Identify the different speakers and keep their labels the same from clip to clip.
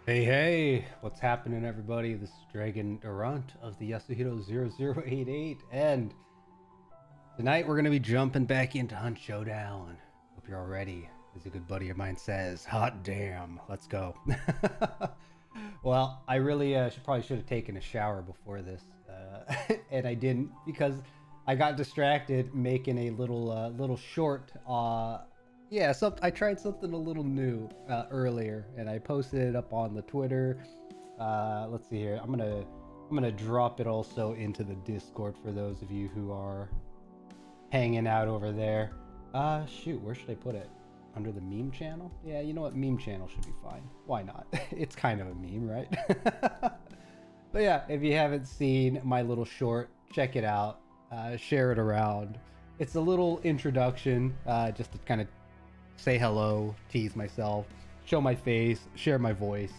Speaker 1: Hey, hey, what's happening, everybody? This is Dregn Durant of the Yasuhiro88ch, and tonight we're going to be jumping back into Hunt Showdown. Hope you're all ready. As a good buddy of mine says, hot damn, let's go. Well, I really should have taken a shower before this, and I didn't because I got distracted making a little short. Yeah, I tried something a little new earlier, and I posted it up on the Twitter. Let's see here. I'm gonna drop it also into the Discord for those of you who are hanging out over there. Shoot, where should I put it? Under the meme channel? Yeah, you know what? Meme channel should be fine. Why not? It's kind of a meme, right? But yeah, if you haven't seen my little short, check it out. Share it around. It's a little introduction, just to kind of say hello, tease myself, show my face, share my voice,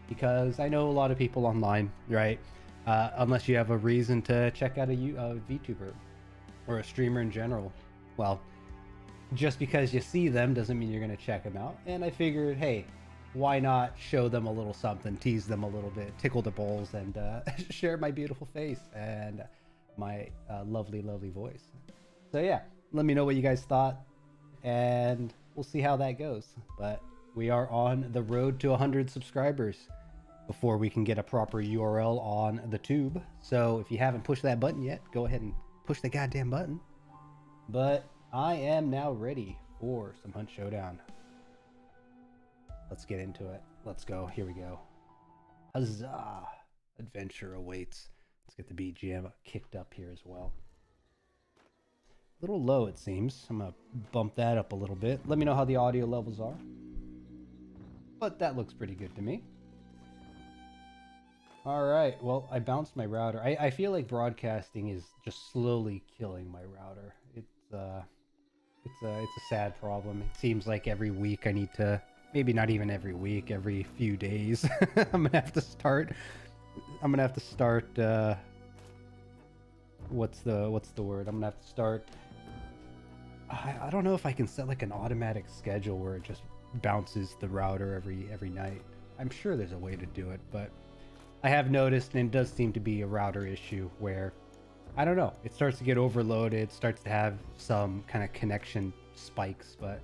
Speaker 1: because I know a lot of people online, right? Unless you have a reason to check out a VTuber or a streamer in general. Well, just because you see them doesn't mean you're going to check them out. And I figured, hey, why not show them a little something, tease them a little bit, tickle the balls, and share my beautiful face and my lovely, lovely voice. So yeah, let me know what you guys thought, and we'll see how that goes. But we are on the road to 100 subscribers before we can get a proper URL on the tube. So if you haven't pushed that button yet, go ahead and push the goddamn button. But I am now ready for some Hunt Showdown. Let's get into it. Let's go. Here we go. Huzzah! Adventure awaits. Let's get the BGM kicked up here as well. A little low, it seems. I'm going to bump that up a little bit. Let me know how the audio levels are. But that looks pretty good to me. Alright, well, I bounced my router. I feel like broadcasting is just slowly killing my router. It's a sad problem. It seems like every week I need to, maybe not even every week, every few days, I'm gonna have to start, what's the word? I'm gonna have to start, I don't know if I can set like an automatic schedule where it just bounces the router every night. I'm sure there's a way to do it, but I have noticed, and it does seem to be a router issue where, I don't know, it starts to get overloaded, starts to have some kind of connection spikes. But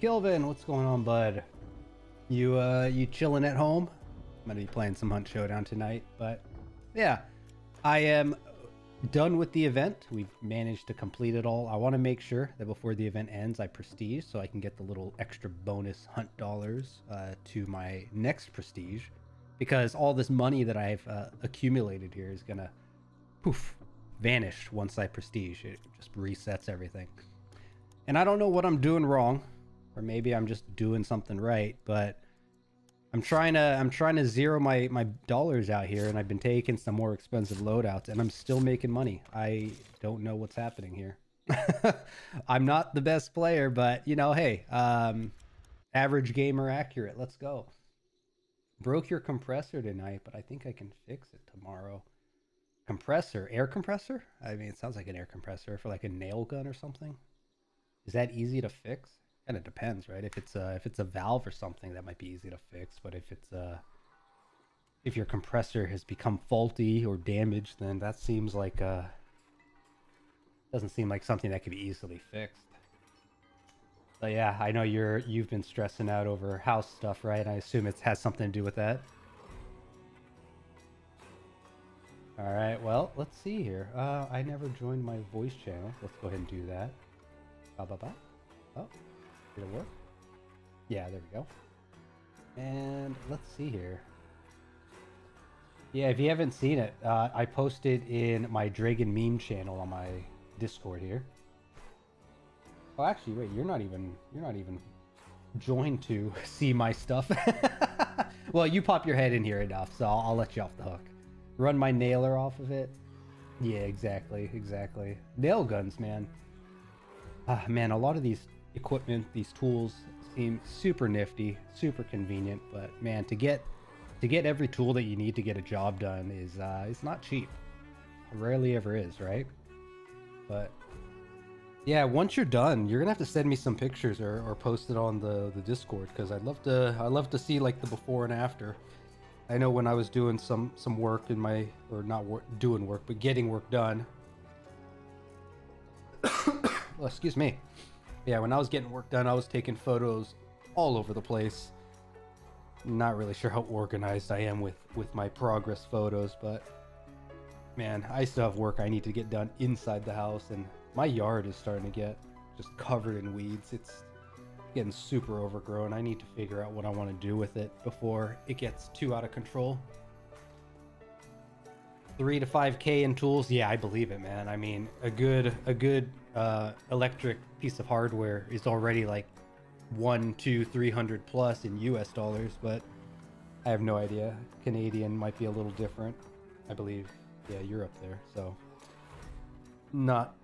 Speaker 1: Kelvin, what's going on, bud? You chilling at home? I'm gonna be playing some Hunt Showdown tonight, but yeah, I am done with the event. We've managed to complete it all. I want to make sure that before the event ends, I prestige so I can get the little extra bonus hunt dollars to my next prestige, because all this money that I've accumulated here is gonna poof vanish once I prestige. It just resets everything. And I don't know what I'm doing wrong, or maybe I'm just doing something right, but I'm trying to zero my dollars out here, and I've been taking some more expensive loadouts, and I'm still making money. I don't know what's happening here. I'm not the best player, but you know, hey, average gamer accurate. Let's go. Broke your compressor tonight, but I think I can fix it tomorrow. Compressor, air compressor? I mean, it sounds like an air compressor for like a nail gun or something. Is that easy to fix? Kind of depends, right? If it's a valve or something, that might be easy to fix. But if your compressor has become faulty or damaged, then that seems like doesn't seem like something that could be easily fixed. But yeah, I know you've been stressing out over house stuff, right? I assume it has something to do with that. All right, well, let's see here. I never joined my voice channel. Let's go ahead and do that. Ba ba ba. Oh, did it work? Yeah, there we go. And let's see here. Yeah, if you haven't seen it, I posted in my Dragon meme channel on my Discord here. Oh, actually, wait, you're not even joined to see my stuff. Well, you pop your head in here enough, so I'll let you off the hook. Run my nailer off of it. Yeah, exactly. Nail guns, man. Man, a lot of these equipment, these tools seem super nifty, super convenient, but man, to get every tool that you need to get a job done is it's not cheap. It rarely ever is, right? But Yeah, once you're done, you're gonna have to send me some pictures or post it on the Discord, because I'd love to see like the before and after. I know when I was doing some work in my, or not work, doing work, but getting work done. Well, excuse me. Yeah, when I was getting work done, I was taking photos all over the place. Not really sure how organized I am with my progress photos, but man, I still have work I need to get done inside the house, and my yard is starting to get just covered in weeds. It's getting super overgrown. I need to figure out what I want to do with it before it gets too out of control. 3 to 5K in tools, yeah, I believe it, man. I mean, a good electric piece of hardware is already like 300 plus in US dollars, but I have no idea. Canadian might be a little different, I believe. Yeah, you're up there, so not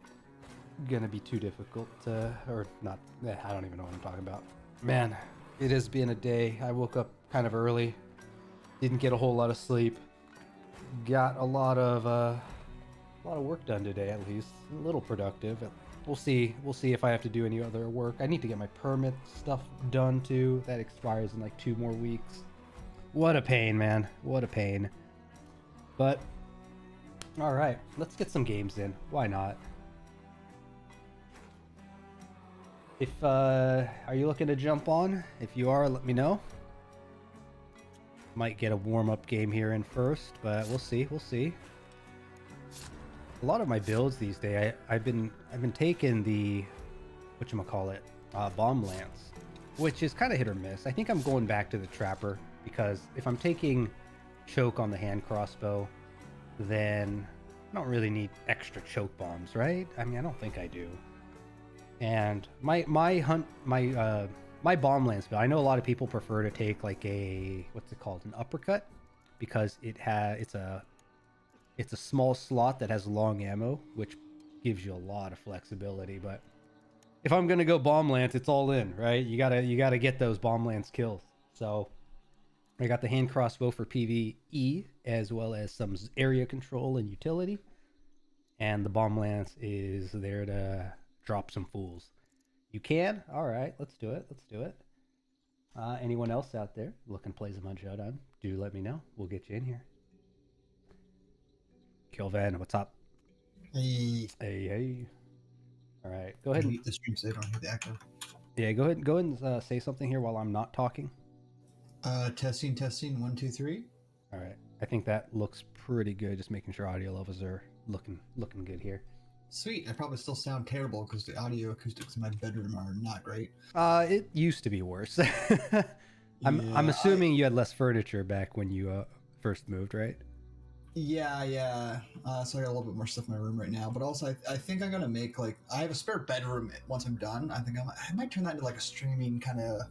Speaker 1: gonna be too difficult, or not. I don't even know what I'm talking about. Man, it has been a day. I woke up kind of early, didn't get a whole lot of sleep, got a lot of work done today, at least a little productive. We'll see if I have to do any other work. I need to get my permit stuff done too. That expires in like 2 more weeks. What a pain, man. What a pain. But all right, let's get some games in. Why not? If are you looking to jump on? If you are, let me know. Might get a warm-up game here in first, but we'll see. We'll see. A lot of my builds these days, I've been taking the whatchamacallit, bomb lance, which is kind of hit or miss. I think I'm going back to the trapper, because if I'm taking choke on the hand crossbow, then I don't really need extra choke bombs, right? I mean, I don't think I do. And my bomb lance build, I know a lot of people prefer to take like a, what's it called, an uppercut, because it's a small slot that has long ammo, which gives you a lot of flexibility. But if I'm gonna go bomb lance, it's all in, right? You gotta get those bomb lance kills. So I got the hand crossbow for PvE, as well as some area control and utility, and the bomb lance is there to drop some fools. You can? All right, let's do it. Let's do it. Anyone else out there looking to play some on Showdown? Do let me know. We'll get you in here. Kilvan, what's up?
Speaker 2: Hey.
Speaker 1: Hey, hey. All right, go ahead.
Speaker 2: Mute the stream so I don't hear the echo.
Speaker 1: Yeah, go ahead and say something here while I'm not talking.
Speaker 2: Testing, 1, 2, 3.
Speaker 1: All right, I think that looks pretty good. Just making sure audio levels are looking good here.
Speaker 2: Sweet. I probably still sound terrible because the audio acoustics in my bedroom are not great.
Speaker 1: It used to be worse. I'm assuming you had less furniture back when you first moved, right?
Speaker 2: Yeah. So I got a little bit more stuff in my room right now, but also I think I'm gonna make like, I have a spare bedroom once I'm done. I think I might turn that into like a streaming kind of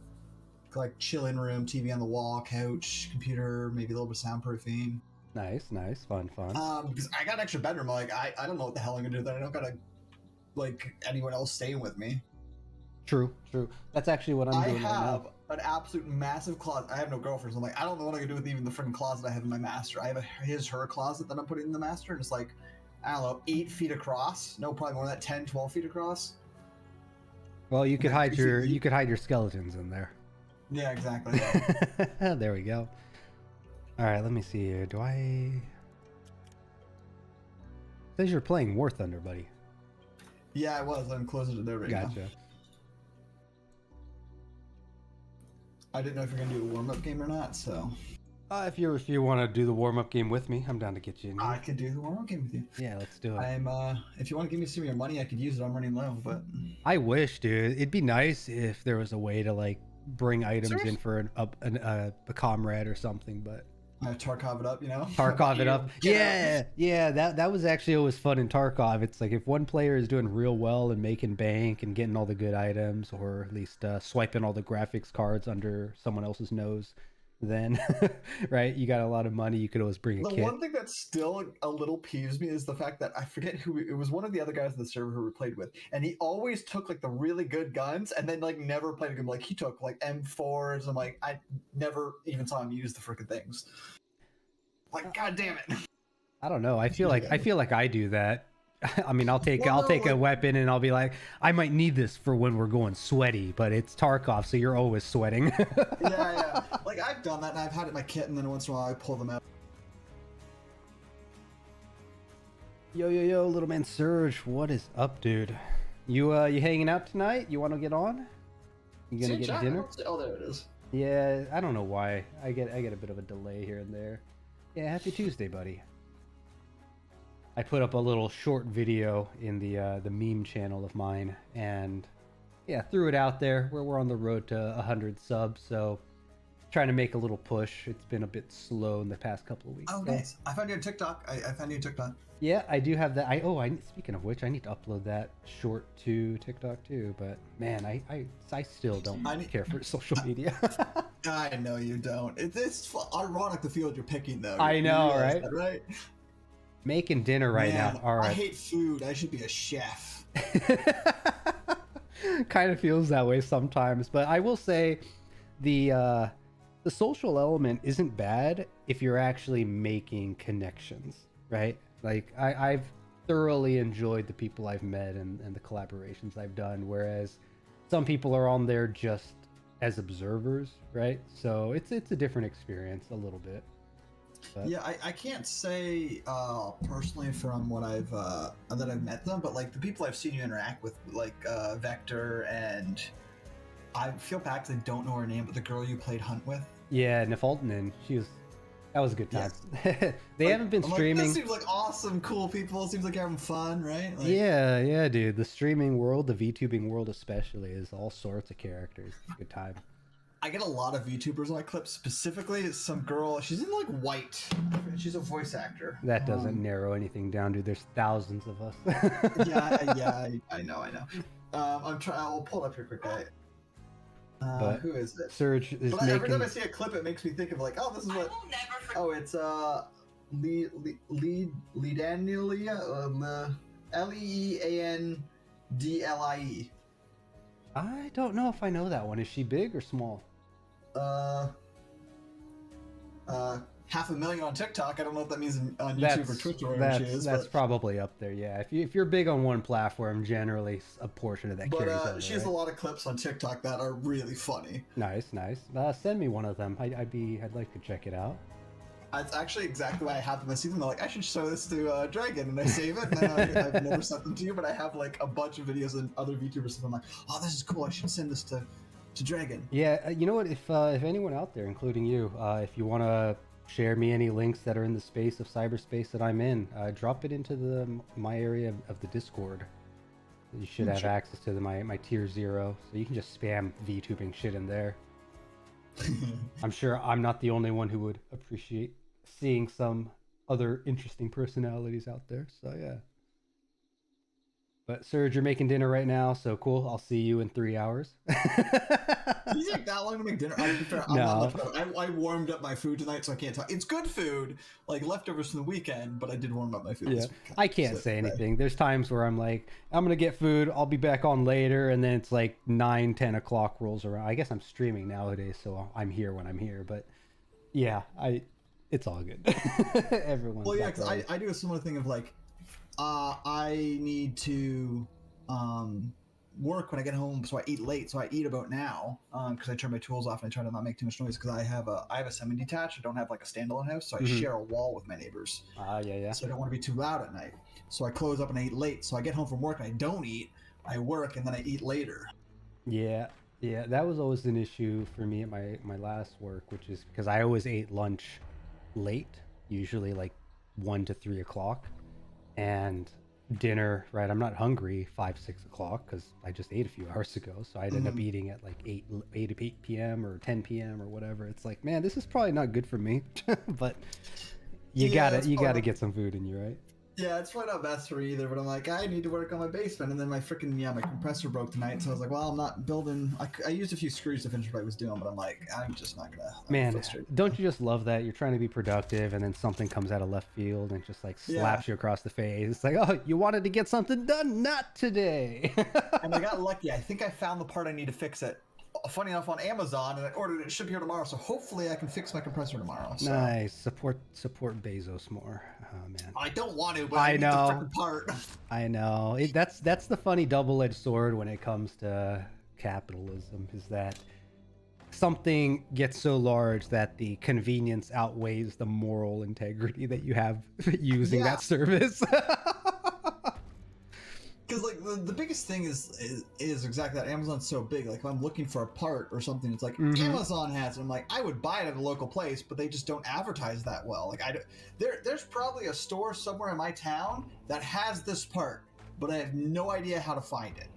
Speaker 2: like chill-in room, TV on the wall, couch, computer, maybe a little bit of soundproofing.
Speaker 1: Nice, fun.
Speaker 2: Because I got an extra bedroom. Like I don't know what the hell I'm gonna do. That I don't gotta like anyone else staying with me.
Speaker 1: True. That's actually what I'm doing right now.
Speaker 2: I have an absolute massive closet. I have no girlfriend, so I'm like, I don't know what I can do with even the freaking closet I have in my master. I have a her closet that I'm putting in the master, and it's like, I don't know, 8 feet across. No, probably more than that, 10, 12 feet across.
Speaker 1: Well, you could hide your skeletons in there.
Speaker 2: Yeah, exactly.
Speaker 1: There we go. All right, let me see here. Do I? It says you're playing War Thunder, buddy.
Speaker 2: Yeah, I was. I'm closer to there right now.
Speaker 1: Gotcha.
Speaker 2: I didn't know if you're gonna do a warm-up game or not, so.
Speaker 1: If you want to do the warm-up game with me, I'm down to get you in here.
Speaker 2: I could do the warm-up game with you.
Speaker 1: Yeah, let's do it.
Speaker 2: If you want to give me some of your money, I could use it. I'm running low, but.
Speaker 1: I wish, dude. It'd be nice if there was a way to like bring items in for a comrade or something, but.
Speaker 2: Tarkov it up, you know?
Speaker 1: Tarkov it up. Yeah. That was actually always fun in Tarkov. It's like if one player is doing real well and making bank and getting all the good items, or at least swiping all the graphics cards under someone else's nose, then, right, you got a lot of money. You could always bring a kit.
Speaker 2: The one thing that still a little peeves me is the fact that I forget who it was. One of the other guys in the server who we played with, and he always took like the really good guns, and then like never played a game. Like he took like M4s, and like I never even saw him use the freaking things. Like, god damn it!
Speaker 1: I don't know. I feel like I do that. I mean, I'll take a weapon and I'll be like, I might need this for when we're going sweaty, but it's Tarkov, so you're always sweating.
Speaker 2: Yeah. Like I've done that, and I've had it in my kit, and then once in a while I pull them out.
Speaker 1: Yo, little man Surge, what is up, dude? You hanging out tonight? You want to get on? You gonna get dinner?
Speaker 2: Oh, there it is.
Speaker 1: Yeah, I don't know why. I get a bit of a delay here and there. Yeah, happy Tuesday, buddy. I put up a little short video in the meme channel of mine, and yeah, threw it out there. We're on the road to 100 subs, so trying to make a little push. It's been a bit slow in the past couple of weeks.
Speaker 2: Oh, nice. I found you on TikTok. I found you on TikTok.
Speaker 1: Yeah, I do have that. Speaking of which, I need to upload that short to TikTok too. But man, I still don't care for social media.
Speaker 2: I know you don't. It's ironic the field you're picking, though.
Speaker 1: I know, right?
Speaker 2: That, right?
Speaker 1: Making dinner right now. All right.
Speaker 2: I hate food. I should be a chef.
Speaker 1: Kind of feels that way sometimes, but I will say the social element isn't bad if you're actually making connections, right? Like I've thoroughly enjoyed the people I've met and the collaborations I've done, whereas some people are on there just as observers, right? So it's a different experience a little bit. But
Speaker 2: yeah, I can't say personally from what that I've met them, but like the people I've seen you interact with, like Vector, and I feel bad because I don't know her name, but the girl you played Hunt with.
Speaker 1: Yeah, Nefaltinen, that was a good time. Yes. They haven't been streaming.
Speaker 2: This seems like awesome, cool people. Seems like you're having fun, right? Like,
Speaker 1: yeah, dude. The streaming world, the VTubing world especially, is all sorts of characters. Good time.
Speaker 2: I get a lot of VTubers on my clips. Specifically, some girl. She's in like white. She's a voice actor.
Speaker 1: That doesn't narrow anything down, dude. There's thousands of us.
Speaker 2: yeah, I know. I'm trying. I'll pull it up here quick.
Speaker 1: But
Speaker 2: who is it?
Speaker 1: Surge is
Speaker 2: but
Speaker 1: making...
Speaker 2: every time I see a clip, it makes me think of like, oh, this is what. Oh, it's Leandalia, Leandlie.
Speaker 1: I don't know if I know that one. Is she big or small?
Speaker 2: 500,000 on TikTok. I don't know if that means on YouTube or Twitch or wherever she is.
Speaker 1: That's probably up there, yeah. If you're big on one platform, generally a portion of that carries over.
Speaker 2: She has a lot of clips on TikTok that are really funny.
Speaker 1: Nice. Send me one of them. I'd like to check it out.
Speaker 2: That's actually exactly why I have them. I see them, like, I should show this to Dragon, and I save it, and then I've never sent them to you, but I have like a bunch of videos and other VTubers, and I'm like, oh, this is cool. I should send this to Dragon.
Speaker 1: Yeah, you know what? If anyone out there, including you, if you want to share me any links that are in the space of cyberspace that I'm in, drop it into my area of the Discord. You should have access to my tier 0, so you can just spam VTubing shit in there. I'm sure I'm not the only one who would appreciate seeing some other interesting personalities out there, so yeah. But Surge, you're making dinner right now, so cool. I'll see you in 3 hours.
Speaker 2: You take that long to make dinner? I warmed up my food tonight, so I can't talk. It's good food, like leftovers from the weekend, but I did warm up my food this weekend.
Speaker 1: I can't say anything. There's times where I'm like, I'm going to get food, I'll be back on later, and then it's like 9, 10 o'clock rolls around. I guess I'm streaming nowadays, so I'm here when I'm here, but yeah, it's all good. Everyone's
Speaker 2: well, yeah, because I do a similar thing of like, I need to work when I get home, so I eat late. So I eat about now because I turn my tools off and I try to not make too much noise because I have a semi-detached. I don't have like a standalone house, so I share a wall with my neighbors.
Speaker 1: Yeah.
Speaker 2: So I don't want to be too loud at night. So I close up and I eat late. So I get home from work and I don't eat. I work and then I eat later.
Speaker 1: Yeah, that was always an issue for me at my last work, which is because I always ate lunch late, usually like 1 to 3 o'clock. And dinner, right, I'm not hungry 5, 6 o'clock because I just ate a few hours ago, so I'd end up eating at like 8 p.m. or 10 p.m. or whatever. It's like, man, this is probably not good for me. But you gotta get some food in you, right?
Speaker 2: Yeah, it's probably not best for me either, but I'm like, I need to work on my basement, and then my my compressor broke tonight, so I was like, well, I'm not building. I used a few screws to finish what I was doing, but I'm like, I'm just not gonna. Man,
Speaker 1: don't you just love that? You're trying to be productive, and then something comes out of left field and just like slaps you across the face. It's like, oh, you wanted to get something done, not today.
Speaker 2: And I got lucky. I think I found the part I need to fix it. Funny enough, on Amazon, and I ordered it. It should be here tomorrow, so hopefully I can fix my compressor tomorrow. So.
Speaker 1: Nice. Support Bezos more. Oh man.
Speaker 2: I don't want to, but
Speaker 1: I
Speaker 2: need
Speaker 1: know.
Speaker 2: the freaking part.
Speaker 1: I know. That's the funny double-edged sword when it comes to capitalism, is that something gets so large that the convenience outweighs the moral integrity that you have using that service.
Speaker 2: Because like the biggest thing is exactly that. Amazon's so big. Like if I'm looking for a part or something, it's like Amazon has it. I'm like, I would buy it at a local place, but they just don't advertise that well. Like there's probably a store somewhere in my town that has this part, but I have no idea how to find it.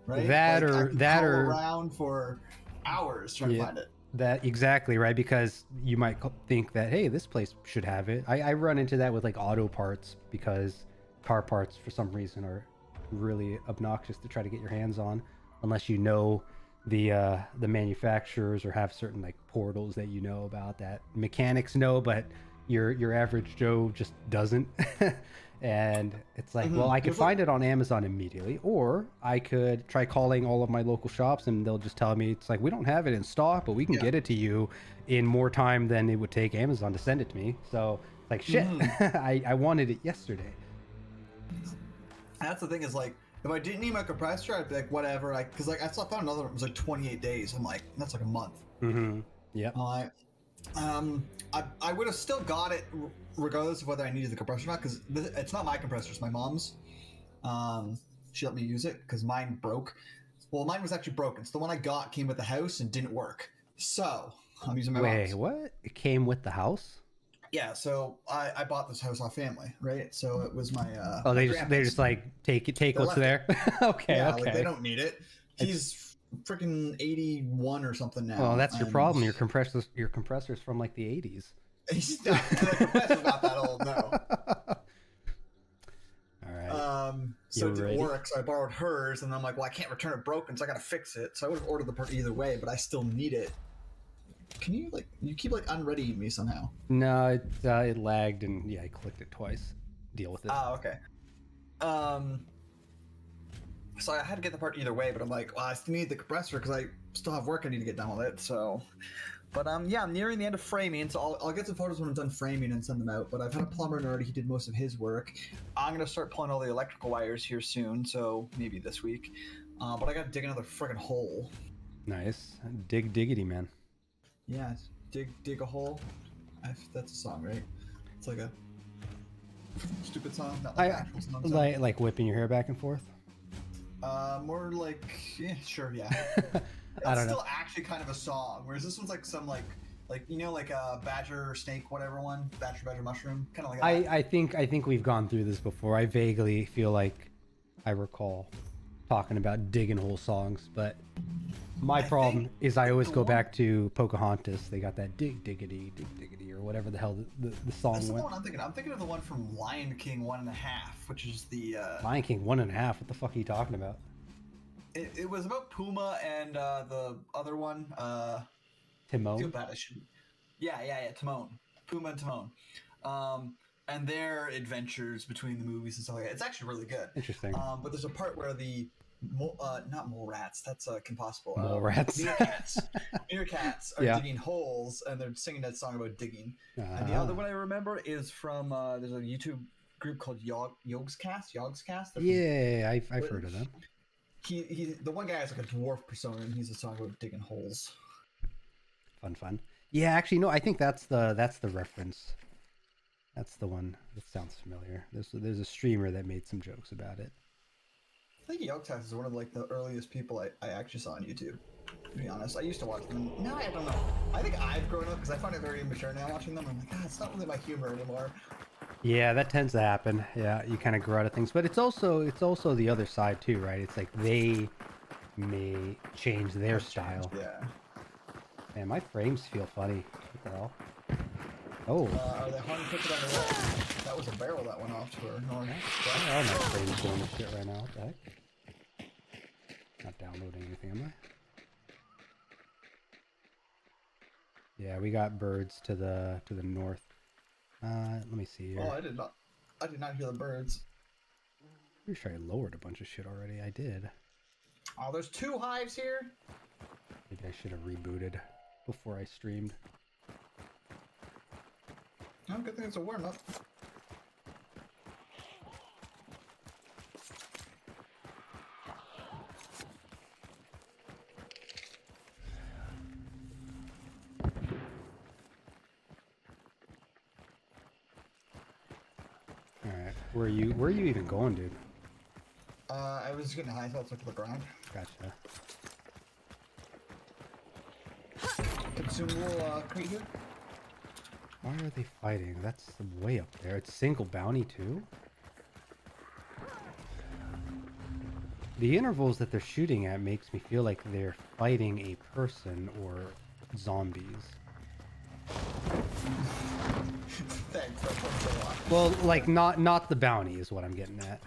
Speaker 2: Right?
Speaker 1: That
Speaker 2: like,
Speaker 1: or
Speaker 2: I can
Speaker 1: that
Speaker 2: call
Speaker 1: or
Speaker 2: around for hours trying to find it.
Speaker 1: That exactly right, because you might think that, hey, this place should have it. I run into that with like auto parts, because car parts for some reason are really obnoxious to try to get your hands on unless you know the manufacturers or have certain like portals that you know about that mechanics know, but your average Joe just doesn't. And it's like, well, I could find it on Amazon immediately, or I could try calling all of my local shops and they'll just tell me, it's like, we don't have it in stock, but we can get it to you in more time than it would take Amazon to send it to me. So like, shit, I wanted it yesterday.
Speaker 2: That's the thing, is like, if I didn't need my compressor, I'd be like, whatever. Because like I found another one, it was like 28 days. I'm like, that's like a month.
Speaker 1: Yep.
Speaker 2: I would have still got it regardless of whether I needed the compressor or not, because it's not my compressor, it's my mom's. She let me use it because mine broke. Well, mine was actually broken. So the one I got came with the house and didn't work. So I'm using my mom's.
Speaker 1: Wait, what? It came with the house?
Speaker 2: Yeah, so I bought this house off family, right? So it was my
Speaker 1: oh,
Speaker 2: my
Speaker 1: they just like take what's there. Okay,
Speaker 2: yeah,
Speaker 1: okay.
Speaker 2: like they don't need it. He's freaking 81 or something now.
Speaker 1: Oh, that's your problem. Your compressor's from like the 80s.
Speaker 2: He's not, the compressor's not that old, no.
Speaker 1: All right.
Speaker 2: So it didn't work, so I borrowed hers, and I'm like, well, I can't return it broken, so I gotta fix it. So I would have ordered the part either way, but I still need it. Can you like, you keep like unreadying me somehow?
Speaker 1: No, it lagged, and yeah, I clicked it twice. Deal with it.
Speaker 2: Oh, okay. So I had to get the part either way, but I'm like, well, I still need the compressor because I still have work I need to get done with it. So, but yeah, I'm nearing the end of framing, so I'll get some photos when I'm done framing and send them out. But I've had a plumber and already he did most of his work. I'm gonna start pulling all the electrical wires here soon, so maybe this week. But I gotta dig another friggin' hole.
Speaker 1: Nice, diggity, man.
Speaker 2: Yeah, dig a hole. That's a song, right? It's like a stupid song, not like an actual song.
Speaker 1: Like whipping your hair back and forth.
Speaker 2: More like, yeah, sure, yeah.
Speaker 1: I don't
Speaker 2: it's
Speaker 1: know.
Speaker 2: still actually kind of a song, whereas this one's like some like you know, like a badger snake, whatever one, badger mushroom, kind of like that.
Speaker 1: I think we've gone through this before. I vaguely feel like I recall talking about digging hole songs, but my problem is I always go back to Pocahontas. They got that dig diggity, or whatever the hell the song
Speaker 2: That's the
Speaker 1: went.
Speaker 2: one I'm thinking. I'm thinking of the one from Lion King 1.5, which is the
Speaker 1: Lion King 1.5. What the fuck are you talking about?
Speaker 2: It was about Puma and the other one.
Speaker 1: Timon.
Speaker 2: I feel bad. I shouldn't. Yeah. Timon, Puma and Timon, and their adventures between the movies and stuff like that. It's actually really good.
Speaker 1: Interesting.
Speaker 2: But there's a part where the not mole rats. That's impossible.
Speaker 1: Mole rats.
Speaker 2: Meerkats are digging holes, and they're singing that song about digging. And the other one I remember is from there's a YouTube group called Yogscast.
Speaker 1: Yeah, I've heard of them.
Speaker 2: He the one guy has like a dwarf persona, and he's a song about digging holes.
Speaker 1: Fun. Yeah, actually, no. I think that's the reference. That's the one that sounds familiar. There's a streamer that made some jokes about it.
Speaker 2: I think Yogscast is one of like the earliest people I actually saw on YouTube. To be honest, I used to watch them. Now I don't know. I think I've grown up because I find it very immature now watching them. I'm like, God, it's not really my humor anymore.
Speaker 1: Yeah, that tends to happen. Yeah, you kind of grow out of things, but it's also the other side too, right? It's like they may change their style.
Speaker 2: Yeah.
Speaker 1: Man, my frames feel funny. What the hell? Oh.
Speaker 2: Are they hard to put it on the wall? That was a barrel that went off to her. North.
Speaker 1: Yeah, my frame's going to shit right now. What the heck? Not downloading anything, am I? Yeah, we got birds to the north. Let me see here.
Speaker 2: Oh, I did not hear the birds.
Speaker 1: Pretty sure I lowered a bunch of shit already. I did.
Speaker 2: Oh, there's 2 hives here.
Speaker 1: Maybe I should have rebooted before I streamed.
Speaker 2: Oh, good thing it's a warm up.
Speaker 1: Where are you even going, dude?
Speaker 2: I was getting high, so I took the ground.
Speaker 1: Gotcha.
Speaker 2: Consumable crate here.
Speaker 1: Why are they fighting? That's way up there. It's single bounty too? The intervals that they're shooting at makes me feel like they're fighting a person or zombies.
Speaker 2: Thanks, that helps a lot.
Speaker 1: Well, like not the bounty is what I'm getting at.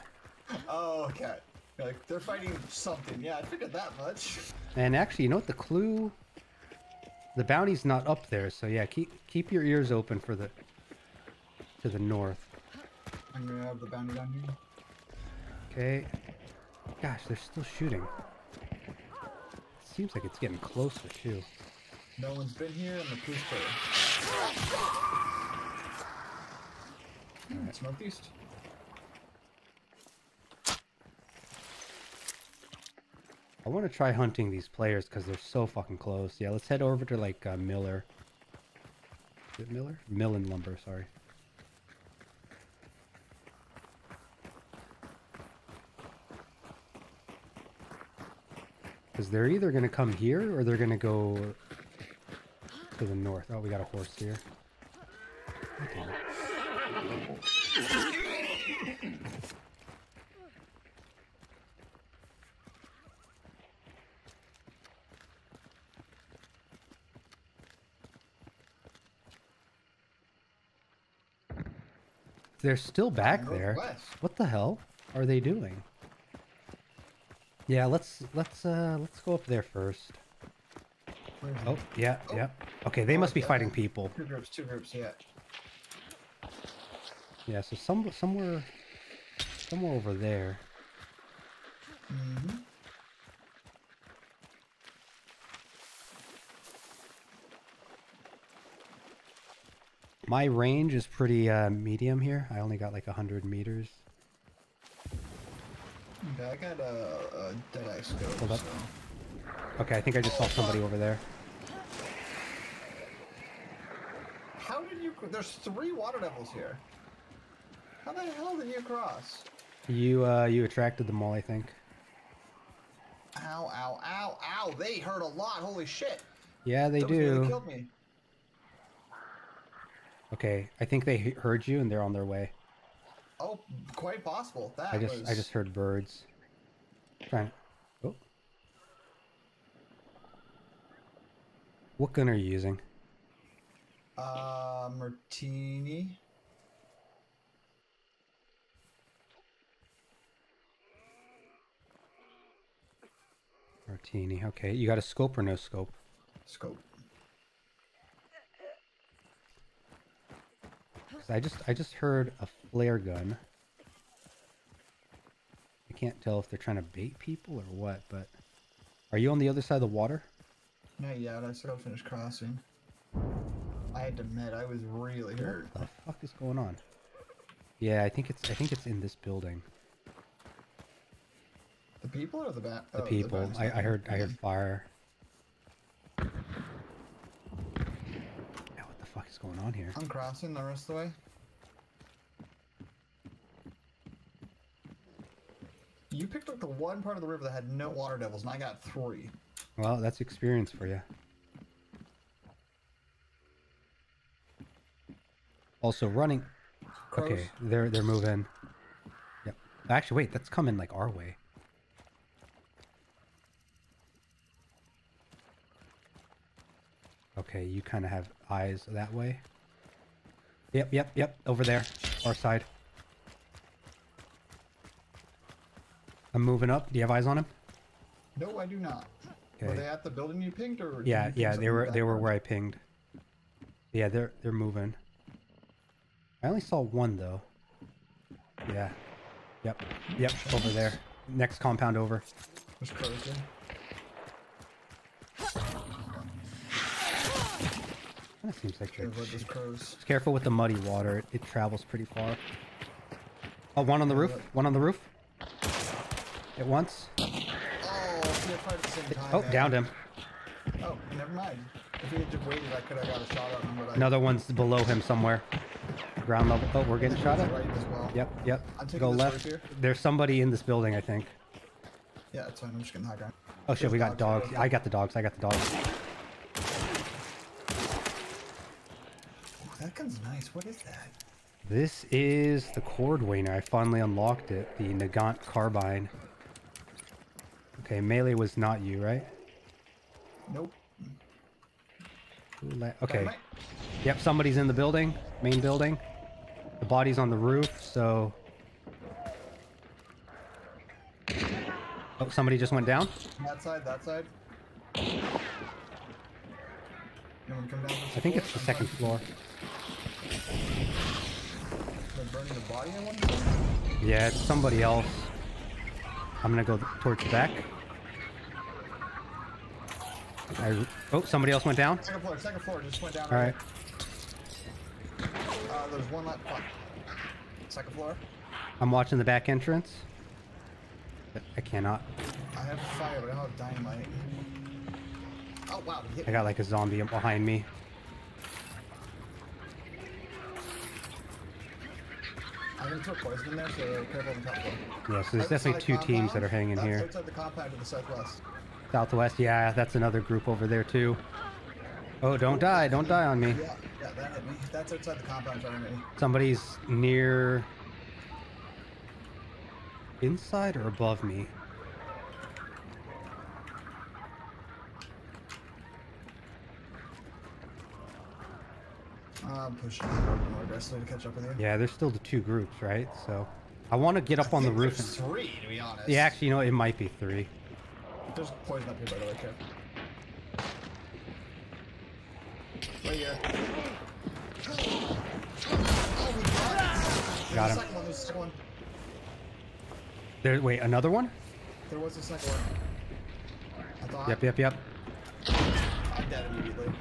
Speaker 2: Oh, okay. Like, they're fighting something. Yeah, I figured that much.
Speaker 1: And actually, you know what? The clue... The bounty's not up there, so yeah, keep your ears open for the... to the north.
Speaker 2: I'm gonna have the bounty down here.
Speaker 1: Okay. Gosh, they're still shooting. It seems like it's getting closer, too.
Speaker 2: No one's been here, and the clue's clear. It's northeast.
Speaker 1: I want to try hunting these players because they're so fucking close. Yeah, let's head over to like Miller. Is it Miller? Millen Lumber, sorry. Because they're either going to come here or they're going to go to the north. Oh, we got a horse here. They're still back there. What the hell are they doing? Yeah, let's go up there first. Oh, yeah, yeah. Okay, they must be fighting people.
Speaker 2: Two groups, yeah.
Speaker 1: Yeah, so somewhere over there.
Speaker 2: Mm-hmm.
Speaker 1: My range is pretty medium here. I only got like 100 meters.
Speaker 2: Okay, I got a dead-eye scope.
Speaker 1: Hold up.
Speaker 2: So.
Speaker 1: Okay, I think I just saw somebody over there.
Speaker 2: How did you... There's 3 water devils here. How the hell did you cross?
Speaker 1: You attracted them all, I think.
Speaker 2: Ow, ow, ow, ow. They hurt a lot. Holy shit.
Speaker 1: Yeah, they
Speaker 2: Those
Speaker 1: do.
Speaker 2: nearly killed me.
Speaker 1: Okay, I think they heard you and they're on their way.
Speaker 2: Oh, quite possible. That
Speaker 1: I just heard birds. Trying. Oh. What gun are you using?
Speaker 2: Martini.
Speaker 1: Martini. Okay, you got a scope or no scope?
Speaker 2: Scope.
Speaker 1: I just heard a flare gun. I can't tell if they're trying to bait people or what, but are you on the other side of the water?
Speaker 2: Not yet. I still gotta finish crossing. I had to admit, I was really hurt.
Speaker 1: What the fuck is going on? Yeah, I think it's in this building.
Speaker 2: The people or the bat?
Speaker 1: The people. I heard fire. Yeah, what the fuck is going on here?
Speaker 2: I'm crossing the rest of the way. You picked up the one part of the river that had no water devils, and I got 3.
Speaker 1: Well, that's experience for you. Also running.
Speaker 2: Crows.
Speaker 1: Okay, they're moving. Yep. Actually, wait, that's coming like our way. Okay, you kind of have eyes that way. Yep. Over there, our side. I'm moving up. Do you have eyes on him?
Speaker 2: No, I do not.
Speaker 1: Okay.
Speaker 2: Were they at the building you pinged, or?
Speaker 1: Yeah, they were where I pinged. Yeah, they're moving. I only saw one though. Yeah. Yep, over there. Next compound over.
Speaker 2: There's crows there.
Speaker 1: That seems like they're
Speaker 2: There's crows.
Speaker 1: careful with the muddy water. It travels pretty far. Oh, one on the roof. One on the roof. Hit once.
Speaker 2: Oh, we had fight at the same time.
Speaker 1: Oh, downed him.
Speaker 2: Oh, never mind. If he had just waited, I could have got a shot on him. But
Speaker 1: Another one's below him somewhere. ground level. Oh, we're getting shot at.
Speaker 2: Right as well.
Speaker 1: Yep, yep.
Speaker 2: I'm taking
Speaker 1: Go
Speaker 2: this
Speaker 1: left.
Speaker 2: roof here.
Speaker 1: There's somebody in this building, I think.
Speaker 2: Yeah, that's fine. I'm just getting high ground.
Speaker 1: Oh shit,
Speaker 2: There's
Speaker 1: we got dogs.
Speaker 2: right
Speaker 1: I got the dogs. I got the dogs.
Speaker 2: Oh, that gun's nice. What is that?
Speaker 1: This is the Cordwainer. I finally unlocked it. The Nagant carbine. Okay, melee was not you, right?
Speaker 2: Nope.
Speaker 1: Okay.
Speaker 2: Dynamite?
Speaker 1: Yep, somebody's in the building. Main building. The body's on the roof, so... Oh, somebody just went down?
Speaker 2: That side, that side. You want to come down
Speaker 1: I think it's the second floor.
Speaker 2: They're burning the body in one?
Speaker 1: Yeah, it's somebody else. I'm gonna go towards the back. Oh, somebody else went down?
Speaker 2: Second floor, just went down.
Speaker 1: Alright.
Speaker 2: There's one left. Second floor.
Speaker 1: I'm watching the back entrance. I cannot.
Speaker 2: I have fire, but I don't have dynamite. Oh wow, he hit
Speaker 1: I got like a zombie behind me.
Speaker 2: I'm gonna throw poison in there, so careful on the top floor.
Speaker 1: Yeah, so there's definitely two teams that are hanging
Speaker 2: That's
Speaker 1: here.
Speaker 2: outside the compound to the southwest.
Speaker 1: Southwest, yeah, that's another group over there too. Oh, don't die on me.
Speaker 2: Yeah, that hit me. That's outside the compound trying to hit me.
Speaker 1: Somebody's near... Inside or above me?
Speaker 2: I'm pushing more aggressively to catch up with you.
Speaker 1: Yeah, there's still the two groups, right? So I want to get up on the roof.
Speaker 2: There's three, to be honest.
Speaker 1: Yeah, actually, you know, it might be three.
Speaker 2: There's poison up here, by the way, Kev. Right here. Oh, we got
Speaker 1: Got
Speaker 2: it.
Speaker 1: him.
Speaker 2: There's a second one.
Speaker 1: There, wait, another one?
Speaker 2: There was a second one. I thought.
Speaker 1: Yep.
Speaker 2: I'm dead immediately.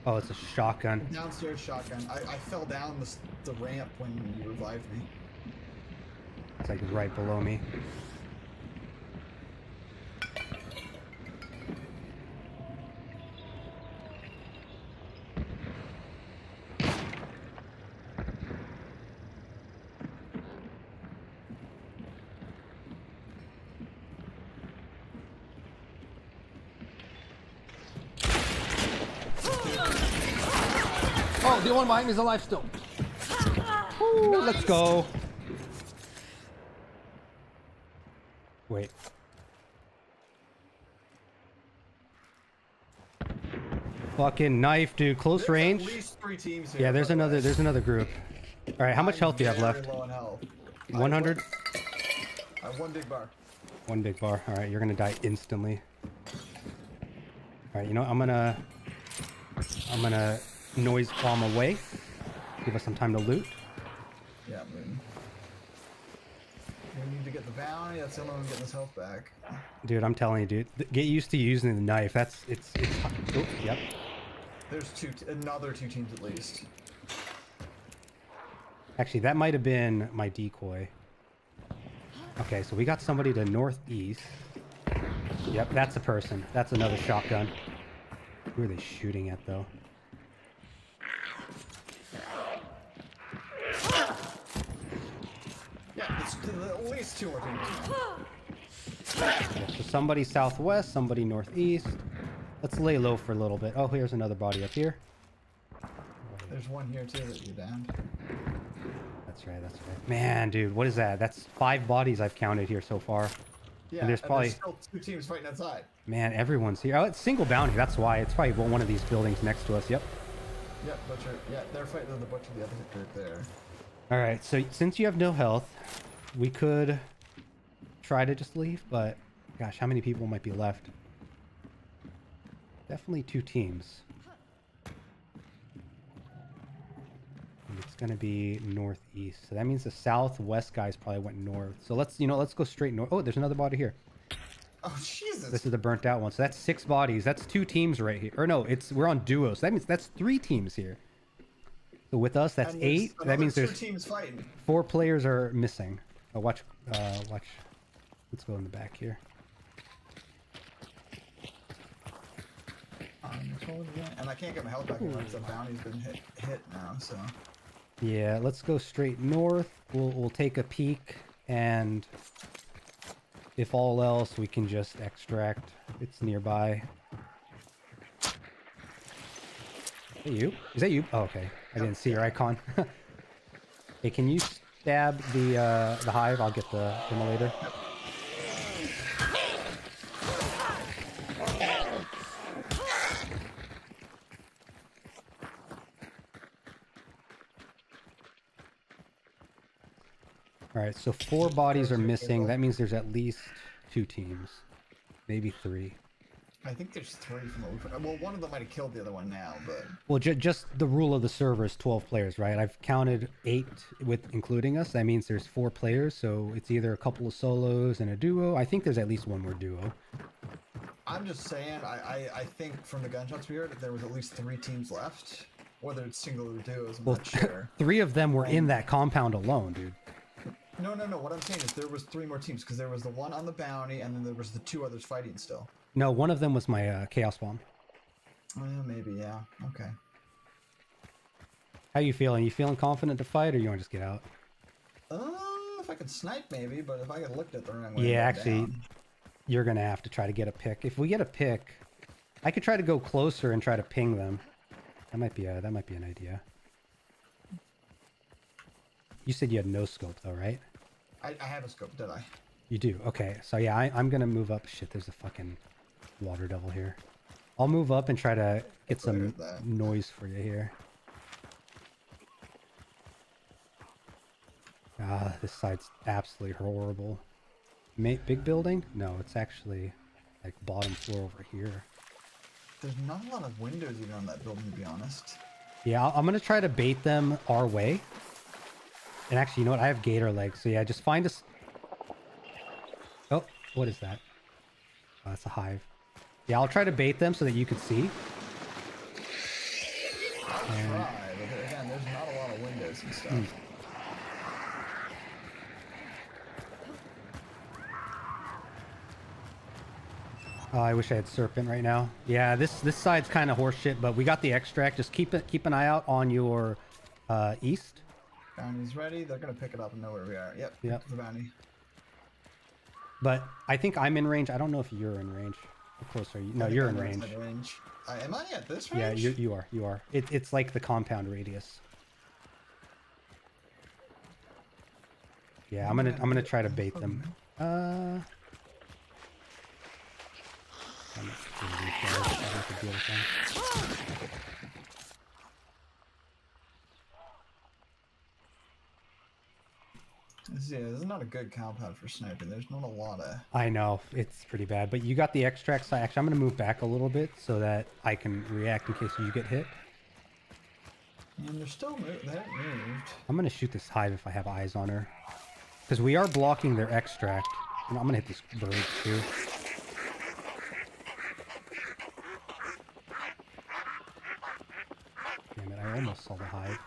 Speaker 1: Oh, it's a shotgun.
Speaker 2: Downstairs shotgun. I fell down the ramp when you revived me.
Speaker 1: It's like right below me. Oh, the one behind me is alive still. Ooh, nice. Let's go. Wait. Fucking knife, dude. Close range.
Speaker 2: At least 3 teams here.
Speaker 1: Yeah, there's another group. All right, how much health do you have left?
Speaker 2: Low in health.
Speaker 1: 100.
Speaker 2: I have 1 big bar.
Speaker 1: 1 big bar. All right, you're gonna die instantly. All right, you know what? I'm gonna noise bomb away. Give us some time to loot.
Speaker 2: Yeah, man. We need to get the bounty. That's the only one getting his health back.
Speaker 1: Dude, I'm telling you, dude. Get used to using the knife. It's. Oh, yep.
Speaker 2: There's another 2 teams at least.
Speaker 1: Actually, that might have been my decoy. Okay, so we got somebody to northeast. Yep, that's a person. That's another shotgun. Who are they shooting at, though?
Speaker 2: Yeah, it's at least 2 more teams.
Speaker 1: Yeah, so somebody southwest, somebody northeast. Let's lay low for a little bit. Oh, here's another body up here.
Speaker 2: There's one here too that you downed.
Speaker 1: That's right. Man, dude, what is that? That's 5 bodies I've counted here so far.
Speaker 2: Yeah,
Speaker 1: and there's probably
Speaker 2: still 2 teams fighting outside.
Speaker 1: Man, everyone's here. Oh, it's single bounty. That's why. It's probably one of these buildings next to us. Yep.
Speaker 2: Yeah, butcher. Yeah, they're fighting the butcher, the other group there.
Speaker 1: All right. So since you have no health, we could try to just leave. But gosh, how many people might be left? Definitely 2 teams. And it's gonna be northeast. So that means the southwest guys probably went north. So let's go straight north. Oh, there's another body here.
Speaker 2: Oh Jesus!
Speaker 1: This is the burnt out one. So that's 6 bodies. That's 2 teams right here. Or no, we're on duos. So that means that's 3 teams here. So with us, that's 8. That means there's
Speaker 2: 2 teams fighting.
Speaker 1: 4 players are missing. Oh, watch. Let's go in the back here.
Speaker 2: And I can't get my health back because the bounty's been hit now. So
Speaker 1: Yeah, let's go straight north. We'll take a peek, and if all else, we can just extract. It's nearby. Is that you? Is that you? Oh, okay. I didn't see your icon. Hey, can you stab the hive? I'll get the immolator. All right, so 4 bodies are missing. That means there's at least 2 teams, maybe 3.
Speaker 2: I think there's 3 from what we've... Well, one of them might have killed the other one now, but...
Speaker 1: Well, just the rule of the server is 12 players, right? I've counted 8 with including us. That means there's 4 players, so it's either a couple of solos and a duo. I think there's at least one more duo.
Speaker 2: I'm just saying, I think from the gunshots we heard, there was at least 3 teams left. Whether it's single or duos, I'm not sure.
Speaker 1: 3 of them were in that compound alone, dude.
Speaker 2: No. What I'm saying is there was 3 more teams, because there was the one on the bounty, and then there was the 2 others fighting still.
Speaker 1: No, one of them was my chaos bomb.
Speaker 2: Maybe, yeah. Okay.
Speaker 1: How you feeling? You feeling confident to fight, or you want to just get out?
Speaker 2: If I could snipe, maybe, but if I get looked at the wrong way,
Speaker 1: yeah, actually, you're gonna have to try to get a pick. If we get a pick, I could try to go closer and try to ping them. That might be an idea. You said you had no scope, though, right?
Speaker 2: I have a scope, did I?
Speaker 1: You do? Okay. So yeah, I'm gonna move up. Shit, there's a fucking water devil here. I'll move up and try to get some noise for you here. Ah, this side's absolutely horrible. Big building? No, it's actually like bottom floor over here.
Speaker 2: There's not a lot of windows even on that building, to be honest.
Speaker 1: Yeah, I'm gonna try to bait them our way. And actually, you know what? I have gator legs, so yeah, just find us. Oh, what is that? Oh, that's a hive. Yeah, I'll try to bait them so that you can see.
Speaker 2: I'll try, but again, there's not a lot of windows and stuff.
Speaker 1: Oh, I wish I had serpent right now. Yeah, this side's kind of horseshit, but we got the extract. Just keep an eye out on your east.
Speaker 2: Bounty's ready. They're gonna pick it up and know where we are. Yep. The bounty.
Speaker 1: But I think I'm in range. I don't know if you're in range. How close are you? No, you're in range.
Speaker 2: Am I at this range?
Speaker 1: Yeah, you are. You are. It's like the compound radius. Yeah, I'm gonna try to bait them. I'm gonna have to deal with them.
Speaker 2: Yeah, this is not a good compound for sniping. There's not a lot of...
Speaker 1: I know, it's pretty bad, but you got the extract side. Actually, I'm going to move back a little bit so that I can react in case you get hit.
Speaker 2: And they're still moved. They haven't moved.
Speaker 1: I'm going to shoot this hive if I have eyes on her. Because we are blocking their extract. And I'm going to hit this bird too. Damn it, I almost saw the hive.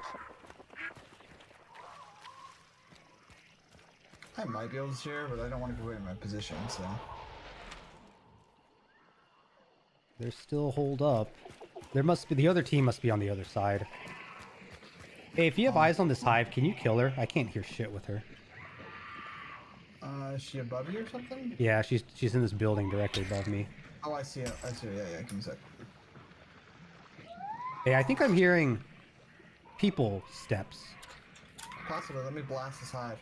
Speaker 2: I might be able to share, but I don't want to go away in my position, so...
Speaker 1: They're still holed up. There must be... The other team must be on the other side. Hey, if you have eyes on this hive, can you kill her? I can't hear shit with her.
Speaker 2: Is she above you or something?
Speaker 1: Yeah, she's in this building directly above me.
Speaker 2: Oh, I see it. I see it. Yeah, give me a sec.
Speaker 1: Hey, I think I'm hearing people steps.
Speaker 2: Possibly. Let me blast this hive.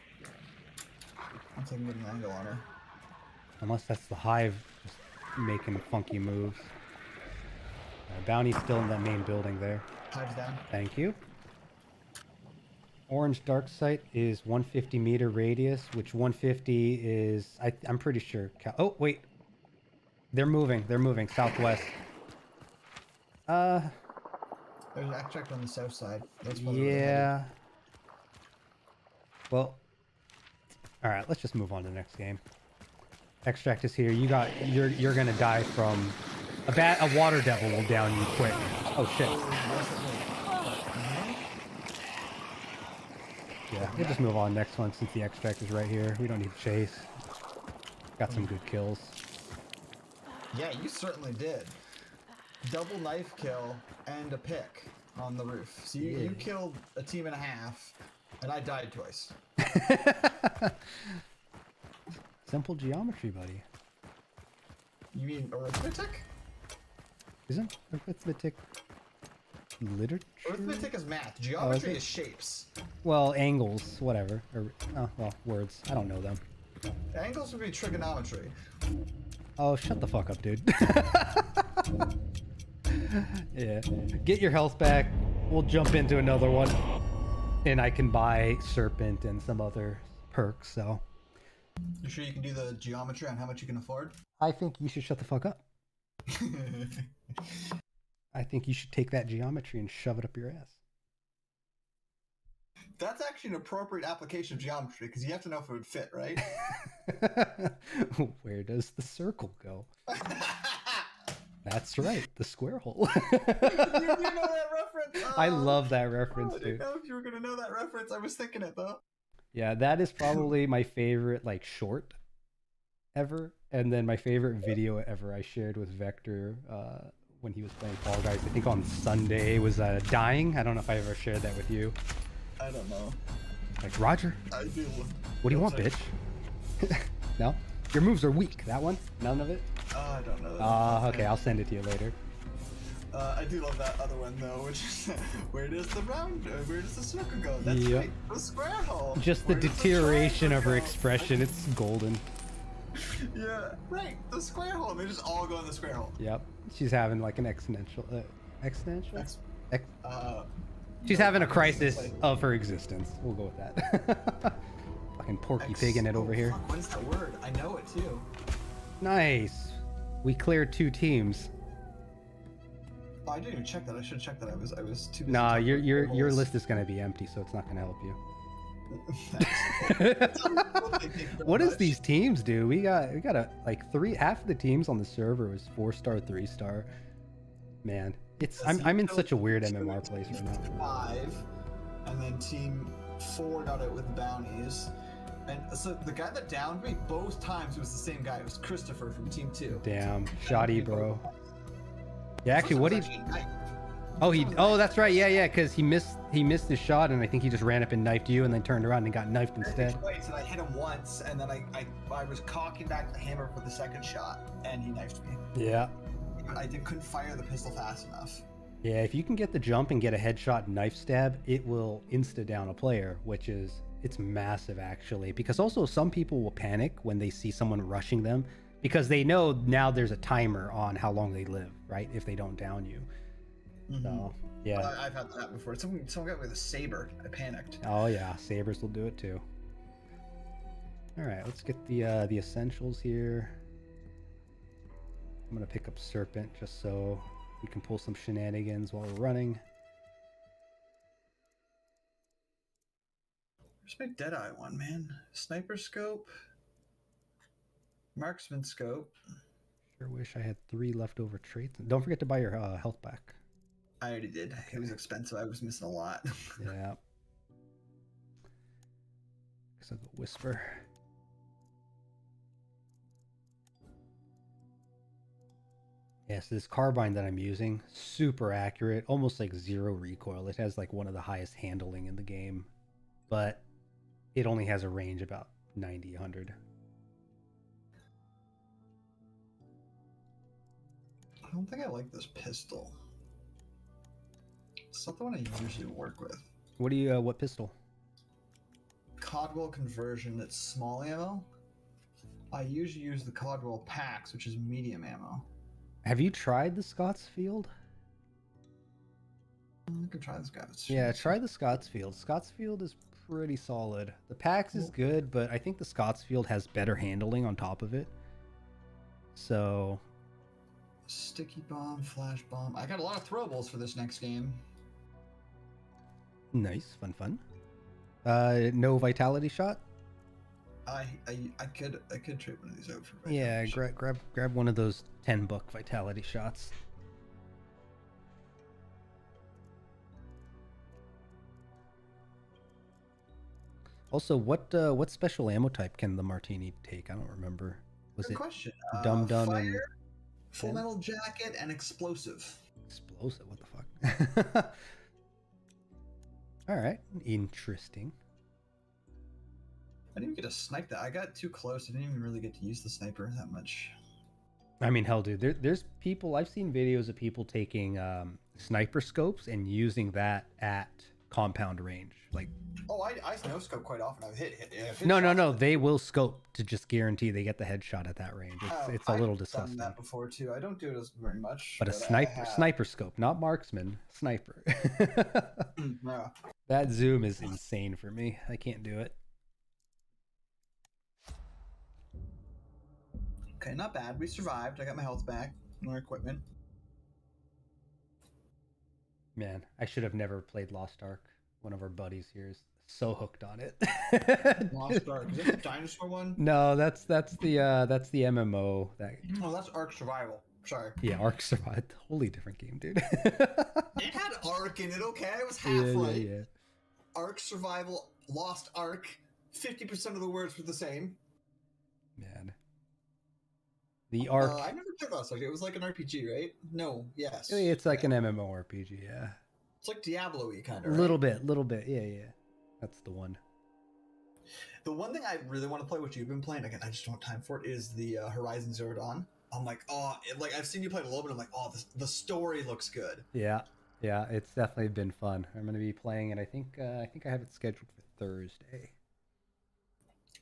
Speaker 2: I'm taking an angle on her.
Speaker 1: Unless that's the hive just making funky moves. Bounty's still in that main building there.
Speaker 2: Hive's down.
Speaker 1: Thank you. Orange dark sight is 150 meter radius, which 150 is... I'm pretty sure... Oh, wait. They're moving. They're moving southwest.
Speaker 2: There's an extract on the south side.
Speaker 1: Yeah. Well... Alright, let's just move on to the next game. Extract is here. You're gonna die from... A water devil will down you quick. Oh, shit. Yeah, we'll just move on next one since the extract is right here. We don't need to chase. Got some good kills.
Speaker 2: Yeah, you certainly did. Double knife kill and a pick. on the roof. So you killed a team and a half, and I died twice.
Speaker 1: Simple geometry, buddy.
Speaker 2: You mean arithmetic?
Speaker 1: Isn't arithmetic literature?
Speaker 2: Arithmetic is math. Geometry is shapes.
Speaker 1: Well, angles, whatever. Or, well, words. I don't know them.
Speaker 2: Angles would be trigonometry.
Speaker 1: Oh, shut the fuck up, dude. Yeah. Get your health back. We'll jump into another one. And I can buy Serpent and some other perks, so.
Speaker 2: You sure you can do the geometry on how much you can afford?
Speaker 1: I think you should shut the fuck up. I think you should take that geometry and shove it up your ass.
Speaker 2: That's actually an appropriate application of geometry, because you have to know if it would fit, right?
Speaker 1: Where does the circle go? That's right, the square hole.
Speaker 2: you know that reference?
Speaker 1: I love that reference,
Speaker 2: I
Speaker 1: dude.
Speaker 2: didn't know if you were going to know that reference. I was thinking it, though.
Speaker 1: Yeah, that is probably my favorite, like, short ever. And then my favorite video ever I shared with Vector when he was playing Fall Guys, I think on Sunday, was Dying. I don't know if I ever shared that with you.
Speaker 2: I don't know.
Speaker 1: Like, Roger,
Speaker 2: I do.
Speaker 1: what do you want, bitch? No? Your moves are weak. That one? None of it?
Speaker 2: I don't know.
Speaker 1: Okay, I'll send it to you later.
Speaker 2: I do love that other one, though, which is, where does the circle go? That's right, the square hole.
Speaker 1: Just the deterioration of her expression, it's golden.
Speaker 2: Yeah, right, the square hole. They just all go in the square hole.
Speaker 1: Yep, she's having like an she's having a crisis of her existence. We'll go with that. Fucking Porky Pigging it over here.
Speaker 2: Fuck, what is that word? I know it too.
Speaker 1: Nice. We cleared 2 teams.
Speaker 2: Oh, I didn't even check that. I should have checked that. I was too busy.
Speaker 1: Nah, your list is gonna be empty, so it's not gonna help you. What does these teams do? We got half of the teams on the server was 4-star, 3-star. Man, it's I'm in such a weird MMR place right now.
Speaker 2: 5, and then team 4 got it with bounties. And so the guy that downed me both times was the same guy. It was Christopher from team 2.
Speaker 1: Damn, shoddy, bro. Yeah, actually, what did? Oh, that's right. Yeah, because he missed his shot, and I think he just ran up and knifed you, and then turned around and got knifed instead.
Speaker 2: Twice, and I hit him once, and then I was cocking back the hammer for the second shot, and he knifed me.
Speaker 1: Yeah.
Speaker 2: I couldn't fire the pistol fast enough.
Speaker 1: Yeah, if you can get the jump and get a headshot knife stab, it will insta down a player, it's massive actually. Because also some people will panic when they see someone rushing them, because they know now there's a timer on how long they live, right? If they don't down you.
Speaker 2: Mm-hmm.
Speaker 1: So yeah,
Speaker 2: I've had that before. Someone got me with a saber. I panicked.
Speaker 1: Oh yeah, sabers will do it too. All right, let's get the essentials here. I'm gonna pick up Serpent just so we can pull some shenanigans while we're running.
Speaker 2: Where's my Deadeye one, man? Sniper scope, marksman scope.
Speaker 1: Sure wish I had 3 leftover traits. Don't forget to buy your health back.
Speaker 2: I already did. Okay. It was expensive. I was missing a lot.
Speaker 1: Yeah. Guess I'll go Whisper. Yes, this carbine that I'm using, super accurate, almost like 0 recoil. It has like one of the highest handling in the game, but it only has a range about 90, 100.
Speaker 2: I don't think I like this pistol. It's not the one I usually work with.
Speaker 1: What pistol?
Speaker 2: Codwell conversion, it's small ammo. I usually use the Codwell packs, which is medium ammo.
Speaker 1: Have you tried the Scotsfield?
Speaker 2: I could try this guy.
Speaker 1: Yeah, try the Scotsfield. Scotsfield is pretty solid. The PAX is good, but I think the Scotsfield has better handling on top of it. So...
Speaker 2: Sticky bomb, flash bomb. I got a lot of throwables for this next game.
Speaker 1: Nice, fun. No vitality shot?
Speaker 2: I could trade one of these out for
Speaker 1: yeah, grab one of those $10 vitality shots. Also, what special ammo type can the Martini take? I don't remember. Was
Speaker 2: Good
Speaker 1: it
Speaker 2: question.
Speaker 1: Dum Dum
Speaker 2: Fire,
Speaker 1: and
Speaker 2: Full Metal Jacket, and Explosive.
Speaker 1: Explosive? What the fuck? All right, interesting.
Speaker 2: I didn't even get to snipe that. I got too close. I didn't even really get to use the sniper that much.
Speaker 1: I mean, hell, dude, there's people. I've seen videos of people taking sniper scopes and using that at compound range. Like,
Speaker 2: oh, I no scope quite often. I've hit
Speaker 1: no. They will scope to just guarantee they get the headshot at that range. It's a little disgusting.
Speaker 2: I've done that before too. I don't do it as very much.
Speaker 1: But a sniper scope, not marksman, sniper.
Speaker 2: Yeah.
Speaker 1: That zoom is insane for me. I can't do it.
Speaker 2: Okay, not bad. We survived. I got my health back, more equipment.
Speaker 1: Man, I should have never played Lost Ark. One of our buddies here is so hooked on it.
Speaker 2: Lost Ark. Is that the dinosaur one?
Speaker 1: No, that's the MMO.
Speaker 2: Oh, that's Ark Survival. Sorry.
Speaker 1: Yeah, Ark Survival. Totally different game, dude.
Speaker 2: It had Ark in it. Okay, it was half right.
Speaker 1: Yeah.
Speaker 2: Ark Survival, Lost Ark. 50% of the words were the same.
Speaker 1: Man. The Ark.
Speaker 2: I never played Lost Ark. It was like an RPG, right? No. Yes.
Speaker 1: It's like an MMORPG. Yeah.
Speaker 2: It's like Diablo-y kind
Speaker 1: of.
Speaker 2: Right?
Speaker 1: Little bit. Yeah. That's the one.
Speaker 2: The one thing I really want to play, which you've been playing, again, I just don't have time for it, is the Horizon Zero Dawn. I'm like, I've seen you play it a little bit. I'm like, the story looks good.
Speaker 1: Yeah, it's definitely been fun. I'm going to be playing it. I think I have it scheduled for Thursday.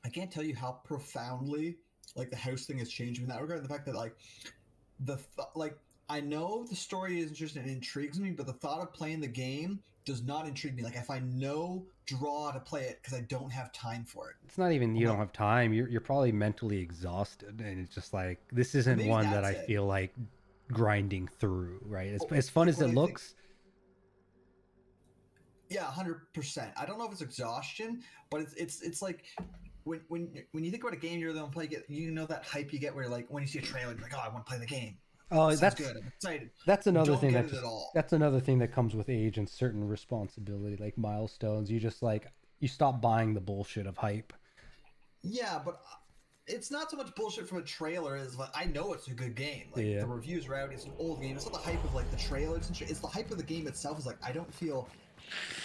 Speaker 2: I can't tell you how profoundly like the house thing has changed me in that regard. The fact that like I know the story is interesting and intrigues me, but the thought of playing the game does not intrigue me. Like I find no draw to play it because I don't have time for it.
Speaker 1: It's not even you don't have time. You're probably mentally exhausted, and it's just like this isn't one that I feel like grinding through. Right? As fun as it looks.
Speaker 2: Yeah, 100%. I don't know if it's exhaustion, but it's like when you think about a game you're going to play, you know that hype you get where like when you see a trailer, you're like, oh, I want to play the game.
Speaker 1: Oh,
Speaker 2: that's good. I'm excited.
Speaker 1: That's another thing that's another thing that comes with age and certain responsibility, like milestones. You just like you stop buying the bullshit of hype.
Speaker 2: Yeah, but it's not so much bullshit from a trailer as like I know it's a good game. Like the reviews are out. It's an old game. It's not the hype of like the trailers and shit. It's the hype of the game itself. Is like I don't feel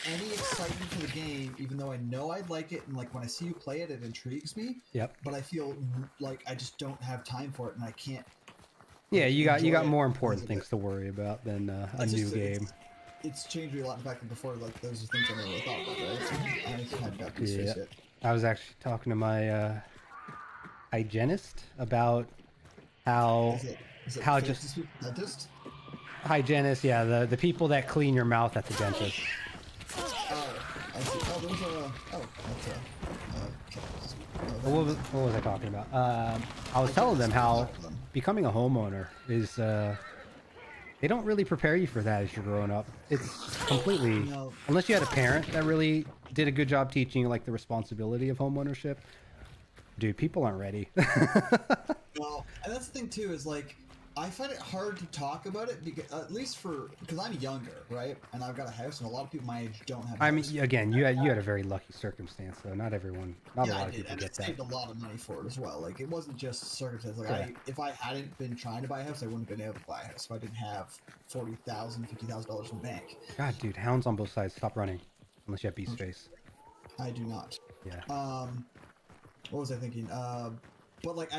Speaker 2: any excitement for the game, even though I know I'd like it, and like when I see you play it, it intrigues me.
Speaker 1: Yep.
Speaker 2: But I feel like I just don't have time for it, and I can't.
Speaker 1: Yeah, you got more important things to worry about than a new game.
Speaker 2: It's changed me a lot. In fact, before, like those are things I never really thought about. Right? So I haven't got to face it.
Speaker 1: I was actually talking to my hygienist about how just
Speaker 2: dentist.
Speaker 1: Hygienist, yeah, the people that clean your mouth at the dentist.
Speaker 2: Oh, I see. Oh, there's
Speaker 1: What was I talking about? I was telling them how becoming a homeowner is they don't really prepare you for that as you're growing up. It's completely unless you had a parent that really did a good job teaching you like the responsibility of homeownership. Dude, people aren't ready.
Speaker 2: Well, and that's the thing too is like I find it hard to talk about it because at least because I'm younger, right? And I've got a house, and a lot of people my age don't have.
Speaker 1: I mean, again, you had a very lucky circumstance, though. Not a lot of people get that.
Speaker 2: I saved a lot of money for it as well. Like it wasn't just circumstance. Like if I hadn't been trying to buy a house, I wouldn't have been able to buy a house. If I didn't have $40,000, $50,000 in the bank.
Speaker 1: God, dude, hounds on both sides. Stop running, unless you have beast face.
Speaker 2: I do not.
Speaker 1: Yeah.
Speaker 2: What was I thinking? But like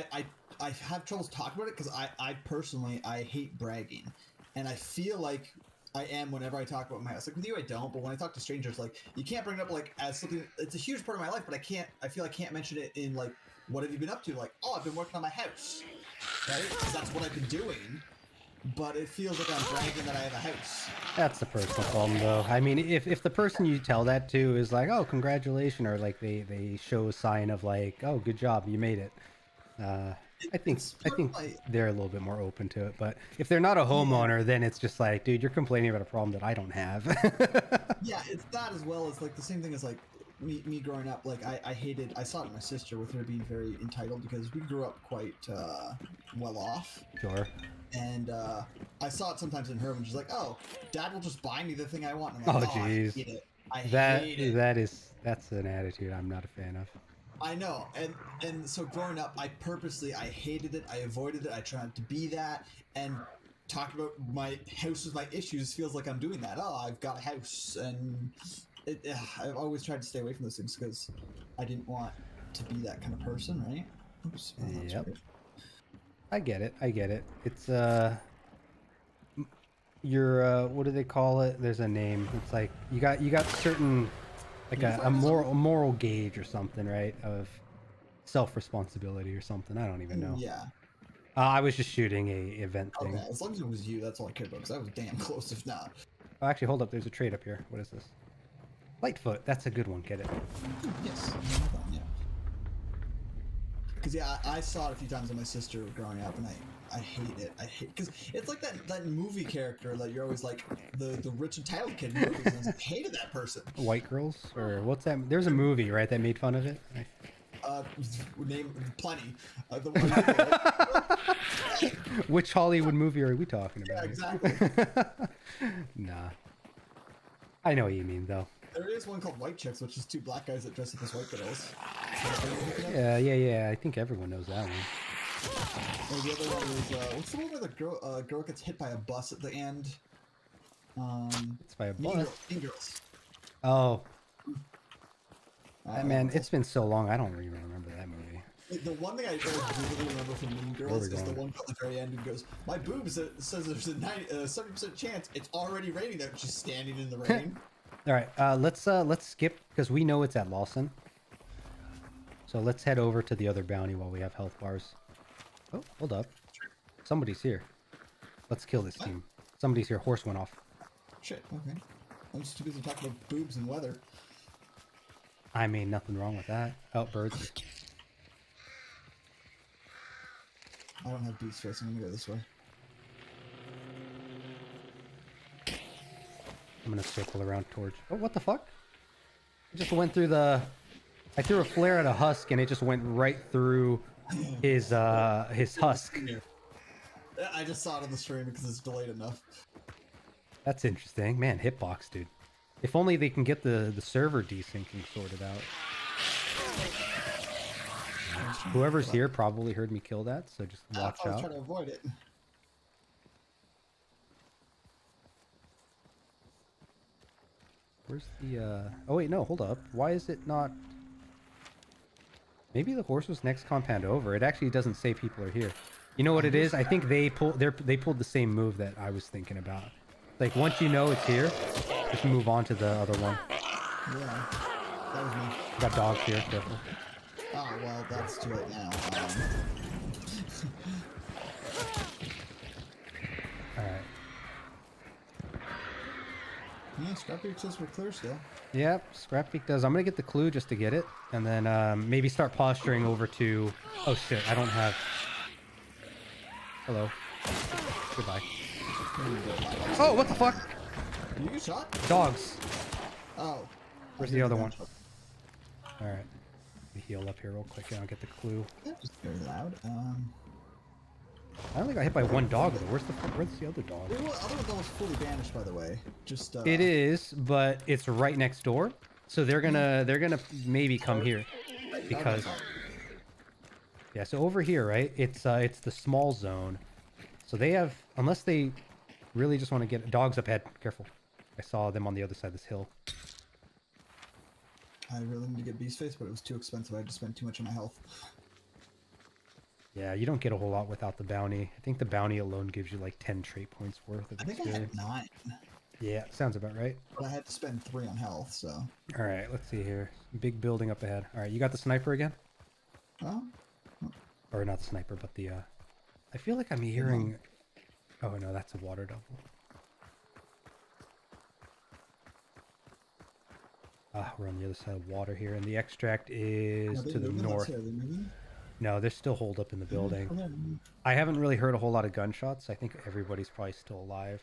Speaker 2: I have troubles talking about it because I personally hate bragging, and I feel like I am whenever I talk about my house. Like with you, I don't, but when I talk to strangers, like you can't bring it up like as something. It's a huge part of my life, but I feel I can't mention it in like what have you been up to? Like I've been working on my house, right? Because that's what I've been doing. But it feels like I'm bragging that I have a house.
Speaker 1: That's the personal problem, though. I mean, if the person you tell that to is like, oh, congratulations, or like they show a sign of like, oh, good job, you made it. I think they're a little bit more open to it, but if they're not a homeowner, then it's just like, dude, you're complaining about a problem that I don't have.
Speaker 2: Yeah, it's that as well as like the same thing as like me growing up. Like I saw it in my sister with her being very entitled because we grew up quite well off.
Speaker 1: Sure.
Speaker 2: And I saw it sometimes in her when she's like, "Oh, Dad will just buy me the thing I want." And I'm like,
Speaker 1: jeez,
Speaker 2: I hate it.
Speaker 1: That's an attitude I'm not a fan of.
Speaker 2: I know, and so growing up, I hated it. I avoided it. I tried to be that, and talking about my house with my issues feels like I'm doing that. Oh, I've got a house, and I've always tried to stay away from those things because I didn't want to be that kind of person, right? Oops. Oh,
Speaker 1: Yep.
Speaker 2: weird.
Speaker 1: I get it. I get it. It's what do they call it? There's a name. It's like you got certain, like a moral gauge or something, right? Of self-responsibility or something. I don't even know.
Speaker 2: Yeah.
Speaker 1: I was just shooting a event thing.
Speaker 2: Okay, as long as it was you, that's all I cared about, because I was damn close if not.
Speaker 1: Oh, actually, hold up. There's a trade up here. What is this? Lightfoot. That's a good one. Get it.
Speaker 2: Yes. Yeah. Because, yeah, I saw it a few times with my sister growing up, and I hate it. I hate, because it's like that movie character that you're always like, the rich and talented kid in movies, and I hated that person.
Speaker 1: White Girls? Or what's that? There's a movie, right, that made fun of it?
Speaker 2: Name plenty. The one
Speaker 1: Which Hollywood movie are we talking about?
Speaker 2: Yeah, exactly.
Speaker 1: Nah. I know what you mean, though.
Speaker 2: There is one called White Chicks, which is two black guys that dress up as white girls.
Speaker 1: Yeah. I think everyone knows that one.
Speaker 2: And the other one is what's the one where the girl gets hit by a bus at the end?
Speaker 1: It's by a bus.
Speaker 2: Mean Girls.
Speaker 1: Oh. Man, it's been so long. I don't even remember that movie.
Speaker 2: The one thing I vividly remember from Mean Girls is the one at the very end who goes, "My boobs says there's a 70% chance it's already raining." That she's standing in the rain.
Speaker 1: All right, let's skip because we know it's at Lawson. So let's head over to the other bounty while we have health bars. Oh, hold up. Somebody's here. Let's kill this team. Somebody's here. Horse went off.
Speaker 2: Shit, okay. I'm just too busy talking about boobs and weather.
Speaker 1: I mean, nothing wrong with that. Oh, birds.
Speaker 2: I don't have beast face. I'm gonna go this way.
Speaker 1: I'm gonna circle around towards... Oh, what the fuck? It just went through the... I threw a flare at a husk and it just went right through his husk.
Speaker 2: I just saw it on the stream because it's delayed enough.
Speaker 1: That's interesting. Man, hitbox, dude. If only they can get the server desyncing sorted out. Whoever's here probably heard me kill that, so just watch out.
Speaker 2: I was trying to avoid it.
Speaker 1: Where's the Oh wait, no, hold up. Why is it not... Maybe the horse was next compound over. It actually doesn't say people are here. You know what it is? I think they pulled the same move that I was thinking about. Like, once you know it's here, just move on to the other one.
Speaker 2: Yeah, that was me.
Speaker 1: Got dogs here, careful.
Speaker 2: Oh, well, that's too late now.
Speaker 1: Alright.
Speaker 2: Yeah, Scrapbeak says we're clear still.
Speaker 1: Yep, Scrapbeak does. I'm gonna get the clue just to get it, and then maybe start posturing over to... Oh shit, I don't have... Hello. Goodbye. Oh, what the fuck?
Speaker 2: You get shot?
Speaker 1: Dogs.
Speaker 2: Oh.
Speaker 1: Where's the other one? Alright. Let me heal up here real quick and I'll get the clue.
Speaker 2: That was very loud.
Speaker 1: I only got hit by one dog though. Where's the other dog?
Speaker 2: The other one was fully banished, by the way. Just
Speaker 1: It is, but it's right next door. So they're gonna maybe come here. Because yeah, so over here, right? It's the small zone. So they have, unless they really just want to get dogs up ahead. Careful. I saw them on the other side of this hill.
Speaker 2: I really need to get Beast Face, but it was too expensive. I had to spend too much on my health.
Speaker 1: Yeah, you don't get a whole lot without the bounty. I think the bounty alone gives you like 10 trait points worth of experience.
Speaker 2: I had 9.
Speaker 1: Yeah, sounds about right.
Speaker 2: But I had to spend 3 on health, so...
Speaker 1: Alright, let's see here. Big building up ahead. Alright, you got the sniper again?
Speaker 2: Oh?
Speaker 1: Or not the sniper, but the, I feel like I'm hearing... Oh no, that's a water double. We're on the other side of water here, and the extract is to the north. No, they're still holed up in the building. I haven't really heard a whole lot of gunshots. I think everybody's probably still alive.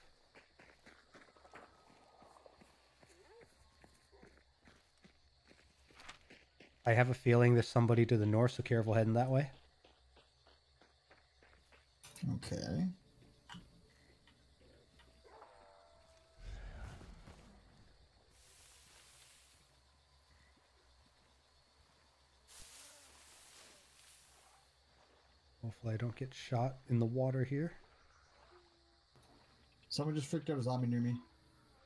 Speaker 1: I have a feeling there's somebody to the north, so careful heading that way.
Speaker 2: Okay.
Speaker 1: Hopefully I don't get shot in the water here.
Speaker 2: Someone just freaked out a zombie near me.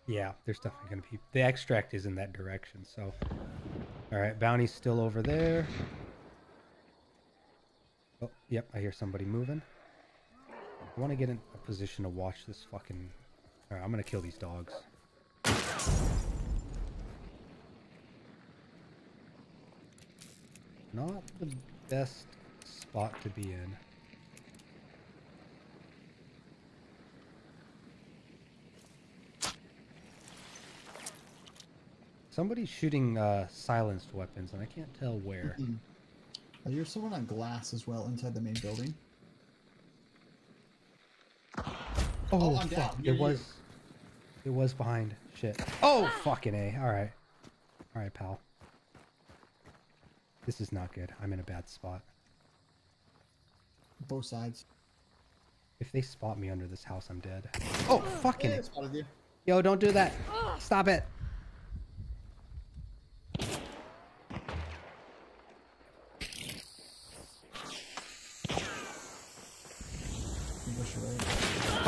Speaker 1: Yeah, there's definitely going to be... The extract is in that direction, so... Alright, bounty's still over there. Oh, yep, I hear somebody moving. I want to get in a position to watch this fucking... Alright, I'm going to kill these dogs. Not the best spot to be in. Somebody's shooting silenced weapons, and I can't tell where.
Speaker 2: I hear someone on glass as well inside the main building.
Speaker 1: Oh,
Speaker 2: I'm
Speaker 1: fuck.
Speaker 2: down.
Speaker 1: It was behind. Shit. Oh, fucking A. Alright. Alright, pal. This is not good. I'm in a bad spot.
Speaker 2: Both sides.
Speaker 1: If they spot me under this house, I'm dead. Oh, fucking
Speaker 2: Yeah,
Speaker 1: it.
Speaker 2: spotted you.
Speaker 1: Yo, don't do that. Stop it.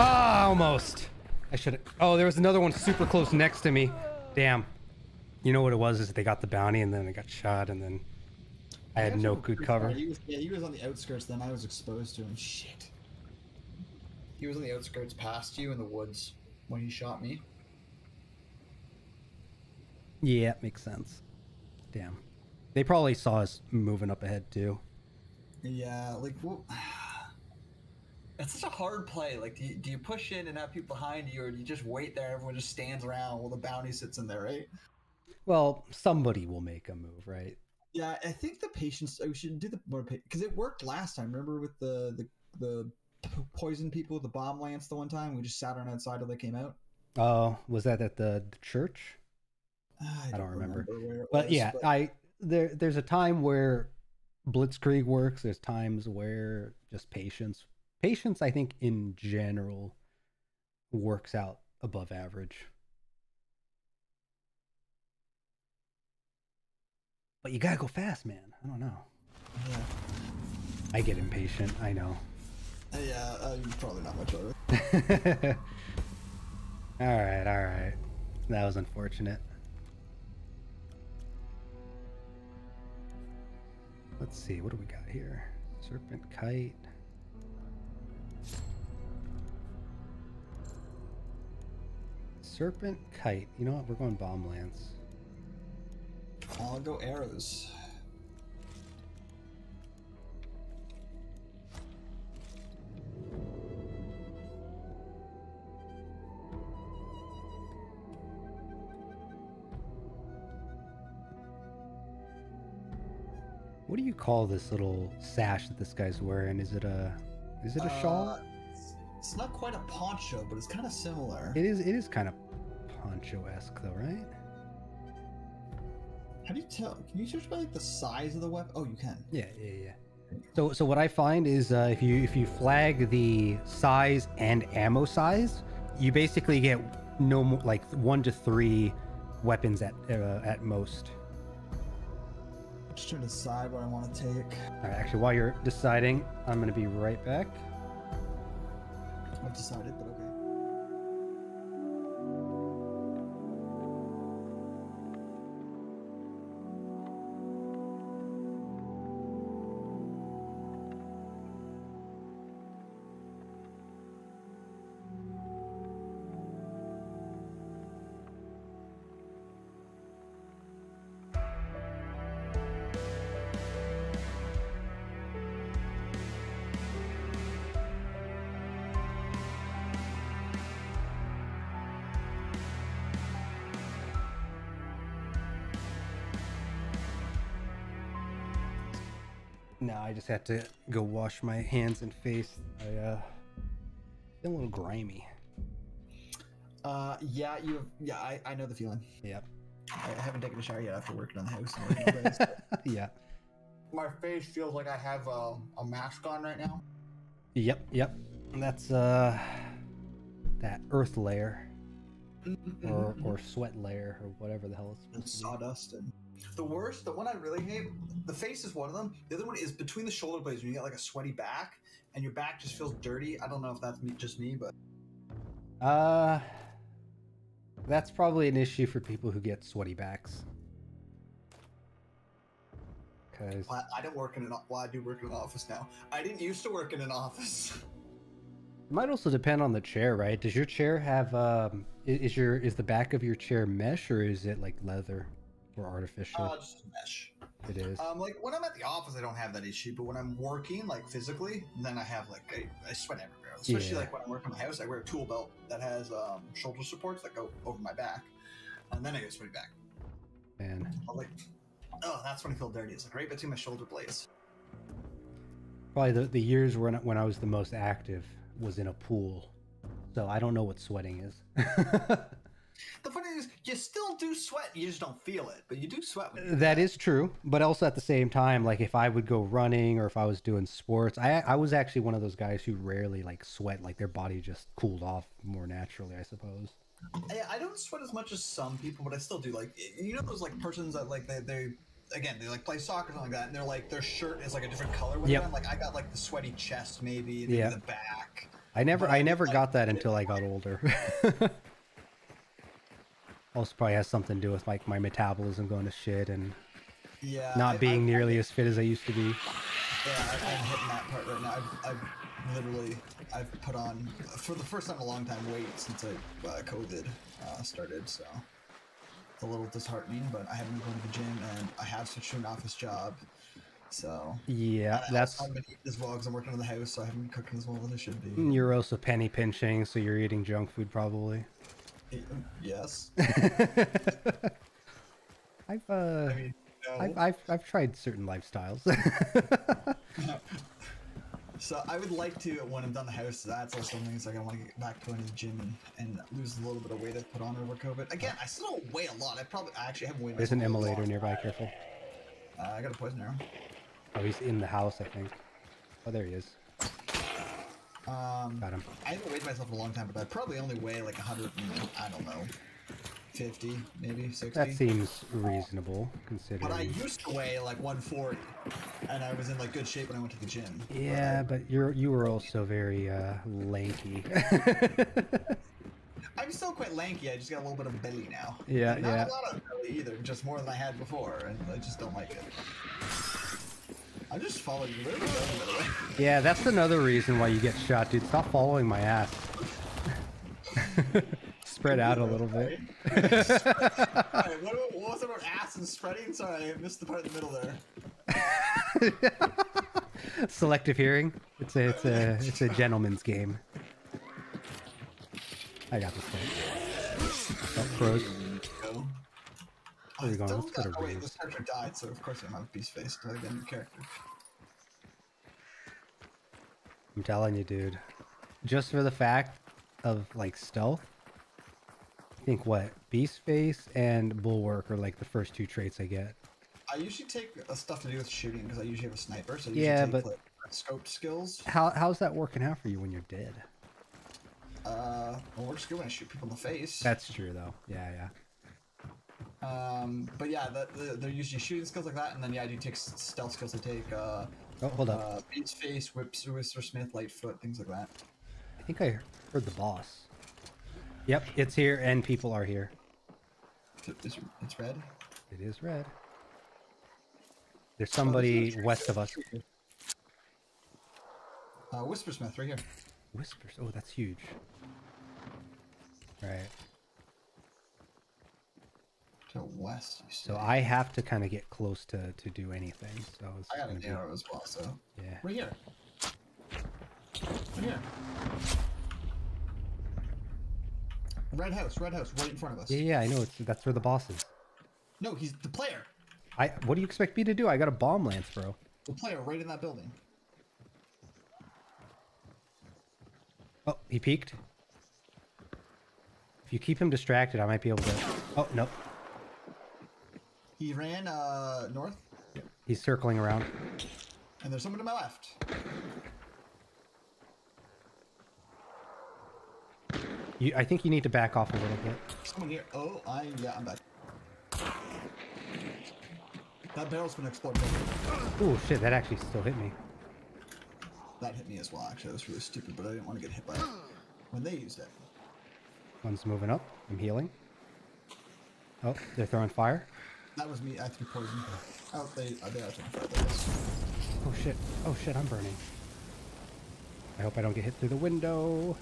Speaker 1: Ah, almost. I should have... Oh, there was another one super close next to me. Damn. You know what it was? Is they got the bounty and then I got shot and then I had no good cover.
Speaker 2: He was on the outskirts, then I was exposed to him. Shit. He was on the outskirts past you in the woods when he shot me.
Speaker 1: Yeah, makes sense. Damn. They probably saw us moving up ahead too.
Speaker 2: Yeah, like, well, it's such a hard play. Like, do you push in and have people behind you, or do you just wait there? Everyone just stands around while the bounty sits in there, right?
Speaker 1: Well, somebody will make a move, right?
Speaker 2: Yeah, I think the patience. We should do the more because it worked last time. Remember with the poison people with the bomb lance the one time? We just sat on outside till they came out.
Speaker 1: Oh, was that at the church?
Speaker 2: I don't remember where it
Speaker 1: but
Speaker 2: was,
Speaker 1: yeah, there's a time where Blitzkrieg works. There's times where just patience, I think in general works out above average. But you gotta go fast, man. I don't know.
Speaker 2: Yeah.
Speaker 1: I get impatient. I know.
Speaker 2: Yeah, you're probably not much older.
Speaker 1: All right. That was unfortunate. Let's see, what do we got here? Serpent kite. Serpent kite. You know what? We're going bomb lance.
Speaker 2: I'll go arrows.
Speaker 1: What do you call this little sash that this guy's wearing? Is it a shawl?
Speaker 2: It's not quite a poncho, but it's kind of similar.
Speaker 1: It is kind of poncho-esque though, right?
Speaker 2: How do you tell? Can you search by like the size of the weapon? Oh, you can.
Speaker 1: Yeah. So what I find is if you flag the size and ammo size, you basically get no more, like 1 to 3 weapons at most.
Speaker 2: Just trying to decide what I want to take.
Speaker 1: All right, actually, while you're deciding, I'm gonna be right back.
Speaker 2: I've decided, but okay.
Speaker 1: No, I just had to go wash my hands and face. Been a little grimy.
Speaker 2: Yeah, I know the feeling.
Speaker 1: Yep.
Speaker 2: I haven't taken a shower yet after working on the house.
Speaker 1: Yeah.
Speaker 2: My face feels like I have a mask on right now.
Speaker 1: Yep. That's that earth layer or sweat layer or whatever the hell it's supposed to be.
Speaker 2: Sawdust and the one I really hate. The face is one of them. The other one is between the shoulder blades when you get like a sweaty back and your back just feels dirty. I don't know if that's just me, but
Speaker 1: That's probably an issue for people who get sweaty backs. Cause
Speaker 2: Well, I don't work in an. Well, I do work in an office now. I didn't used to work in an office.
Speaker 1: it might also depend on the chair, right? Does your chair have is the back of your chair mesh or is it like leather or artificial?
Speaker 2: Just mesh.
Speaker 1: It is.
Speaker 2: Like when I'm at the office, I don't have that issue, but when I'm working, like physically, then I have like I sweat everywhere. Especially like when I work in my house, I wear a tool belt that has shoulder supports that go over my back, and then I get sweaty back.
Speaker 1: Man.
Speaker 2: I'm like, oh, that's when I feel dirty. It's like right between my shoulder blades.
Speaker 1: Probably the years when I was the most active was in a pool, so I don't know what sweating is.
Speaker 2: The funny thing is, you still do sweat. You just don't feel it, but you do sweat.
Speaker 1: That is true, but also at the same time, like if I would go running or if I was doing sports, I was actually one of those guys who rarely like sweat, like their body just cooled off more naturally, I suppose.
Speaker 2: I don't sweat as much as some people, but I still do. Like, you know those like persons that like they like play soccer or something like that, and they're like their shirt is like a different color when they're on. Like I got like the sweaty chest maybe the back. I
Speaker 1: never got that until I got older. Also probably has something to do with like my metabolism going to shit and not being nearly as fit as I used to be.
Speaker 2: Yeah, I'm hitting that part right now. I've put on for the first time in a long time weight since COVID started, so it's a little disheartening. But I haven't been going to the gym, and I have switched to an office job, so
Speaker 1: yeah, that's.
Speaker 2: I haven't been eating as well because I'm working in the house, so I haven't been cooking as well as I should be.
Speaker 1: You're also penny pinching, so you're eating junk food probably.
Speaker 2: Yes.
Speaker 1: I've tried certain lifestyles.
Speaker 2: So I would like to, when I'm done the house, that's also something. It's like I want to get back going to the gym and lose a little bit of weight I put on over COVID. Again, I still don't weigh a lot. I actually haven't weighed.
Speaker 1: There's an immolator nearby. Careful.
Speaker 2: I got a poison arrow.
Speaker 1: Oh, he's in the house, I think. Oh, there he is. Got him.
Speaker 2: I haven't weighed myself in a long time, but I probably only weigh like 100. I don't know. 50, maybe 60.
Speaker 1: That seems reasonable, considering.
Speaker 2: But I used to weigh like 140, and I was in like good shape when I went to the gym.
Speaker 1: Yeah, but you were also very lanky.
Speaker 2: I'm still quite lanky. I just got a little bit of belly now.
Speaker 1: Yeah,
Speaker 2: and not a lot of belly either, just more than I had before, and I just don't like it. I'm just following you. Where are we going, by the way?
Speaker 1: Yeah, that's another reason why you get shot, dude. Stop following my ass. Spread out a little bit.
Speaker 2: Alright, what was it about ass and spreading? Sorry, I missed the part in the middle there.
Speaker 1: Selective hearing. It's a gentleman's game. I got this thing. Oh, crows. Where are we going? Let's go to
Speaker 2: wait, this character died, so of course I don't have a beast face. So I get a new character.
Speaker 1: I'm telling you, dude. Just for the fact of like stealth. I think what? Beast face and bulwark are like the first two traits I get.
Speaker 2: I usually take stuff to do with shooting because I usually have a sniper, so I usually take like scoped skills.
Speaker 1: How's that working out for you when you're dead?
Speaker 2: Well, it works good when I shoot people in the face.
Speaker 1: That's true though. Yeah.
Speaker 2: But yeah, they're usually shooting skills like that, and then yeah, I do take stealth skills. I take
Speaker 1: oh, hold up.
Speaker 2: Beast face, Whisper Smith, Lightfoot, things like that.
Speaker 1: I think I heard the boss. Yep, it's here, and people are here.
Speaker 2: It's red?
Speaker 1: It is red. There's somebody west of us.
Speaker 2: Whisper Smith, right here.
Speaker 1: Whispers? Oh, that's huge. Right.
Speaker 2: To the west, you see.
Speaker 1: So I have to kind of get close to do anything. So
Speaker 2: I got an arrow as well, so...
Speaker 1: Yeah.
Speaker 2: Right here. Right here. Red house, right in front of us.
Speaker 1: Yeah, I know. That's where the boss is.
Speaker 2: No, he's the player.
Speaker 1: What do you expect me to do? I got a bomb lance, bro.
Speaker 2: The player right in that building.
Speaker 1: Oh, he peeked. If you keep him distracted, I might be able to... Oh, no.
Speaker 2: He ran north.
Speaker 1: He's circling around.
Speaker 2: And there's someone to my left.
Speaker 1: I think you need to back off a little bit.
Speaker 2: Someone here. Oh, yeah, I'm back. That barrel's gonna explode.
Speaker 1: Oh shit, that actually still hit me.
Speaker 2: That hit me as well, actually. That was really stupid, but I didn't want to get hit by it when they used it.
Speaker 1: One's moving up. I'm healing. Oh, they're throwing fire.
Speaker 2: That was me. I threw poison. Oh, they are throwing fire.
Speaker 1: Oh shit. Oh shit, I'm burning. I hope I don't get hit through the window.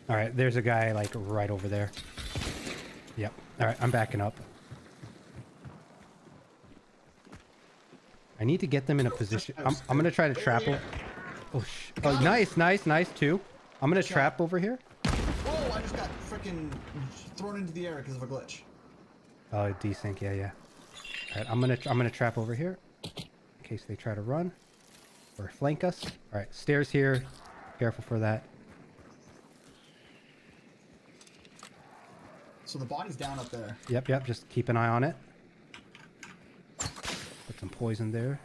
Speaker 1: All right, there's a guy like right over there. Yep. All right, I'm backing up. I need to get them in a position. I'm gonna try to trap them. Oh, oh, nice too. I'm gonna trap over here.
Speaker 2: Whoa! I just got freaking thrown into the air because of a glitch.
Speaker 1: Oh, desync. Yeah. All right, I'm gonna trap over here in case they try to run or flank us. All right, stairs here. Careful for that.
Speaker 2: So the body's down up there.
Speaker 1: Yep. Just keep an eye on it. Put some poison there.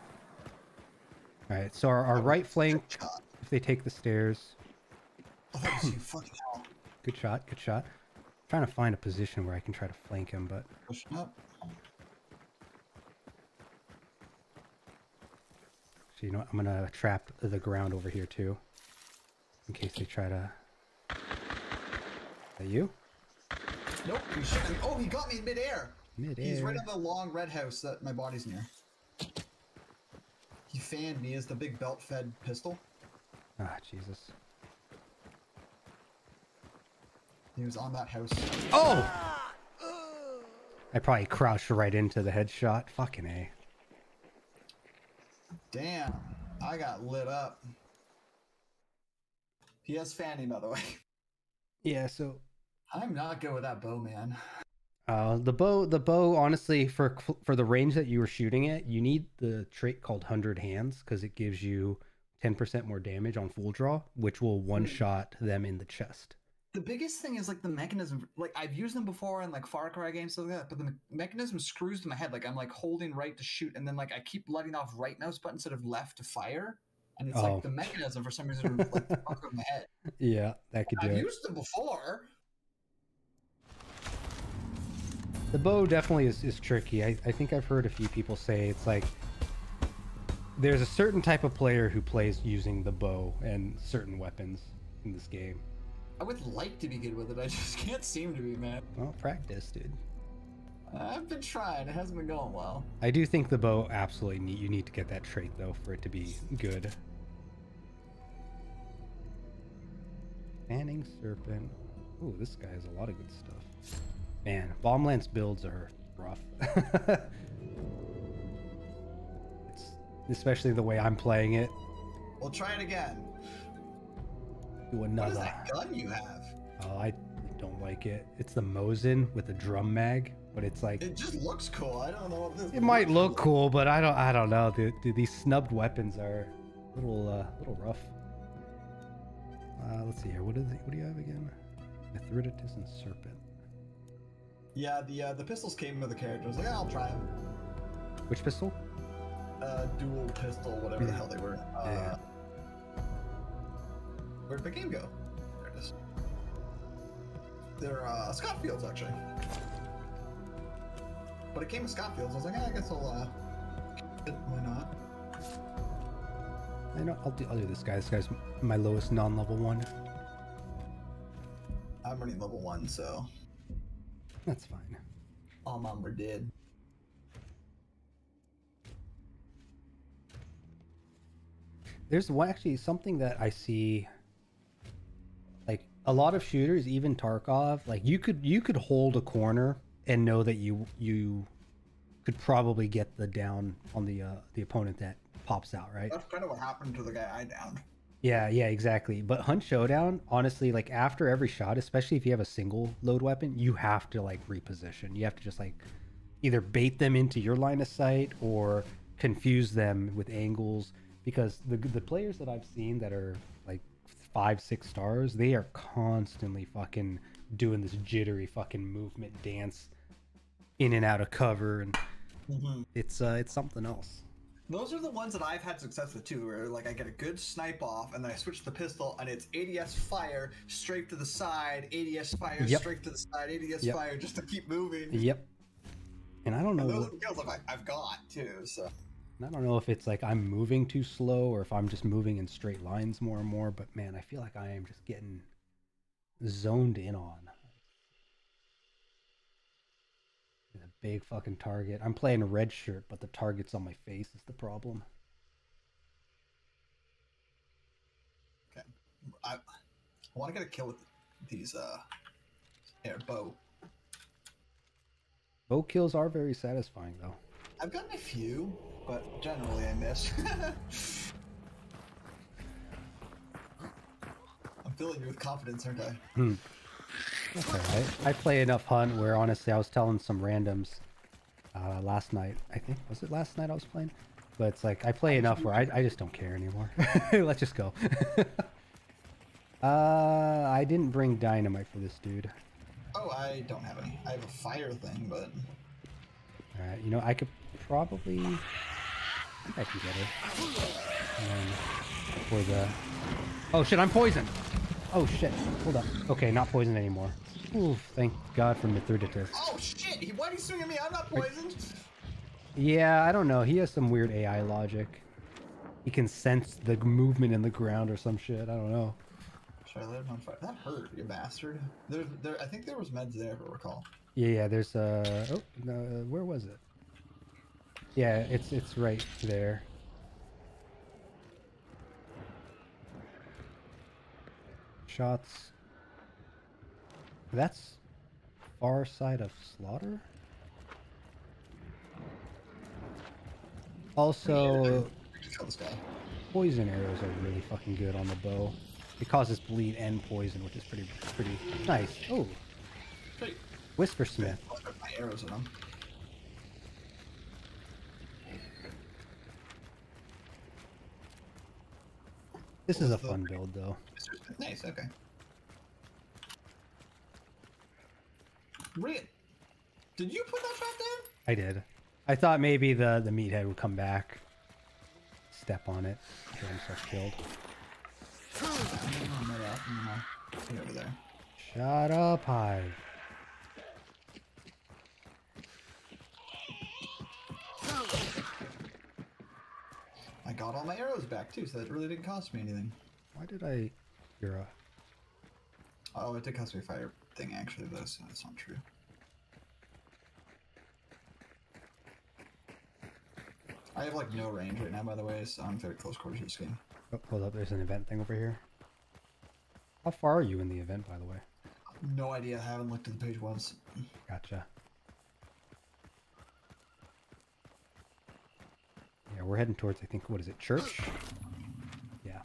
Speaker 1: All right, so our right flank, if they take the stairs.
Speaker 2: Oh, that was you, fucking hell.
Speaker 1: Good shot. Trying to find a position where I can try to flank him, but...
Speaker 2: Pushing up.
Speaker 1: So, you know what? I'm gonna trap the ground over here too. In case they try to... Is that you?
Speaker 2: Nope, he shouldn't. Oh, he got me in midair. He's right on the long red house that my body's near. He fanned me as the big belt-fed pistol.
Speaker 1: Ah, Jesus.
Speaker 2: He was on that house.
Speaker 1: Oh! I probably crouched right into the headshot. Fucking A.
Speaker 2: Damn, I got lit up. He has fanning, by the way.
Speaker 1: Yeah, so...
Speaker 2: I'm not good with that bow, man.
Speaker 1: The bow, honestly, for the range that you were shooting at, you need the trait called 100 Hands, because it gives you 10% more damage on full draw, which will one-shot them in the chest.
Speaker 2: The biggest thing is like the mechanism. Like I've used them before in like Far Cry games, stuff like that. But the mechanism screws to my head. Like I'm like holding right to shoot, and then like I keep letting off right mouse button instead of left to fire. And it's like the mechanism for some reason like fuck with my head.
Speaker 1: Yeah, that could do it.
Speaker 2: I've used them before.
Speaker 1: The bow definitely is tricky. I think I've heard a few people say it's like there's a certain type of player who plays using the bow and certain weapons in this game.
Speaker 2: I would like to be good with it. I just can't seem to be, man.
Speaker 1: Well, practice, dude.
Speaker 2: I've been trying. It hasn't been going well.
Speaker 1: I do think the bow absolutely you need to get that trait though for it to be good. Fanning Serpent. Ooh, this guy has a lot of good stuff. Man, Bomb Lance builds are rough. It's especially the way I'm playing it.
Speaker 2: We'll try it again.
Speaker 1: Do another.
Speaker 2: What is that gun you have?
Speaker 1: Oh, I don't like it. It's the Mosin with the drum mag, but it's like
Speaker 2: it just looks cool. I don't know what this.
Speaker 1: It might look cool, but I don't know. Dude, these snubbed weapons are a little rough. Let's see here. What do you have again? Mithridatus and Serpent.
Speaker 2: Yeah, the pistols came with the character. I was like, I'll try them.
Speaker 1: Which pistol?
Speaker 2: Dual pistol, whatever the hell they were.
Speaker 1: Yeah.
Speaker 2: Where'd the game go? There it is. They're Scottfields, actually. But it came with Scottfields. I was like, I guess I'll why not?
Speaker 1: I know I'll do this guy. This guy's my lowest non-level 1.
Speaker 2: I'm running level 1, so
Speaker 1: that's fine.
Speaker 2: All mom were dead.
Speaker 1: There's actually something that I see. Like a lot of shooters, even Tarkov, like you could hold a corner and know that you could probably get the down on the opponent that pops out, right?
Speaker 2: That's kind of what happened to the guy I downed.
Speaker 1: Yeah, exactly. But Hunt Showdown, honestly, like after every shot, especially if you have a single load weapon, you have to like reposition. You have to just like either bait them into your line of sight or confuse them with angles, because the players that I've seen that are like 5-6 stars, they are constantly fucking doing this jittery fucking movement dance in and out of cover, and it's something else.
Speaker 2: Those are the ones that I've had success with too, where like I get a good snipe off and then I switch the pistol and it's ADS fire straight to the side, ADS fire straight to the side, ADS fire just to keep moving.
Speaker 1: Yep. And I don't know.
Speaker 2: And those are the kills I've got too. So
Speaker 1: And I don't know if it's like I'm moving too slow or if I'm just moving in straight lines more and more, but man, I feel like I am just getting zoned in on. A big fucking target. I'm playing a red shirt, but the target's on my face is the problem.
Speaker 2: Okay. I want to get a kill with these air bow.
Speaker 1: Bow kills are very satisfying though.
Speaker 2: I've gotten a few, but generally I miss. I'm filling you with confidence, aren't I?
Speaker 1: That's alright. I play enough hunt where honestly I was telling some randoms last night. I think, was it last night I was playing? But it's like, I play enough where I just don't care anymore. Let's just go. I didn't bring dynamite for this dude.
Speaker 2: Oh, I don't have any. I have a fire thing, but...
Speaker 1: Alright, you know, I could probably... I think I can get her. And then for the... Oh shit, I'm poisoned! Oh shit, hold up. Okay, not poisoned anymore. Ooh, thank God for Mithridatus.
Speaker 2: Oh shit, why did he swing at me? I'm not poisoned!
Speaker 1: Yeah, I don't know. He has some weird AI logic. He can sense the movement in the ground or some shit. I don't know.
Speaker 2: Should I let him on fire? That hurt, you bastard. I think there was meds there, if I recall.
Speaker 1: Yeah, there's oh, no, where was it? Yeah, it's right there. Shots. That's far side of slaughter. Also, poison arrows are really fucking good on the bow. It causes bleed and poison, which is pretty nice. Oh, Whispersmith.
Speaker 2: My arrows in them.
Speaker 1: This is a fun build, though.
Speaker 2: Nice. Okay. Rick, did you put that shot down?
Speaker 1: I did. I thought maybe the meathead would come back, step on it, get himself killed.
Speaker 2: Over there.
Speaker 1: Shut up, Hive.
Speaker 2: I got all my arrows back too, so that really didn't cost me anything.
Speaker 1: Why did I... You're a...
Speaker 2: Oh, it did cost me a fire thing actually, though, so that's not true. I have like no range right now, by the way, so I'm very close quarters to this game.
Speaker 1: Oh, hold up, there's an event thing over here. How far are you in the event, by the way?
Speaker 2: No idea, I haven't looked at the page once.
Speaker 1: Gotcha. Yeah, we're heading towards, I think, what is it, church? Yeah.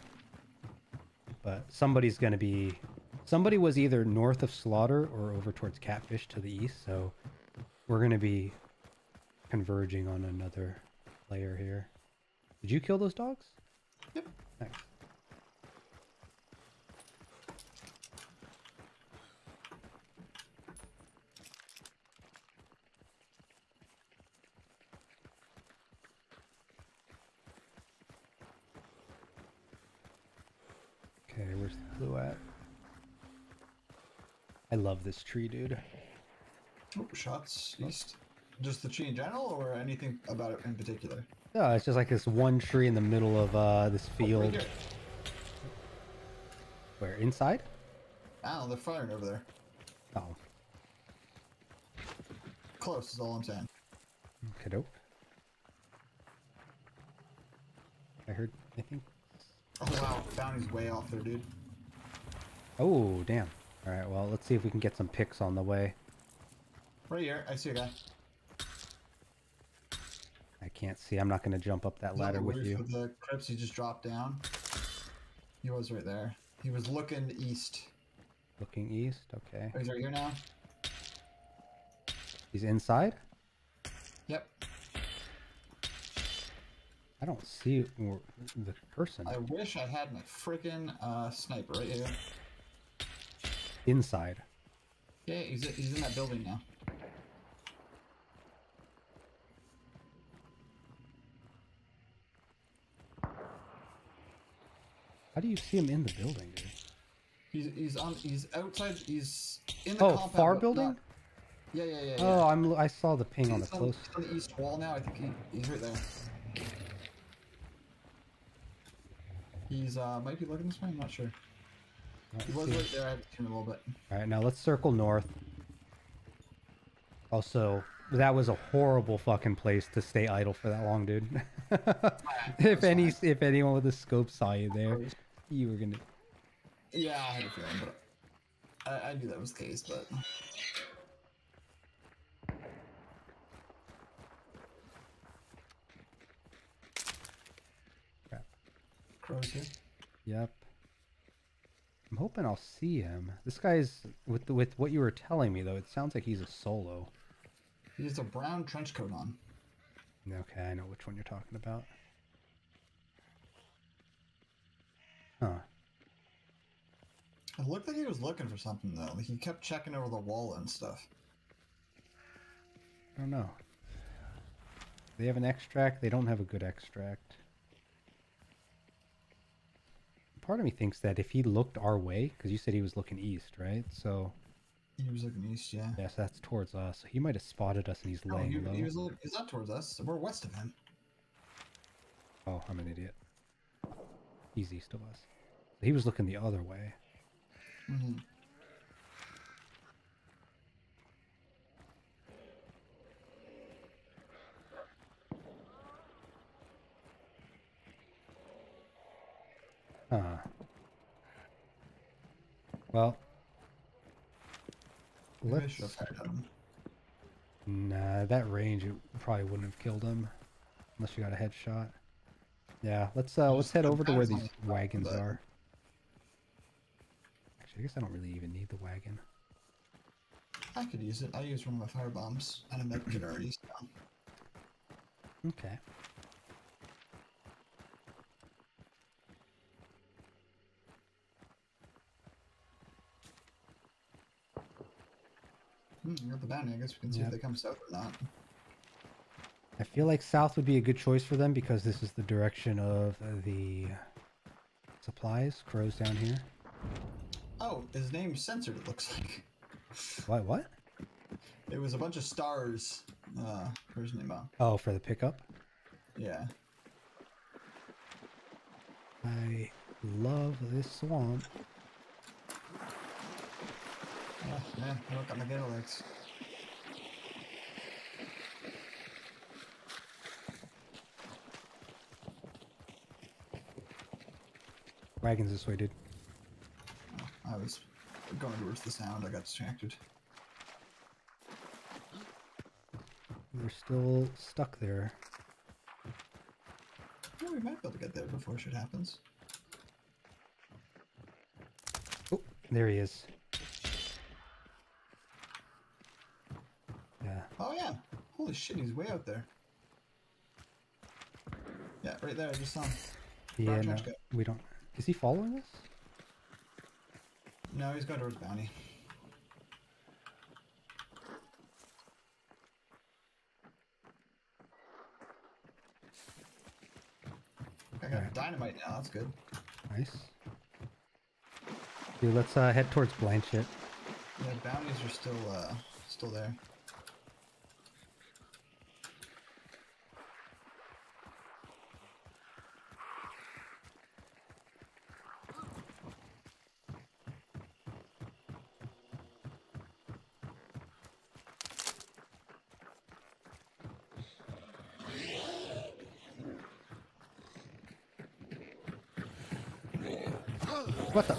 Speaker 1: But somebody's gonna be... Somebody was either north of Slaughter or over towards Catfish to the east, so we're gonna be converging on another player here. Did you kill those dogs?
Speaker 2: Yep.
Speaker 1: Nice. Okay, where's the blue at? I love this tree, dude.
Speaker 2: Oh, shots east. Just the tree in general, or anything about it in particular?
Speaker 1: No, it's just like this one tree in the middle of this field.
Speaker 2: Right here.
Speaker 1: Where, inside?
Speaker 2: Oh, they're firing over there.
Speaker 1: Oh.
Speaker 2: Close is all I'm saying.
Speaker 1: Okay, dope. I think.
Speaker 2: Oh wow, bounty's way off there, dude.
Speaker 1: Oh, damn. Alright, well, let's see if we can get some picks on the way.
Speaker 2: Right here, I see a guy.
Speaker 1: I can't see. I'm not going to jump up that ladder with you.
Speaker 2: For the crypts, he just dropped down. He was right there. He was looking east.
Speaker 1: Looking east? Okay.
Speaker 2: Oh, he's right here now?
Speaker 1: He's inside?
Speaker 2: Yep.
Speaker 1: I don't see the person.
Speaker 2: I wish I had my freaking sniper right here.
Speaker 1: Inside.
Speaker 2: Yeah, he's in that building now.
Speaker 1: How do you see him in the building, dude?
Speaker 2: He's outside. He's in the compound.
Speaker 1: Oh, far building?
Speaker 2: Yeah.
Speaker 1: Oh, I saw the ping on the close.
Speaker 2: He's on the east wall now. I think he's right there. He's might be looking this way. I'm not sure.
Speaker 1: Let's
Speaker 2: He was
Speaker 1: see.
Speaker 2: right there. I had to turn a little bit.
Speaker 1: All right, now let's circle north. Also, that was a horrible fucking place to stay idle for that long, dude. If anyone with a scope saw you there, you were gonna.
Speaker 2: Yeah, I had a feeling, but I knew that was the case. But
Speaker 1: Crap.
Speaker 2: Crow's here.
Speaker 1: Yep. I'm hoping I'll see him. This guy's with what you were telling me though. It sounds like he's a solo.
Speaker 2: He has a brown trench coat on.
Speaker 1: Okay, I know which one you're talking about. Huh.
Speaker 2: It looked like he was looking for something though. Like he kept checking over the wall and stuff.
Speaker 1: I don't know. They have an extract. They don't have a good extract. Part of me thinks that if he looked our way, because you said he was looking east, right? So
Speaker 2: He was looking east, yeah.
Speaker 1: yes, that's towards us. So he might have spotted us and he's
Speaker 2: No,
Speaker 1: laying low.
Speaker 2: he's not towards us. We're west of him.
Speaker 1: Oh, I'm an idiot. He's east of us. He was looking the other way.
Speaker 2: Mm-hmm.
Speaker 1: Huh. Well,
Speaker 2: Maybe I
Speaker 1: let's.
Speaker 2: should have fired at him.
Speaker 1: Nah, that range it probably wouldn't have killed him unless you got a headshot. Yeah, let's head over to where these wagons are. Actually, I guess I don't really even need the wagon.
Speaker 2: I could use it. I used one of my fire bombs and a med kit already. So.
Speaker 1: Okay.
Speaker 2: I got the bounty. I guess we can see if they come south or not.
Speaker 1: I feel like south would be a good choice for them because this is the direction of the supplies. Crows down here.
Speaker 2: Oh, his name's censored, it looks like.
Speaker 1: What?
Speaker 2: It was a bunch of stars for his name on.
Speaker 1: Oh, for the pickup?
Speaker 2: Yeah.
Speaker 1: I love this swamp.
Speaker 2: Yeah, I don't got my gator legs.
Speaker 1: Wagons this way, dude.
Speaker 2: Oh, I was going towards the sound. I got distracted.
Speaker 1: We're still stuck there.
Speaker 2: Yeah, we might be able to get there before shit happens.
Speaker 1: Oh, there he is. Yeah.
Speaker 2: Oh yeah! Holy shit, he's way out there. Yeah, right there. I just saw him.
Speaker 1: Yeah, no, we don't. Is he following us?
Speaker 2: No, he's going towards bounty. I got dynamite now. That's good.
Speaker 1: Nice. Dude, let's head towards Blanchett.
Speaker 2: Yeah, bounties are still there.
Speaker 1: What the?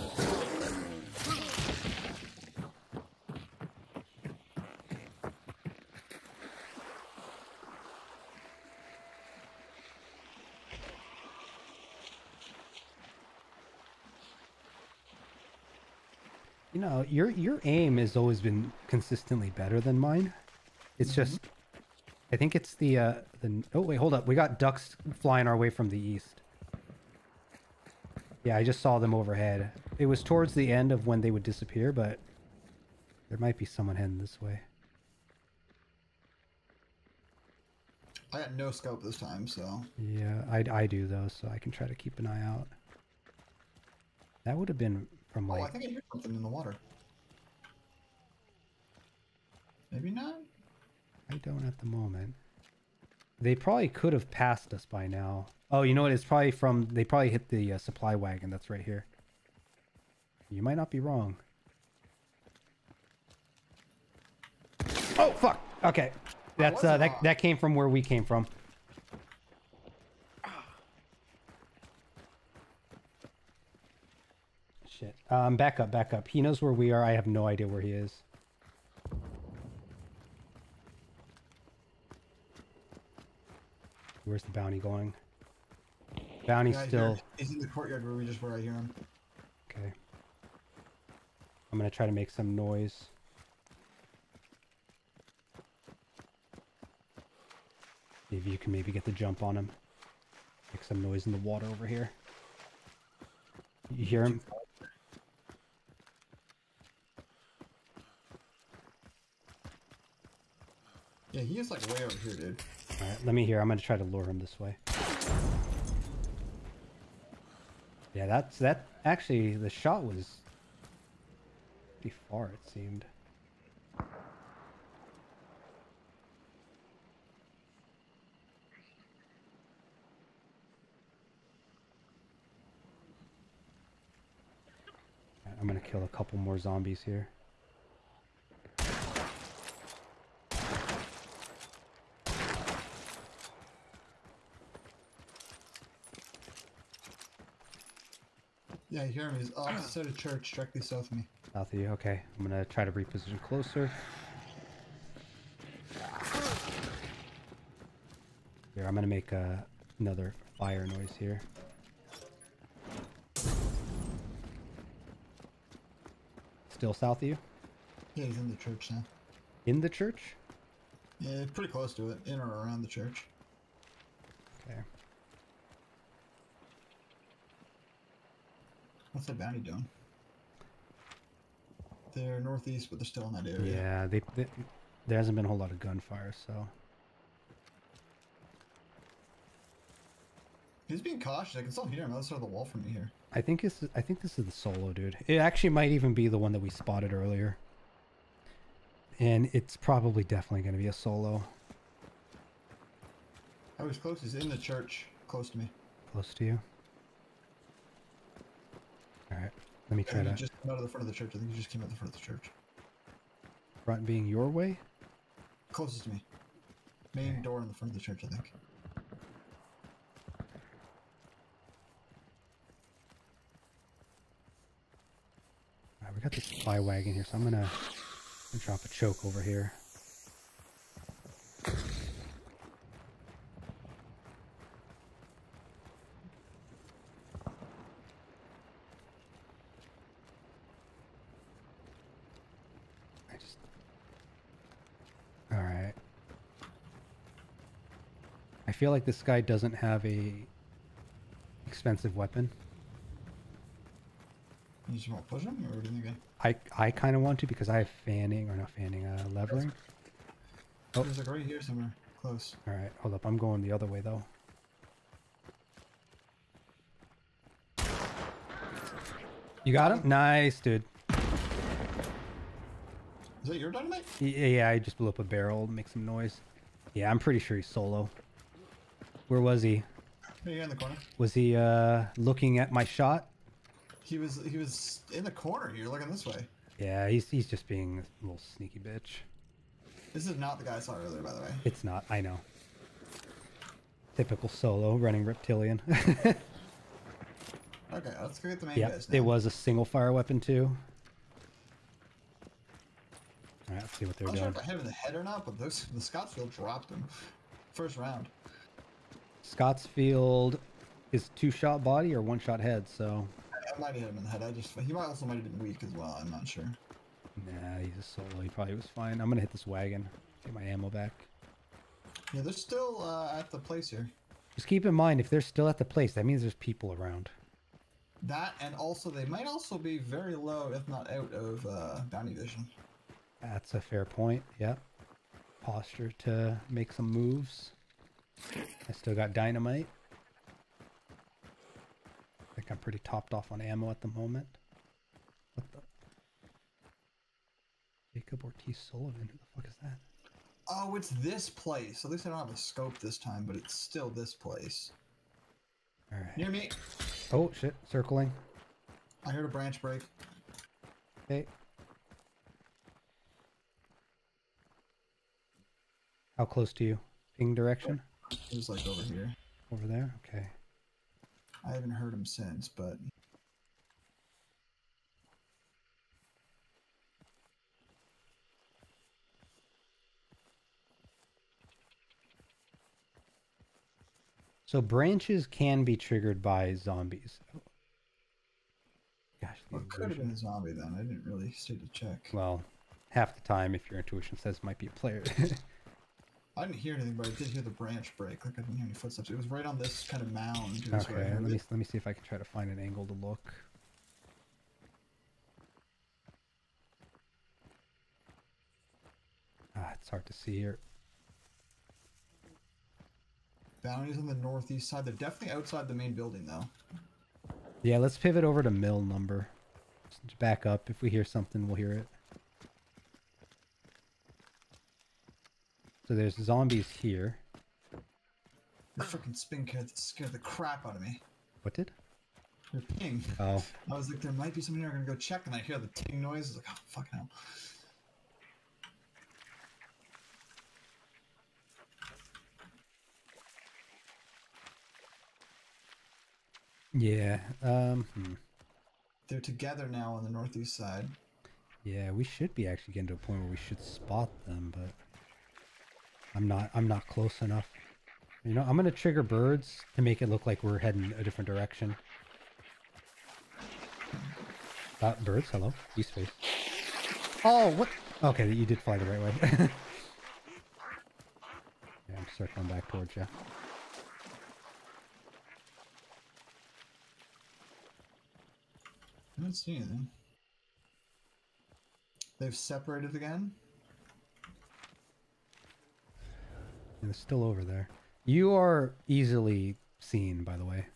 Speaker 1: You know, your aim has always been consistently better than mine. It's just, I think it's the oh wait, hold up. We got ducks flying our way from the east. Yeah, I just saw them overhead. It was towards the end of when they would disappear, but there might be someone heading this way.
Speaker 2: I got no scope this time, so...
Speaker 1: Yeah, I do though, so I can try to keep an eye out. That would have been from like...
Speaker 2: Oh, I think I hear something in the water. Maybe not?
Speaker 1: I don't at the moment. They probably could have passed us by now. Oh, you know what? It's probably from... They probably hit the supply wagon that's right here. You might not be wrong. Oh, fuck! Okay. That's, that came from where we came from. Shit. Back up, back up. He knows where we are. I have no idea where he is. Where's the bounty going? Bounty's still...
Speaker 2: He's in the courtyard where we just were. I hear him.
Speaker 1: Okay. I'm gonna try to make some noise. See if you can maybe get the jump on him. Make some noise in the water over here. You hear him?
Speaker 2: Yeah, he is like way over here, dude.
Speaker 1: Alright, let me hear. I'm gonna try to lure him this way. Yeah, that actually, the shot was pretty far, it seemed. Right, I'm gonna kill a couple more zombies here.
Speaker 2: Yeah, I hear him. He's opposite of church, directly south of me.
Speaker 1: South of you, okay. I'm gonna try to reposition closer. Here, I'm gonna make another fire noise here. Still south of you?
Speaker 2: Yeah, he's in the church now.
Speaker 1: In the church?
Speaker 2: Yeah, pretty close to it, in or around the church.
Speaker 1: Okay.
Speaker 2: What's that bounty doing? They're northeast, but they're still in that area.
Speaker 1: Yeah, there hasn't been a whole lot of gunfire, so...
Speaker 2: He's being cautious. I can still hear him. That's sort of the wall from me here.
Speaker 1: I think this is the solo dude. It actually might even be the one that we spotted earlier. And it's probably definitely going to be a solo.
Speaker 2: I was close. He's in the church, close to me.
Speaker 1: Close to you? Alright, let me try to...
Speaker 2: He just came out of the front of the church. I think he just came out the front of the church.
Speaker 1: Front being your way?
Speaker 2: Closest to me. Main door in the front of the church, I think.
Speaker 1: Alright, we got the supply wagon here, so I'm gonna drop a choke over here. Alright. I feel like this guy doesn't have a expensive weapon.
Speaker 2: You just want to push him, or what do you think?
Speaker 1: I kind of want to because I have fanning, or not fanning, levering.
Speaker 2: Oh, there's like right here somewhere, close.
Speaker 1: Alright, hold up. I'm going the other way though. You got him? Nice, dude.
Speaker 2: Is that your dynamite?
Speaker 1: Yeah, I just blew up a barrel to make some noise. Yeah, I'm pretty sure he's solo. Where was he?
Speaker 2: Here in the corner.
Speaker 1: Was he looking at my shot?
Speaker 2: He was in the corner here, looking this way.
Speaker 1: Yeah, he's just being a little sneaky bitch.
Speaker 2: This is not the guy I saw earlier, by the way.
Speaker 1: It's not, I know. Typical solo running reptilian.
Speaker 2: Okay, let's go get the main guys now.
Speaker 1: It was a single fire weapon too. Alright, let's see what they're doing.
Speaker 2: I'm not sure if I hit him in the head or not, but the Scottsfield dropped him. First round.
Speaker 1: Scottsfield is 2-shot body or 1-shot head, so...
Speaker 2: I might have hit him in the head. He also might have been weak as well, I'm not sure.
Speaker 1: Nah, he's a solo. He probably was fine. I'm gonna hit this wagon. Get my ammo back.
Speaker 2: Yeah, they're still at the place here.
Speaker 1: Just keep in mind, if they're still at the place, that means there's people around.
Speaker 2: That, and also they might also be very low, if not out of bounty vision.
Speaker 1: That's a fair point, yep. Posture to make some moves. I still got dynamite. I think I'm pretty topped off on ammo at the moment. What the? Jacob Ortiz Sullivan, who the fuck is that?
Speaker 2: Oh, it's this place. At least I don't have a scope this time, but it's still this place.
Speaker 1: All right.
Speaker 2: Near me.
Speaker 1: Oh shit! Circling.
Speaker 2: I heard a branch break.
Speaker 1: Okay. How close to you? Ping direction?
Speaker 2: It was like over here.
Speaker 1: Over there? Okay.
Speaker 2: I haven't heard him since, but...
Speaker 1: So branches can be triggered by zombies. Oh. Gosh,
Speaker 2: Well, it could have been a zombie then. I didn't really stay to check.
Speaker 1: Well, half the time, if your intuition says it might be a player.
Speaker 2: I didn't hear anything, but I did hear the branch break. Like I didn't hear any footsteps. It was right on this kind of mound.
Speaker 1: Okay, let me see if I can try to find an angle to look. Ah, it's hard to see here.
Speaker 2: Bounties on the northeast side. They're definitely outside the main building, though.
Speaker 1: Yeah, let's pivot over to mill number. Just back up. If we hear something, we'll hear it. So there's zombies here.
Speaker 2: The freaking spin scared the crap out of me.
Speaker 1: What did?
Speaker 2: Your ping.
Speaker 1: Oh.
Speaker 2: I was like, there might be something here. I'm gonna go check, and I hear the ting noise. I was like, oh, fuck hell.
Speaker 1: Yeah.
Speaker 2: They're together now on the northeast side.
Speaker 1: Yeah, we should be actually getting to a point where we should spot them, but I'm not close enough. You know, I'm gonna trigger birds to make it look like we're heading a different direction. Birds, hello. East face. Oh, what? Okay, you did fly the right way. Yeah, I'm circling back towards you.
Speaker 2: I don't see anything. They've separated again.
Speaker 1: And it's still over there. You are easily seen, by the way.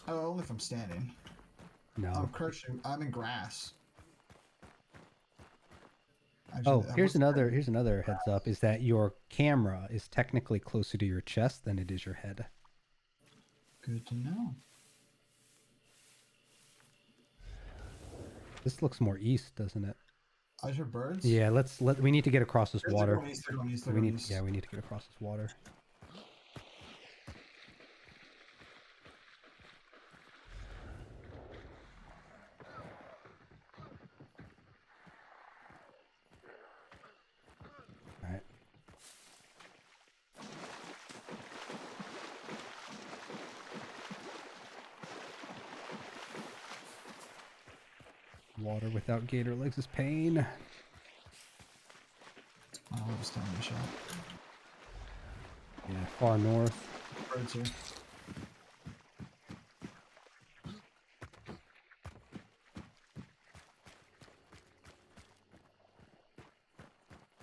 Speaker 2: Oh, only if I'm standing.
Speaker 1: No.
Speaker 2: I'm crouching. I'm in grass.
Speaker 1: Oh,
Speaker 2: Actually,
Speaker 1: here's another heads up, is that your camera is technically closer to your chest than it is your head.
Speaker 2: Good to know.
Speaker 1: This looks more east, doesn't it?
Speaker 2: I heard birds.
Speaker 1: Yeah, we need to get across this water.
Speaker 2: They're going east,
Speaker 1: We need to get across this water. All right. Water without gator legs is pain.
Speaker 2: Oh, I was telling you, shot.
Speaker 1: Yeah, far north.
Speaker 2: Birds here.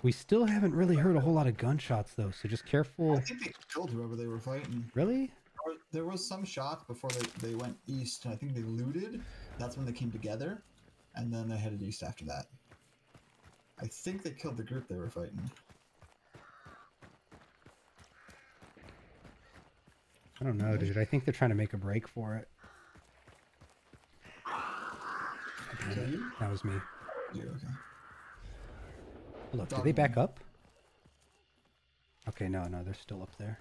Speaker 1: We still haven't really heard a whole lot of gunshots though, so just careful.
Speaker 2: I think they killed whoever they were fighting.
Speaker 1: Really?
Speaker 2: There was some shots before they went east, and I think they looted. That's when they came together, and then they headed east after that. I think they killed the group they were fighting.
Speaker 1: I don't know, dude. I think they're trying to make a break for it.
Speaker 2: Was that you?
Speaker 1: That was me.
Speaker 2: You, okay.
Speaker 1: Look, did they back up? Okay, no, they're still up there.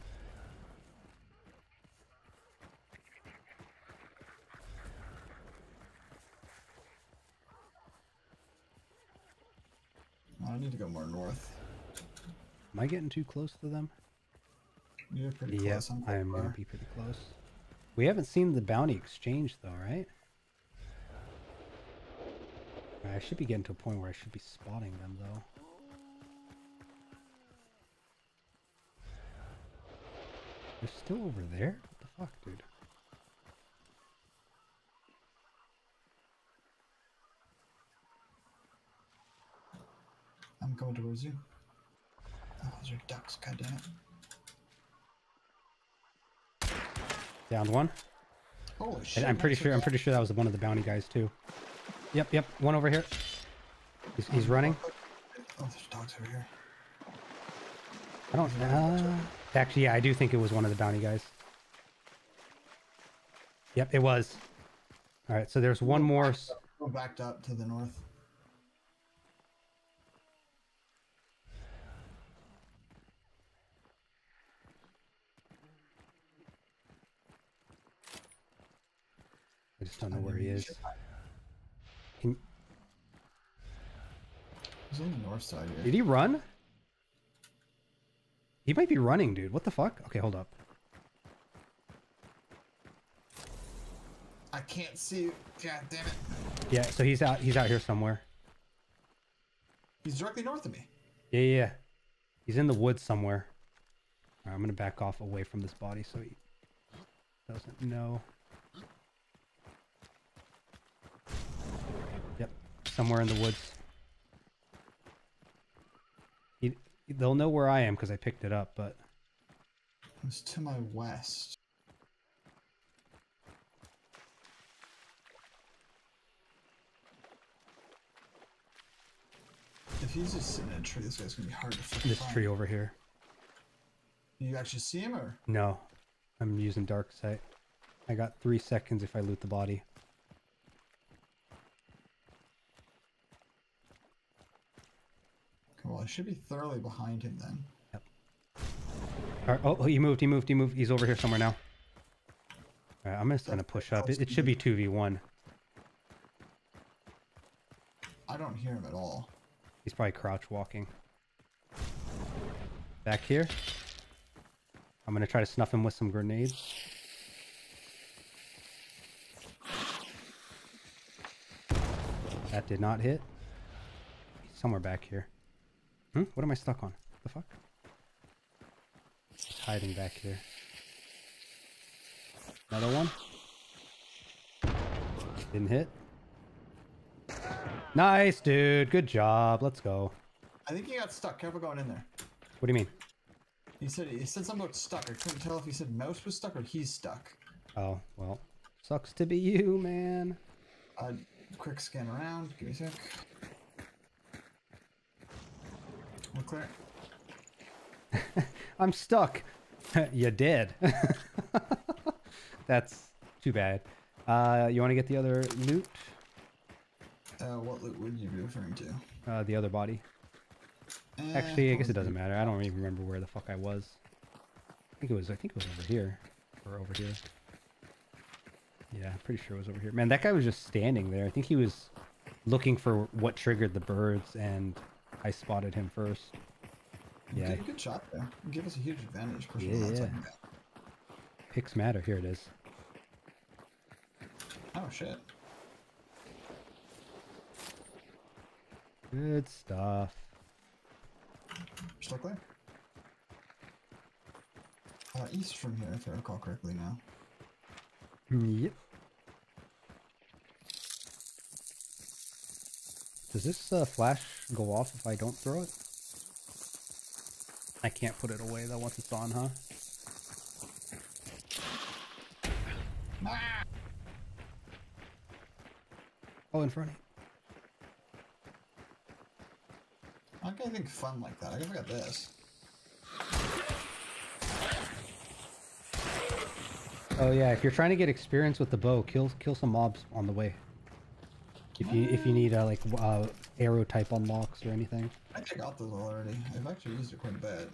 Speaker 2: I need to go more north.
Speaker 1: Am I getting too close to them?
Speaker 2: You're pretty
Speaker 1: Yeah,
Speaker 2: close.
Speaker 1: I am going to be pretty close. We haven't seen the bounty exchange though, right? I should be getting to a point where I should be spotting them though. They're still over there? What the fuck, dude?
Speaker 2: I'm going towards you. Oh, those are ducks, goddamn it.
Speaker 1: Downed one.
Speaker 2: Holy shit.
Speaker 1: And I'm pretty sure that was one of the bounty guys too. Yep, one over here. He's running.
Speaker 2: Oh, there's dogs over here.
Speaker 1: I don't know. Actually, yeah, I do think it was one of the bounty guys. Yep, it was. All right, so there's one more.
Speaker 2: Go backed up to the north.
Speaker 1: I just don't know where he is. Can...
Speaker 2: He's on the north side here.
Speaker 1: Did he run? He might be running, dude. What the fuck? Okay, hold up.
Speaker 2: I can't see you. God damn it.
Speaker 1: Yeah, so he's out here somewhere.
Speaker 2: He's directly north of me.
Speaker 1: Yeah. He's in the woods somewhere. All right, I'm gonna back off away from this body so he doesn't know. Yep, somewhere in the woods. They'll know where I am because I picked it up, but...
Speaker 2: It's to my west. If he's just sitting in a tree, this guy's gonna be hard to find.
Speaker 1: This tree over here.
Speaker 2: You actually see him, or?
Speaker 1: No, I'm using dark sight. I got 3 seconds if I loot the body.
Speaker 2: Well, I should be thoroughly behind him then.
Speaker 1: Yep. All right, oh, he moved. He's over here somewhere now. All right, I'm just gonna push up. It should be 2v1.
Speaker 2: I don't hear him at all.
Speaker 1: He's probably crouch walking. Back here. I'm gonna try to snuff him with some grenades. That did not hit. He's somewhere back here. What am I stuck on? The fuck? He's hiding back here. Another one. Didn't hit. Nice, dude. Good job. Let's go.
Speaker 2: I think he got stuck. Careful going in there.
Speaker 1: What do you mean?
Speaker 2: He said something about stuck. I couldn't tell if he said mouse was stuck or he's stuck.
Speaker 1: Oh, well. Sucks to be you, man.
Speaker 2: Quick scan around. Give me a sec. We're clear.
Speaker 1: I'm stuck. You're dead. That's too bad. You want to get the other loot?
Speaker 2: What loot would you be referring to?
Speaker 1: The other body. Actually, I guess it doesn't matter. I don't even remember where the fuck I was. I think it was over here. Or over here. Yeah, I'm pretty sure it was over here. Man, that guy was just standing there. I think he was looking for what triggered the birds, and I spotted him first. Yeah.
Speaker 2: Good shot there. You give us a huge advantage.
Speaker 1: Yeah. Picks matter. Here it is.
Speaker 2: Oh, shit.
Speaker 1: Good stuff.
Speaker 2: Still clear? East from here, if I recall correctly now.
Speaker 1: Yep. Does this flash go off if I don't throw it? I can't put it away though once it's on, huh?
Speaker 2: Ah!
Speaker 1: Oh, in front of you.
Speaker 2: I got anything fun like that. I guess I got this.
Speaker 1: Oh yeah, if you're trying to get experience with the bow, kill some mobs on the way. If you need like arrow type unlocks or anything.
Speaker 2: I think I got those already. I've actually used it quite a bit.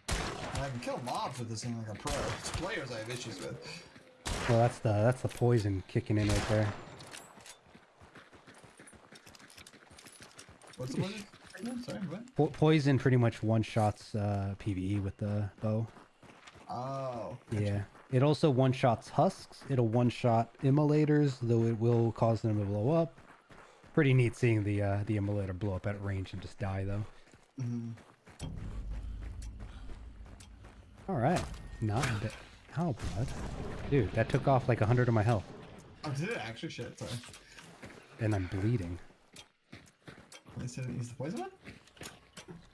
Speaker 2: And I can kill mobs with this thing like a pro. It's players I have issues with.
Speaker 1: Well, that's the poison kicking in right there.
Speaker 2: What's the poison? Sorry, what?
Speaker 1: Poison pretty much one-shots PvE with the bow.
Speaker 2: Oh. Gotcha.
Speaker 1: Yeah. It also one-shots husks. It'll one-shot immolators, though it will cause them to blow up. Pretty neat seeing the immolator blow up at range and just die, though.
Speaker 2: Mm-hmm.
Speaker 1: All right. Not bad. Oh, blood. Dude, that took off like 100 of my health.
Speaker 2: Oh, did it actually? Shit, sorry.
Speaker 1: And I'm bleeding.
Speaker 2: They said use the poison one?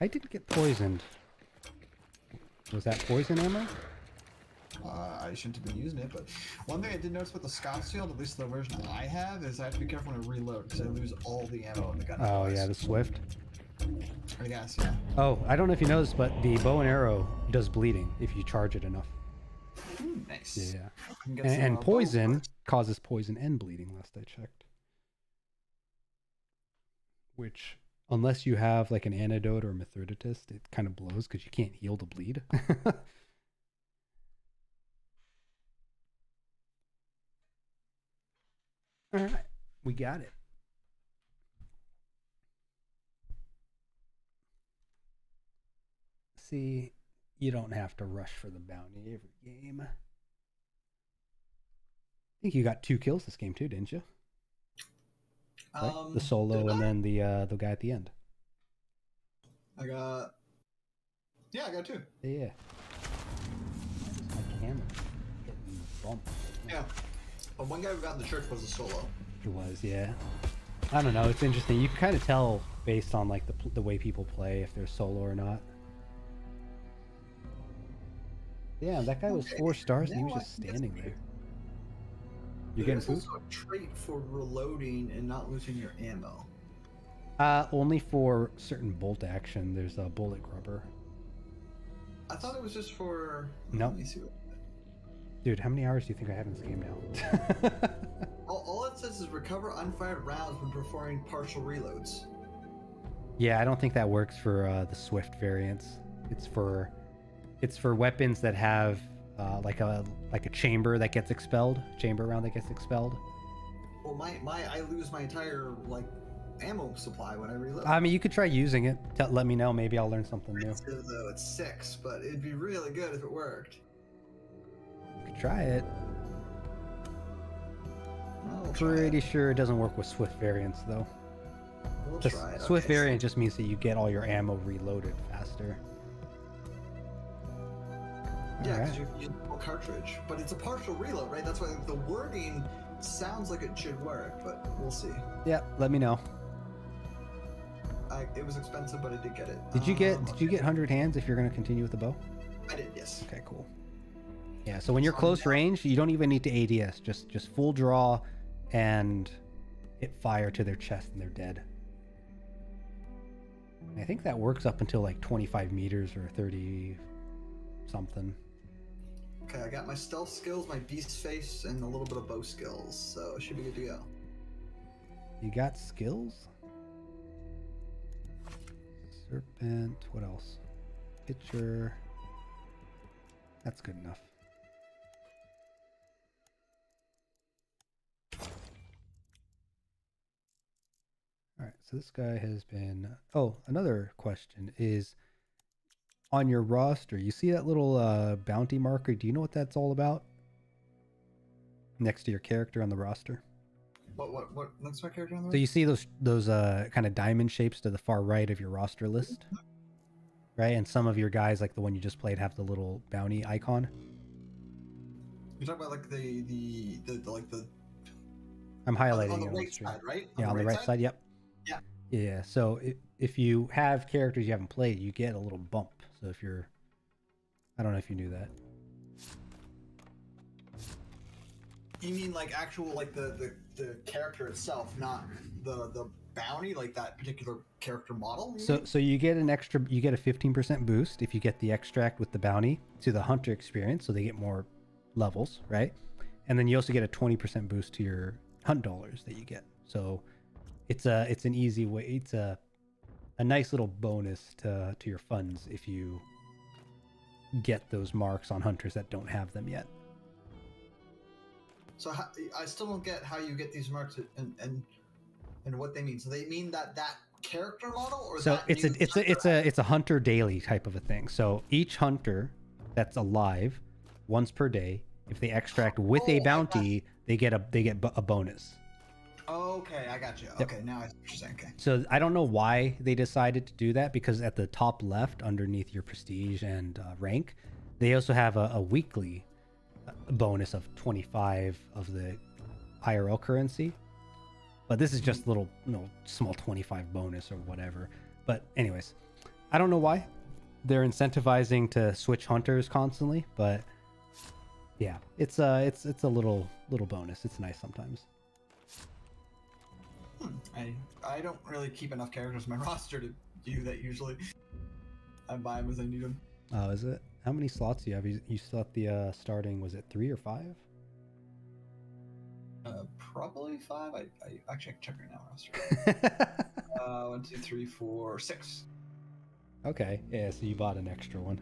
Speaker 1: I didn't get poisoned. Was that poison ammo?
Speaker 2: I shouldn't have been using it, but one thing I did notice with the Scott's Shield, at least the version I have, is I have to be careful when I reload because I lose all the ammo in the gun.
Speaker 1: Oh yeah, the Swift.
Speaker 2: I guess, yeah.
Speaker 1: Oh, I don't know if you noticed, but the bow and arrow does bleeding if you charge it enough.
Speaker 2: Nice.
Speaker 1: Yeah.
Speaker 2: I can get
Speaker 1: And
Speaker 2: some,
Speaker 1: poison causes poison and bleeding, last I checked. Which, unless you have like an antidote or Mithridatus, it kind of blows because you can't heal the bleed. All right, we got it. See, you don't have to rush for the bounty every game. I think you got 2 kills this game too, didn't you? Right? The solo and then the guy at the end.
Speaker 2: I got 2.
Speaker 1: Yeah. My camera getting bumped.
Speaker 2: Yeah. But one guy who got in the church was a solo.
Speaker 1: It was, yeah. I don't know. It's interesting. You can kind of tell based on like the way people play if they're solo or not. Yeah, that guy was 4 stars and he was just standing there. You're getting food?
Speaker 2: There's also a trait for reloading and not losing your ammo.
Speaker 1: Only for certain bolt action. There's a bullet grubber.
Speaker 2: I thought it was just for...
Speaker 1: No.
Speaker 2: Let me see what...
Speaker 1: Dude, how many hours do you think I have in this game now?
Speaker 2: all it says is recover unfired rounds when performing partial reloads.
Speaker 1: Yeah, I don't think that works for the Swift variants. It's for weapons that have like a chamber that gets expelled, chamber round that gets expelled.
Speaker 2: Well, I lose my entire like ammo supply when I reload.
Speaker 1: I mean, you could try using it. Let me know. Maybe I'll learn something new.
Speaker 2: Though it's 6, but it'd be really good if it worked.
Speaker 1: You could try it.
Speaker 2: I'll
Speaker 1: Pretty sure it doesn't work with Swift variants though.
Speaker 2: We'll
Speaker 1: The
Speaker 2: try it.
Speaker 1: Swift variant just means that you get all your ammo reloaded faster.
Speaker 2: Yeah, because you're using a cartridge, but it's a partial reload, right? That's why the wording sounds like it should work, but we'll see.
Speaker 1: Yeah, let me know.
Speaker 2: It was expensive, but I did get it.
Speaker 1: Did you get 100 hands if you're going to continue with the bow?
Speaker 2: I did, yes.
Speaker 1: Okay, cool. Yeah, so when you're close range, you don't even need to ADS. Just full draw and hit fire to their chest and they're dead. I think that works up until like 25 meters or 30 something.
Speaker 2: Okay, I got my stealth skills, my beast face, and a little bit of bow skills, so it should be good to go.
Speaker 1: You got skills? Serpent, what else? Pitcher. That's good enough. Alright, so this guy has been... Oh, another question is, on your roster, you see that little bounty marker? Do you know what that's all about? Next to your character on the roster.
Speaker 2: What next to my character on the roster?
Speaker 1: So you see those kind of diamond shapes to the far right of your roster list? Right? And some of your guys, like the one you just played, have the little bounty icon.
Speaker 2: You're talking about like the
Speaker 1: I'm highlighting
Speaker 2: on the
Speaker 1: it
Speaker 2: right side, right?
Speaker 1: Yeah, on the right side, yep.
Speaker 2: Yeah.
Speaker 1: Yeah, so if you have characters you haven't played, you get a little bump. So if you're... I don't know if you knew that.
Speaker 2: You mean like actual, like the character itself, not the bounty, like that particular character model?
Speaker 1: So you get a 15% boost if you get the extract with the bounty to the hunter experience, so they get more levels, right? And then you also get a 20% boost to your hunt dollars that you get. So it's an easy way. It's a nice little bonus to your funds if you get those marks on hunters that don't have them yet.
Speaker 2: So I still don't get how you get these marks and what they mean. So they mean that character model, or
Speaker 1: so
Speaker 2: that
Speaker 1: it's a hunter daily type of a thing. So each hunter that's alive once per day, if they extract with a bounty, they get a bonus.
Speaker 2: Okay, I got you.
Speaker 1: Yep.
Speaker 2: Okay, now I see what you're saying. Okay.
Speaker 1: So I don't know why they decided to do that, because at the top left, underneath your prestige and rank, they also have a weekly bonus of 25 of the IRL currency. But this is just a little, small 25 bonus or whatever. But anyways, I don't know why they're incentivizing to switch hunters constantly, but yeah, it's a little bonus. It's nice sometimes.
Speaker 2: I don't really keep enough characters in my roster to do that usually. I buy them as I need them.
Speaker 1: Oh, is it? How many slots do you have? You thought the starting, was it 3 or 5?
Speaker 2: Probably 5. I actually check right now roster. 1, 2, 3, 4, 6.
Speaker 1: Okay, yeah. So you bought an extra one.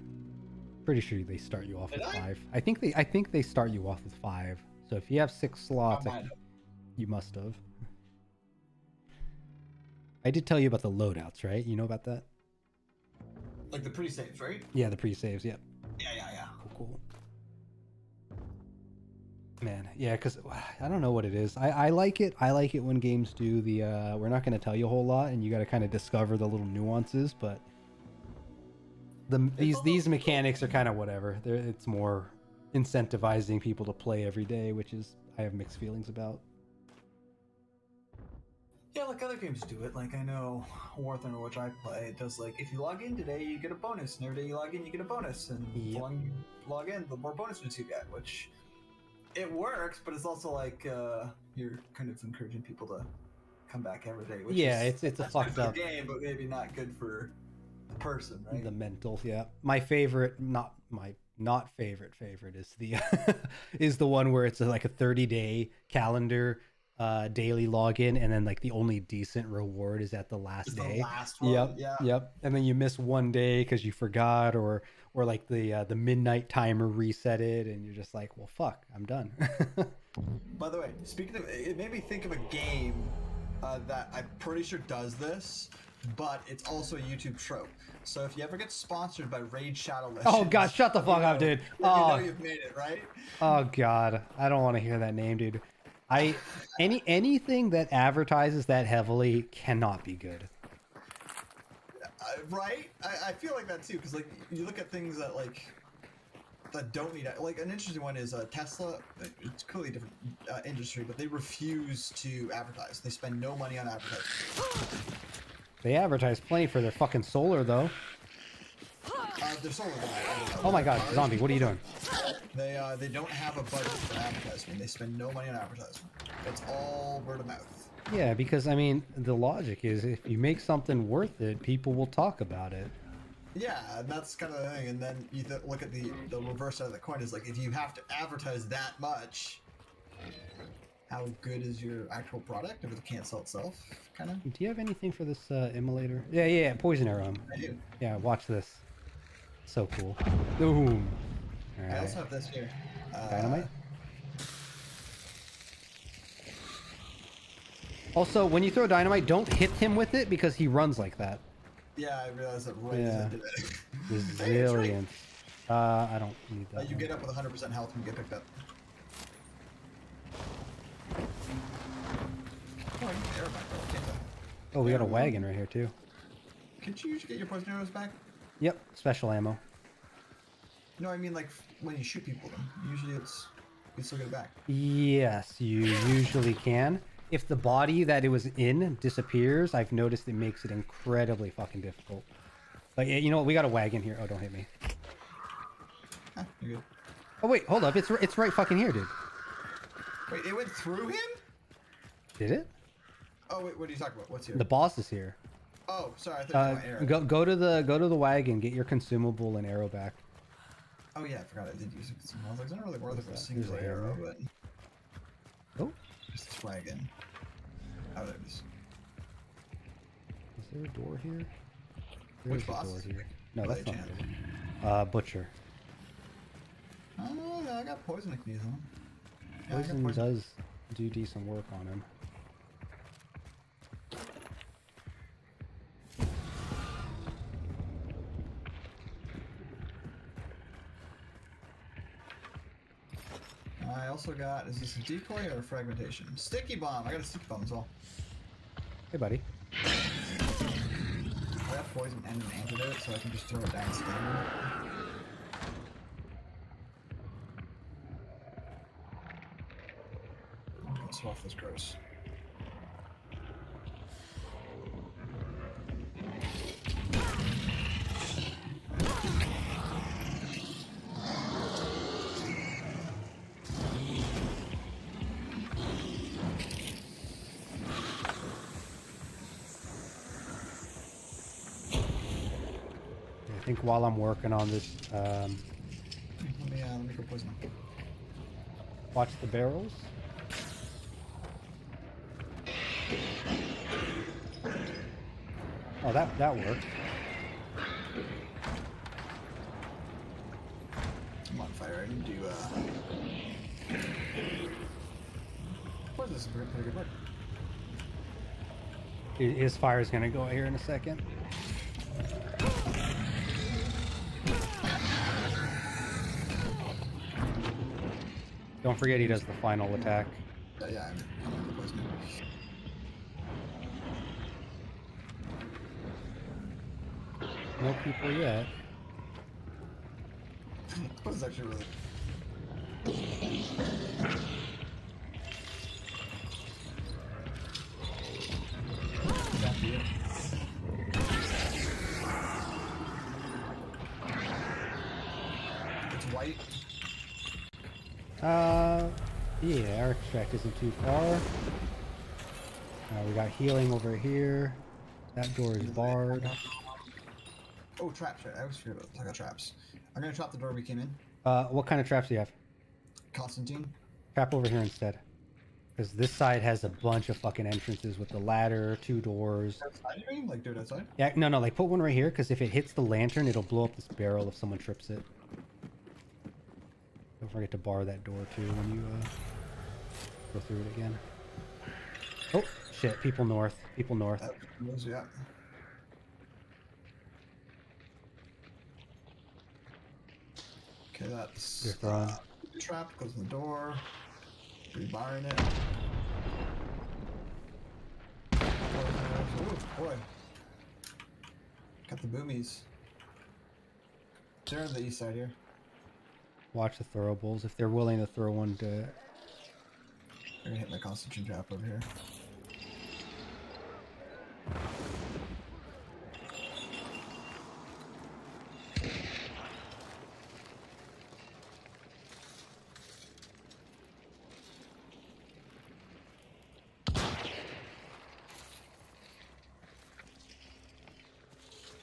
Speaker 1: Pretty sure they start you off
Speaker 2: Did
Speaker 1: with
Speaker 2: I?
Speaker 1: 5. I think they start you off with 5. So if you have 6 slots, you must have. I did tell you about the loadouts, right? You know about that?
Speaker 2: Like the pre-saves, right?
Speaker 1: Yeah, the pre-saves. Yep.
Speaker 2: Yeah.
Speaker 1: Cool. Man, yeah, because I don't know what it is. I like it. I like it when games do the we're not going to tell you a whole lot, and you got to kind of discover the little nuances. But these mechanics are kind of whatever. It's more incentivizing people to play every day, which is I have mixed feelings about.
Speaker 2: Yeah, like other games do it. Like I know War Thunder, which I play, it does like if you log in today, you get a bonus, and every day you log in, you get a bonus, and the longer you log in, the more bonuses you get. Which it works, but it's also like you're kind of encouraging people to come back every day. Which
Speaker 1: it's a fucked up
Speaker 2: game, but maybe not good for the person, right?
Speaker 1: The mental, yeah. My favorite, not favorite is the is the one where it's like a 30-day calendar. Daily login, and then like the only decent reward is at the last day.
Speaker 2: The last one.
Speaker 1: Yep. And then you miss one day because you forgot, or like the midnight timer reset it, and you're just like, well, fuck, I'm done.
Speaker 2: By the way, speaking of, it made me think of a game that I'm pretty sure does this, but it's also a YouTube trope. So if you ever get sponsored by Raid Shadow Legends,
Speaker 1: oh god, shut the fuck up, dude.
Speaker 2: You know you've made it, right?
Speaker 1: Oh god, I don't want to hear that name, dude. Anything that advertises that heavily cannot be good.
Speaker 2: Right? I feel like that too, because like you look at things that that don't need like an interesting one is Tesla. It's clearly a different industry, but they refuse to advertise. They spend no money on advertising.
Speaker 1: They advertise plenty for their fucking solar though.
Speaker 2: Their solar.
Speaker 1: Oh my god, zombie! What are you doing?
Speaker 2: They don't have a budget for advertising. They spend no money on advertising. It's all word of mouth.
Speaker 1: Yeah, because I mean, the logic is if you make something worth it, people will talk about it.
Speaker 2: Yeah, and that's kind of the thing. And then you look at the reverse side of the coin is like if you have to advertise that much, how good is your actual product if it can't sell itself? Kind of.
Speaker 1: Do you have anything for this immolator? Yeah, poison arrow.
Speaker 2: I do.
Speaker 1: Yeah, watch this. So cool. Boom.
Speaker 2: Right. I also have this here.
Speaker 1: Dynamite. Also, when you throw dynamite, don't hit him with it because he runs like that.
Speaker 2: Yeah, I realized that right as I did it.
Speaker 1: Resilience. I don't need that.
Speaker 2: You get up with 100% health when you get picked up.
Speaker 1: Oh, we got a wagon right here too.
Speaker 2: Could you get your poison arrows back?
Speaker 1: Yep, special ammo.
Speaker 2: No, I mean like when you shoot people. Then usually you still get it back.
Speaker 1: Yes, you usually can. If the body that it was in disappears, I've noticed it makes it incredibly fucking difficult. But you know what? We got a wagon here. Oh, don't hit me.
Speaker 2: Huh, you're good.
Speaker 1: Oh wait, hold up. It's right fucking here, dude.
Speaker 2: Wait, it went through him?
Speaker 1: Did it?
Speaker 2: Oh wait, what are you talking about? What's here?
Speaker 1: The boss is here.
Speaker 2: Oh, sorry. I thought you were arrow.
Speaker 1: Go to the wagon. Get your consumable and arrow back.
Speaker 2: Oh yeah, I forgot I did use a consumable. I was like, it's not really worth it for a single arrow, but.
Speaker 1: Oh.
Speaker 2: Just this wagon. Oh, there it is.
Speaker 1: Is there a door here?
Speaker 2: Which boss?
Speaker 1: Door here. No, that's not it. Butcher.
Speaker 2: Oh, yeah, I got poison I can use on him. Yeah,
Speaker 1: Poison does do decent work on him.
Speaker 2: I also got, is this a decoy or a fragmentation? Sticky bomb! I got a sticky bomb as well.
Speaker 1: Hey, buddy.
Speaker 2: I got poison and an antidote, so I can just throw it down standard. Let's swap this gross.
Speaker 1: think while I'm working on this,
Speaker 2: Let me go poison him.
Speaker 1: watch the barrels. Oh, that worked.
Speaker 2: I'm on fire. I need to What is this? Pretty good work.
Speaker 1: His fire is gonna go here in a second. Don't forget he does the final attack.
Speaker 2: Yeah, I'm on the poison.
Speaker 1: No people yet.
Speaker 2: This is actually really. It's white.
Speaker 1: Yeah, our extract isn't too far. We got healing over here. That door is barred.
Speaker 2: Oh, traps! Right, I always forget about the traps. I'm gonna trap the door we came in.
Speaker 1: What kind of traps do you have?
Speaker 2: Constantine.
Speaker 1: Trap over here instead. Because this side has a bunch of fucking entrances with the ladder, 2 doors.
Speaker 2: Outside, you mean? Like, do it outside?
Speaker 1: Yeah, no, like put one right here, because if it hits the lantern, it'll blow up this barrel if someone trips it. Don't forget to bar that door too when you go through it again. Oh, shit, people north. People north.
Speaker 2: Yeah. Okay, that's
Speaker 1: You're throwing.
Speaker 2: Trap, closing the door. Rebarring it. Oh boy. Got the boomies. They're on the east side here.
Speaker 1: Watch the throwables. If they're willing to throw one to...
Speaker 2: I'm gonna hit my Constantine trap over here.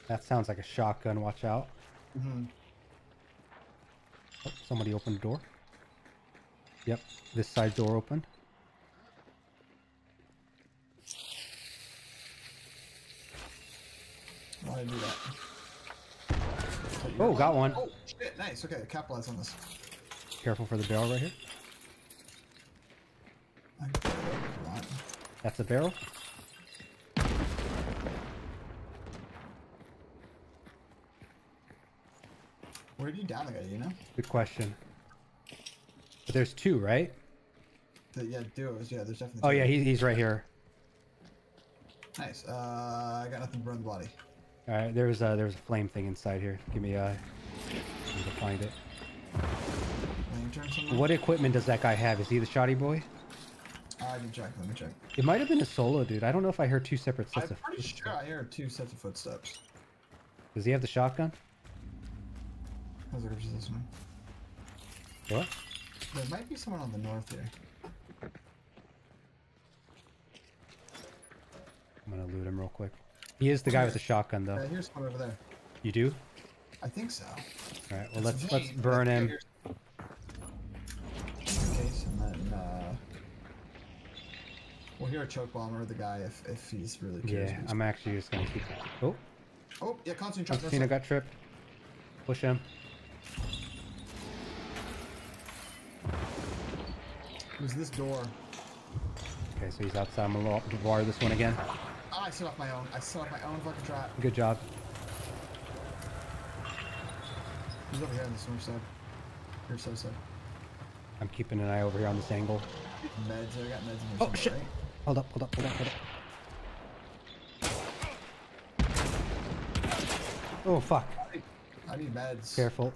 Speaker 1: That sounds like a shotgun. Watch out.
Speaker 2: Mm-hmm.
Speaker 1: Oh, somebody opened the door. Yep, this side door open.
Speaker 2: Why did I do that?
Speaker 1: Oh, got one.
Speaker 2: Oh, shit, nice. Okay, capitalize on this.
Speaker 1: Careful for the barrel right here.
Speaker 2: I can throw it if you want.
Speaker 1: That's a barrel.
Speaker 2: Where did you down the guy, you know?
Speaker 1: Good question. But there's 2, right?
Speaker 2: Yeah, duos. Yeah, there's definitely
Speaker 1: Oh
Speaker 2: two.
Speaker 1: yeah, he's right here.
Speaker 2: Nice. I got nothing to burn the body.
Speaker 1: All right, there's a flame thing inside here. Give me I need to find it.
Speaker 2: Lantern somewhere?
Speaker 1: What equipment does that guy have? Is he the shoddy boy?
Speaker 2: I didn't check. Let me check.
Speaker 1: It might have been a solo dude. I don't know if I heard 2 separate
Speaker 2: I'm
Speaker 1: sets of
Speaker 2: pretty sure
Speaker 1: footsteps.
Speaker 2: I heard 2 sets of footsteps.
Speaker 1: Does he have the shotgun?
Speaker 2: How's it just this one?
Speaker 1: What?
Speaker 2: There might be someone on the north here.
Speaker 1: I'm gonna loot him real quick. He is the guy with the shotgun though.
Speaker 2: Yeah, here's one over there.
Speaker 1: You do?
Speaker 2: I think so.
Speaker 1: All right. Well,
Speaker 2: That's
Speaker 1: let's
Speaker 2: me.
Speaker 1: burn him.
Speaker 2: Case and then we'll hear a choke bomber the guy if he's really curious.
Speaker 1: Yeah, I'm actually just gonna keep. Oh,
Speaker 2: Oh yeah, concentrate.
Speaker 1: Constantino got tripped. Push him.
Speaker 2: Who's this door?
Speaker 1: Okay, so he's outside. I'm gonna bar this one again.
Speaker 2: Oh, I set off my own. I set off my own fucking trap.
Speaker 1: Good job.
Speaker 2: He's over here on the north side. Here, side.
Speaker 1: I'm keeping an eye over here on this angle.
Speaker 2: Meds. I got meds in here.
Speaker 1: Oh
Speaker 2: somewhere,
Speaker 1: shit!
Speaker 2: Right?
Speaker 1: Hold up. Oh fuck!
Speaker 2: I need meds.
Speaker 1: Careful.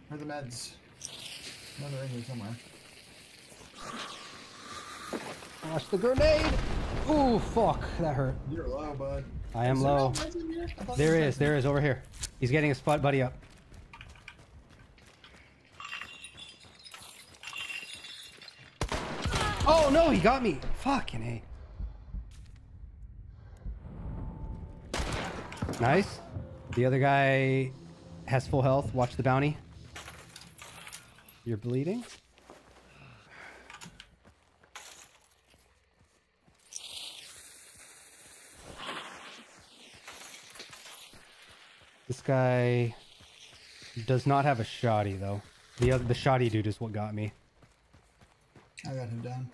Speaker 2: Where are the meds? No, they're in here somewhere.
Speaker 1: Watch the grenade! Ooh, fuck! That hurt.
Speaker 2: You're low, bud.
Speaker 1: I am
Speaker 2: Is there
Speaker 1: low.
Speaker 2: no meds in here? I thought
Speaker 1: There
Speaker 2: there
Speaker 1: is.
Speaker 2: was
Speaker 1: There is over here. He's getting his spot buddy up. Oh no, he got me! Fucking A. Nice. The other guy has full health. Watch the bounty. You're bleeding. This guy does not have a shoddy though. The shoddy dude is what got me.
Speaker 2: I got him down.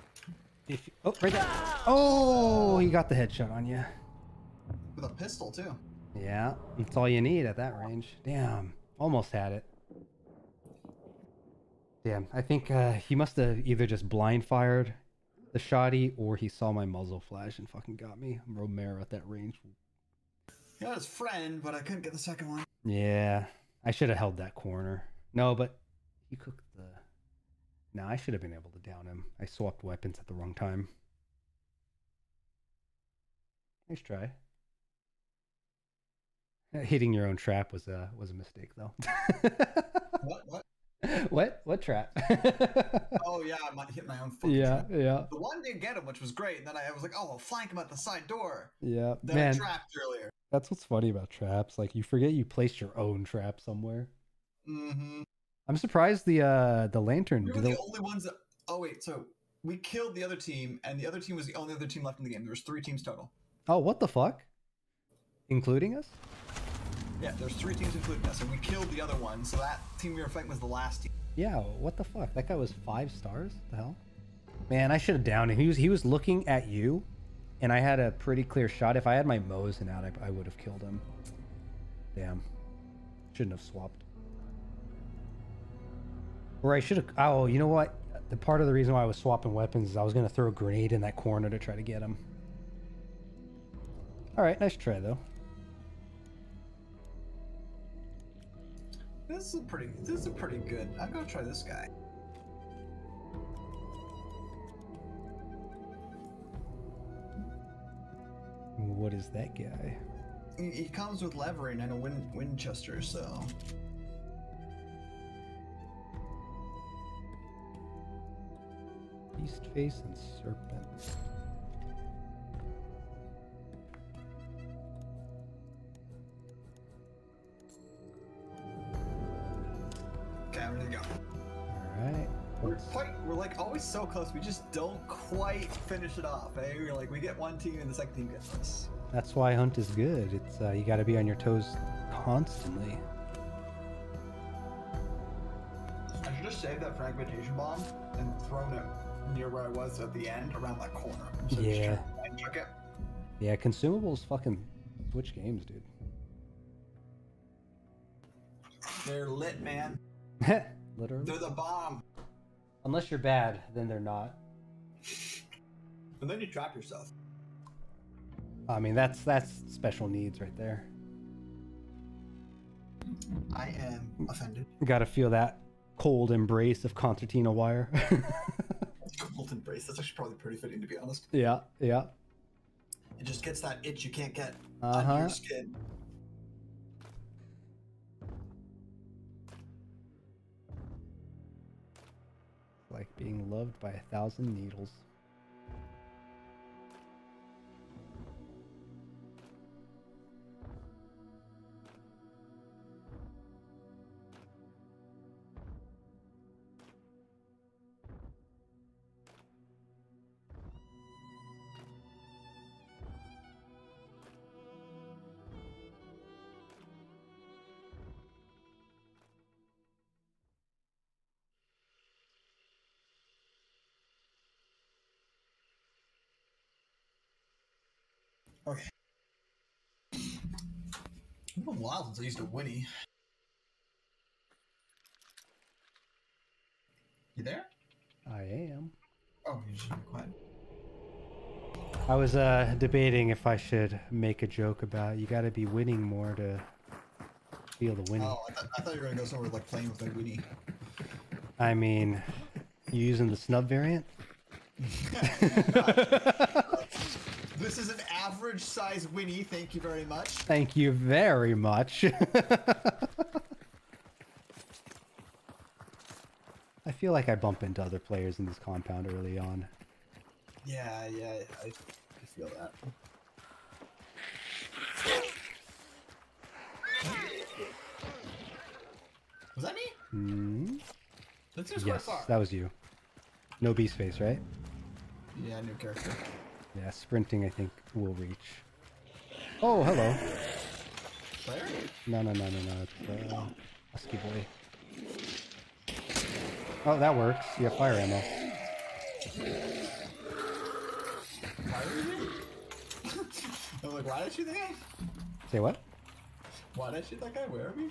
Speaker 1: Oh, right there. Oh, he got the headshot on you.
Speaker 2: With a pistol too.
Speaker 1: Yeah, that's all you need at that range. Damn, almost had it. Damn, I think he must have either just blind fired the shoddy or he saw my muzzle flash and fucking got me. Romero at that range.
Speaker 2: He got his friend, but I couldn't get the second one.
Speaker 1: Yeah, I should have held that corner. No, but he cooked the... No, I should have been able to down him. I swapped weapons at the wrong time. Nice try. Hitting your own trap was a mistake, though.
Speaker 2: What?
Speaker 1: What trap?
Speaker 2: Oh yeah, I might hit my own fucking trap. Yeah. The one didn't get him, which was great. And then I was like, oh, I'll flank him at the side door.
Speaker 1: Yeah,
Speaker 2: then
Speaker 1: man.
Speaker 2: I trapped earlier.
Speaker 1: That's what's funny about traps. Like, you forget you placed your own trap somewhere.
Speaker 2: Mm-hmm.
Speaker 1: I'm surprised the lantern...
Speaker 2: We were the only ones that... Oh, wait, so we killed the other team, and the other team was the only other team left in the game. There was 3 teams total.
Speaker 1: Oh, what the fuck? Including us?
Speaker 2: Yeah, there's 3 teams including us, and we killed the other one, so that team we were fighting was the last team.
Speaker 1: Yeah, what the fuck? That guy was 5 stars? What the hell? Man, I should have downed him. He was looking at you, and I had a pretty clear shot. If I had my Mosin out, I would have killed him. Damn. Shouldn't have swapped. Or I should have... Oh, you know what? The part of the reason why I was swapping weapons is I was going to throw a grenade in that corner to try to get him. Alright, nice try, though.
Speaker 2: This is pretty good. I'm gonna try this guy.
Speaker 1: What is that guy?
Speaker 2: He comes with levering and a Winchester, so...
Speaker 1: Beast face and serpent.
Speaker 2: Okay, I'm ready to go.
Speaker 1: Alright.
Speaker 2: We're like always so close, we just don't quite finish it off, eh? We're like, we get one team and the second team gets us.
Speaker 1: That's why Hunt is good. It's you gotta be on your toes constantly.
Speaker 2: I should just save that fragmentation bomb and thrown it near where I was at the end, around that corner. So
Speaker 1: yeah.
Speaker 2: Check it.
Speaker 1: Yeah, consumables fucking switch games, dude.
Speaker 2: They're lit, man.
Speaker 1: Literally.
Speaker 2: They're the bomb.
Speaker 1: Unless you're bad, then they're not.
Speaker 2: And then you trap yourself.
Speaker 1: I mean, that's special needs right there.
Speaker 2: I am offended.
Speaker 1: You gotta feel that cold embrace of concertina wire.
Speaker 2: Cold embrace. That's actually probably pretty fitting, to be honest.
Speaker 1: Yeah, yeah.
Speaker 2: It just gets that itch you can't get under your skin.
Speaker 1: Like being loved by 1,000 needles.
Speaker 2: Okay. It's been a while since I used a Winnie. You there?
Speaker 1: I am.
Speaker 2: Oh, you're just quiet.
Speaker 1: I was debating if I should make a joke about you gotta be winning more to feel the winning.
Speaker 2: Oh, I thought you were gonna go somewhere like playing with a Winnie.
Speaker 1: I mean, you using the snub variant?
Speaker 2: This is an average size Winnie, thank you very much.
Speaker 1: Thank you very much. I feel like I bump into other players in this compound early on.
Speaker 2: Yeah, I feel that. Was that me?
Speaker 1: Hmm.
Speaker 2: That seems quite
Speaker 1: Yes,
Speaker 2: far.
Speaker 1: that was you. No B space, right?
Speaker 2: Yeah, new character.
Speaker 1: Yeah, sprinting I think will reach. Oh, hello.
Speaker 2: Player?
Speaker 1: No. It's Husky Boy. Oh, that works. You have fire ammo.
Speaker 2: I'm like, why did I shoot that guy?
Speaker 1: Say what?
Speaker 2: Why did I shoot that guy? Where are we?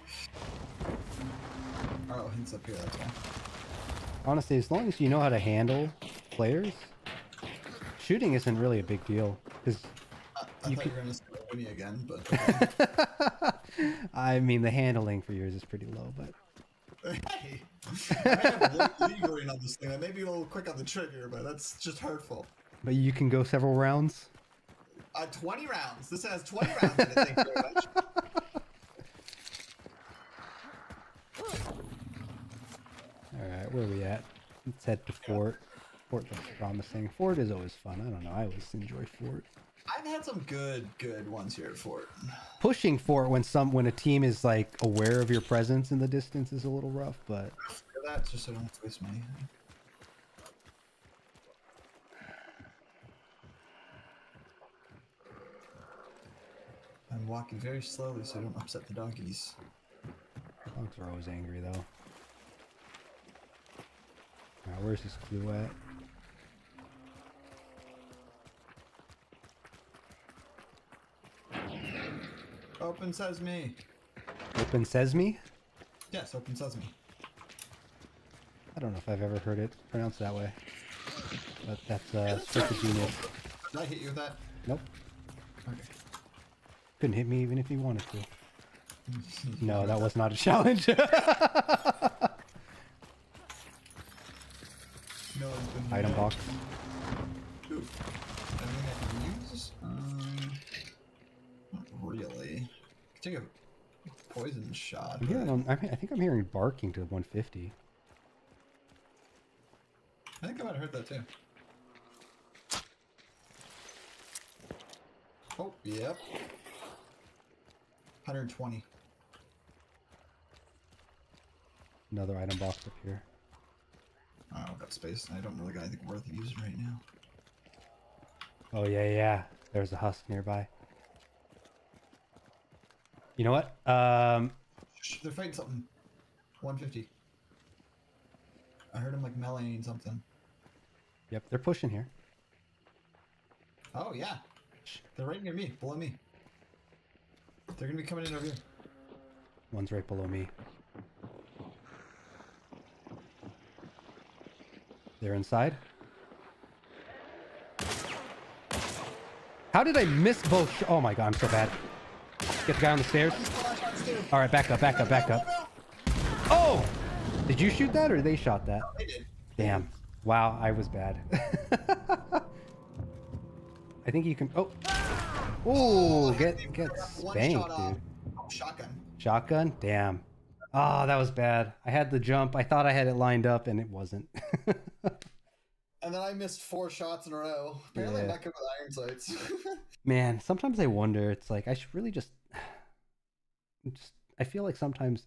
Speaker 2: Oh, he's up here, that's why.
Speaker 1: Honestly, as long as you know how to handle players, shooting isn't really a big deal. Because
Speaker 2: I thought you were going to say Winnie again, but okay.
Speaker 1: I mean, the handling for yours is pretty low, but...
Speaker 2: Hey! I may have lingering on this thing. I may be a little quick on the trigger, but that's just hurtful.
Speaker 1: But you can go several rounds?
Speaker 2: 20 rounds. This has 20 rounds in it, thank you very much.
Speaker 1: Alright, where are we at? Let's head to Fort. Fort looks promising. Fort is always fun. I don't know. I always enjoy Fort.
Speaker 2: I've had some good ones here at Fort.
Speaker 1: Pushing Fort when a team is like aware of your presence in the distance is a little rough, but
Speaker 2: That's just so I don't have to waste money. I'm walking very slowly so I don't upset the doggies.
Speaker 1: dogs are always angry though. Now, where's this clue at?
Speaker 2: Open sesame.
Speaker 1: Open Sesame?
Speaker 2: Yes, open sesame.
Speaker 1: I don't know if I've ever heard it pronounced that way. But that's stroke of genius.
Speaker 2: Did I hit you with that?
Speaker 1: Nope.
Speaker 2: Okay.
Speaker 1: Couldn't hit me even if he wanted to. No, that was not a challenge.
Speaker 2: No one's been
Speaker 1: Item box.
Speaker 2: Ooh. Anything I can use? Not really. Take a poison shot.
Speaker 1: I think I'm hearing barking to 150.
Speaker 2: I think I might have heard that too. Oh, yep. 120.
Speaker 1: Another item box up here.
Speaker 2: Oh, I've got space. I don't really got anything worth using right now.
Speaker 1: Oh yeah. There's a husk nearby. You know what?
Speaker 2: Shh, they're fighting something. 150. I heard him like meleeing something.
Speaker 1: Yep, they're pushing here.
Speaker 2: Oh yeah. They're right near me, below me. They're gonna be coming in over here.
Speaker 1: One's right below me. They're inside. How did I miss both? Oh my god, I'm so bad. Get the guy on the stairs. All right, back up. Oh! Did you shoot that or they shot that?
Speaker 2: No, they did.
Speaker 1: Damn. Wow, I was bad. I think you can... Oh! Oh, get spanked, dude.
Speaker 2: Oh, shotgun.
Speaker 1: Shotgun? Damn. Oh, that was bad. I had the jump. I thought I had it lined up and it wasn't.
Speaker 2: And then I missed 4 shots in a row. Apparently I'm
Speaker 1: Yeah.
Speaker 2: not good with iron sights.
Speaker 1: Man, sometimes I wonder, it's like, I should really just... I feel like sometimes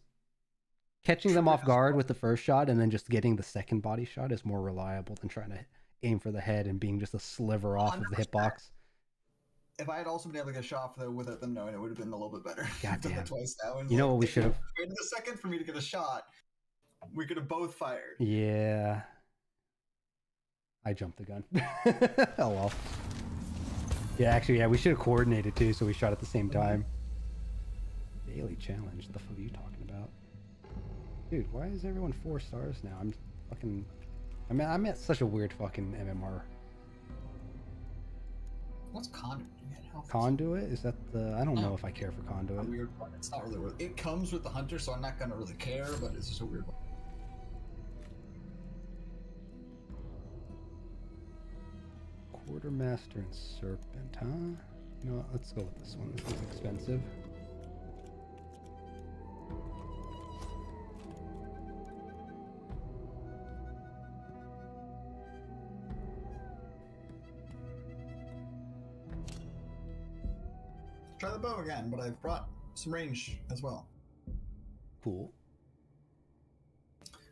Speaker 1: catching them off guard with the first shot and then just getting the second body shot is more reliable than trying to aim for the head and being just a sliver off of the hitbox.
Speaker 2: If I had also been able to get a shot without them knowing, it would have been a little bit better.
Speaker 1: God
Speaker 2: I've done
Speaker 1: damn.
Speaker 2: that twice now. And
Speaker 1: You know what we
Speaker 2: if
Speaker 1: should have...
Speaker 2: waited a second for me to get a shot, we could have both fired.
Speaker 1: Yeah. I jumped the gun. Oh well. Yeah, actually, yeah, we should have coordinated too, so we shot at the same time. Daily challenge. The fuck are you talking about? Dude, why is everyone 4 stars now? I'm fucking... I mean, I'm at such a weird fucking MMR.
Speaker 2: What's Conduit?
Speaker 1: Conduit? Is that the... I don't know if I care for
Speaker 2: A
Speaker 1: Conduit.
Speaker 2: weird one. It's not really worth it. It comes with the hunter, so I'm not gonna really care, but it's just a weird one.
Speaker 1: Quartermaster and Serpent, huh? You know what? Let's go with this one. This is expensive.
Speaker 2: Try the bow again, but I've brought some range as well.
Speaker 1: Cool.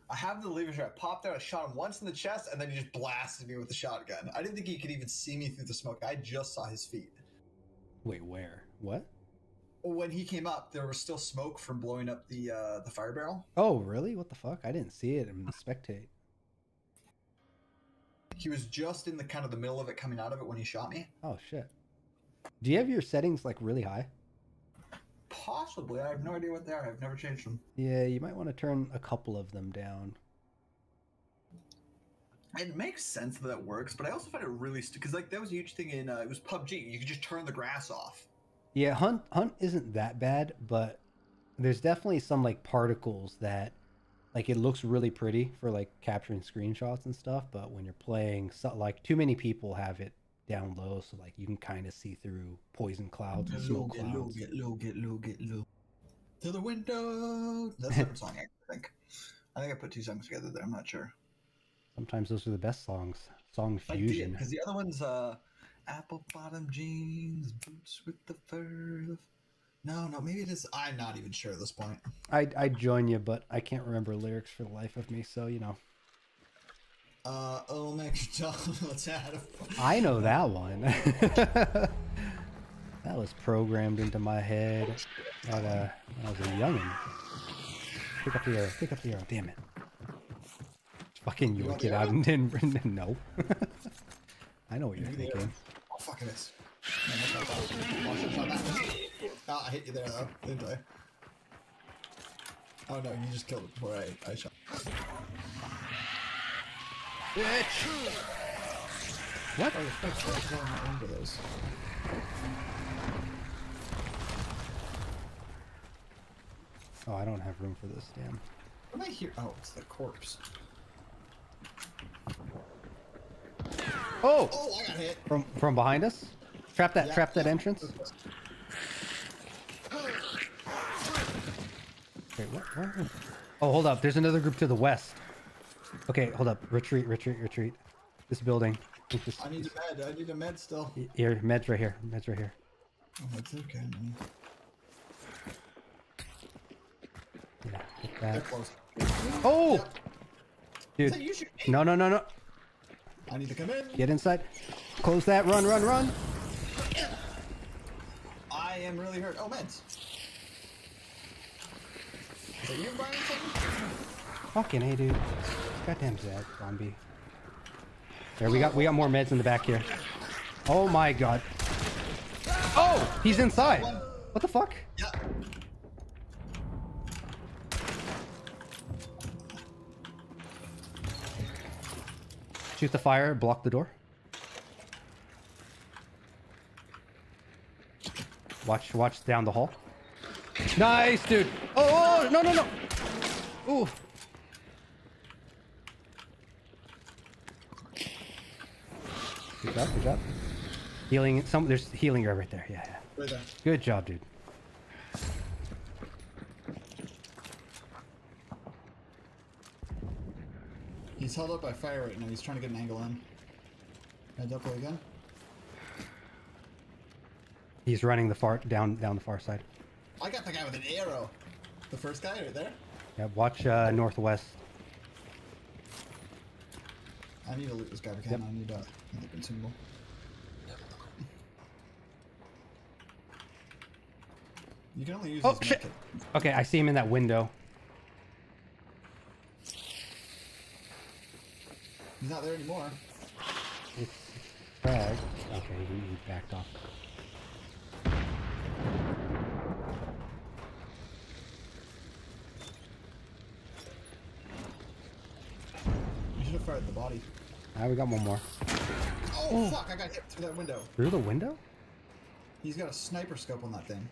Speaker 2: I have the lever here. I popped out, I shot him once in the chest, and then he just blasted me with the shotgun. I didn't think he could even see me through the smoke. I just saw his feet.
Speaker 1: Wait, where? What?
Speaker 2: When he came up, there was still smoke from blowing up the fire barrel.
Speaker 1: Oh, really? What the fuck? I didn't see it in the spectate.
Speaker 2: He was just in the kind of the middle of it, coming out of it when he shot me.
Speaker 1: Oh shit. Do you have your settings like really high?
Speaker 2: Possibly. I have no idea what they are. I've never changed them.
Speaker 1: Yeah, you might want to turn a couple of them down.
Speaker 2: It makes sense that works, but I also find it really because like that was a huge thing in it was PUBG. You could just turn the grass off.
Speaker 1: Yeah, hunt isn't that bad, but there's definitely some like particles that like it looks really pretty for like capturing screenshots and stuff, but when you're playing, so, like too many people have it down low, so like you can kind of see through poison clouds and smoke clouds.
Speaker 2: Get low. To the window. That's a different song, I think. I put two songs together there. I'm not sure.
Speaker 1: Sometimes those are the best songs. Song fusion.
Speaker 2: Because the other one's apple bottom jeans, boots with the fur. No, maybe it is. I'm not even sure at this point.
Speaker 1: I'd join you, but I can't remember lyrics for the life of me, so you know.
Speaker 2: Oh, McDonald's had a...
Speaker 1: I know that one. That was programmed into my head when I was a youngin'. Pick up the arrow. Damn it. Fucking yoink it out and then no. I know what you're thinking.
Speaker 2: Oh, fuck it is. Oh, I hit you there though, didn't I? Oh no, you just killed it before I shot.
Speaker 1: Bitch! What?
Speaker 2: Oh, fuck, I'm not into those.
Speaker 1: Oh, I don't have room for this, damn.
Speaker 2: What am I here? Oh, it's the corpse.
Speaker 1: Oh!
Speaker 2: Oh, I got hit.
Speaker 1: From behind us? Trap that entrance. Wait, what? Oh, hold up. There's another group to the west. Okay, hold up. Retreat. This building.
Speaker 2: I need a med. I need a med still.
Speaker 1: Here, med's right here.
Speaker 2: Oh, that's okay, man.
Speaker 1: Yeah, get that.
Speaker 2: They're close.
Speaker 1: Oh!
Speaker 2: Yep.
Speaker 1: Dude.
Speaker 2: You should...
Speaker 1: No.
Speaker 2: I need to come in.
Speaker 1: Get inside. Close that. Run.
Speaker 2: I am really hurt. Oh, meds. Is that you, Brian?
Speaker 1: Fucking hey, dude. Goddamn Zed, zombie. There, we got more meds in the back here. Oh my god. Oh! He's inside! What the fuck?
Speaker 2: Yeah.
Speaker 1: Shoot the fire, block the door. Watch down the hall. Nice, dude! Oh, no! Ooh. Good job. Healing, there's healing right there, yeah.
Speaker 2: Right there.
Speaker 1: Good job, dude.
Speaker 2: He's held up by fire right now. He's trying to get an angle in. Head up again.
Speaker 1: He's running down the far side.
Speaker 2: I got the guy with an arrow. The first guy right there.
Speaker 1: Yeah, watch northwest.
Speaker 2: I need to loot this guy if I can. Yep. I need another consumable. You can only use
Speaker 1: Oh,
Speaker 2: this
Speaker 1: shit!
Speaker 2: method.
Speaker 1: Okay, I see him in that window.
Speaker 2: He's not there anymore.
Speaker 1: It's fragged. Okay, he backed off.
Speaker 2: You should have fired the body.
Speaker 1: We got one more.
Speaker 2: Oh, fuck! I got hit through that window.
Speaker 1: Through the window?
Speaker 2: He's got a sniper scope on that thing.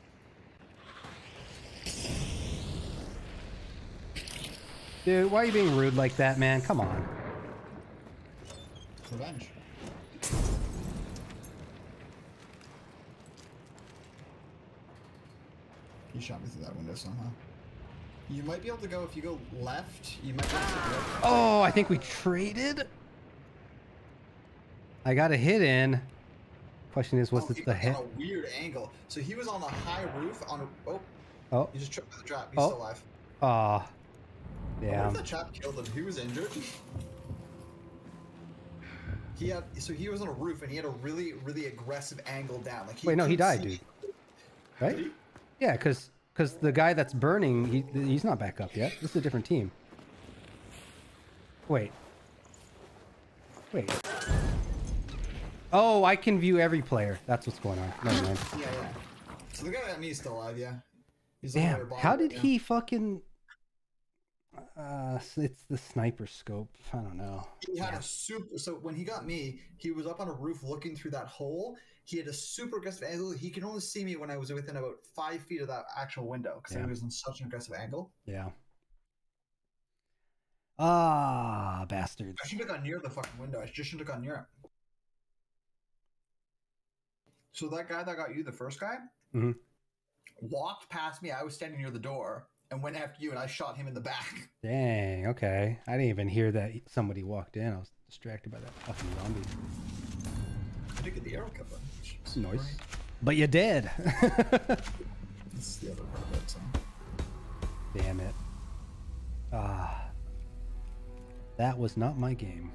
Speaker 1: Dude, why are you being rude like that, man? Come on.
Speaker 2: Revenge. He shot me through that window somehow. You might be able to go, if you go left, you might be able to go left.
Speaker 1: Oh, I think we traded? I got a hit in. Question is, was it the hit?
Speaker 2: On a weird angle. So he was on the high roof on a... Oh.
Speaker 1: Oh.
Speaker 2: He just tripped with the drop. He's still alive.
Speaker 1: Yeah.
Speaker 2: What if that chap killed him? He was injured. He was on a roof and he had a really, really aggressive angle down. Like
Speaker 1: Wait, no, he died,
Speaker 2: see...
Speaker 1: dude. Right?
Speaker 2: Did he?
Speaker 1: Yeah, because the guy that's burning, he's not back up yet. This is a different team. Wait. Oh, I can view every player. That's what's going on. Never mind.
Speaker 2: Yeah. So the guy that me is still alive, yeah. He's
Speaker 1: Damn, how did he fucking... it's the sniper scope. I don't know.
Speaker 2: He had a super... So when he got me, he was up on a roof looking through that hole. He had a super aggressive angle. He could only see me when I was within about 5 feet of that actual window because he was in such an aggressive angle.
Speaker 1: Yeah. Ah, bastards.
Speaker 2: I shouldn't have gone near the fucking window. I just shouldn't have gone near it. So that guy that got you, the first guy, walked past me. I was standing near the door and went after you, and I shot him in the back.
Speaker 1: Dang, okay. I didn't even hear that somebody walked in. I was distracted by that fucking zombie.
Speaker 2: I did get the arrow cut button.
Speaker 1: Nice. But you did.
Speaker 2: That's the other part of it, so.
Speaker 1: Damn it. Ah. That was not my game.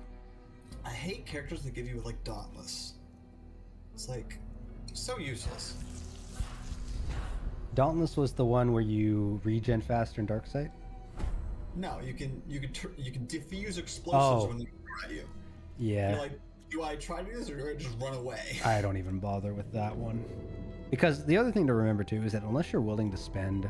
Speaker 2: I hate characters that give you, like, Dauntless. It's, like, so useless.
Speaker 1: Dauntless was the one where you regen faster in Darksight?
Speaker 2: No, you can diffuse explosives when they throw at you.
Speaker 1: Yeah.
Speaker 2: You're like, do I try to do this or do I just run away?
Speaker 1: I don't even bother with that one. Because the other thing to remember too is that unless you're willing to spend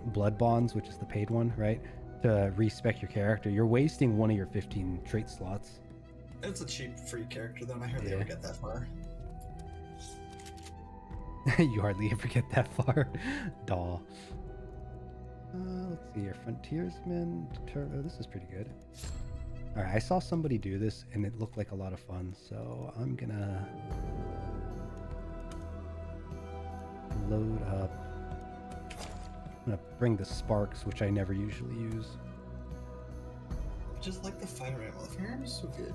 Speaker 1: blood bonds, which is the paid one, right, to respec your character, you're wasting one of your 15 trait slots.
Speaker 2: It's a cheap free character though, and I hardly ever get that far.
Speaker 1: You hardly ever get that far. Daw. Let's see here. Frontiersman. Oh, this is pretty good. Alright, I saw somebody do this and it looked like a lot of fun, so I'm gonna load up. I'm gonna bring the sparks, which I never usually use.
Speaker 2: Just like the fire ammo. The fire ammo is so good.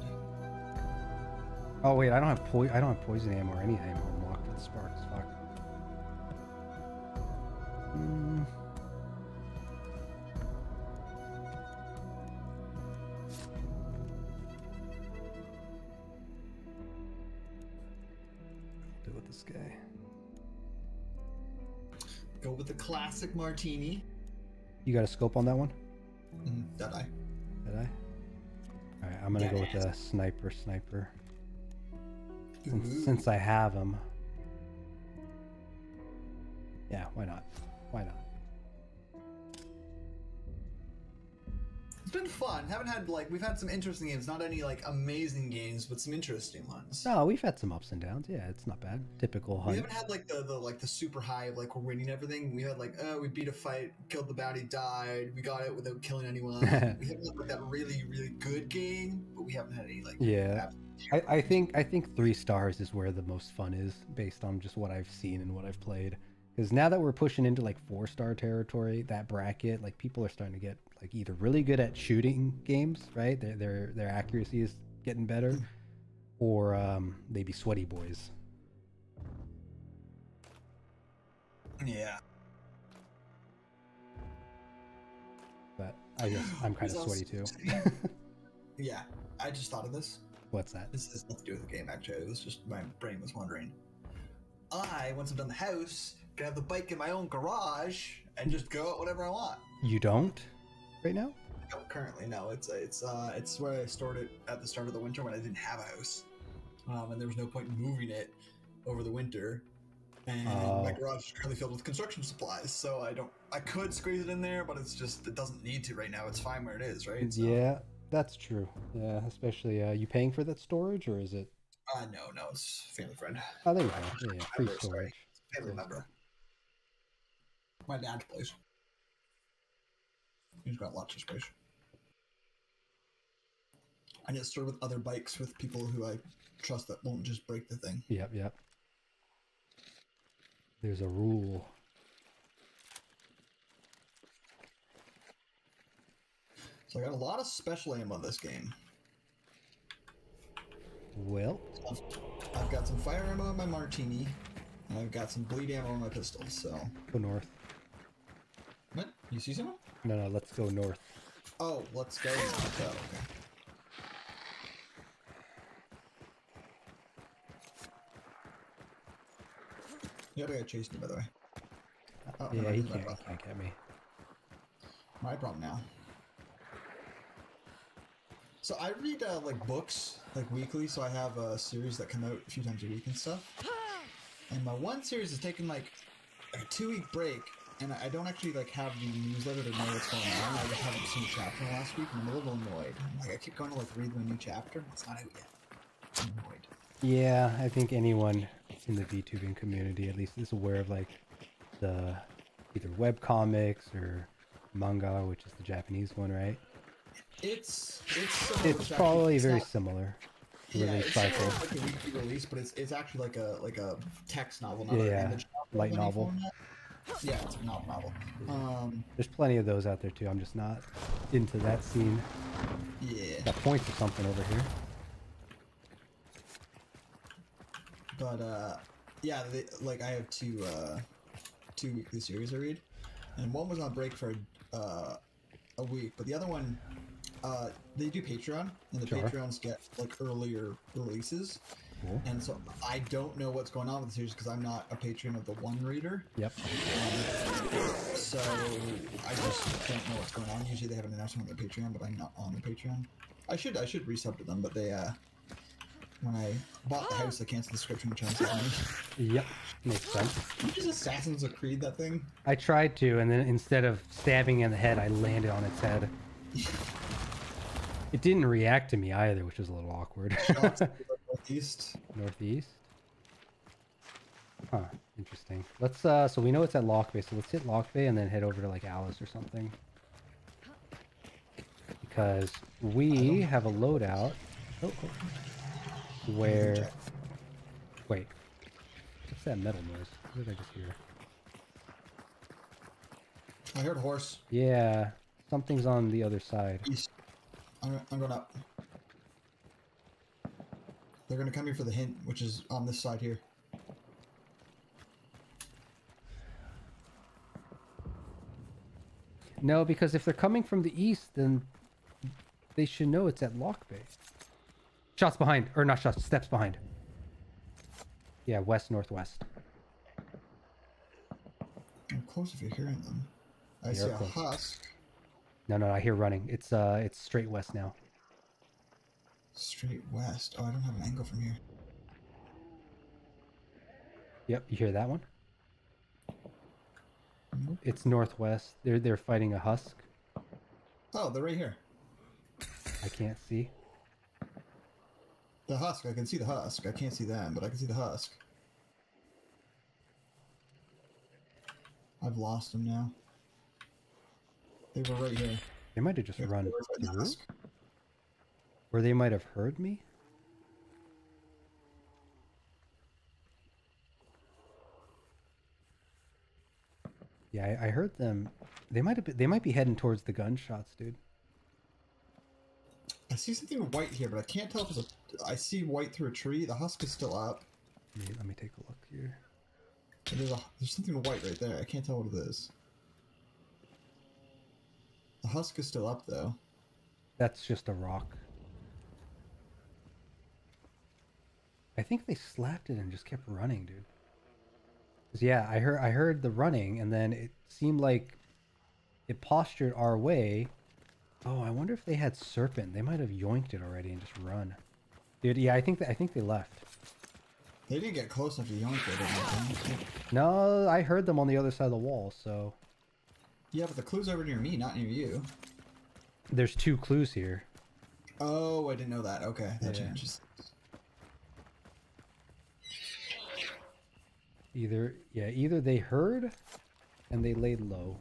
Speaker 1: Oh wait, I don't have poison ammo or any ammo unlocked for the sparks. Fuck. Do with this guy.
Speaker 2: Go with the classic martini.
Speaker 1: You got a scope on that one?
Speaker 2: Did I?
Speaker 1: Did I? Alright, I'm gonna go with the sniper. Since I have him. Yeah, why not? Why not?
Speaker 2: It's been fun. We've had some interesting games. Not any like amazing games, but some interesting ones.
Speaker 1: No, we've had some ups and downs. Yeah, it's not bad. Typical hunt.
Speaker 2: We haven't had like the super high of like we're winning everything. We had like we beat a fight, killed the bounty, died. We got it without killing anyone. We haven't had like that really good game, but we haven't had any like
Speaker 1: I think 3 stars is where the most fun is based on just what I've seen and what I've played. Because now that we're pushing into like 4-star territory, that bracket, like people are starting to get like either really good at shooting games, right? Their accuracy is getting better, or they be sweaty boys.
Speaker 2: Yeah.
Speaker 1: But I guess I'm kind of sweaty too.
Speaker 2: Yeah, I just thought of this.
Speaker 1: What's that?
Speaker 2: This has nothing to do with the game, actually. It was just my brain was wandering. Once I'm done the house, can have the bike in my own garage and just go out whatever I want.
Speaker 1: You don't right now?
Speaker 2: No, currently, no. It's where I stored it at the start of the winter when I didn't have a house, and there was no point in moving it over the winter. And my garage is currently filled with construction supplies, so I could squeeze it in there, but it doesn't need to right now. It's fine where it is, right? So,
Speaker 1: yeah, that's true. Yeah, especially you paying for that storage, or is it?
Speaker 2: No, it's family friend.
Speaker 1: Oh, there you go. Yeah, free storage.
Speaker 2: Family member. My dad's place. He's got lots of space. I get stored with other bikes with people who I trust that won't just break the thing.
Speaker 1: Yep. There's a rule.
Speaker 2: So I got a lot of special ammo this game.
Speaker 1: Well,
Speaker 2: I've got some fire ammo in my martini, and I've got some bleed ammo in my pistol, so...
Speaker 1: Go north.
Speaker 2: What? You see someone?
Speaker 1: No, no, let's go north.
Speaker 2: Oh, let's go. Oh, okay. The other guy chased me, by the way. Oh,
Speaker 1: Yeah,
Speaker 2: never
Speaker 1: he
Speaker 2: mind,
Speaker 1: can't get me.
Speaker 2: my problem now. So I read like books like weekly, so I have a series that come out a few times a week and stuff. And my one series is taking like a 2-week break, and I don't actually like have the newsletter to know what's going on. I just haven't seen a chapter last week, and I'm a little annoyed. Like I keep going to like read the new chapter, and it's not out yet. I'm annoyed.
Speaker 1: Yeah, I think anyone in the VTubing community at least is aware of like the either web comics or manga, which is the Japanese one, right?
Speaker 2: It's
Speaker 1: probably very
Speaker 2: not,
Speaker 1: similar.
Speaker 2: Yeah,
Speaker 1: Release
Speaker 2: it's
Speaker 1: cycle.
Speaker 2: like a weekly release, but it's actually like a text novel, not
Speaker 1: Yeah,
Speaker 2: an image
Speaker 1: light novel.
Speaker 2: format. Yeah, it's a novel.
Speaker 1: There's plenty of those out there too. I'm just not into that scene.
Speaker 2: Yeah.
Speaker 1: Got points or something over here.
Speaker 2: But yeah, like I have two weekly series I read, and one was on break for a week, but the other one they do Patreon, and the Patreons get like earlier releases.
Speaker 1: Cool.
Speaker 2: And so I don't know what's going on with the series because I'm not a patron of the one reader.
Speaker 1: Yep.
Speaker 2: So I just don't know what's going on. Usually they have an announcement on their Patreon, but I'm not on the Patreon. I should resub to them, but they when I bought the house, I canceled the subscription, which I money.
Speaker 1: Yep, makes sense.
Speaker 2: Did you just Assassin's Creed that thing?
Speaker 1: I tried to, and then instead of stabbing in the head, I landed on its head. It didn't react to me either, which was a little awkward.
Speaker 2: Northeast.
Speaker 1: Northeast? Huh, interesting. Let's, so we know it's at Lock Bay, so let's hit Lock Bay and then head over to, like, Alice or something. Because we have a loadout. Where... Wait. What's that metal noise? What did I just hear?
Speaker 2: I heard a horse.
Speaker 1: Yeah, something's on the other side.
Speaker 2: East. I'm going up. They're going to come here for the hint, which is on this side here.
Speaker 1: No, because if they're coming from the east, then they should know it's at Lock Bay. Shots behind, or not shots, steps behind. Yeah, west, northwest.
Speaker 2: I'm close if you're hearing them. I see a husk.
Speaker 1: No, I hear running. It's straight west now.
Speaker 2: Straight west. Oh, I don't have an angle from here.
Speaker 1: Yep, you hear that one?
Speaker 2: Nope.
Speaker 1: It's northwest. They're fighting a husk.
Speaker 2: Oh, they're right here.
Speaker 1: I can't see.
Speaker 2: The husk. I can see the husk. I can't see them, but I can see the husk. I've lost them now. They were right here.
Speaker 1: They might have just run through. Or they might have heard me. Yeah, I heard them. They might be heading towards the gunshots, dude.
Speaker 2: I see something white here, but I can't tell if it's a... I see white through a tree. The husk is still up.
Speaker 1: Let me take a look here.
Speaker 2: There's something white right there. I can't tell what it is. The husk is still up, though.
Speaker 1: That's just a rock. I think they slapped it and just kept running, dude. 'Cause yeah, I heard the running, and then it seemed like it postured our way. Oh, I wonder if they had serpent. They might have yoinked it already and just run. Dude, yeah, I think they left.
Speaker 2: They didn't get close enough to yoink it, I think.
Speaker 1: No, I heard them on the other side of the wall, so...
Speaker 2: Yeah, but the clue's over near me, not near you.
Speaker 1: There's 2 clues here.
Speaker 2: Oh, I didn't know that. Okay, that changes.
Speaker 1: Either they heard and they laid low.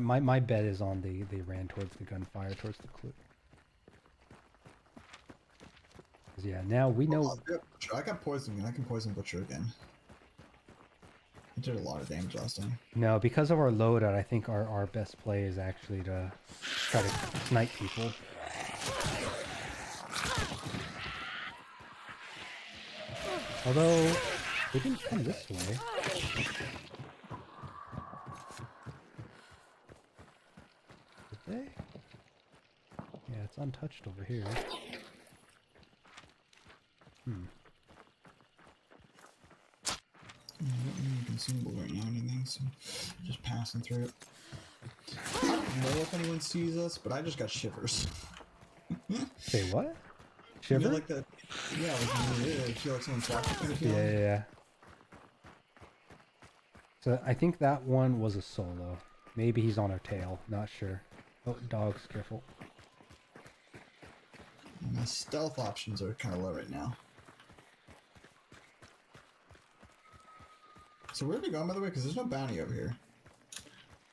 Speaker 1: My bet is on they ran towards the gunfire, towards the clue. Yeah, now we know...
Speaker 2: I got poison, and I can poison Butcher again. It did a lot of damage last time.
Speaker 1: No, because of our loadout, I think our best play is actually to try to snipe people. Although, they didn't come this way. they? Yeah, it's untouched over here.
Speaker 2: Not consumable right now or anything, so just passing through it. I don't know if anyone sees us, but I just got shivers.
Speaker 1: Say what?
Speaker 2: You know,
Speaker 1: Shiver?
Speaker 2: like that? Yeah, like I feel like someone's watching kind of feeling.
Speaker 1: Yeah. So I think that one was a solo. Maybe he's on our tail. Not sure. Oh, dogs, careful.
Speaker 2: My stealth options are kind of low right now. So where are we going, by the way? Because there's no bounty over here.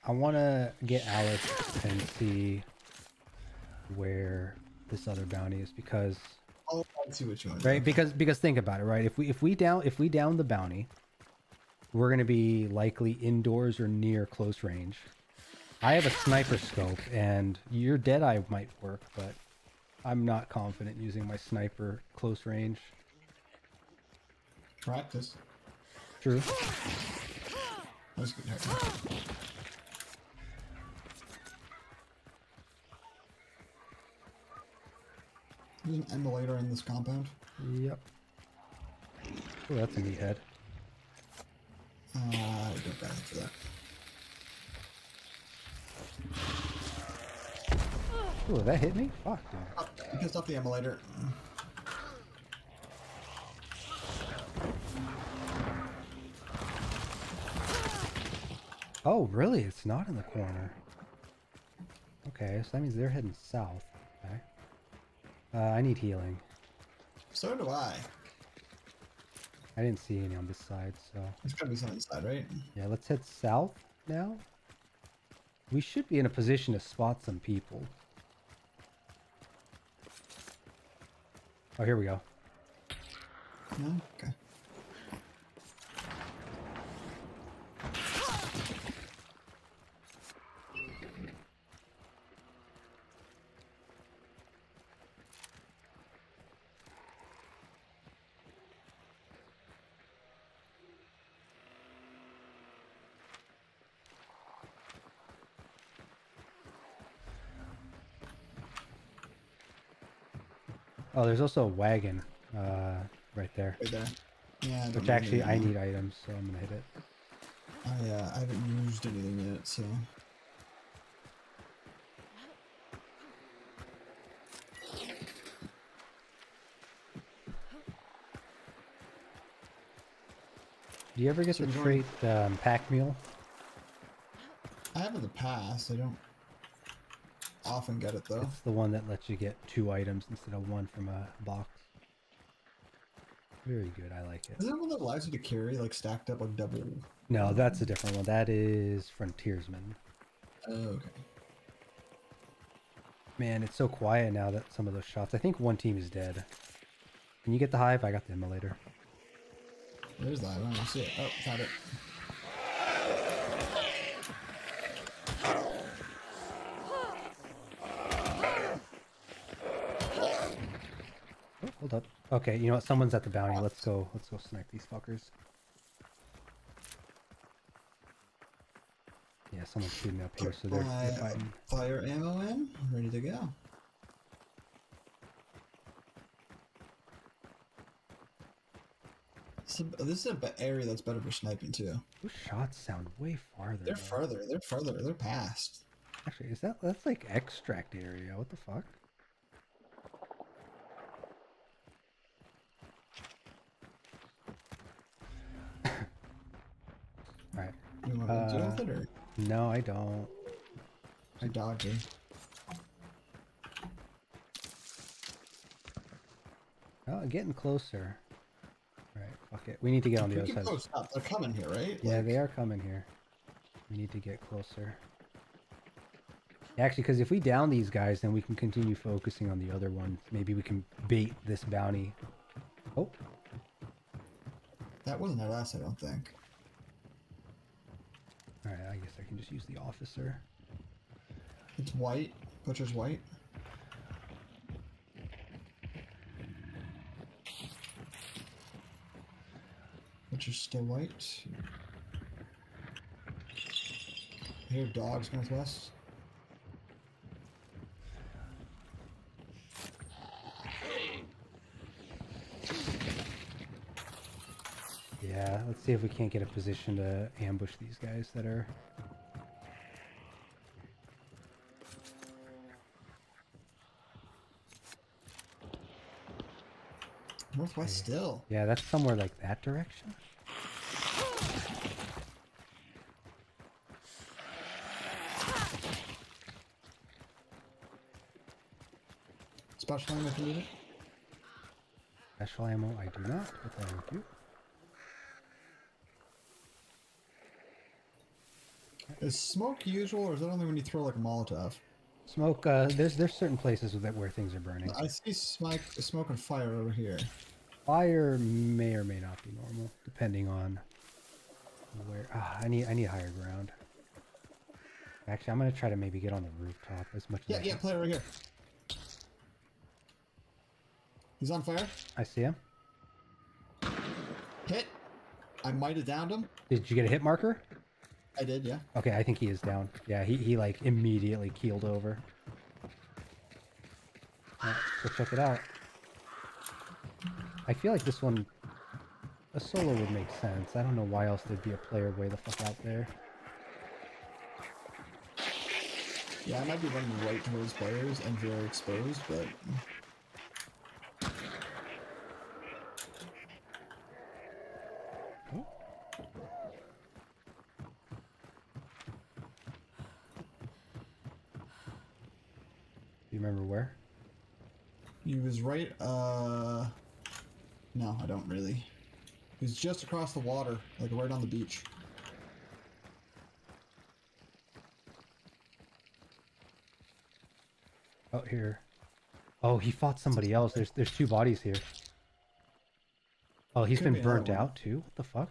Speaker 1: I want to get Alex and see where this other bounty is because.
Speaker 2: Oh, I see what you want.
Speaker 1: Right, because think about it, right? If we down the bounty, we're gonna be likely indoors or near close range. I have a sniper scope, and your Deadeye might work, but I'm not confident using my sniper close range.
Speaker 2: Practice.
Speaker 1: True.
Speaker 2: Let's get her. There's an emulator in this compound.
Speaker 1: Yep. Oh, that's a neat head.
Speaker 2: I don't got it for that.
Speaker 1: Oh, that hit me? Fuck, dude.
Speaker 2: Oh, I pissed off the emulator.
Speaker 1: Oh, really? It's not in the corner. Okay, so that means they're heading south. Okay. I need healing.
Speaker 2: So do I.
Speaker 1: I didn't see any on this side, so...
Speaker 2: There's gotta be something inside, right?
Speaker 1: Yeah, let's head south now. We should be in a position to spot some people. Oh, here we go.
Speaker 2: No? Okay.
Speaker 1: Oh, there's also a wagon right there.
Speaker 2: Right there. Yeah.
Speaker 1: Which actually I need items, so I'm gonna hit it.
Speaker 2: I haven't used anything yet, so.
Speaker 1: Do you ever get the trait pack mule?
Speaker 2: I have in the past. I don't often get it though.
Speaker 1: It's the one that lets you get 2 items instead of 1 from a box. Very good, I like it.
Speaker 2: Is that one that allows you to carry like stacked up like double?
Speaker 1: No, that's a different one. That is Frontiersman.
Speaker 2: Oh, okay.
Speaker 1: Man, it's so quiet now that some of those shots. I think one team is dead. Can you get the hive? I got the immolator.
Speaker 2: Where's that? I don't see it. Oh, found it.
Speaker 1: Oh, hold up. Okay, you know what? Someone's at the bounty. Let's go snipe these fuckers. Yeah, someone's shooting up here, so they're fighting.
Speaker 2: Fire ammo in, ready to go. This is an area that's better for sniping too.
Speaker 1: Those shots sound way farther.
Speaker 2: They're farther. They're farther. They're past.
Speaker 1: Actually, that's like extract area? What the fuck? Alright.
Speaker 2: You want to deal with it or?
Speaker 1: No, I don't.
Speaker 2: I dodge it.
Speaker 1: Oh, getting closer. Alright, fuck it. We need to get on the other side.
Speaker 2: Close up. They're coming here, right?
Speaker 1: Yeah, they are coming here. We need to get closer. Actually, because if we down these guys, then we can continue focusing on the other one. Maybe we can bait this bounty. Oh.
Speaker 2: That wasn't our last, I don't think.
Speaker 1: Alright, I guess I can just use the officer.
Speaker 2: It's white. Butcher's white. Butcher's still white. I hear dogs northwest.
Speaker 1: let's see if we can't get a position to ambush these guys that are...
Speaker 2: Northwest still.
Speaker 1: Yeah, that's somewhere like that direction.
Speaker 2: Special ammo if you need it.
Speaker 1: Special ammo, I do not, but thank you.
Speaker 2: Is smoke usual, or is that only when you throw like a Molotov?
Speaker 1: Smoke, there's certain places where things are burning.
Speaker 2: I see smoke and fire over here.
Speaker 1: Fire may or may not be normal, depending on where... I need higher ground. Actually, I'm gonna try to maybe get on the rooftop as much as I can.
Speaker 2: Yeah, player right here. He's on fire.
Speaker 1: I see him.
Speaker 2: Hit. I might have downed him.
Speaker 1: Did you get a hit marker?
Speaker 2: I did, yeah.
Speaker 1: Okay, I think he is down. Yeah, he like immediately keeled over. Let's go check it out. I feel like this one, a solo would make sense. I don't know why else there'd be a player way the fuck out there.
Speaker 2: Yeah, I might be running right towards players and very exposed, but...
Speaker 1: Oh. Do you remember where?
Speaker 2: He was right, no, I don't really. He was just across the water, like right on the beach.
Speaker 1: Oh, here. Oh, he fought somebody else. There's two bodies here. Oh, he's been burnt out too? What the fuck?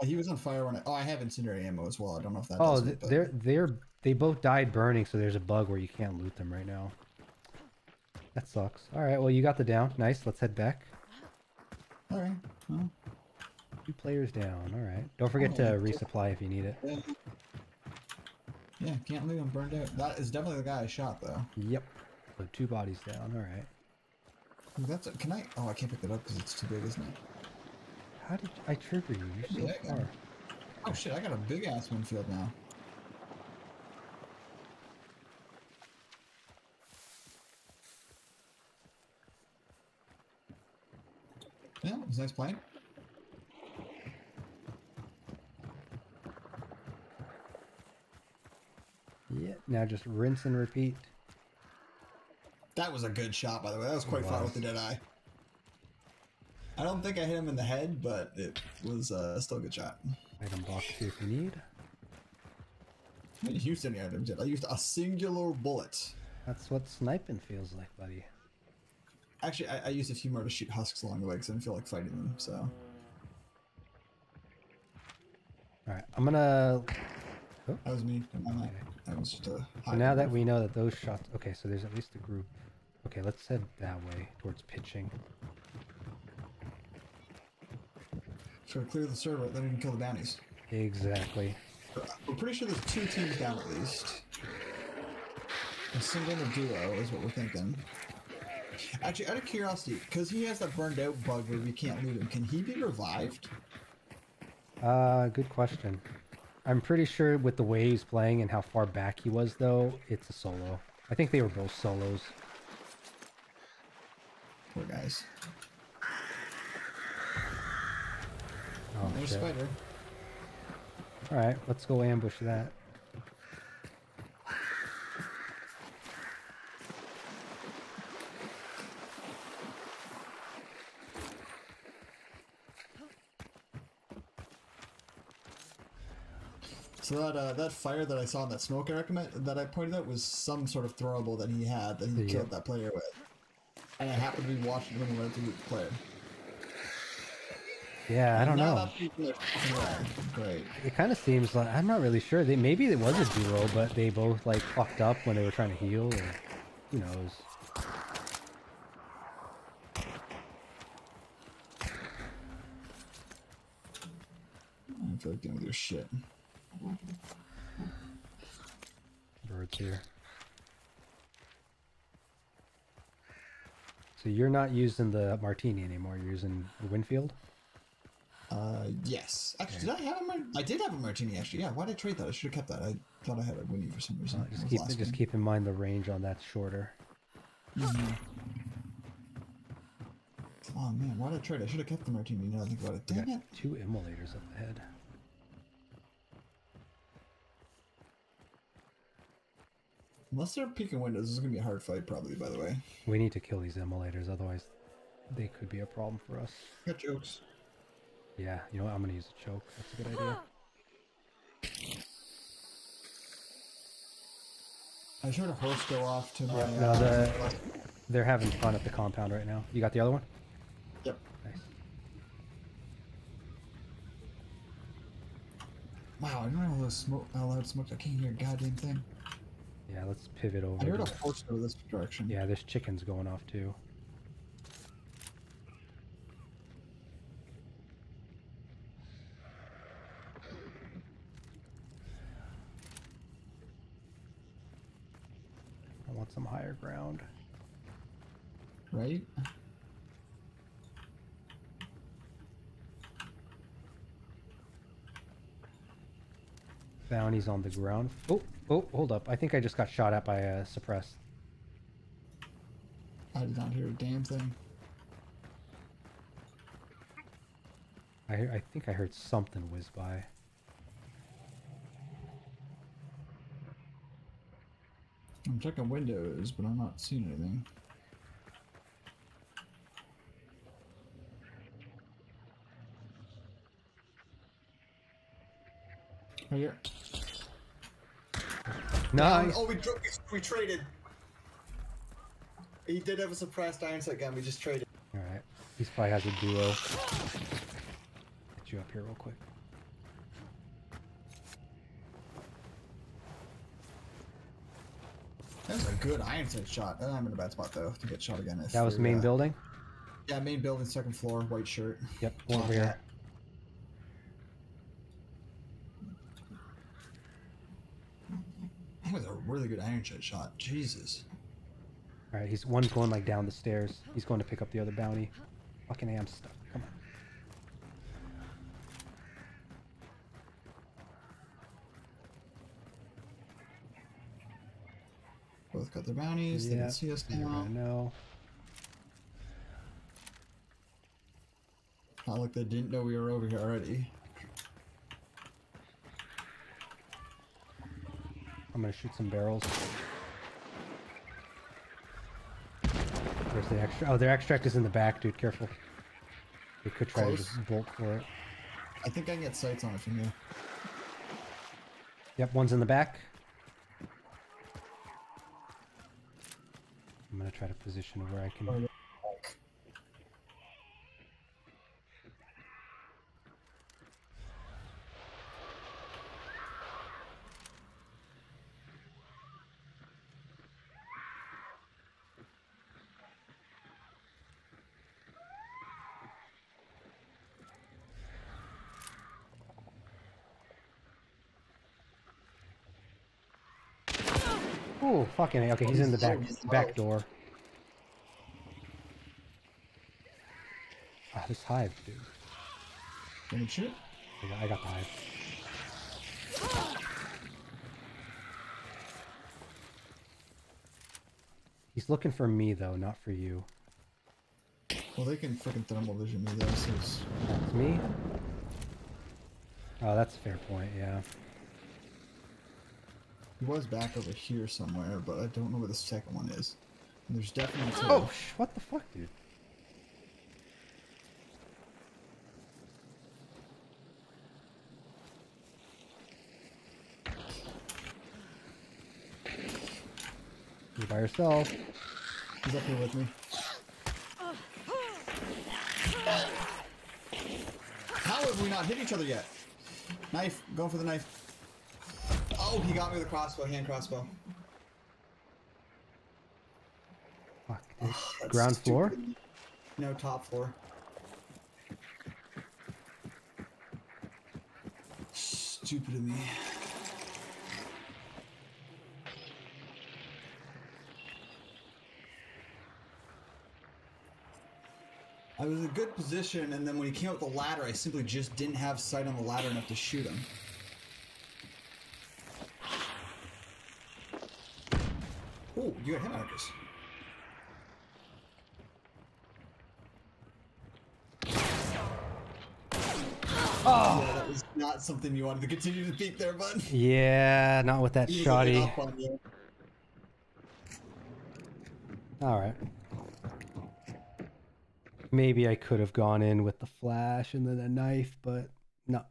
Speaker 2: He was on fire when I have incendiary ammo as well. I don't know if that
Speaker 1: Oh,
Speaker 2: does it,
Speaker 1: they both died burning, so there's a bug where you can't loot them right now. That sucks. Alright, well you got the down. Nice, let's head back.
Speaker 2: Alright, well.
Speaker 1: 2 players down, alright. Don't forget to resupply if you need it.
Speaker 2: Yeah, can't leave him burned out. That is definitely the guy I shot though.
Speaker 1: Yep. So 2 bodies down, alright.
Speaker 2: That's can I? Oh, I can't pick that up because it's too big, isn't it?
Speaker 1: How did I trigger you? You're so far.
Speaker 2: Oh shit, I got a big ass windshield now. Yeah, it was nice playing.
Speaker 1: Yeah, now just rinse and repeat.
Speaker 2: That was a good shot, by the way. That was quite far with the dead eye. I don't think I hit him in the head, but it was still a good shot.
Speaker 1: Item box here if you need.
Speaker 2: I didn't use any items yet. I used a singular bullet.
Speaker 1: That's what sniping feels like, buddy.
Speaker 2: Actually, I used a few more to shoot husks along the way because I didn't feel like fighting them, so...
Speaker 1: Alright, I'm gonna...
Speaker 2: Oh. That was me. Okay. That was just a...
Speaker 1: So now that we know that those shots... Okay, so there's at least a group. Okay, let's head that way, towards pitching.
Speaker 2: So clear the server, then we can kill the bounties.
Speaker 1: Exactly.
Speaker 2: We're pretty sure there's 2 teams down at least. A single and a duo is what we're thinking. Actually, out of curiosity, because he has that burned out bug where we can't loot him, can he be revived?
Speaker 1: Good question. I'm pretty sure with the way he's playing and how far back he was, though, it's a solo. I think they were both solos.
Speaker 2: Poor guys.
Speaker 1: Oh,
Speaker 2: there's
Speaker 1: shit.
Speaker 2: Spider.
Speaker 1: Alright, let's go ambush that.
Speaker 2: So that fire that I saw in that smoke that I pointed out was some sort of throwable that he had that he killed that player with. And I happened to be watching when he went to the player.
Speaker 1: Yeah, I don't know.
Speaker 2: Great.
Speaker 1: It kind of seems like, I'm not really sure. Maybe it was a duo, but they both like fucked up when they were trying to heal, or who knows.
Speaker 2: I feel like dealing with your shit.
Speaker 1: Birds here. So you're not using the martini anymore, you're using the Winfield?
Speaker 2: Yes. Actually, did I have I did have a martini, actually. Yeah, why did I trade that? I should have kept that. I thought I had a Winnie for some reason.
Speaker 1: Just keep in mind the range on that shorter.
Speaker 2: Mm-hmm. Oh, man, why did I trade? I should have kept the martini now I think about it. Damn it.
Speaker 1: 2 immolators up ahead.
Speaker 2: Unless they're peeking windows, this is going to be a hard fight, probably, by the way.
Speaker 1: We need to kill these immolators, otherwise they could be a problem for us.
Speaker 2: Got jokes.
Speaker 1: Yeah, you know what? I'm going to use a choke. That's a good idea.
Speaker 2: I heard a horse go off to my...
Speaker 1: No, they're having fun at the compound right now. You got the other one?
Speaker 2: Yep.
Speaker 1: Nice.
Speaker 2: Wow, I don't know how loud smoke. I can't hear a goddamn thing.
Speaker 1: Yeah, let's pivot over.
Speaker 2: I heard a horse go this direction.
Speaker 1: Yeah, there's chickens going off too. I want some higher ground.
Speaker 2: Right?
Speaker 1: Bounty's on the ground. Oh, hold up. I think I just got shot at by a suppress.
Speaker 2: I did not hear a damn thing.
Speaker 1: I think I heard something whiz by.
Speaker 2: I'm checking windows, but I'm not seeing anything. Right here.
Speaker 1: Nice.
Speaker 2: Oh, we traded. He did have a suppressed iron sight gun. We just traded.
Speaker 1: All right. He probably has a duo. Get you up here real quick.
Speaker 2: That was a good iron sight shot. I'm in a bad spot though to get shot again.
Speaker 1: That was main building?
Speaker 2: Yeah, main building, second floor, white shirt.
Speaker 1: Yep, over here.
Speaker 2: That was a really good iron sight shot. Jesus.
Speaker 1: All right, one's going like down the stairs. He's going to pick up the other bounty. Fucking A, I'm stuck. Come on.
Speaker 2: Both got their bounties.
Speaker 1: Yeah,
Speaker 2: they can see us now.
Speaker 1: I know.
Speaker 2: Not like they didn't know we were over here already.
Speaker 1: I'm gonna shoot some barrels. Where's the extra? Oh, their extract is in the back, dude. Careful. They could try to just bolt for it.
Speaker 2: I think I can get sights on it from here.
Speaker 1: Yep, one's in the back. I'm gonna try to position where I can. Oh, fucking A. Okay, he's in the back door. Ah, this hive, dude.
Speaker 2: Can you shoot?
Speaker 1: I got the hive. He's looking for me, though, not for you.
Speaker 2: Well, they can freaking thermal vision me, though, so it's...
Speaker 1: That's me? Oh, that's a fair point, yeah.
Speaker 2: He was back over here somewhere, but I don't know where the second one is. And there's definitely two.
Speaker 1: Oh, what the fuck, dude? You by yourself.
Speaker 2: He's up here with me. How have we not hit each other yet? Knife. Going for the knife. Oh, he got me with a crossbow. Hand crossbow.
Speaker 1: Fuck, dude. Ground floor?
Speaker 2: No, top floor. Stupid of me. I was in a good position, and then when he came up the ladder, I simply just didn't have sight on the ladder enough to shoot him. Oh, you got hit markers. Oh, yeah, that was not something you wanted to continue to think there, bud.
Speaker 1: Yeah, not with that shoddy. All right. Maybe I could have gone in with the flash and then a knife, but no,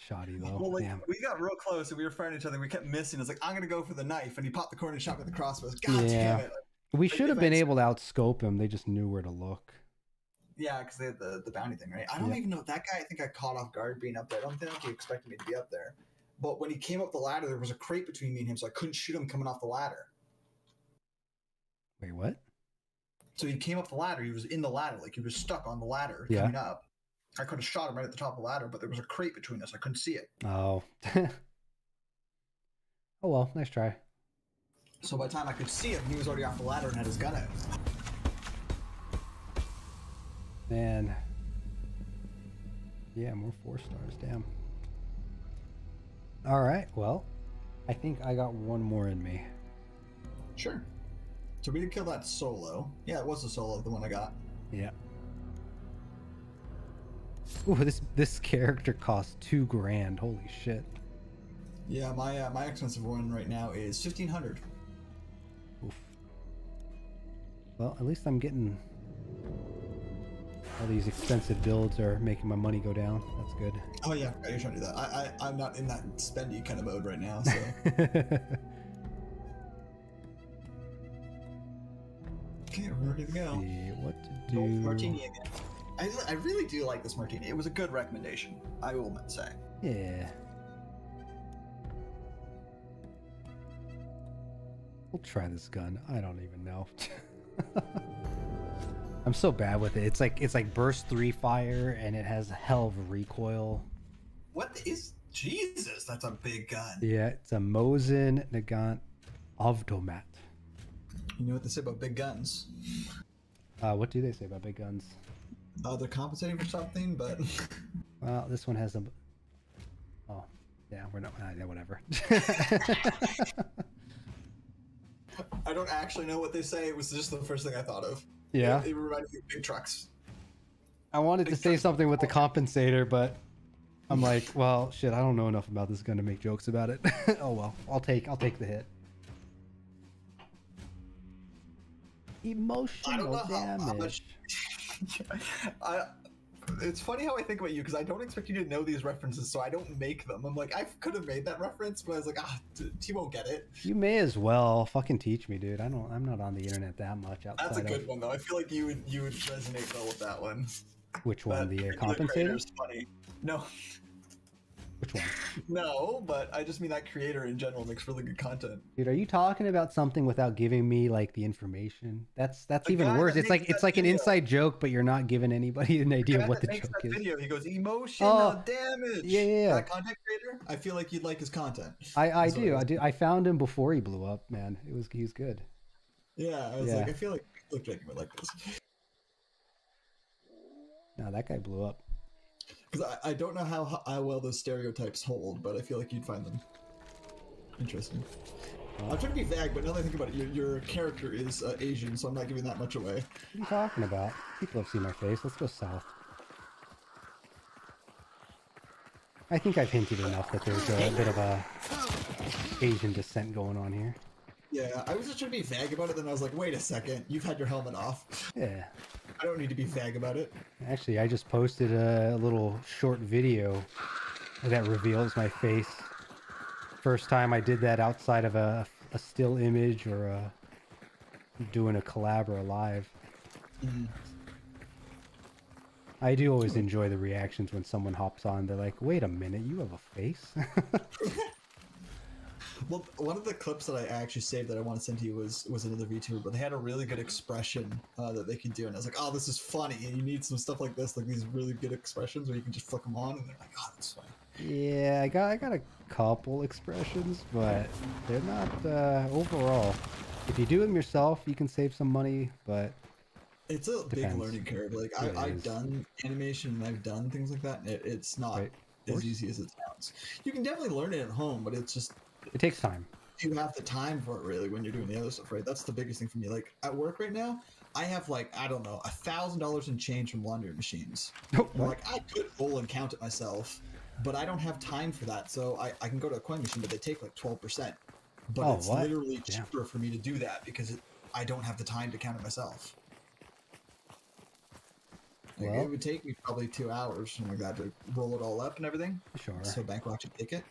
Speaker 1: shoddy though.
Speaker 2: Well, like,
Speaker 1: damn.
Speaker 2: We got real close and we were fighting each other. We kept missing. I was like, I'm gonna go for the knife, and he popped the corner and shot me with the crossbows. God damn it!
Speaker 1: We should have been able to outscope him. They just knew where to look.
Speaker 2: Yeah, because they had the bounty thing, right? I don't even know that guy. I think I caught off guard being up there. I don't think he expected me to be up there. But when he came up the ladder, there was a crate between me and him, so I couldn't shoot him coming off the ladder.
Speaker 1: Wait, what?
Speaker 2: So he came up the ladder. He was in the ladder, like he was stuck on the ladder coming up. I could have shot him right at the top of the ladder, but there was a crate between us. I couldn't see it.
Speaker 1: Oh. Oh well, nice try.
Speaker 2: So by the time I could see him, he was already off the ladder and had his gun out.
Speaker 1: Man. Yeah, more 4 stars, damn. Alright, well, I think I got one more in me.
Speaker 2: Sure. So we did kill that solo. Yeah, it was a solo, the one I got.
Speaker 1: Yeah. Ooh, this character costs $2,000. Holy shit.
Speaker 2: Yeah, my expensive one right now is 1,500.
Speaker 1: Oof. Well, at least I'm getting all these expensive builds are making my money go down. That's good.
Speaker 2: Oh yeah, you're trying to do that. I'm not in that spendy kind of mode right now, so. Okay, we're ready to go.
Speaker 1: See what to do.
Speaker 2: Martini again. I really do like this martini. It was a good recommendation, I will say.
Speaker 1: Yeah. We'll try this gun. I don't even know. I'm so bad with it. It's like burst 3 fire, and it has a hell of a recoil.
Speaker 2: What is Jesus? That's a big gun.
Speaker 1: Yeah, it's a Mosin Nagant Avtomat.
Speaker 2: You know what they say about big guns?
Speaker 1: What do they say about big guns?
Speaker 2: They're compensating for something, but
Speaker 1: well, this one has a. Oh, yeah, we're not. Yeah, whatever.
Speaker 2: I don't actually know what they say. It was just the first thing I thought of.
Speaker 1: Yeah.
Speaker 2: It reminded me of big trucks.
Speaker 1: I wanted to say something with the compensator, but I'm like, well, shit, I don't know enough about this gun to make jokes about it. Oh well, I'll take the hit. Emotional damage.
Speaker 2: It's funny how I think about you, because I don't expect you to know these references, so I don't make them. I'm like, I could have made that reference, but I was like, he won't get it.
Speaker 1: You may as well fucking teach me, dude. I'm not on the internet that much.
Speaker 2: That's a good one though. I feel like you would resonate well with that one.
Speaker 1: Which one? The compensator?
Speaker 2: Funny. No.
Speaker 1: Which one?
Speaker 2: No, but I just mean that creator in general makes really good content.
Speaker 1: Dude, are you talking about something without giving me like the information? That's even worse. It's like an inside joke, but you're not giving anybody an idea of what the joke is.
Speaker 2: Video. He goes emotional damage.
Speaker 1: Yeah.
Speaker 2: That content creator. I feel like you'd like his content.
Speaker 1: I do. I found him before he blew up. Man, he's good.
Speaker 2: Yeah, I was like, I feel like Jake would like this.
Speaker 1: No, that guy blew up.
Speaker 2: Because I don't know how well those stereotypes hold, but I feel like you'd find them interesting. I'm trying to be vague, but now that I think about it, your character is Asian, so I'm not giving that much away.
Speaker 1: What are you talking about? People have seen my face. Let's go south. I think I've hinted enough that there's a bit of a Asian descent going on here.
Speaker 2: Yeah, I was just trying to be vague about it, then I was like, wait a second, you've had your helmet off.
Speaker 1: Yeah.
Speaker 2: I don't need to be vague about it.
Speaker 1: Actually, I just posted a little short video that reveals my face. First time I did that outside of a still image or doing a collab or a live.
Speaker 2: Mm-hmm.
Speaker 1: I do always enjoy the reactions when someone hops on. They're like, wait a minute, you have a face?
Speaker 2: Well, one of the clips that I actually saved that I want to send to you was another VTuber, but they had a really good expression that they could do, and I was like, oh, this is funny, and you need some stuff like this, like these really good expressions where you can just flick them on, and they're like, oh, that's funny.
Speaker 1: Yeah, I got a couple expressions, but they're not overall. If you do them yourself, you can save some money, but
Speaker 2: It's a big
Speaker 1: Depends.
Speaker 2: learning curve. Like
Speaker 1: It
Speaker 2: I've
Speaker 1: is.
Speaker 2: done animation and I've done things like that. And it's not
Speaker 1: Right.
Speaker 2: as easy as it sounds. You can definitely learn it at home, but it's just
Speaker 1: It takes time.
Speaker 2: you have the time for it really when you're doing the other stuff, right? That's the biggest thing for me. Like at work right now, I have like I don't know $1,000 in change from laundry machines.
Speaker 1: Oh,
Speaker 2: And, like I could roll and count it myself, but I don't have time for that. So I can go to a coin machine, but they take like 12%. But
Speaker 1: Oh,
Speaker 2: it's
Speaker 1: what?
Speaker 2: literally
Speaker 1: Yeah.
Speaker 2: cheaper for me to do that because I don't have the time to count it myself. Like,
Speaker 1: Well,
Speaker 2: it would take me probably 2 hours, something like that, to roll it all up and everything.
Speaker 1: sure.
Speaker 2: So bank will actually take it.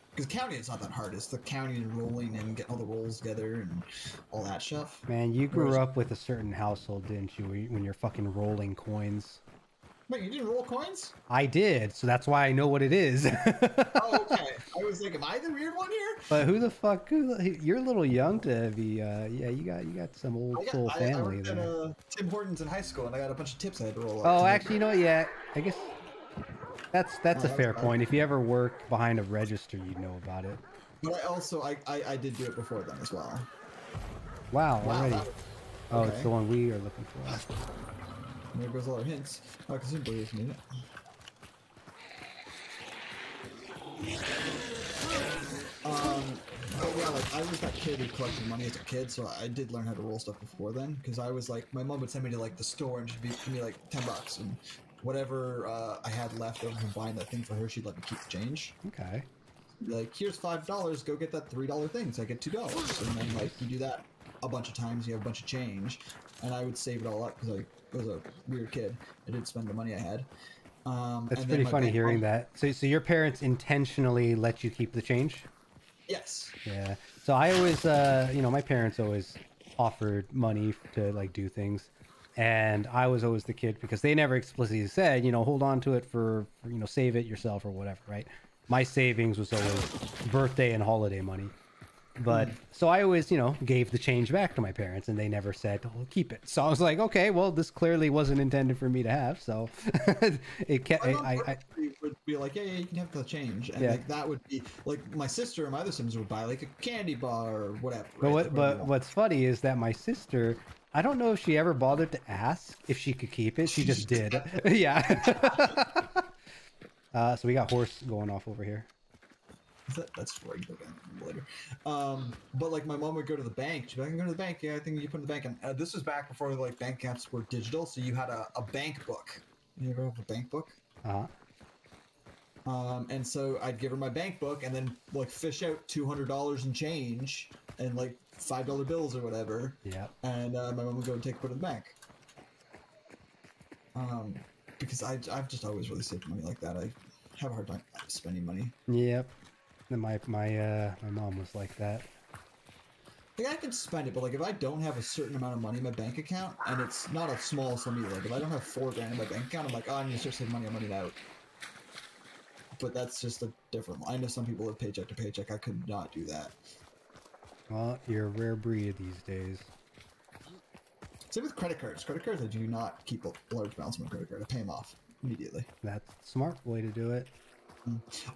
Speaker 2: Because counting it's not that hard. It's the counting and rolling and getting all the rolls together and all that stuff.
Speaker 1: Man, you grew
Speaker 2: Whereas-
Speaker 1: up with a certain household, didn't you? When you're fucking rolling coins.
Speaker 2: Wait, you didn't roll coins?
Speaker 1: I did, so that's why I know what it is.
Speaker 2: Oh, okay. I was like, am I the weird one here?
Speaker 1: But who the fuck? You're a little young to be. Yeah, you got some old soul
Speaker 2: I
Speaker 1: family
Speaker 2: worked
Speaker 1: there.
Speaker 2: at Tim Hortons in high school, and I got a bunch of tips I had to roll up.
Speaker 1: Oh,
Speaker 2: to
Speaker 1: actually, you know what? Yeah, I guess that's a
Speaker 2: that's
Speaker 1: fair
Speaker 2: fine.
Speaker 1: point. If you ever work behind a register, you know about it.
Speaker 2: But I also I did do it before then as well.
Speaker 1: Wow,
Speaker 2: Wow,
Speaker 1: already.
Speaker 2: that was-
Speaker 1: Oh,
Speaker 2: okay.
Speaker 1: it's the one we are looking for.
Speaker 2: There goes all our hints. Oh, because you believe me. But yeah, like I was that kid who collected money as a kid, so I did learn how to roll stuff before then. Because I was like, my mom would send me to like the store and she'd give me like $10, and whatever I had left over from buying that thing for her, she'd let me keep the change.
Speaker 1: Okay.
Speaker 2: Be like, here's $5, go get that $3 thing, so I get $2. And then like you do that a bunch of times, you have a bunch of change, and I would save it all up because I was a weird kid. I didn't spend the money I had.
Speaker 1: That's
Speaker 2: and then
Speaker 1: pretty
Speaker 2: my
Speaker 1: funny
Speaker 2: bank
Speaker 1: hearing
Speaker 2: mom-
Speaker 1: that. So your parents intentionally let you keep the change?
Speaker 2: Yes.
Speaker 1: Yeah. So I always, my parents always offered money to like do things, and I was always the kid because they never explicitly said, hold on to it for save it yourself or whatever, right? My savings was always birthday and holiday money. But so I always, gave the change back to my parents, and they never said, "Oh, keep it." So I was like, "Okay, well, this clearly wasn't intended for me to have." So it kept.
Speaker 2: My mom
Speaker 1: I
Speaker 2: would be like, yeah, you can have the change, and
Speaker 1: Yeah.
Speaker 2: like that would be like my sister and my other siblings would buy like a candy bar or whatever.
Speaker 1: But
Speaker 2: right?
Speaker 1: what?
Speaker 2: Whatever
Speaker 1: But
Speaker 2: you want.
Speaker 1: what's funny is that my sister, I don't know if she ever bothered to ask if she could keep it. She just did. Yeah. So we got horse going off over here.
Speaker 2: That's regular bank later. But like my mom would go to the bank. She'd be like, I can go to the bank. Yeah, I think you put in the bank. And this was back before like bank apps were digital, so you had a bank book. You ever have a bank book?
Speaker 1: Uh-huh.
Speaker 2: And so I'd give her my bank book and then like fish out $200 in change and like $5 bills or whatever.
Speaker 1: Yeah.
Speaker 2: And my mom would go and put it in the bank. Because I've just always really saved money like that. I have a hard time spending money.
Speaker 1: Yep. And my mom was like that.
Speaker 2: Like I can spend it, but like if I don't have a certain amount of money in my bank account, and it's not a small sum either. Like if I don't have $4,000 in my bank account, I'm like, oh, I need to start saving money. I'm running out. But that's just a different. I know some people live paycheck to paycheck. I could not do that.
Speaker 1: Well, you're a rare breed these days.
Speaker 2: Same with credit cards. Credit cards, I do not keep a large balance on my credit card. I pay them off immediately.
Speaker 1: That's a smart way to do it.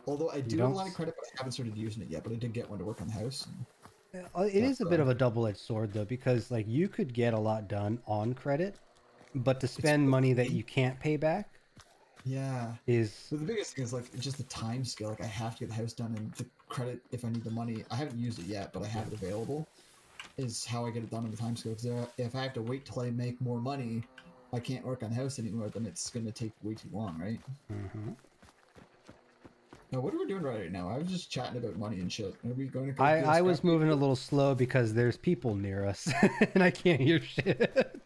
Speaker 2: Although I do
Speaker 1: You
Speaker 2: have a
Speaker 1: don't
Speaker 2: line of credit, but I haven't started using it yet. But I did get one to work on the house.
Speaker 1: It is a bit of a double-edged sword though, because like you could get a lot done on credit, but to spend money that you can't pay back
Speaker 2: Yeah.
Speaker 1: is
Speaker 2: So the biggest thing is like just the time scale. Like I have to get the house done, and the credit if I need the money. I haven't used it yet, but I have it available. Is how I get it done on the time scale. Because if I have to wait till I make more money, I can't work on the house anymore. Then it's gonna take way too long, right? Now, what are we doing right now? I was just chatting about money and shit. Are we going to?
Speaker 1: I was moving a little slow because there's people near us and I can't hear shit.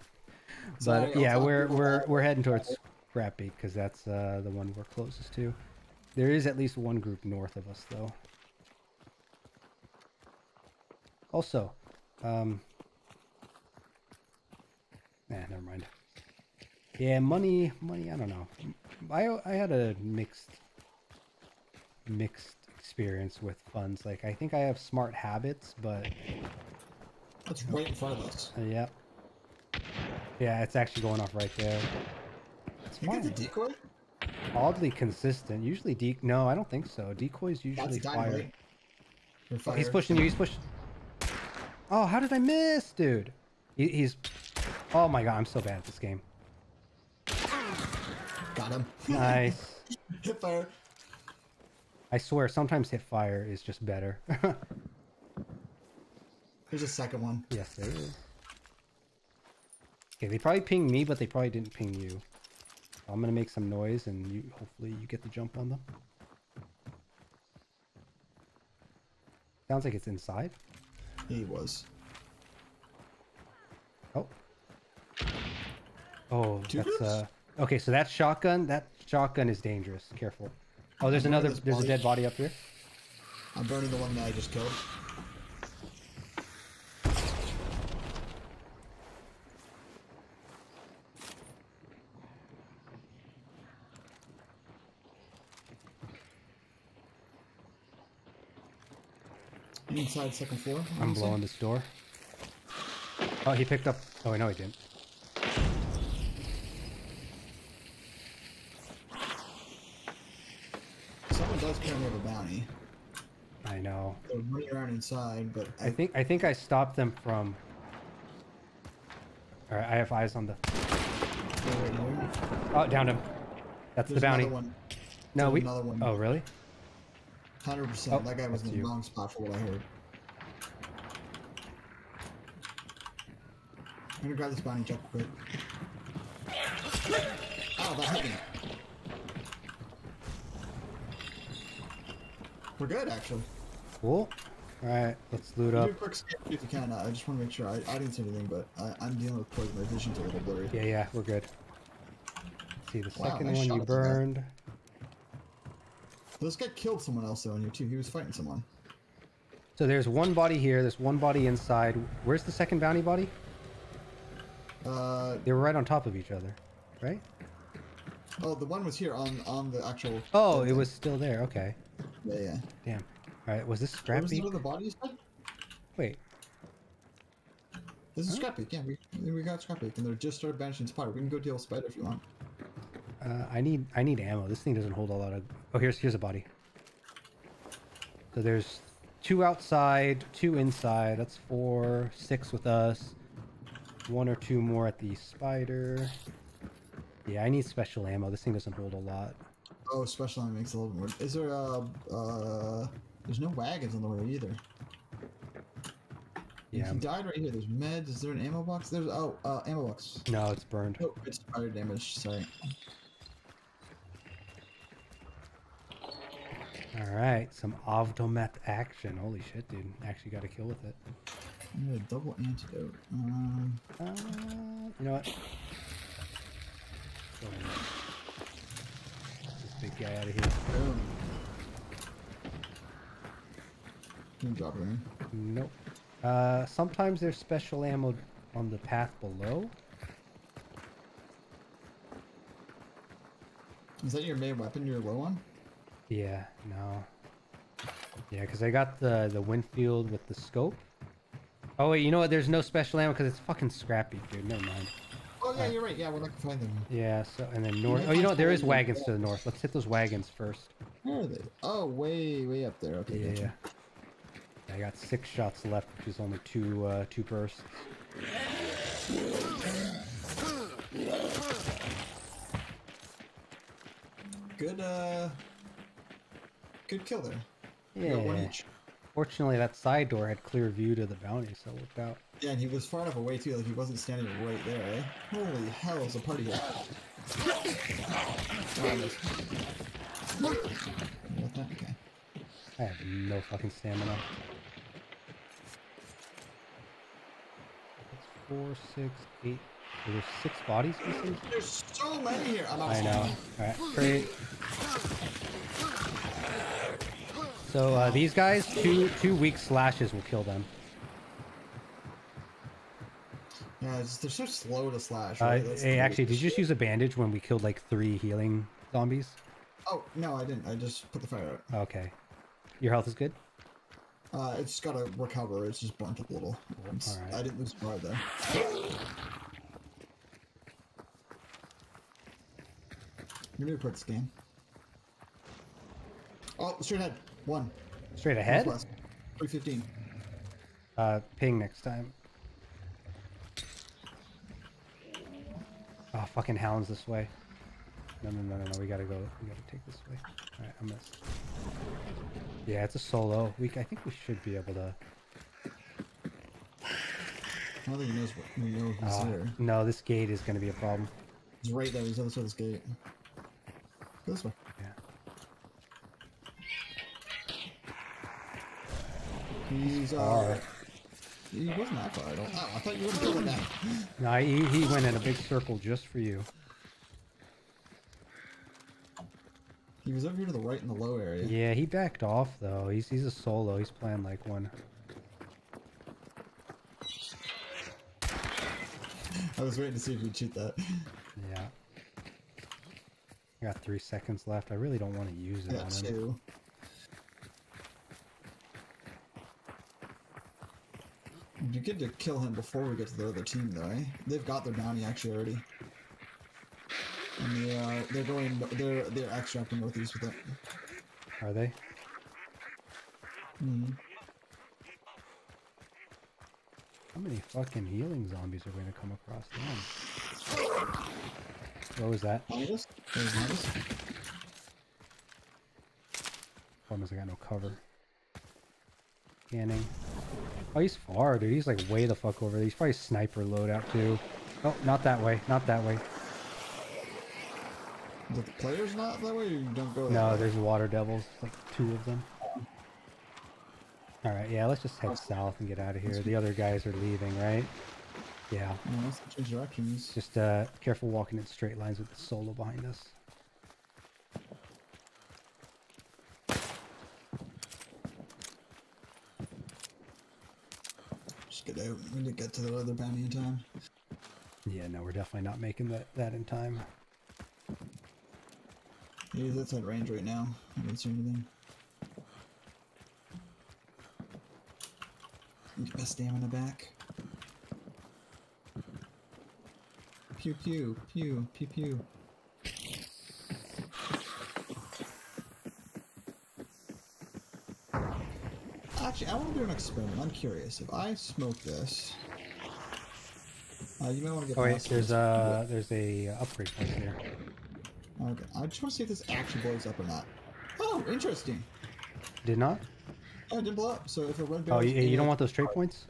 Speaker 2: Sorry,
Speaker 1: But
Speaker 2: I'll
Speaker 1: yeah,
Speaker 2: talk
Speaker 1: we're heading towards Scrappy because that's the one we're closest to. There is at least one group north of us though. Also, never mind. Yeah, money. I don't know. I had a mixed experience with funds. Like I think I have smart habits, but
Speaker 2: That's right in front of us.
Speaker 1: yeah, it's actually going off right there. It's
Speaker 2: You get the
Speaker 1: fine.
Speaker 2: decoy?
Speaker 1: Oddly consistent. Usually no, I don't think so. Decoys
Speaker 2: That's
Speaker 1: usually
Speaker 2: dynamite.
Speaker 1: fire.
Speaker 2: Or
Speaker 1: Oh, he's
Speaker 2: fire.
Speaker 1: pushing you. He's pushing. Oh, how did I miss, dude? He's Oh my god, I'm so bad at this game.
Speaker 2: Got him.
Speaker 1: Nice.
Speaker 2: Hip fire.
Speaker 1: I swear, sometimes hip fire is just better.
Speaker 2: There's a second one.
Speaker 1: Yes, there is. Okay, they probably pinged me, but they probably didn't ping you. I'm gonna make some noise, and hopefully you get the jump on them. Sounds like it's inside.
Speaker 2: He was.
Speaker 1: Oh. Oh,
Speaker 2: Two
Speaker 1: that's
Speaker 2: groups?
Speaker 1: okay, so that shotgun is dangerous. Careful. Oh, there's a dead body up here.
Speaker 2: I'm burning the one that I just killed. Inside second floor.
Speaker 1: I'm blowing this door. Oh, he picked up. Oh, no, he didn't.
Speaker 2: Someone does care of a bounty.
Speaker 1: I know.
Speaker 2: They're running around inside, but
Speaker 1: I think I stopped them from. All right, I have eyes on the.
Speaker 2: Right here.
Speaker 1: Oh, downed him. That's
Speaker 2: There's
Speaker 1: the bounty.
Speaker 2: another one.
Speaker 1: No,
Speaker 2: There's
Speaker 1: we.
Speaker 2: another one.
Speaker 1: Oh, really?
Speaker 2: 100%.
Speaker 1: Oh,
Speaker 2: that guy was
Speaker 1: that's
Speaker 2: in the
Speaker 1: you.
Speaker 2: wrong spot for what I heard. I'm gonna grab this bounty jump quick. Oh, that hit me. We're good, actually.
Speaker 1: Cool. All right, let's loot
Speaker 2: Do
Speaker 1: up.
Speaker 2: a quick scan if you can. I just want to make sure. I didn't see anything, but I'm dealing with poison. My vision's a little blurry.
Speaker 1: Yeah, we're good. Let's see, the
Speaker 2: Wow,
Speaker 1: second
Speaker 2: nice
Speaker 1: one
Speaker 2: shot
Speaker 1: you
Speaker 2: at the guy.
Speaker 1: burned.
Speaker 2: This guy killed someone else though in here too. He was fighting someone.
Speaker 1: So there's one body here. There's one body inside. Where's the second bounty body? They were right on top of each other, right?
Speaker 2: Oh, the one was here on the actual.
Speaker 1: Oh, it was still there. Okay.
Speaker 2: Yeah.
Speaker 1: Damn. All right, was this
Speaker 2: Where was
Speaker 1: Scrappy?
Speaker 2: the other body you said?
Speaker 1: Wait.
Speaker 2: This is Scrappy. Yeah, we got Scrappy, and they're just started banishing Spider. We can go deal with Spider if you want.
Speaker 1: I need ammo. This thing doesn't hold a lot of. Oh, here's a body. So there's 2 outside, 2 inside. That's 4, 6 with us. 1 or 2 more at the Spider. Yeah, I need special ammo. This thing doesn't hold a lot.
Speaker 2: Oh, special ammo makes a little more. Is there there's no wagons on the way either.
Speaker 1: Yeah.
Speaker 2: He died right here. There's meds. Is there an ammo box? There's ammo box.
Speaker 1: No, it's burned.
Speaker 2: Oh, it's spider damage. Sorry.
Speaker 1: All right, some Avdomet action. Holy shit, dude! Actually got a kill with it.
Speaker 2: I need a double antidote.
Speaker 1: You know what? Go ahead. Get this big guy out of here.
Speaker 2: Boom. Can you drop it in?
Speaker 1: Nope. Sometimes there's special ammo on the path below.
Speaker 2: Is that your main weapon you're low on?
Speaker 1: Yeah, no. Yeah, because I got the Winfield with the scope. Oh wait, you know what? There's no special ammo because it's fucking Scrappy, dude. Never mind.
Speaker 2: Oh yeah, you're right. Yeah, we're not gonna find them.
Speaker 1: Yeah, so and then north. Oh, you know what? There is wagons to the north. Let's hit those wagons first.
Speaker 2: Where are they? Oh, way up there. Okay.
Speaker 1: Yeah,
Speaker 2: Gotcha.
Speaker 1: yeah. I got 6 shots left, which is only 2 bursts.
Speaker 2: Good kill there.
Speaker 1: Yeah.
Speaker 2: You got 1 each.
Speaker 1: Fortunately, that side door had clear view to the bounty, so it worked out.
Speaker 2: Yeah, and he was far enough away too, like he wasn't standing right there, eh? Holy hell, it's a party here. Oh, I missed. What that? Okay.
Speaker 1: I have no fucking stamina. That's 4, 6, 8. There's 6 bodies missing?
Speaker 2: There's so many here. I'm out.
Speaker 1: I know. Alright, great. So these guys, two weak slashes will kill them.
Speaker 2: Yeah, they're so slow to slash. Right?
Speaker 1: Hey, actually, did you just use a bandage when we killed like 3 healing zombies?
Speaker 2: Oh no, I didn't. I just put the fire out.
Speaker 1: Okay. Your health is good?
Speaker 2: It's got to recover. It's just burnt up a little.
Speaker 1: Alright.
Speaker 2: I didn't lose a bar there. Let me report this game. Oh, straight ahead. 1.
Speaker 1: Straight ahead?
Speaker 2: 315.
Speaker 1: Ping next time. Oh, fucking hounds this way. No, we gotta go. We gotta take this way. Alright, I missed. Yeah, it's a solo. I think we should be able to...
Speaker 2: I don't think he knows what we know he's here.
Speaker 1: No, this gate is gonna be a problem.
Speaker 2: He's right there. He's on the other side of this gate. Go this way.
Speaker 1: Yeah.
Speaker 2: He's he wasn't that far. I thought you wouldn't kill him now.
Speaker 1: No, he went in a big circle just for you.
Speaker 2: He was over here to the right in the low area.
Speaker 1: Yeah, he backed off though. He's a solo. He's playing like one.
Speaker 2: I was waiting to see if you'd shoot that.
Speaker 1: Yeah. I got 3 seconds left. I really don't want to use it on him.
Speaker 2: It'd be good to kill him before we get to the other team, though, eh? They've got their bounty actually already, and they're extracting northeast with it.
Speaker 1: Are they?
Speaker 2: Hmm.
Speaker 1: How many fucking healing zombies are we gonna come across now? What was that? Problem is I got no cover. Scanning. Oh, he's far, dude. He's like way the fuck over there. He's probably sniper loadout too. Oh, not that way. Not that way.
Speaker 2: The player's not that way, or you don't go that
Speaker 1: No,
Speaker 2: way?
Speaker 1: there's water devils. Like 2 of them. Alright, yeah, let's just head south and get out of here. The other guys are leaving, right? Yeah.
Speaker 2: No, let's change directions.
Speaker 1: Just careful walking in straight lines with the solo behind us.
Speaker 2: Just get out. We need to get to the other bounty in time.
Speaker 1: Yeah, no, we're definitely not making that in time.
Speaker 2: Yeah, he's outside range right now. I don't see anything. Get my stamina back. Pew pew pew pew pew. Actually, I want to do an experiment. I'm curious. If I smoke this, you might want to get.
Speaker 1: Oh wait, there's a upgrade point here.
Speaker 2: Okay, I just want to see if this actually blows up or not. Oh, interesting.
Speaker 1: Did not?
Speaker 2: Oh, it didn't blow up. So if a red
Speaker 1: Oh, you don't want those straight points?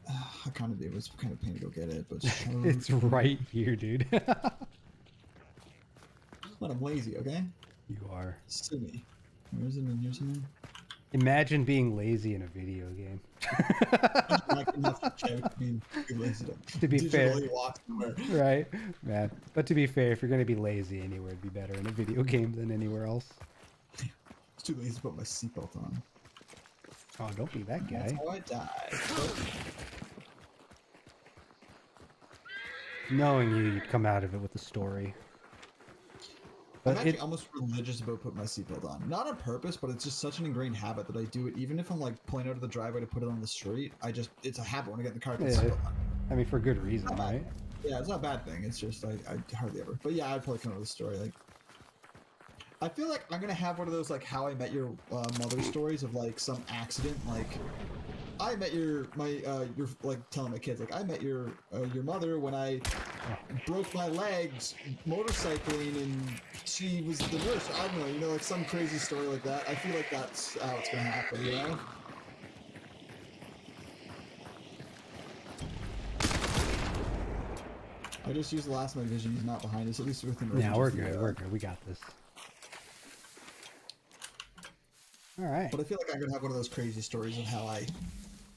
Speaker 2: I kind of do. It was kind of a pain to go get it, but
Speaker 1: it's right here, dude.
Speaker 2: But I'm lazy, okay?
Speaker 1: You are.
Speaker 2: Sue me. Where's it in here somewhere?
Speaker 1: Imagine being lazy in a video game. To be fair, right, man. But to be fair, if you're gonna be lazy anywhere, it'd be better in a video game than anywhere else.
Speaker 2: It's too lazy to put my seatbelt on.
Speaker 1: Oh, don't be that guy.
Speaker 2: That's how I died.
Speaker 1: Knowing you'd come out of it with a story.
Speaker 2: I'm actually almost religious about putting my seatbelt on. Not on purpose, but it's just such an ingrained habit that I do it. Even if I'm like pulling out of the driveway to put it on the street, it's a habit when I get in the car to put the seatbelt on.
Speaker 1: I mean, for good reason, right?
Speaker 2: Yeah, it's not a bad thing. It's just I hardly ever. But yeah, I'd probably come up with a story. Like, I feel like I'm gonna have one of those like How I Met Your Mother stories of like some accident, like I met your like telling my kids like I met your mother when I broke my legs motorcycling and she was the nurse. I don't know, like some crazy story like that. I feel like that's how it's gonna happen, you know? I just used the last night vision. He's not behind us. At least within range.
Speaker 1: Yeah, we're good. We're good. We got this. All right.
Speaker 2: But I feel like I'm gonna have one of those crazy stories of how I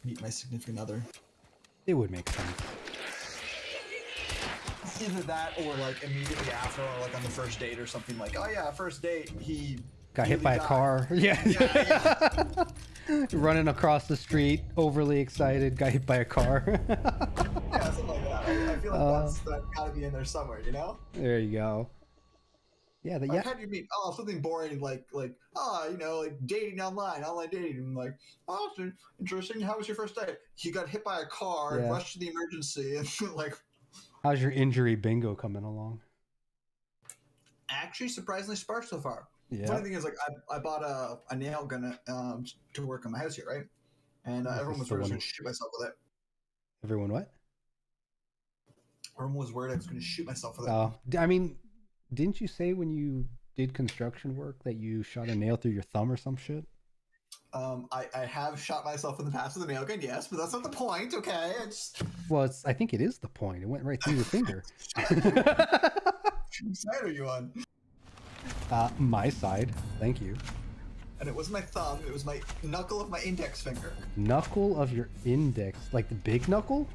Speaker 2: meet my significant other.
Speaker 1: It would make sense.
Speaker 2: Either that or like immediately after, or like on the first date or something. Like, oh yeah, first date, he
Speaker 1: got hit by a car. Yeah. Running across the street, overly excited, got hit by a car.
Speaker 2: Yeah, something like that. I feel like that's gotta be in there somewhere, you know?
Speaker 1: There you go. Yeah,
Speaker 2: like, how do you meet? Oh, something boring like you know, like dating online dating. I'm like, oh, that's interesting. How was your first date? He got hit by a car, rushed to the emergency, and like.
Speaker 1: How's your injury bingo coming along?
Speaker 2: Actually, surprisingly sparse so far.
Speaker 1: Yeah.
Speaker 2: Funny thing is, like, I bought a nail gun to work on my house here, right? And everyone was sort of shit myself with it.
Speaker 1: Everyone what?
Speaker 2: Room was worried I was going to shoot myself with it.
Speaker 1: Oh, I mean, didn't you say when you did construction work that you shot a nail through your thumb or some shit?
Speaker 2: I have shot myself in the past with a nail gun, yes, but that's not the point, okay?
Speaker 1: Well, I think it is the point. It went right through your finger.
Speaker 2: Whose side are you on?
Speaker 1: My side. Thank you.
Speaker 2: And it wasn't my thumb, it was my knuckle of my index finger.
Speaker 1: Knuckle of your index? Like the big knuckle?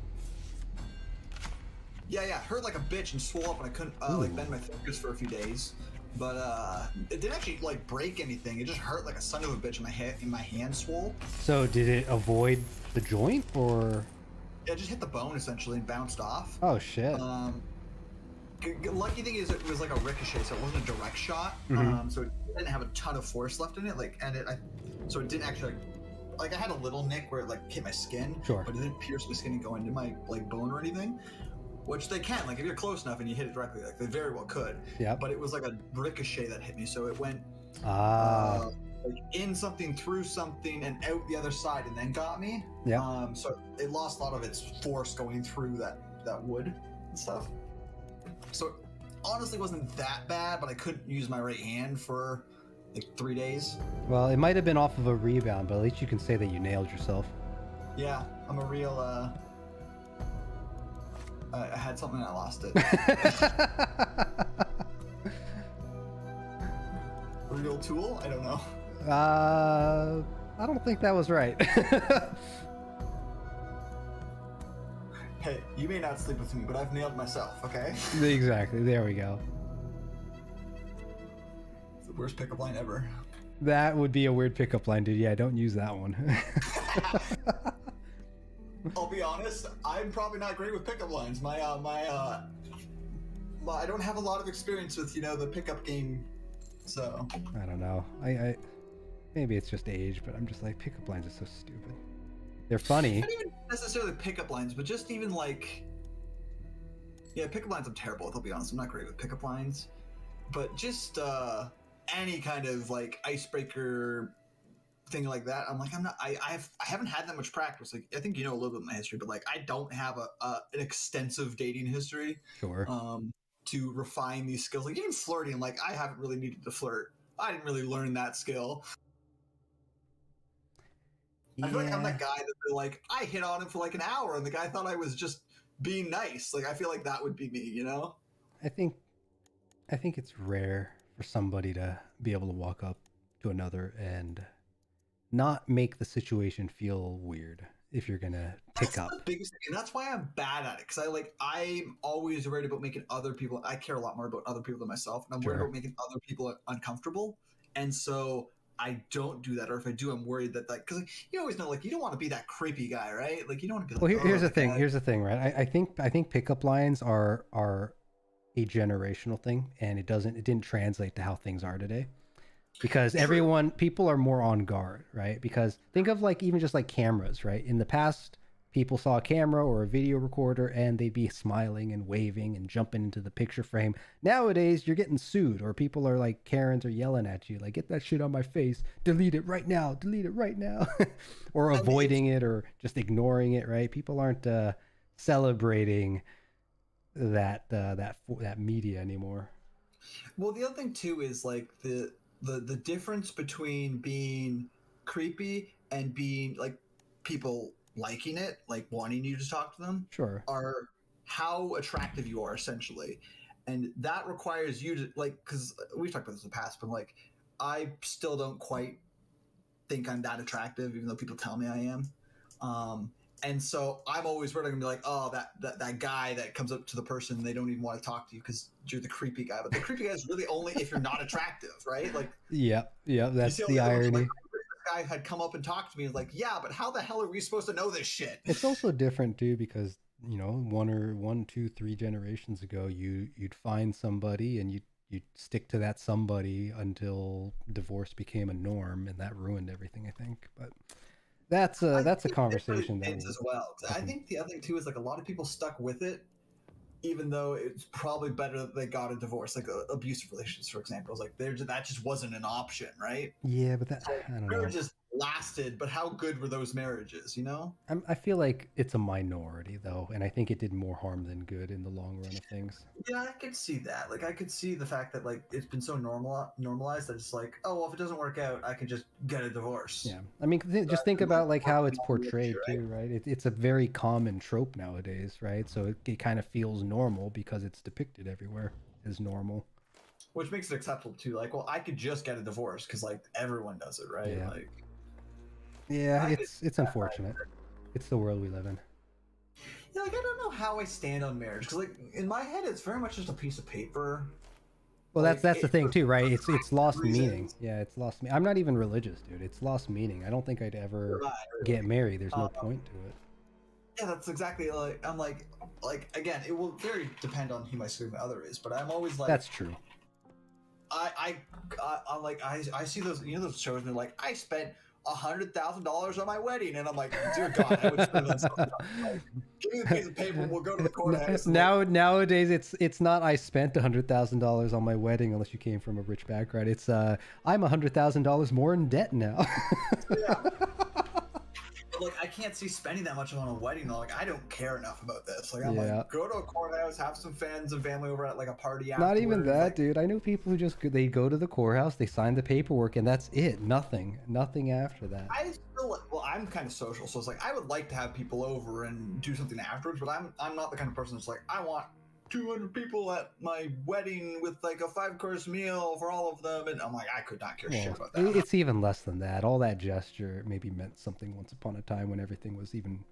Speaker 2: Yeah, it hurt like a bitch and swole up and I couldn't like bend my fingers for a few days. But it didn't actually like break anything. It just hurt like a son of a bitch in my hand swole.
Speaker 1: So did it avoid the joint or?
Speaker 2: Yeah, it just hit the bone essentially and bounced off.
Speaker 1: Oh shit.
Speaker 2: Lucky thing is it was like a ricochet, so it wasn't a direct shot. So it didn't have a ton of force left in it. So it didn't actually like I had a little nick where it like hit my skin.
Speaker 1: Sure.
Speaker 2: But it didn't pierce my skin and go into my like bone or anything. Which they can, like if you're close enough and you hit it directly, like they very well could. Yeah. But it was like a ricochet that hit me, so it went like in something, through something, and out the other side, and then got me. Yeah. So it lost a lot of its force going through that wood and stuff. So it honestly wasn't that bad, but I couldn't use my right hand for like 3 days. Well, it might have been off of a rebound, but at least you can say that you nailed yourself. Yeah, I'm a real. I had something and I lost it. Real tool? I don't know.
Speaker 1: I don't think that was right.
Speaker 2: Hey, you may not sleep with me, but I've nailed myself, okay?
Speaker 1: Exactly. There we go.
Speaker 2: It's the worst pickup line ever.
Speaker 1: That would be a weird pickup line, dude. Yeah, don't use that one.
Speaker 2: I'll be honest, I'm probably not great with pickup lines. I don't have a lot of experience with, the pickup game, so.
Speaker 1: I don't know. I maybe it's just age, but I'm just like, pickup lines are so stupid. They're funny.
Speaker 2: Not even necessarily pickup lines, but just even like, yeah, pickup lines I'm terrible with, I'll be honest. I'm not great with pickup lines, but just any kind of like icebreaker thing like that, I'm like, I haven't had that much practice. Like, I think you know a little bit of my history, but like I don't have an extensive dating history. Sure. To refine these skills, like even flirting, like I haven't really needed to flirt. I didn't really learn that skill. Yeah. I feel like I'm that guy that they're like, I hit on him for like an hour, and the guy thought I was just being nice. Like I feel like that would be me,
Speaker 1: I think it's rare for somebody to be able to walk up to another and not make the situation feel weird if you're gonna pick up.
Speaker 2: That's the biggest thing, and that's why I'm bad at it, because I'm always worried about making other people. I care a lot more about other people than myself, and I'm worried about making other people uncomfortable, and so I don't do that. Or if I do, I'm worried that because you always know, like, you don't want to be that creepy guy, right? Like you don't want to be. Like,
Speaker 1: well, here's the thing. Here's the thing, right? I think pickup lines are a generational thing, and it didn't translate to how things are today. Because people are more on guard, right? Because think of like even just like cameras, right? In the past, people saw a camera or a video recorder and they'd be smiling and waving and jumping into the picture frame. Nowadays, you're getting sued, or people are like Karens are yelling at you, like, get that shit on my face, delete it right now, or avoiding it or just ignoring it, right? People aren't celebrating that media anymore.
Speaker 2: Well, the other thing too is like the difference between being creepy and being like people liking it, like wanting you to talk to them, are how attractive you are essentially. And that requires you to like, because we've talked about this in the past, but like I still don't quite think I'm that attractive, even though people tell me I am. And so I'm always worried I'm gonna be like, oh, that guy that comes up to the person and they don't even want to talk to you because you're the creepy guy. But the creepy guy is really only if you're not attractive, right? Like,
Speaker 1: yeah, that's the irony.
Speaker 2: Like, this guy had come up and talked to me and like, yeah, but how the hell are we supposed to know this shit?
Speaker 1: It's also different too because one, two, 3 generations ago, you'd find somebody and you'd stick to that somebody until divorce became a norm, and that ruined everything, I think. But that's a conversation
Speaker 2: as well. I think the other thing too is like a lot of people stuck with it, even though it's probably better that they got a divorce, like abusive relationships, for example. It's like that just wasn't an option, right?
Speaker 1: Yeah, but I don't know.
Speaker 2: lasted, but how good were those marriages, you know?
Speaker 1: I feel like it's a minority though, and I think it did more harm than good in the long run of things.
Speaker 2: Yeah, I could see that. Like, I could see the fact that like it's been so normalized that it's like, oh, well, if it doesn't work out, I can just get a divorce.
Speaker 1: Yeah, I mean, just think about like how it's portrayed too, right? It's a very common trope nowadays, right? So it kind of feels normal because it's depicted everywhere as normal.
Speaker 2: Which makes it acceptable too. Like, well, I could just get a divorce because like everyone does it, right?
Speaker 1: Yeah.
Speaker 2: Like,
Speaker 1: yeah, it's unfortunate. It's the world we live in.
Speaker 2: Yeah, like I don't know how I stand on marriage because, like, in my head, it's very much just a piece of paper.
Speaker 1: Well,
Speaker 2: Like,
Speaker 1: that's the thing too, right? It's lost
Speaker 2: reasons.
Speaker 1: meaning. Yeah, it's lost. I'm not even religious, dude. It's lost meaning. I don't think I'd ever get married. There's no point to it.
Speaker 2: Yeah, that's exactly like I'm like again, it will very depend on who my significant other is, but I'm always like
Speaker 1: That's true.
Speaker 2: I'm like I see those, you know, those shows and they're like, I spent $100,000 on my wedding, and I'm like, dear God, I would spend that stuff. Like, give me the piece of paper, we'll go to the courthouse.
Speaker 1: Nowadays, it's not I spent $100,000 on my wedding unless you came from a rich background. It's I'm $100,000 more in debt now.
Speaker 2: Yeah. But like, I can't see spending that much on a wedding. Like, I don't care enough about this. Like, I'm like, go to a courthouse, have some friends and family over at like a party.
Speaker 1: Not even that, like, dude. I know people who just they go to the courthouse, they sign the paperwork, and that's it. Nothing after that.
Speaker 2: I feel like, well, I'm kind of social, so it's like I would like to have people over and do something afterwards. But I'm not the kind of person that's like, I want 200 people at my wedding with like a 5-course meal for all of them, and I'm like, I could not care shit about that.
Speaker 1: It's even less than that. All that gesture maybe meant something once upon a time when everything was even,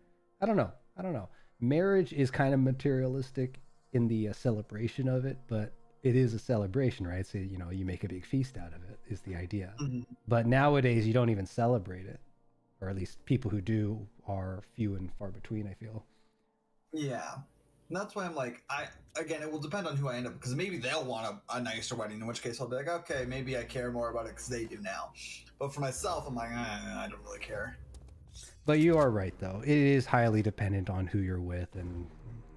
Speaker 1: I don't know. Marriage is kind of materialistic in the celebration of it, but it is a celebration, right? So, you know, you make a big feast out of it is the idea.
Speaker 2: Mm-hmm.
Speaker 1: But nowadays you don't even celebrate it, or at least people who do are few and far between, I feel.
Speaker 2: Yeah. And that's why I'm like, again, it will depend on who I end up, because maybe they'll want a nicer wedding, in which case I'll be like, okay, maybe I care more about it because they do now. But for myself, I'm like, I don't really care.
Speaker 1: But you are right, though. It is highly dependent on who you're with, and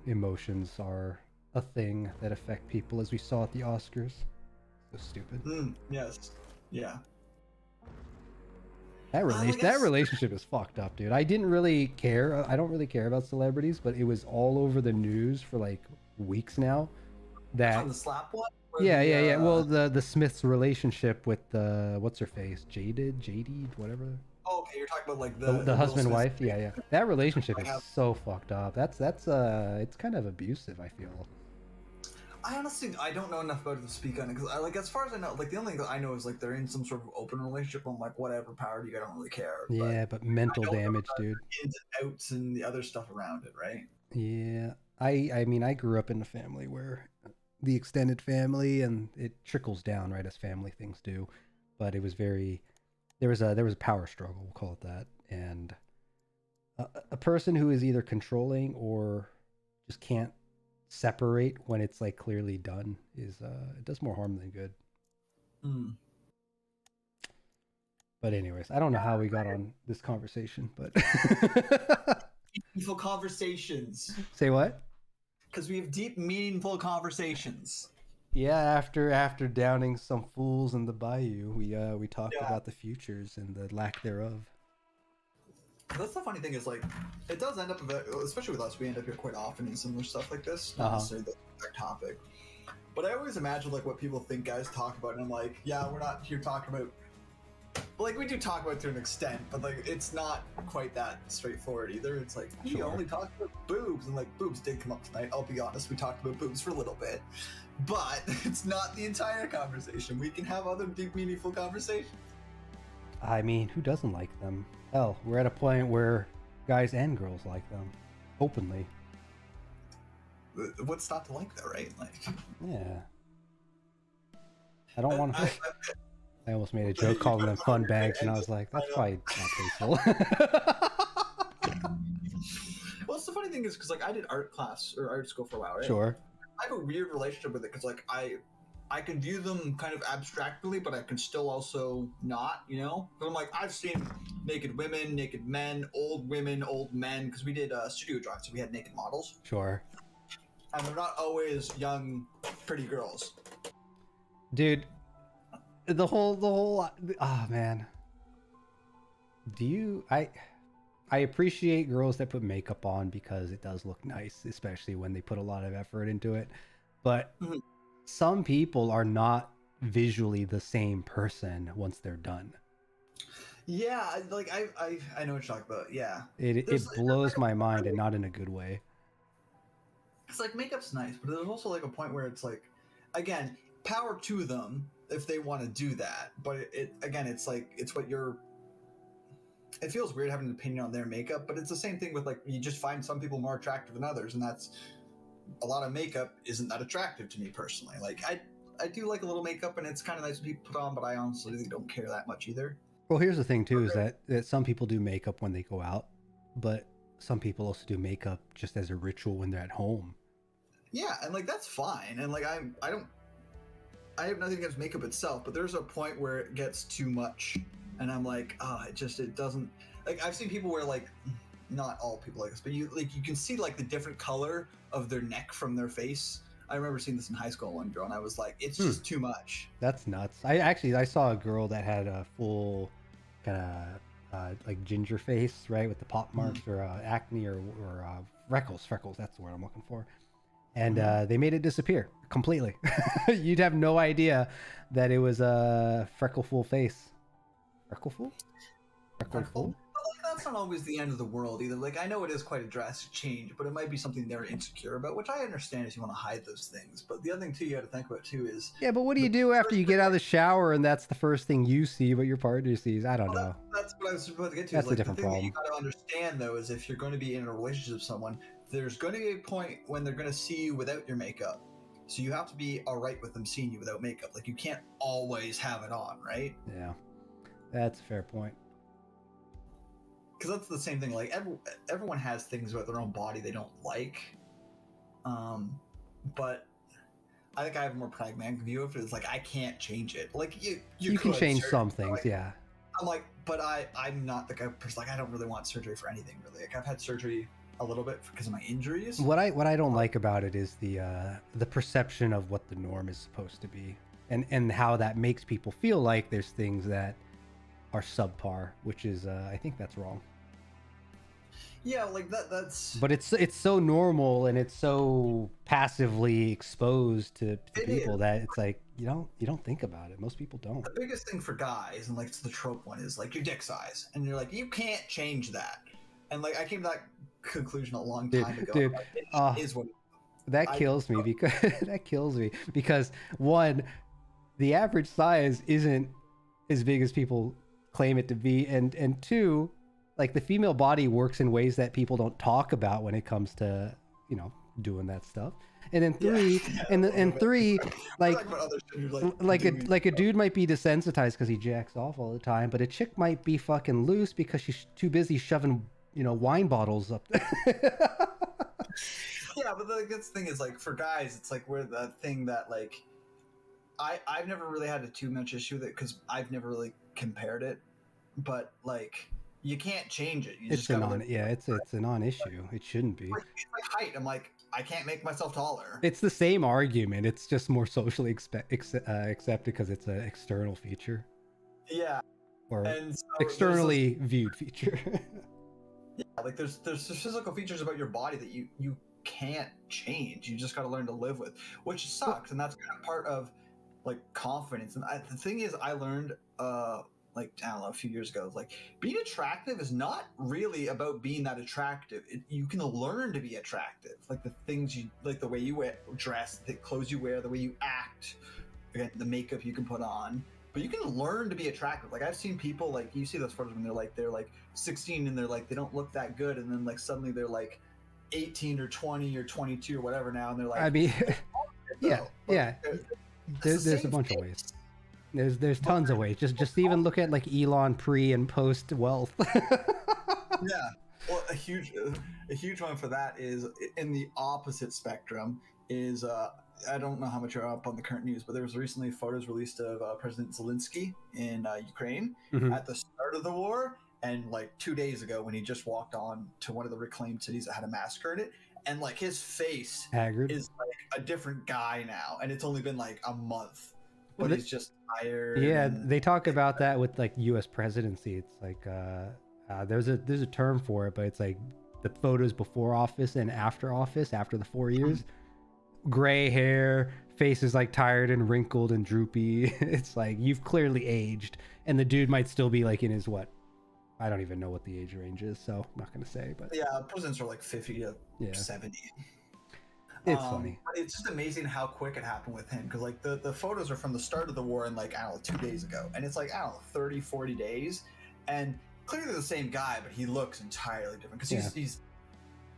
Speaker 1: emotions are a thing that affect people, as we saw at the Oscars. So stupid.
Speaker 2: Yes. Yeah.
Speaker 1: That relationship is fucked up, dude. I didn't really care. I don't really care about celebrities, but it was all over the news for like weeks now. That
Speaker 2: on the slap one?
Speaker 1: Yeah. Well, the Smiths' relationship with the what's her face, JD, whatever.
Speaker 2: Oh, okay, you're talking about like
Speaker 1: the husband wife. Yeah. That relationship is so fucked up. That's it's kind of abusive, I feel.
Speaker 2: I honestly, I don't know enough about it to speak on it, because like, as far as I know, like the only thing that I know is like they're in some sort of open relationship. I'm like, whatever, power to you, I don't really care.
Speaker 1: Yeah, but mental damage, dude.
Speaker 2: Ins and outs and the other stuff around it, right?
Speaker 1: Yeah, I mean, I grew up in a family where the extended family, and it trickles down, right, as family things do. But it was there was a power struggle, we'll call it that, and a person who is either controlling or just can't separate when it's like clearly done is it does more harm than good. But anyways, I don't know how we got on this conversation, but
Speaker 2: meaningful conversations.
Speaker 1: Say what?
Speaker 2: Because we have deep, meaningful conversations.
Speaker 1: Yeah, after downing some fools in the bayou, we talked about the futures and the lack thereof.
Speaker 2: That's the funny thing is, like, it does end up, especially with us, we end up here quite often in similar stuff like this. Not necessarily the exact topic. But I always imagine, like, what people think guys talk about, and I'm like, yeah, we're not here talking about... But, like, we do talk about it to an extent, but, like, it's not quite that straightforward either. It's like, we only talk about boobs, and, like, boobs did come up tonight. I'll be honest, we talked about boobs for a little bit. But it's not the entire conversation. We can have other deep, meaningful conversations.
Speaker 1: I mean, who doesn't like them? Hell, we're at a point where guys and girls like them openly.
Speaker 2: What's not to like, though, right? Like,
Speaker 1: yeah. I don't want to. I almost made a joke calling them fun bags, and I was like, that's probably not tasteful.
Speaker 2: Well, it's the funny thing is, because, like, I did art class or art school for a while, right?
Speaker 1: Sure.
Speaker 2: I have a weird relationship with it, because, like, I can view them kind of abstractly, but I can still also not, you know? But I'm like, I've seen naked women, naked men, old women, old men, because we did studio drawings, so we had naked models.
Speaker 1: Sure.
Speaker 2: And they're not always young, pretty girls.
Speaker 1: Dude, the whole, oh man. Do you? I appreciate girls that put makeup on because it does look nice, especially when they put a lot of effort into it. But
Speaker 2: Mhm.
Speaker 1: some people are not visually the same person once they're done.
Speaker 2: Yeah, like I know what you're talking about. Yeah,
Speaker 1: It
Speaker 2: there's
Speaker 1: blows
Speaker 2: like
Speaker 1: my mind, and not in a good way.
Speaker 2: it's like makeup's nice, but there's also like a point where it's like, again, power to them if they want to do that. But it again, it's like it's what you're. It feels weird having an opinion on their makeup, but it's the same thing with like you just find some people more attractive than others, and that's a lot of makeup isn't that attractive to me personally. Like I do like a little makeup, and it's kind of nice to be put on, but I honestly don't care that much either.
Speaker 1: Well, here's the thing too: is that some people do makeup when they go out, but some people also do makeup just as a ritual when they're at home.
Speaker 2: Yeah, and like that's fine, and like I have nothing against makeup itself, but there's a point where it gets too much, and I'm like, it doesn't. Like I've seen people wear like, not all people like this, but you can see like the different color of their neck from their face. I remember seeing this in high school one girl, and I was like, it's just too much.
Speaker 1: That's nuts. I saw a girl that had a full kind of like ginger face, right, with the pop marks or acne or freckles. Freckles. That's the word I'm looking for. And they made it disappear completely. You'd have no idea that it was a freckleful face. Freckleful? Freckleful?
Speaker 2: But like, that's not always the end of the world either. Like I know it is quite a drastic change, but it might be something they're insecure about, which I understand if you want to hide those things. But the other thing too you got to think about too is
Speaker 1: Yeah, but what do you do after you get out of the shower and that's the first thing you see, but your partner sees? I don't know.
Speaker 2: That's what I was supposed to get to.
Speaker 1: That's
Speaker 2: Is like
Speaker 1: a different
Speaker 2: the thing
Speaker 1: problem.
Speaker 2: that you got to understand though is if you're going to be in a relationship with someone, there's going to be a point when they're going to see you without your makeup. So you have to be all right with them seeing you without makeup. Like you can't always have it on, right?
Speaker 1: Yeah, that's a fair point.
Speaker 2: Because that's the same thing. Like everyone has things about their own body they don't like, but I think I have a more pragmatic view of it. It's like I can't change it. Like you
Speaker 1: can
Speaker 2: could,
Speaker 1: change
Speaker 2: sure,
Speaker 1: some things,
Speaker 2: like,
Speaker 1: yeah.
Speaker 2: I'm like, but I'm not the kind of person. Like I don't really want surgery for anything really. Like I've had surgery a little bit because of my injuries.
Speaker 1: What I don't like about it is the perception of what the norm is supposed to be, and how that makes people feel like there's things that are subpar, which is I think that's wrong.
Speaker 2: Yeah, like that's.
Speaker 1: But it's so normal and it's so passively exposed to people that it's like you don't think about it. Most people don't.
Speaker 2: The biggest thing for guys, and like it's the trope one, is like your dick size, and you're like you can't change that. And like I came to that conclusion a long time ago.
Speaker 1: Dude,
Speaker 2: like, it is what
Speaker 1: that kills me because because one, the average size isn't as big as people claim it to be, and two, like the female body works in ways that people don't talk about when it comes to doing that stuff. And then three, and three, like a dude might be desensitized because he jacks off all the time, but a chick might be fucking loose because she's too busy shoving wine bottles up there.
Speaker 2: Yeah, but the good thing is like for guys, it's like we're the thing that like I've never really had too much issue with it because I've never really compared it, but like you can't change it.
Speaker 1: It's a non-issue. It shouldn't be.
Speaker 2: It's like height. I'm like I can't make myself taller.
Speaker 1: It's the same argument. It's just more socially accepted because it's an external feature.
Speaker 2: Yeah.
Speaker 1: Or
Speaker 2: and so
Speaker 1: externally viewed feature.
Speaker 2: Yeah, like there's physical features about your body that you can't change. You just got to learn to live with, which sucks, and that's kind of part of like confidence. And the thing is, I learned like I don't know a few years ago, like being attractive is not really about being that attractive. You can learn to be attractive, like the things you like, the way you dress, the clothes you wear, the way you act, again, the makeup you can put on. But you can learn to be attractive. Like I've seen people like you see those photos when they're like 16 and they're like they don't look that good, and then like suddenly they're like 18 or 20 or 22 or whatever now, and they're like.
Speaker 1: I mean, yeah. There's a bunch of ways. There's tons of ways. Just even look at like Elon pre and post wealth.
Speaker 2: Yeah. Well, a huge one for that is in the opposite spectrum is I don't know how much you're up on the current news, but there was recently photos released of President Zelensky in Ukraine at the start of the war, and like 2 days ago when he just walked on to one of the reclaimed cities that had a massacre in it, and like his face
Speaker 1: Haggard.
Speaker 2: is like a different guy now, and it's only been like a month. but he's just tired.
Speaker 1: Yeah,
Speaker 2: and-
Speaker 1: they talk about that with like U.S. presidency. It's like there's a term for it, but it's like the photos before office and after office, after the 4 years. Gray hair, face is like tired and wrinkled and droopy. It's like you've clearly aged, and the dude might still be like in his what? I don't even know what the age range is, so I'm not gonna say. But
Speaker 2: yeah, presidents are like 50 to 70.
Speaker 1: It's funny.
Speaker 2: But it's just amazing how quick it happened with him, because like the photos are from the start of the war and like I don't know 2 days ago, and it's like I don't know 30, 40 days, and clearly the same guy, but he looks entirely different because he's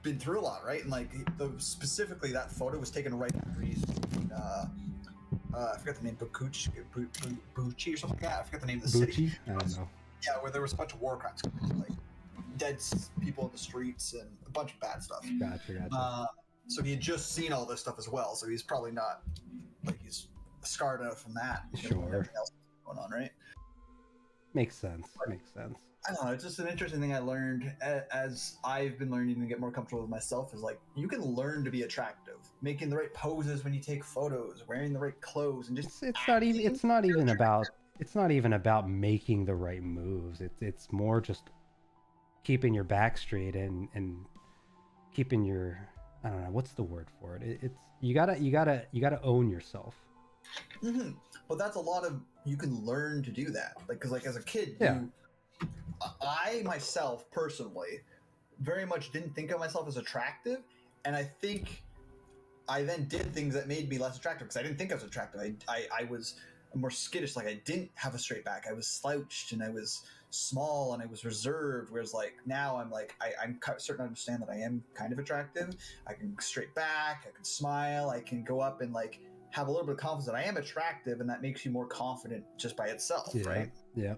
Speaker 2: been through a lot, right? And like specifically that photo was taken right after he's I forgot the name, Bucci or something like that. I forgot the name of the city.
Speaker 1: I don't know.
Speaker 2: Yeah, where there was a bunch of war crimes, like dead people in the streets and a bunch of bad stuff.
Speaker 1: Gotcha.
Speaker 2: So he had just seen all this stuff as well, so he's probably not like he's scarred enough from that.
Speaker 1: Sure.
Speaker 2: Everything else going on, right?
Speaker 1: Makes sense. Makes sense.
Speaker 2: I don't know. It's just an interesting thing I learned as I've been learning to get more comfortable with myself. Is like you can learn to be attractive, making the right poses when you take photos, wearing the right clothes, and just
Speaker 1: it's not even about making the right moves. It's more just keeping your back straight and keeping your, I don't know, what's the word for it? It's you gotta own yourself.
Speaker 2: Mm-hmm. But that's a lot of, you can learn to do that. Like, cause like as a kid, I myself personally very much didn't think of myself as attractive, and I think I then did things that made me less attractive because I didn't think I was attractive. I was more skittish. Like I didn't have a straight back. I was slouched and I was small and I was reserved. Whereas like now I'm like I'm certain to understand that I am kind of attractive. I can straight back. I can smile. I can go up and like have a little bit of confidence that I am attractive, and that makes you more confident just by itself, right?
Speaker 1: Yeah.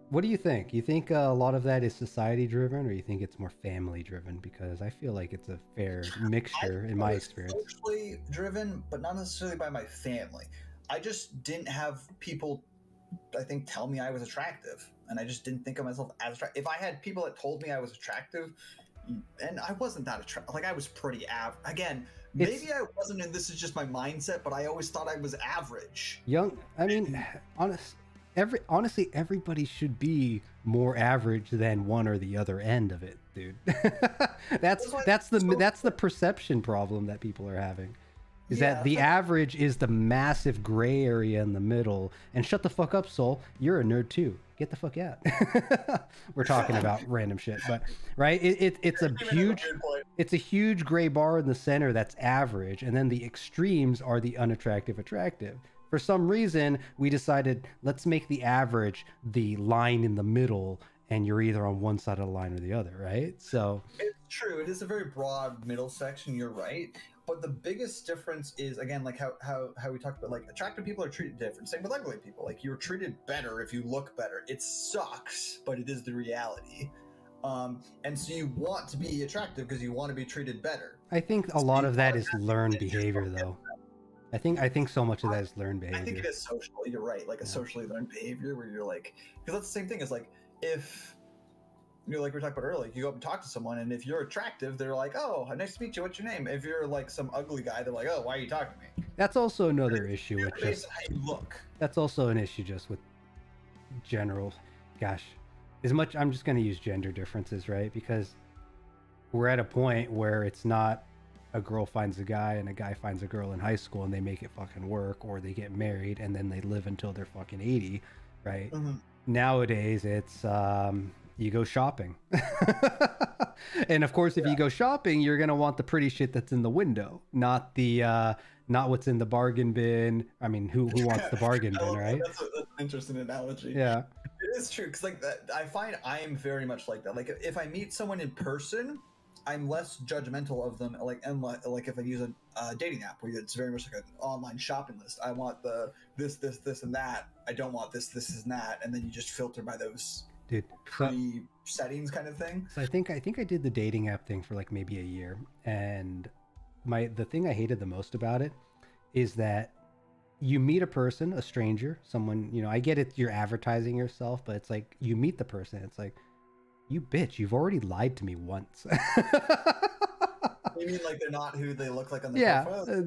Speaker 1: What do you think? You think a lot of that is society driven, or you think it's more family driven? Because I feel like it's a fair mixture in my experience.
Speaker 2: Socially driven, but not necessarily by my family. I just didn't have people, I think, tell me I was attractive, and I just didn't think of myself as attractive. If I had people that told me I was attractive, and I wasn't that attractive, like I was pretty average. Again, maybe I wasn't, and this is just my mindset, but I always thought I was average.
Speaker 1: Honestly, everybody should be more average than one or the other end of it, dude. that's the perception problem that people are having. Is that the average is the massive gray area in the middle. And shut the fuck up, Soul. You're a nerd too. Get the fuck out. We're talking about random shit, but right? It's a huge gray bar in the center that's average, and then the extremes are the unattractive attractive. For some reason, we decided let's make the average the line in the middle, and you're either on one side of the line or the other, right? So
Speaker 2: it's true. It is a very broad middle section. You're right. But the biggest difference is, again, like how we talked about, like attractive people are treated different. Same with ugly people. Like you're treated better if you look better. It sucks, but it is the reality. And so you want to be attractive because you want to be treated better.
Speaker 1: I think a lot of that is learned behavior, though. I think so much of that is learned behavior.
Speaker 2: I think it is social. You're right. Like a socially learned behavior where you're like, because that's the same thing as like if. Like we were talking about earlier, you go up and talk to someone, and if you're attractive, they're like, "Oh, nice to meet you. What's your name?" If you're like some ugly guy, they're like, "Oh, why are you talking to me?"
Speaker 1: That's also another issue with just
Speaker 2: how you look.
Speaker 1: That's also an issue just with general. Gosh, as much I'm just going to use gender differences, right? Because we're at a point where it's not a girl finds a guy and a guy finds a girl in high school and they make it fucking work, or they get married and then they live until they're fucking 80, right? Mm-hmm. Nowadays, it's you go shopping. And of course, if you go shopping, you're going to want the pretty shit that's in the window, not what's in the bargain bin. I mean, who wants the bargain bin, right?
Speaker 2: That's an interesting analogy.
Speaker 1: Yeah.
Speaker 2: It is true. Because like that, I find I am very much like that. Like if I meet someone in person, I'm less judgmental of them. Like if I use a dating app where it's very much like an online shopping list. I want the this, and that. I don't want this, and that. And then you just filter by those settings kind of thing.
Speaker 1: So I think I did the dating app thing for like maybe a year, and the thing I hated the most about it is that you meet a person, a stranger, someone, I get it, you're advertising yourself, but it's like you meet the person, it's like, you bitch, you've already lied to me once.
Speaker 2: You mean like they're not who they look like on the
Speaker 1: Yeah,
Speaker 2: profile?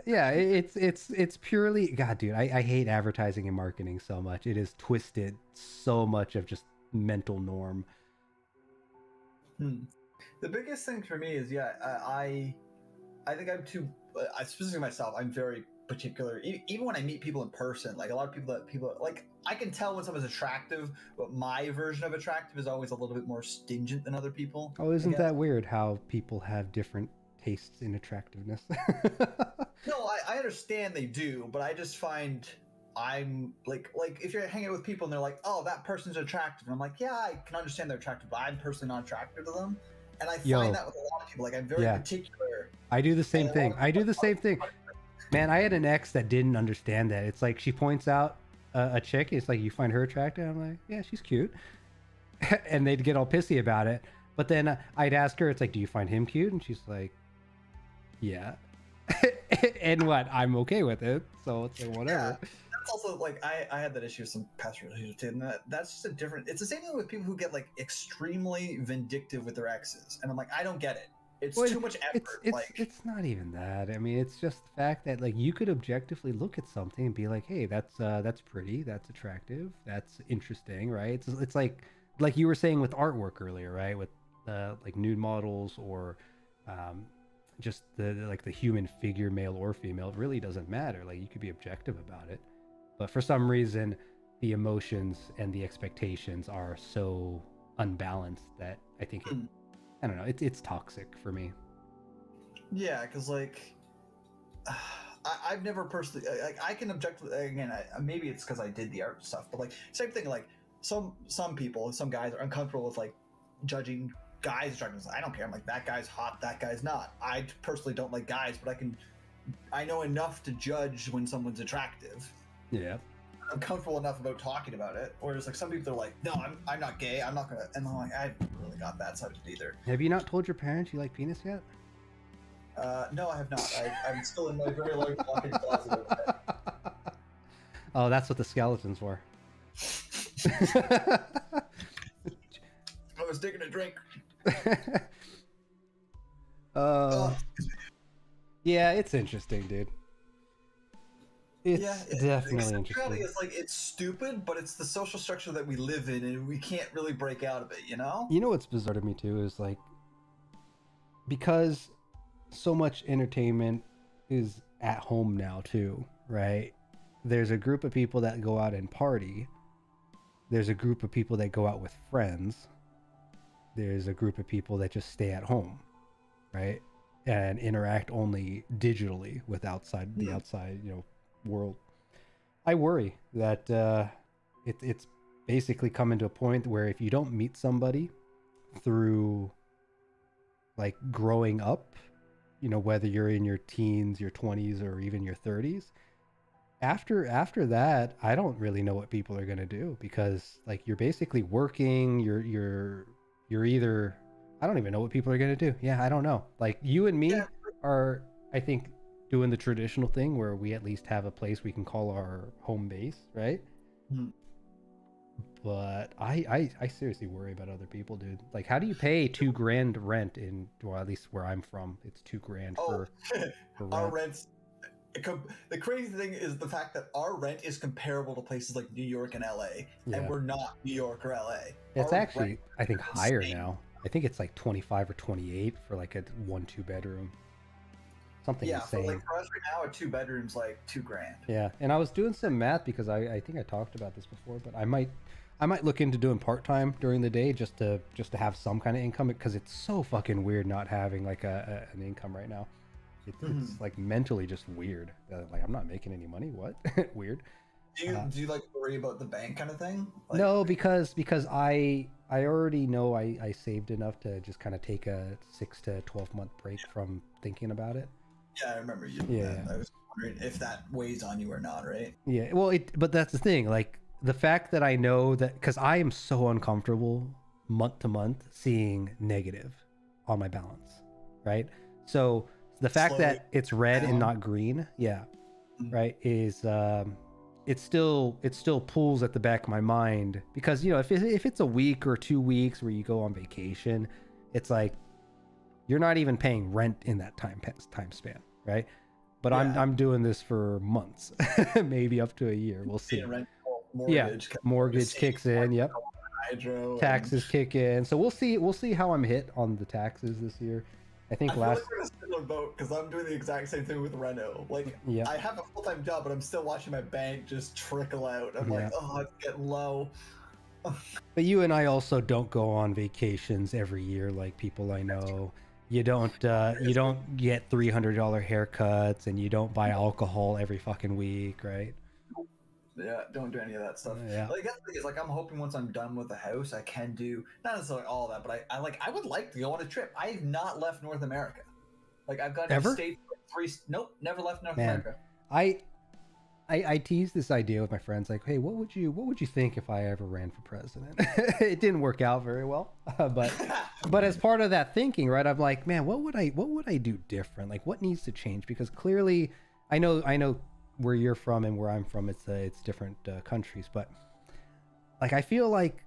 Speaker 1: yeah, it's purely God, dude. I hate advertising and marketing so much. It is twisted so much of just mental norm.
Speaker 2: The biggest thing for me is I think I'm too. Specifically myself, I'm very particular. Even when I meet people in person, like a lot of people like, I can tell when someone's attractive, but my version of attractive is always a little bit more stingent than other people.
Speaker 1: Oh, isn't that weird how people have different tastes in attractiveness?
Speaker 2: No, I understand they do, but I just find I'm like if you're hanging out with people and they're like, oh, that person's attractive, and I'm like, yeah, I can understand they're attractive, but I'm personally not attracted to them. And I find that with a lot of people. Like, I'm very particular.
Speaker 1: I do the same thing. Man, I had an ex that didn't understand that. It's like she points out a chick. It's like, you find her attractive? I'm like, yeah, she's cute. And they'd get all pissy about it. But then I'd ask her, it's like, do you find him cute? And she's like, yeah. And what? I'm okay with it. So it's like, whatever.
Speaker 2: Yeah. That's also like, I had that issue with some past relationships too, and that's just a different. It's the same thing with people who get like extremely vindictive with their exes, and I'm like, I don't get it. It's too much effort.
Speaker 1: It's not even that. I mean, it's just the fact that like you could objectively look at something and be like, hey, that's pretty, that's attractive, that's interesting, right? It's like you were saying with artwork earlier, right? With like nude models or just the human figure, male or female. It really doesn't matter. Like, you could be objective about it, but for some reason, the emotions and the expectations are so unbalanced that I think I don't know. It's toxic for me.
Speaker 2: Yeah, because like I've never personally I can objectively, again, maybe it's because I did the art stuff, but like same thing. Like some people, some guys are uncomfortable with like judging guys' attractiveness. I don't care. I'm like, that guy's hot, that guy's not. I personally don't like guys, but I know enough to judge when someone's attractive.
Speaker 1: Yeah.
Speaker 2: I'm comfortable enough about talking about it. Whereas like some people are like, no, I'm not gay. I'm not gonna. And I'm like, I haven't really got that side of it either.
Speaker 1: Have you not told your parents you like penis yet?
Speaker 2: No, I have not. I'm still in my very large walk-in closet.
Speaker 1: Oh, that's what the skeletons were.
Speaker 2: I was taking a drink.
Speaker 1: Yeah, it's interesting, dude. It's definitely interesting.
Speaker 2: It's like, it's stupid, but it's the social structure that we live in, and we can't really break out of it, you know?
Speaker 1: You know what's bizarre to me, too, is like, because so much entertainment is at home now, too, right? There's a group of people that go out and party. There's a group of people that go out with friends. There's a group of people that just stay at home, right? And interact only digitally with the outside, world. I worry that it's basically coming to a point where if you don't meet somebody through like growing up, whether you're in your teens, your 20s, or even your 30s, after that, I don't really know what people are going to do, because like you're basically working, you're either, I don't even know what people are going to do. Yeah, I don't know. Like you and me are, I think, doing the traditional thing where we at least have a place we can call our home base, right? But I seriously worry about other people, dude. Like, how do you pay $2,000 rent in, well, at least where I'm from, it's $2,000 for rent.
Speaker 2: Our rent's, the crazy thing is the fact that our rent is comparable to places like New York and LA, and we're not New York or LA.
Speaker 1: It's actually, I think, higher now. I think it's like 25 or 28 for like a 1-2 bedroom. Something insane.
Speaker 2: Yeah, for us right now, a 2 bedrooms like $2,000.
Speaker 1: Yeah, and I was doing some math because I think I talked about this before, but I might look into doing part-time during the day just to have some kind of income, because it's so fucking weird not having like an income right now. It's like mentally just weird. Like, I'm not making any money. What? Weird.
Speaker 2: Do you like worry about the bank kind of thing? Like,
Speaker 1: no, because I already know I saved enough to just kind of take a 6 to 12 month break from thinking about it.
Speaker 2: Yeah, I remember you. Yeah, I was wondering if that weighs on you or not, right?
Speaker 1: Yeah, well, but that's the thing. Like, the fact that I know that, because I am so uncomfortable month to month seeing negative on my balance, right? So the fact that it's red and not green, right, is it still pulls at the back of my mind, because if it's a week or 2 weeks where you go on vacation, it's like, you're not even paying rent in that time span, right? But I'm doing this for months, maybe up to a year. We'll see.
Speaker 2: Rent, mortgage,
Speaker 1: mortgage kicks in. Yep. Taxes kick in. So we'll see how I'm hit on the taxes this year. I think
Speaker 2: I feel like we're in a similar boat because I'm doing the exact same thing with reno. Like, I have a full-time job, but I'm still watching my bank just trickle out. I'm like, oh, it's getting low.
Speaker 1: But you and I also don't go on vacations every year like people I know. You don't get $300 haircuts, and you don't buy alcohol every fucking week, right?
Speaker 2: Yeah, don't do any of that stuff.
Speaker 1: Yeah.
Speaker 2: Like, that's the thing is, like, I'm hoping once I'm done with the house, I can do not necessarily all that, but I would like to go on a trip. I have not left North America. Like, I've gone to the States nope, never left North America.
Speaker 1: I tease this idea with my friends, like, hey, what would you think if I ever ran for president? It didn't work out very well, but as part of that thinking, right, I'm like, man, what would I do different? Like, what needs to change? Because clearly, I know where you're from and where I'm from, it's different countries, but like, I feel like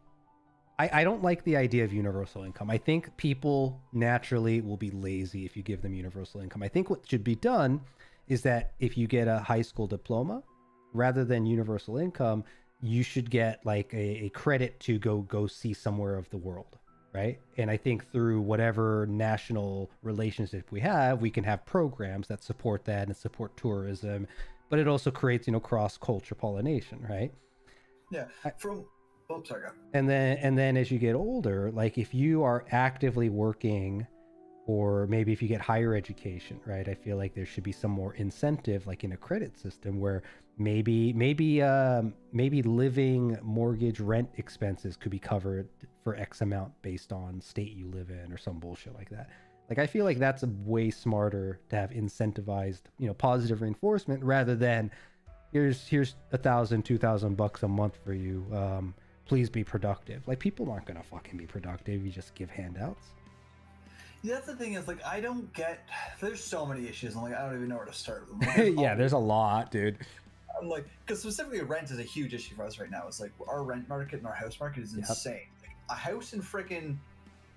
Speaker 1: I don't like the idea of universal income. I think people naturally will be lazy if you give them universal income. I think what should be done is that if you get a high school diploma, rather than universal income, you should get like a credit to go see somewhere of the world, right? And I think through whatever national relationship we can have programs that support that and support tourism, but it also creates, cross-culture pollination, right?
Speaker 2: Yeah. Sorry, go.
Speaker 1: And then as you get older, like if you are actively working, or maybe if you get higher education, right? I feel like there should be some more incentive, like in a credit system, where maybe living, mortgage, rent expenses could be covered for X amount based on state you live in, or some bullshit like that. Like, I feel like that's a way smarter to have incentivized, positive reinforcement, rather than here's $1,000, $2,000 a month for you. Please be productive. Like, people aren't gonna fucking be productive. You just give handouts.
Speaker 2: Yeah, that's the thing is, like, I don't get. There's so many issues. I'm like, I don't even know where to start with them. Like,
Speaker 1: yeah, there's a lot, dude.
Speaker 2: I'm like, because specifically rent is a huge issue for us right now. It's like our rent market and our house market is insane. Like, a house in frickin'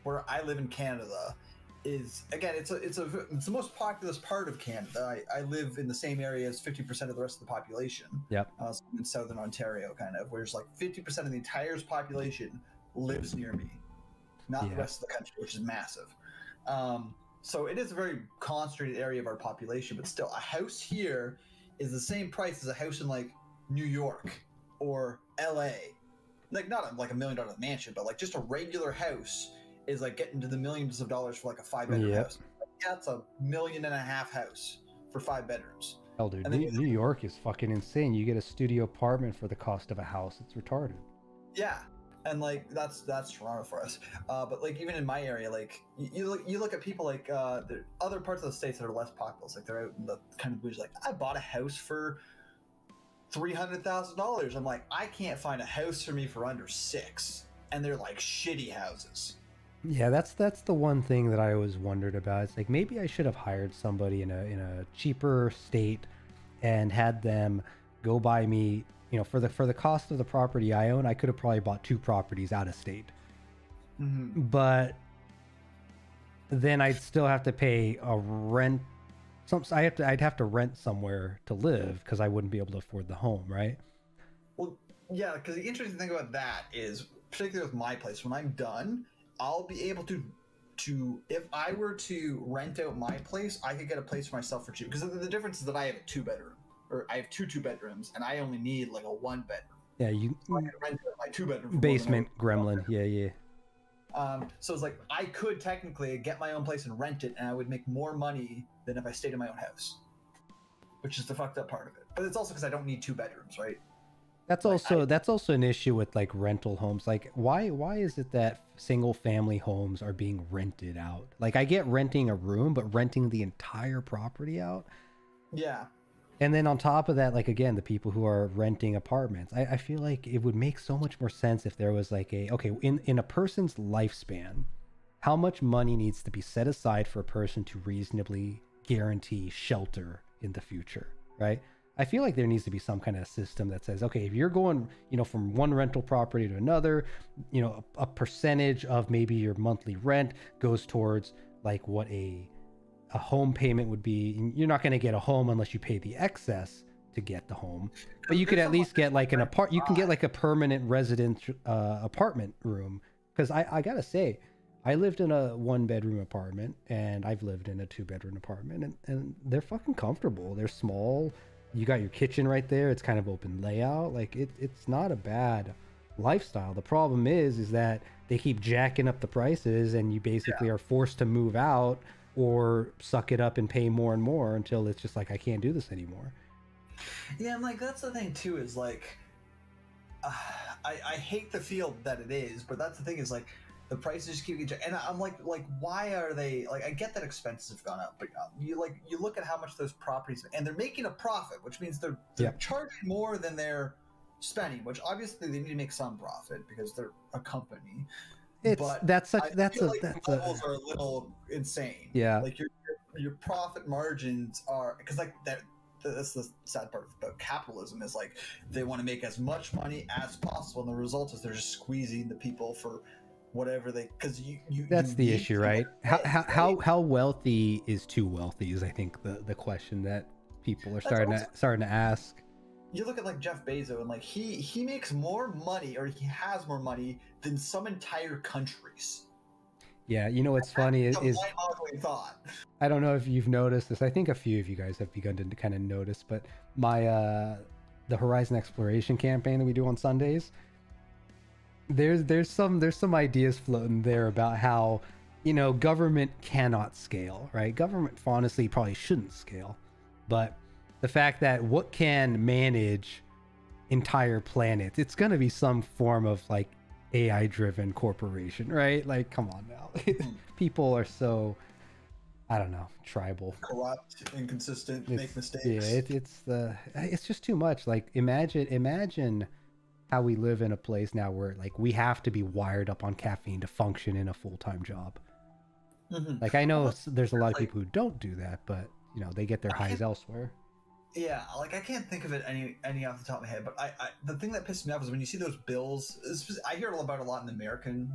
Speaker 2: where I live in Canada is, again, it's the most populous part of Canada. I live in the same area as 50% of the rest of the population.
Speaker 1: Yep.
Speaker 2: So I'm in southern Ontario, kind of, where it's like 50% of the entire population lives near me, not the rest of the country, which is massive. So it is a very concentrated area of our population, but still, a house here is the same price as a house in like New York or LA. Like, not like $1 million mansion, but like just a regular house is like getting to the millions of dollars for like a 5-bedroom house. Like, that's $1.5 million house for 5 bedrooms.
Speaker 1: Hell, dude, New York is fucking insane. You get a studio apartment for the cost of a house. It's retarded.
Speaker 2: Yeah. And like that's Toronto for us, but like even in my area, like you look at people like the other parts of the states that are less populous, like they're out in the kind of bush. Like, I bought a house for $300,000. I'm like, I can't find a house for me for under $6 million, and they're like shitty houses.
Speaker 1: Yeah, that's the one thing that I always wondered about. It's like, maybe I should have hired somebody in a cheaper state and had them go buy me. For the cost of the property I own, I could have probably bought 2 properties out of state. Mm-hmm. But then I'd still have to pay a rent. I'd have to rent somewhere to live because I wouldn't be able to afford the home, right?
Speaker 2: Well, yeah, because the interesting thing about that is, particularly with my place, when I'm done, I'll be able to if I were to rent out my place, I could get a place for myself for cheap. Because the difference is that I have a 2-bedroom. Or I have 2 2-bedrooms, and I only need like a 1-bedroom.
Speaker 1: Yeah, you.
Speaker 2: So I can rent my 2-bedroom.
Speaker 1: Basement gremlin. Yeah.
Speaker 2: So it's like, I could technically get my own place and rent it, and I would make more money than if I stayed in my own house, which is the fucked up part of it. But it's also because I don't need 2 bedrooms, right?
Speaker 1: That's also an issue with like rental homes. Like, why is it that single family homes are being rented out? Like, I get renting a room, but renting the entire property out.
Speaker 2: Yeah.
Speaker 1: And then on top of that, like, again, the people who are renting apartments, I feel like it would make so much more sense if there was like in a person's lifespan, how much money needs to be set aside for a person to reasonably guarantee shelter in the future, right? I feel like there needs to be some kind of system that says, okay, if you're going, from one rental property to another, a percentage of maybe your monthly rent goes towards like what a home payment would be. You're not going to get a home unless you pay the excess to get the home, but you could at least get like an you can get like a permanent resident apartment room. Because I gotta say, I lived in a 1-bedroom apartment, and I've lived in a 2-bedroom apartment, and they're fucking comfortable. They're small. You got your kitchen right there. It's kind of open layout. Like it's not a bad lifestyle. The problem is that they keep jacking up the prices, and you basically are forced to move out or suck it up and pay more and more until it's just like, I can't do this anymore.
Speaker 2: Yeah, and like that's the thing too, is like I hate the field that it is, but that's the thing, is like the prices just keep getting, and I'm like why are they, like, I get that expenses have gone up, but you look at how much those properties, and they're making a profit, which means they're charging more than they're spending, which obviously they need to make some profit because they're a company. Levels are a little insane.
Speaker 1: Yeah,
Speaker 2: like your profit margins are, because like that's the sad part about capitalism, is like they want to make as much money as possible, and the result is they're just squeezing the people for whatever they, because
Speaker 1: that's the issue, right? How wealthy is too wealthy is, I think, the question that people are starting to ask.
Speaker 2: You look at like Jeff Bezos, and like he makes more money, or he has more money than some entire countries.
Speaker 1: Yeah, you know what's funny is
Speaker 2: thought.
Speaker 1: I don't know if you've noticed this. I think a few of you guys have begun to kind of notice, but my the Horizon Exploration campaign that we do on Sundays, there's some ideas floating there about how, you know, government cannot scale, right? Government honestly probably shouldn't scale, but the fact that what can manage entire planets, it's going to be some form of like AI driven corporation, right? Like, come on now. People are so, I don't know, tribal,
Speaker 2: corrupt, inconsistent, make mistakes.
Speaker 1: Yeah, it's just too much. Like, imagine how we live in a place now where like we have to be wired up on caffeine to function in a full-time job. Like, I know there's a lot of people who don't do that, but you know, they get their highs elsewhere.
Speaker 2: Yeah, like I can't think of it any off the top of my head, but I the thing that pisses me off is when you see those bills. I hear about a lot in the American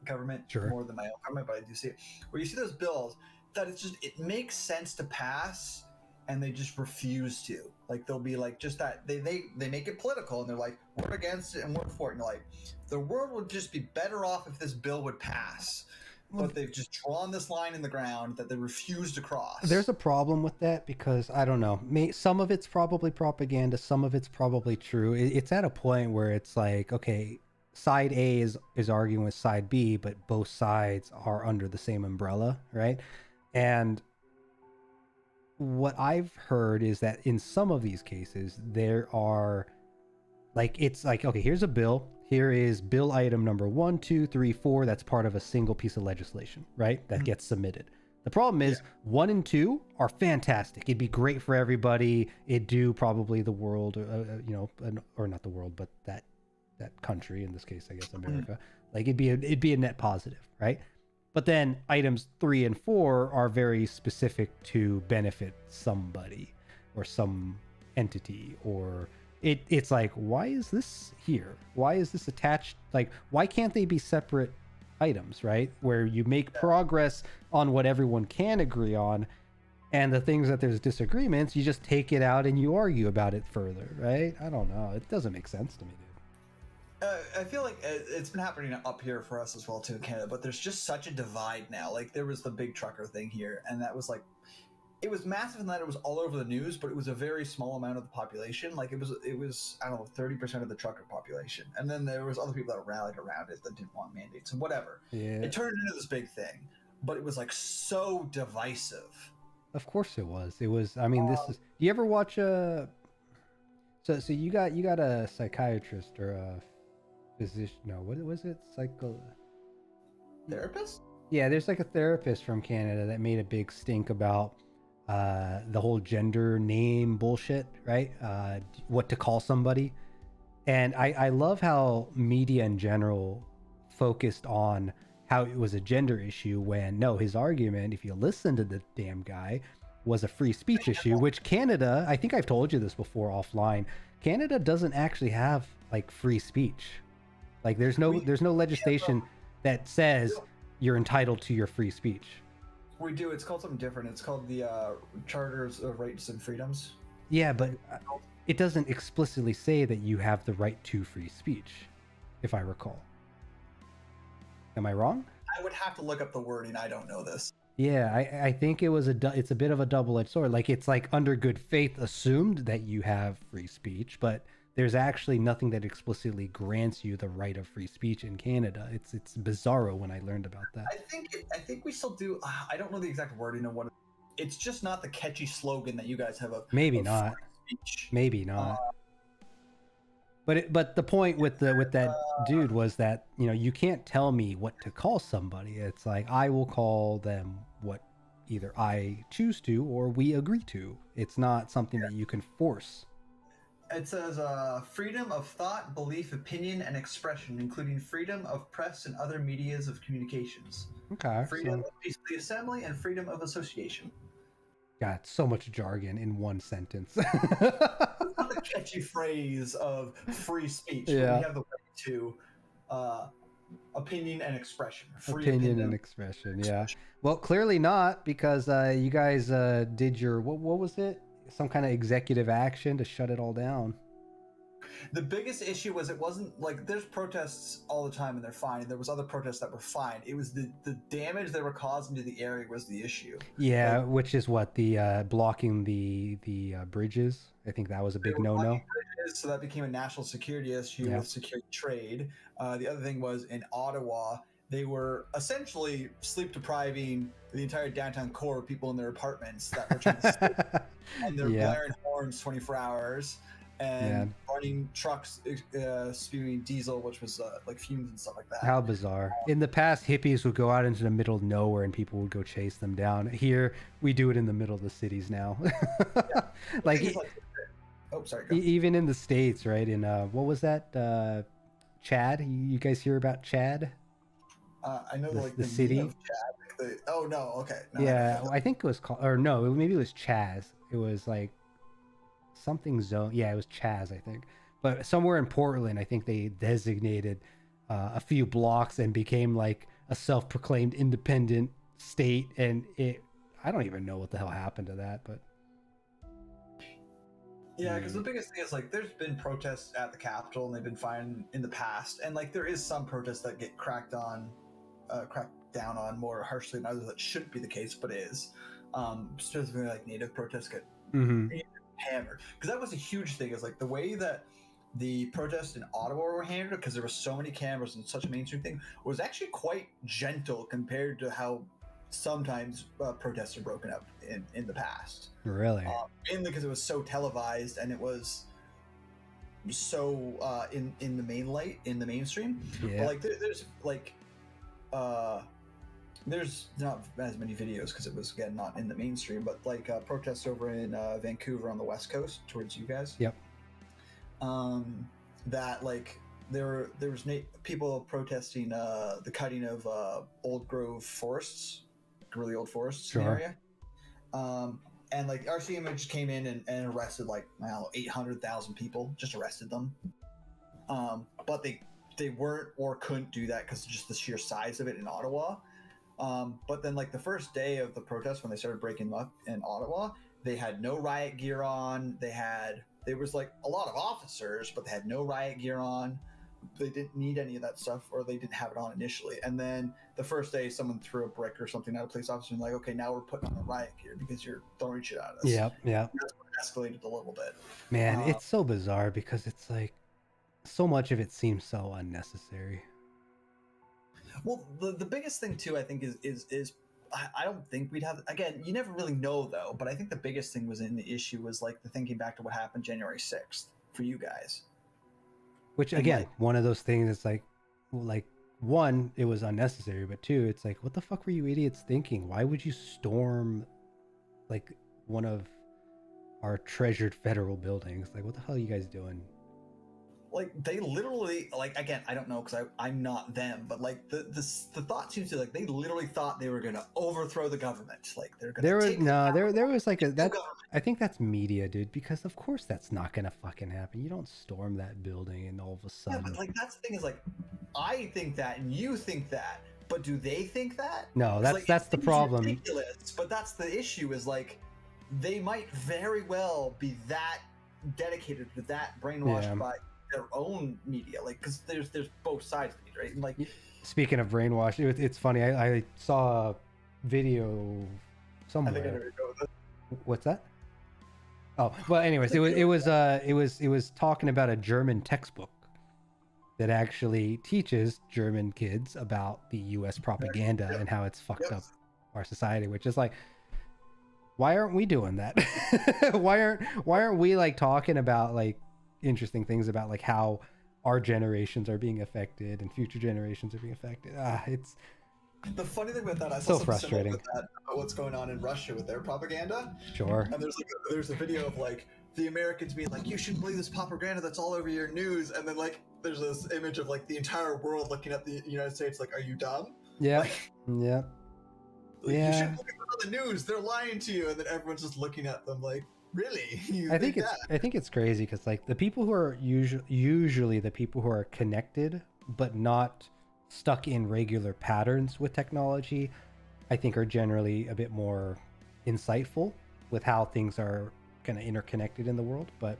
Speaker 2: government, more than my own government, but I do see it where you see those bills that it makes sense to pass, and they just refuse to. Like, they'll be like, just that they make it political, and they're like, we're against it and we're for it, and you're like, the world would just be better off if this bill would pass. But they've just drawn this line in the ground that they refuse to cross. There's
Speaker 1: a problem with that, because I don't know, some of it's probably propaganda, some of it's probably true. It's at a point where it's like, okay, side A is arguing with side B, but both sides are under the same umbrella, right? And what I've heard is that in some of these cases, there are like, it's like, okay, here's a bill. Here is bill item number 1, 2, 3, 4. That's part of a single piece of legislation, right? That gets submitted. The problem is 1 and 2 are fantastic. It'd be great for everybody. It'd do probably the world, you know, or not the world, but that country, in this case, I guess America. Like, it'd be a net positive, right? But then items 3 and 4 are very specific to benefit somebody or some entity, or it's like, why is this here? Why is this attached? Like, why can't they be separate items, right? Where you make progress on what everyone can agree on, and the things that there's disagreements, you just take it out and you argue about it further, right? I don't know. It doesn't make sense to me, dude.
Speaker 2: I feel like it's been happening up here for us as well too in Canada, but there's just such a divide now. Like, there was the big trucker thing here, and that was like, it was massive in that it was all over the news, but it was a very small amount of the population. Like, it was I don't know, 30% of the trucker population, and then there was other people that rallied around it that didn't want mandates and whatever. Yeah. It turned into this big thing, but it was like so divisive.
Speaker 1: Of course it was. It was. I mean, this is. Do you ever watch a? So you got a psychiatrist or a physician? No, what was it?
Speaker 2: Therapist?
Speaker 1: Yeah, there's like a therapist from Canada that made a big stink about the whole gender name bullshit, right? What to call somebody. And I love how media in general focused on how it was a gender issue, when no, his argument, if you listen to the damn guy, was a free speech issue, which Canada, I think I've told you this before offline, Canada doesn't actually have like free speech. Like, there's no legislation that says you're entitled to your free speech.
Speaker 2: We do. It's called something different. It's called the Charters of Rights and Freedoms.
Speaker 1: Yeah, but it doesn't explicitly say that you have the right to free speech, if I recall. Am I wrong?
Speaker 2: I would have to look up the wording. I don't know this.
Speaker 1: Yeah, I think it's a bit of a double-edged sword. Like, it's like under good faith assumed that you have free speech, but there's actually nothing that explicitly grants you the right of free speech in Canada. It's bizarro when I learned about that.
Speaker 2: I think we still do. I don't know the exact wording of what. It's just not the catchy slogan that you guys have of
Speaker 1: Maybe
Speaker 2: of
Speaker 1: not.
Speaker 2: free speech.
Speaker 1: Maybe not. But the point with that dude was that, you know, you can't tell me what to call somebody. It's like, I will call them what either I choose to or we agree to. It's not something that you can force.
Speaker 2: It says freedom of thought, belief, opinion, and expression, including freedom of press and other medias of communications.
Speaker 1: Okay.
Speaker 2: Freedom of peaceful assembly and freedom of association.
Speaker 1: Got so much jargon in one sentence.
Speaker 2: It's not the catchy phrase of free speech.
Speaker 1: Yeah.
Speaker 2: We have the right to opinion and expression. Free
Speaker 1: opinion and expression. Yeah. Well, clearly not, because you guys did your what was it? Some kind of executive action to shut it all down.
Speaker 2: The biggest issue was it wasn't like there's protests all the time and they're fine. There was other protests that were fine. It was the damage they were causing to the area was the issue.
Speaker 1: Yeah, like, which is what the blocking the bridges. I think that was a big no-no.
Speaker 2: So that became a national security issue with security trade. The other thing was in Ottawa, they were essentially sleep depriving the entire downtown core of people in their apartments that were trying to sleep, and they're blaring horns 24 hours. And running trucks spewing diesel, which was like fumes and stuff like that.
Speaker 1: How bizarre. In the past, hippies would go out into the middle of nowhere and people would go chase them down. Here, we do it in the middle of the cities now. like,
Speaker 2: oh, sorry.
Speaker 1: Even in the States, right? In, what was that? Chad? You guys hear about Chad?
Speaker 2: I know
Speaker 1: the city.
Speaker 2: Of Chad. Oh, no. Okay. No,
Speaker 1: yeah, I think it was called, or no, maybe it was Chaz. It was like, something zone. Yeah, it was Chaz, I think. But somewhere in Portland, I think they designated a few blocks and became like a self-proclaimed independent state. And I don't even know what the hell happened to that, but.
Speaker 2: Yeah, because the biggest thing is like there's been protests at the Capitol and they've been fine in the past. And like there is some protests that get cracked down on more harshly than others that shouldn't be the case, but is. Specifically like Native protests get hammered, because that was a huge thing. Is like the way that the protests in Ottawa were handled, because there were so many cameras and such a mainstream thing, was actually quite gentle compared to how sometimes protests are broken up in the past.
Speaker 1: Really?
Speaker 2: Mainly because it was so televised and it was so in the mainstream.
Speaker 1: Yeah.
Speaker 2: But like there's like there's not as many videos because it was, again, not in the mainstream, but like protests over in Vancouver on the west coast towards you guys.
Speaker 1: Yep.
Speaker 2: That like there was people protesting the cutting of old grove forests, really old forests in the area. And like RCMP just came in and arrested like 800,000 people, just arrested them. But they weren't or couldn't do that because of just the sheer size of it in Ottawa. But then like the first day of the protest when they started breaking them up in Ottawa, they had no riot gear on. There was like a lot of officers, but they had no riot gear on. They didn't need any of that stuff, or they didn't have it on initially. And then the first day someone threw a brick or something at a police officer and like, okay, now we're putting on the riot gear because you're throwing shit at us.
Speaker 1: Yep.
Speaker 2: That's what escalated a little bit.
Speaker 1: Man, it's so bizarre because it's like so much of it seems so unnecessary.
Speaker 2: Well, the biggest thing too, I think, is I don't think we'd have, again, you never really know though, but I think the biggest thing was in the issue was like the thinking back to what happened January 6th for you guys.
Speaker 1: Which again, one of those things is like one, it was unnecessary, but two, it's like, what the fuck were you idiots thinking? Why would you storm like one of our treasured federal buildings? Like, what the hell are you guys doing?
Speaker 2: Like they literally, like, again, I don't know because I'm not them, but like the thought seems to like they literally thought they were gonna overthrow the government. Like they're gonna
Speaker 1: there was like that. I think that's media, dude, because of course that's not gonna fucking happen. You don't storm that building and all of a sudden.
Speaker 2: Yeah, but like that's the thing is like I think that and you think that, but do they think that?
Speaker 1: No, that's the problem.
Speaker 2: Ridiculous, but that's the issue. Is like they might very well be that dedicated to that brainwashed by their own media, like because there's both sides of it, right? And like,
Speaker 1: speaking of brainwash, it's funny. I saw a video somewhere. I think I know go with it. What's that? Oh, well, anyways, it was talking about a German textbook that actually teaches German kids about the U.S. propaganda and how it's fucked up our society, which is like, why aren't we doing that? why aren't we like talking about like interesting things about like how our generations are being affected and future generations are being affected? It's
Speaker 2: the funny thing about that, I
Speaker 1: saw so frustrating
Speaker 2: with that, about what's going on in Russia with their propaganda.
Speaker 1: Sure.
Speaker 2: And there's a video of like the Americans being like, you shouldn't believe this propaganda that's all over your news, and then like there's this image of like the entire world looking at the United States like, are you dumb?
Speaker 1: Yeah.
Speaker 2: Like,
Speaker 1: yeah.
Speaker 2: Like, you shouldn't look at the news, they're lying to you, and then everyone's just looking at them like, really? I think
Speaker 1: it's crazy because like the people who are usually the people who are connected but not stuck in regular patterns with technology, I think are generally a bit more insightful with how things are kind of interconnected in the world. But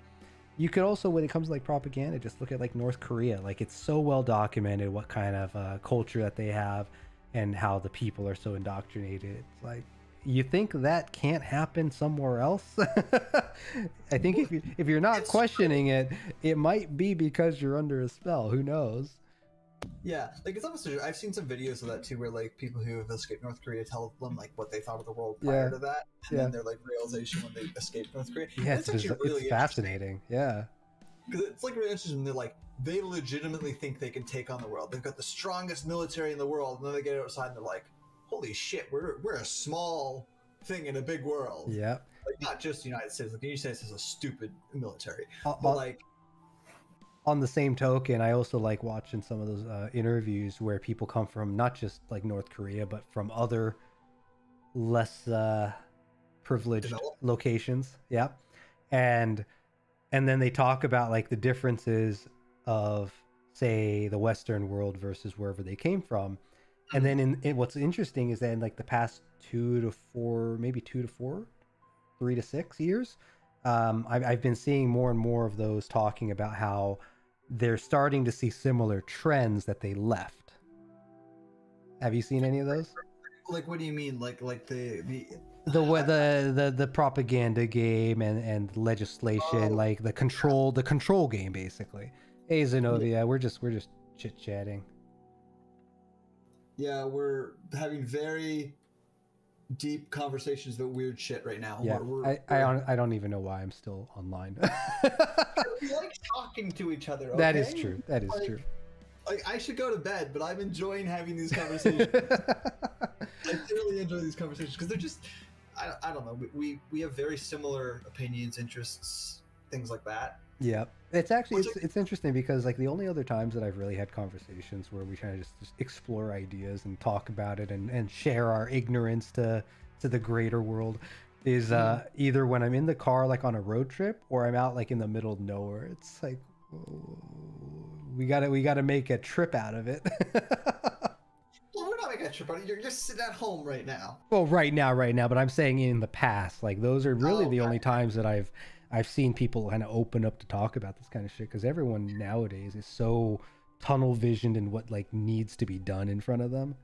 Speaker 1: you could also, when it comes to like propaganda, just look at like North Korea. Like it's so well documented what kind of culture that they have and how the people are so indoctrinated. It's like, you think that can't happen somewhere else? I think if you're not questioning it, it might be because you're under a spell. Who knows?
Speaker 2: Yeah, like it's almost. I've seen some videos of that too, where like people who have escaped North Korea tell them like what they thought of the world prior to that, and then their like realization when they escaped North Korea.
Speaker 1: Yeah, it's really fascinating. Yeah,
Speaker 2: because it's like really interesting when they're like they legitimately think they can take on the world. They've got the strongest military in the world, and then they get outside and they're like, holy shit, we're a small thing in a big world.
Speaker 1: Yeah,
Speaker 2: like not just the United States. Like the United States has a stupid military, but like.
Speaker 1: On the same token, I also like watching some of those interviews where people come from not just like North Korea, but from other less privileged locations. Yeah, and then they talk about like the differences of, say, the Western world versus wherever they came from. And then in what's interesting is that in like the past 2 to 4, maybe 2 to 4, 3 to 6 years, I've been seeing more and more of those talking about how they're starting to see similar trends that they left. Have you seen any of those?
Speaker 2: Like, what do you mean? Like
Speaker 1: the propaganda game and legislation, like the control game, basically. Hey, Zenobia, we're just chit chatting.
Speaker 2: Yeah, we're having very deep conversations about weird shit right now.
Speaker 1: Yeah, I don't even know why I'm still online.
Speaker 2: We like talking to each other. Okay?
Speaker 1: That is true. That is true.
Speaker 2: Like I should go to bed, but I'm enjoying having these conversations. I thoroughly enjoy these conversations because they're just, I don't know. We have very similar opinions, interests, things like that.
Speaker 1: Yeah, it's actually it's interesting because like the only other times that I've really had conversations where we kind of just explore ideas and talk about it and share our ignorance to the greater world is either when I'm in the car like on a road trip or I'm out like in the middle of nowhere. It's like, we gotta make a trip out of it.
Speaker 2: Well, we're not making a trip out of it. You're just sitting at home right now.
Speaker 1: Well, right now, but I'm saying in the past, like those are really the only times that I've seen people kind of open up to talk about this kind of shit, because everyone nowadays is so tunnel visioned in what like needs to be done in front of them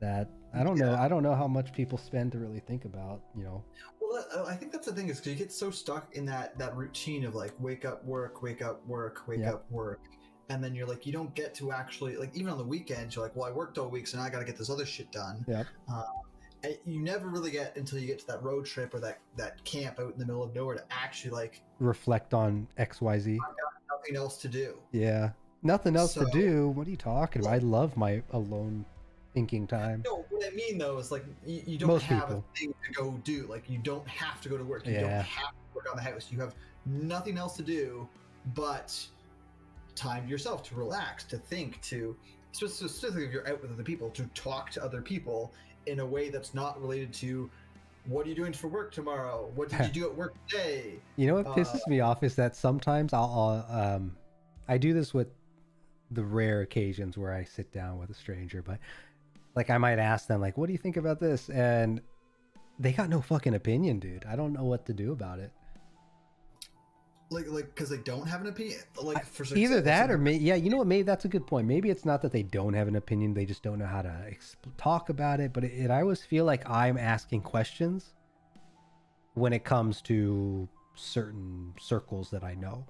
Speaker 1: that I don't know how much people spend to really think about, you know.
Speaker 2: Well, I think that's the thing, is because you get so stuck in that routine of like wake up, work, wake up, work, wake up, work, and then you're like, you don't get to actually, like, even on the weekends, you're like, well, I worked all week, so now I got to get this other shit done.
Speaker 1: Yeah.
Speaker 2: And you never really get until you get to that road trip or that camp out in the middle of nowhere to actually like
Speaker 1: reflect on XYZ.
Speaker 2: I've got nothing else to do.
Speaker 1: Yeah, nothing else to do. What are you talking about? I love my alone thinking time.
Speaker 2: No, what I mean though is like you don't have a thing to go do. Like you don't have to go to work. You don't have to work on the house. You have nothing else to do but time to yourself to relax, to think, to specifically if you're out with other people, to talk to other people in a way that's not related to what are you doing for work tomorrow? What did you do at work today?
Speaker 1: You know what pisses me off is that sometimes I do this with the rare occasions where I sit down with a stranger, but Like I might ask them like, what do you think about this? And they got no fucking opinion, dude. I don't know what to do about it.
Speaker 2: Like because they don't have an opinion. Like for
Speaker 1: either that or maybe, yeah, you know what? Maybe that's a good point. Maybe it's not that they don't have an opinion; they just don't know how to talk about it. But I always feel like I'm asking questions when it comes to certain circles that I know.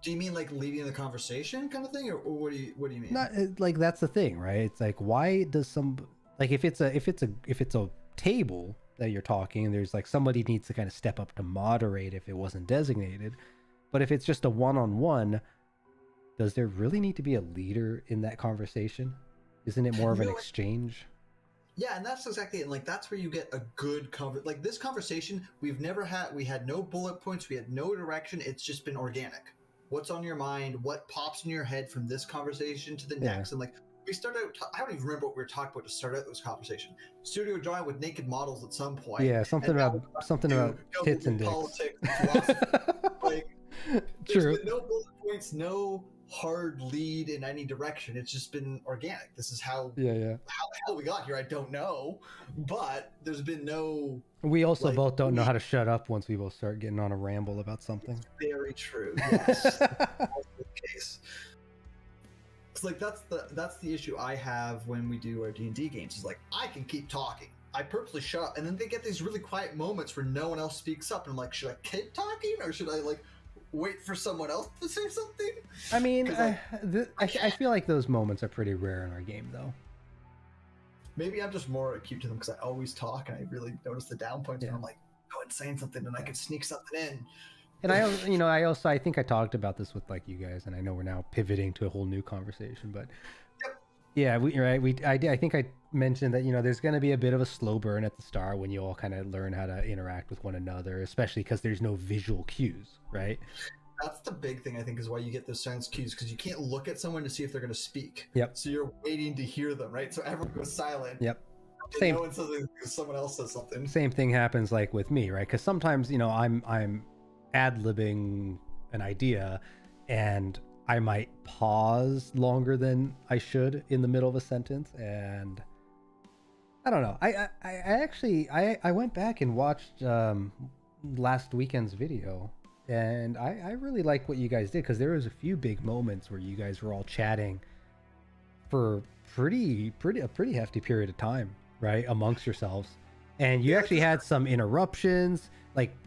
Speaker 2: Do you mean like leading the conversation kind of thing, or what do you mean?
Speaker 1: Not like that's the thing, right? It's like why does some like if it's a table that you're talking, and there's like somebody needs to kind of step up to moderate if it wasn't designated. But if it's just a one-on-one, does there really need to be a leader in that conversation? Isn't it more of an exchange?
Speaker 2: Yeah, and that's exactly it. And like that's where you get a good like this conversation we had no bullet points, we had no direction. It's just been organic. What's on your mind? What pops in your head from this conversation to the next? And like we started out, I don't even remember what we were talking about to start out this conversation. Studio drawing with naked models at some point.
Speaker 1: Yeah, something about tits and dicks.
Speaker 2: Politics, philosophy. Like,
Speaker 1: true.
Speaker 2: There's been no bullet points, no hard lead in any direction. It's just been organic. This is how how the hell we got here. I don't know, but there's been no.
Speaker 1: We also both don't know how to shut up once we both start getting on a ramble about something.
Speaker 2: Very true. Yes, that's the case. It's like that's the issue I have when we do our D&D games. Is like I can keep talking. I purposely shut up, and then they get these really quiet moments where no one else speaks up, and I'm like, should I keep talking or should I like wait for someone else to say something?
Speaker 1: I mean, I feel like those moments are pretty rare in our game, though.
Speaker 2: Maybe I'm just more acute to them because I always talk, and I really notice the down points when I'm like, go and saying something, and I can sneak something in.
Speaker 1: And I think I talked about this with like you guys, and I know we're now pivoting to a whole new conversation, but yeah, I think I mentioned that there's going to be a bit of a slow burn at the start when you all kind of learn how to interact with one another, especially because there's no visual cues, right?
Speaker 2: That's the big thing I think is why you get those silence cues, because you can't look at someone to see if they're going to speak.
Speaker 1: Yep.
Speaker 2: So you're waiting to hear them, right? So everyone goes silent.
Speaker 1: Yep.
Speaker 2: No one says anything because someone else says something.
Speaker 1: Same thing happens like with me, right? Because sometimes I'm ad-libbing an idea and I might pause longer than I should in the middle of a sentence, and I don't know. I actually went back and watched last weekend's video, and I really like what you guys did, because there was a few big moments where you guys were all chatting for a pretty hefty period of time, right, amongst yourselves, and you actually had some interruptions, like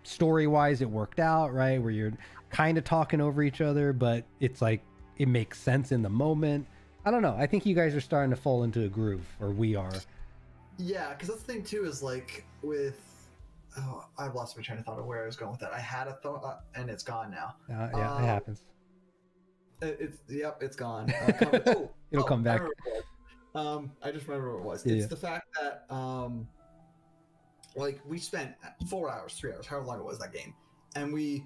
Speaker 1: story-wise it worked out, right, where you're kind of talking over each other, but it's like it makes sense in the moment. I don't know. I think you guys are starting to fall into a groove, or we are.
Speaker 2: Yeah, because that's the thing too, is like with I've lost my train of thought of where I was going with that. I had a thought and it's gone now.
Speaker 1: Yeah, it happens.
Speaker 2: It's gone.
Speaker 1: It'll come back.
Speaker 2: I just remember what it was.
Speaker 1: Yeah,
Speaker 2: it's the fact that like we spent 4 hours, 3 hours, however long it was that game, and we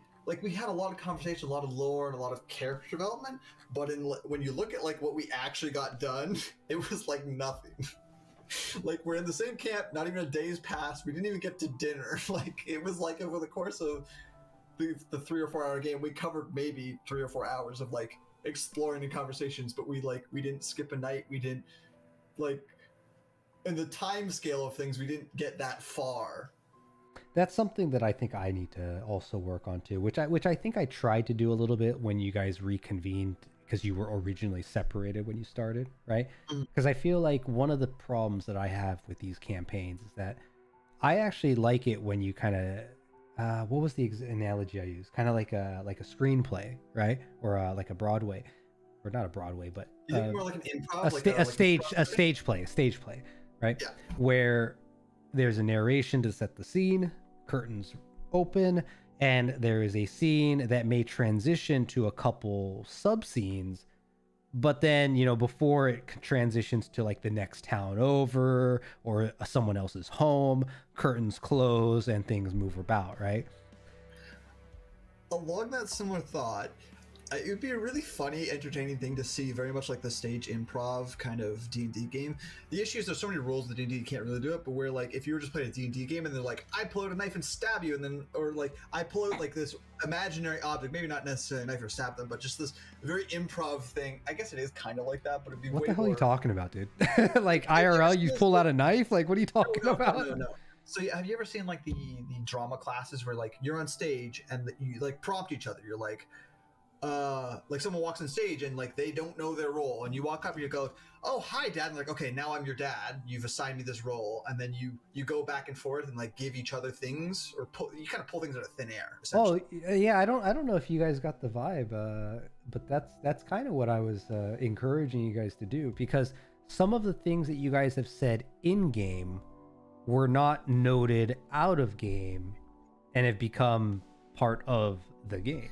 Speaker 2: had a lot of conversation, a lot of lore, and a lot of character development. But when you look at like what we actually got done, it was like nothing. Like we're in the same camp, not even a day's passed. We didn't even get to dinner. Like it was like over the course of the 3 or 4 hour game, we covered maybe 3 or 4 hours of like exploring and conversations. But we didn't skip a night. We didn't like in the time scale of things. We didn't get that far.
Speaker 1: That's something that I think I need to also work on too, which I think I tried to do a little bit when you guys reconvened, because you were originally separated when you started, right? Because I feel like one of the problems that I have with these campaigns is that I actually like it when you kind of what was the analogy I used? Kind of like a screenplay, right? Or like a Broadway, or not a Broadway, but
Speaker 2: more like an improv,
Speaker 1: a stage play, right? Yeah. Where there's a narration to set the scene, curtains open, and there is a scene that may transition to a couple sub scenes, but then before it transitions to like the next town over or someone else's home, curtains close and things move about, right?
Speaker 2: Along that similar thought, It would be a really funny, entertaining thing to see, very much like the stage improv kind of D&D game. The issue is there's so many rules that D&D can't really do it, but where like if you were just playing a D&D game and they're like, I pull out a knife and stab you, and then, or like I pull out like this imaginary object, maybe not necessarily a knife or stab them, but just this very improv thing. I guess it is kind of like that, but it'd be
Speaker 1: What
Speaker 2: way
Speaker 1: the hell
Speaker 2: more...
Speaker 1: are you talking about, dude? Like IRL, you pull out a knife? Like, what are you talking about?
Speaker 2: No. So have you ever seen like the drama classes where like you're on stage and you like prompt each other? You're like someone walks on stage and like they don't know their role, and you walk up and you go, oh hi dad, and like, okay, now I'm your dad, you've assigned me this role, and then you go back and forth and like give each other things, or you kind of pull things out of thin air essentially.
Speaker 1: Oh yeah, I don't know if you guys got the vibe, but that's kind of what I was encouraging you guys to do, because some of the things that you guys have said in game were not noted out of game and have become part of the game.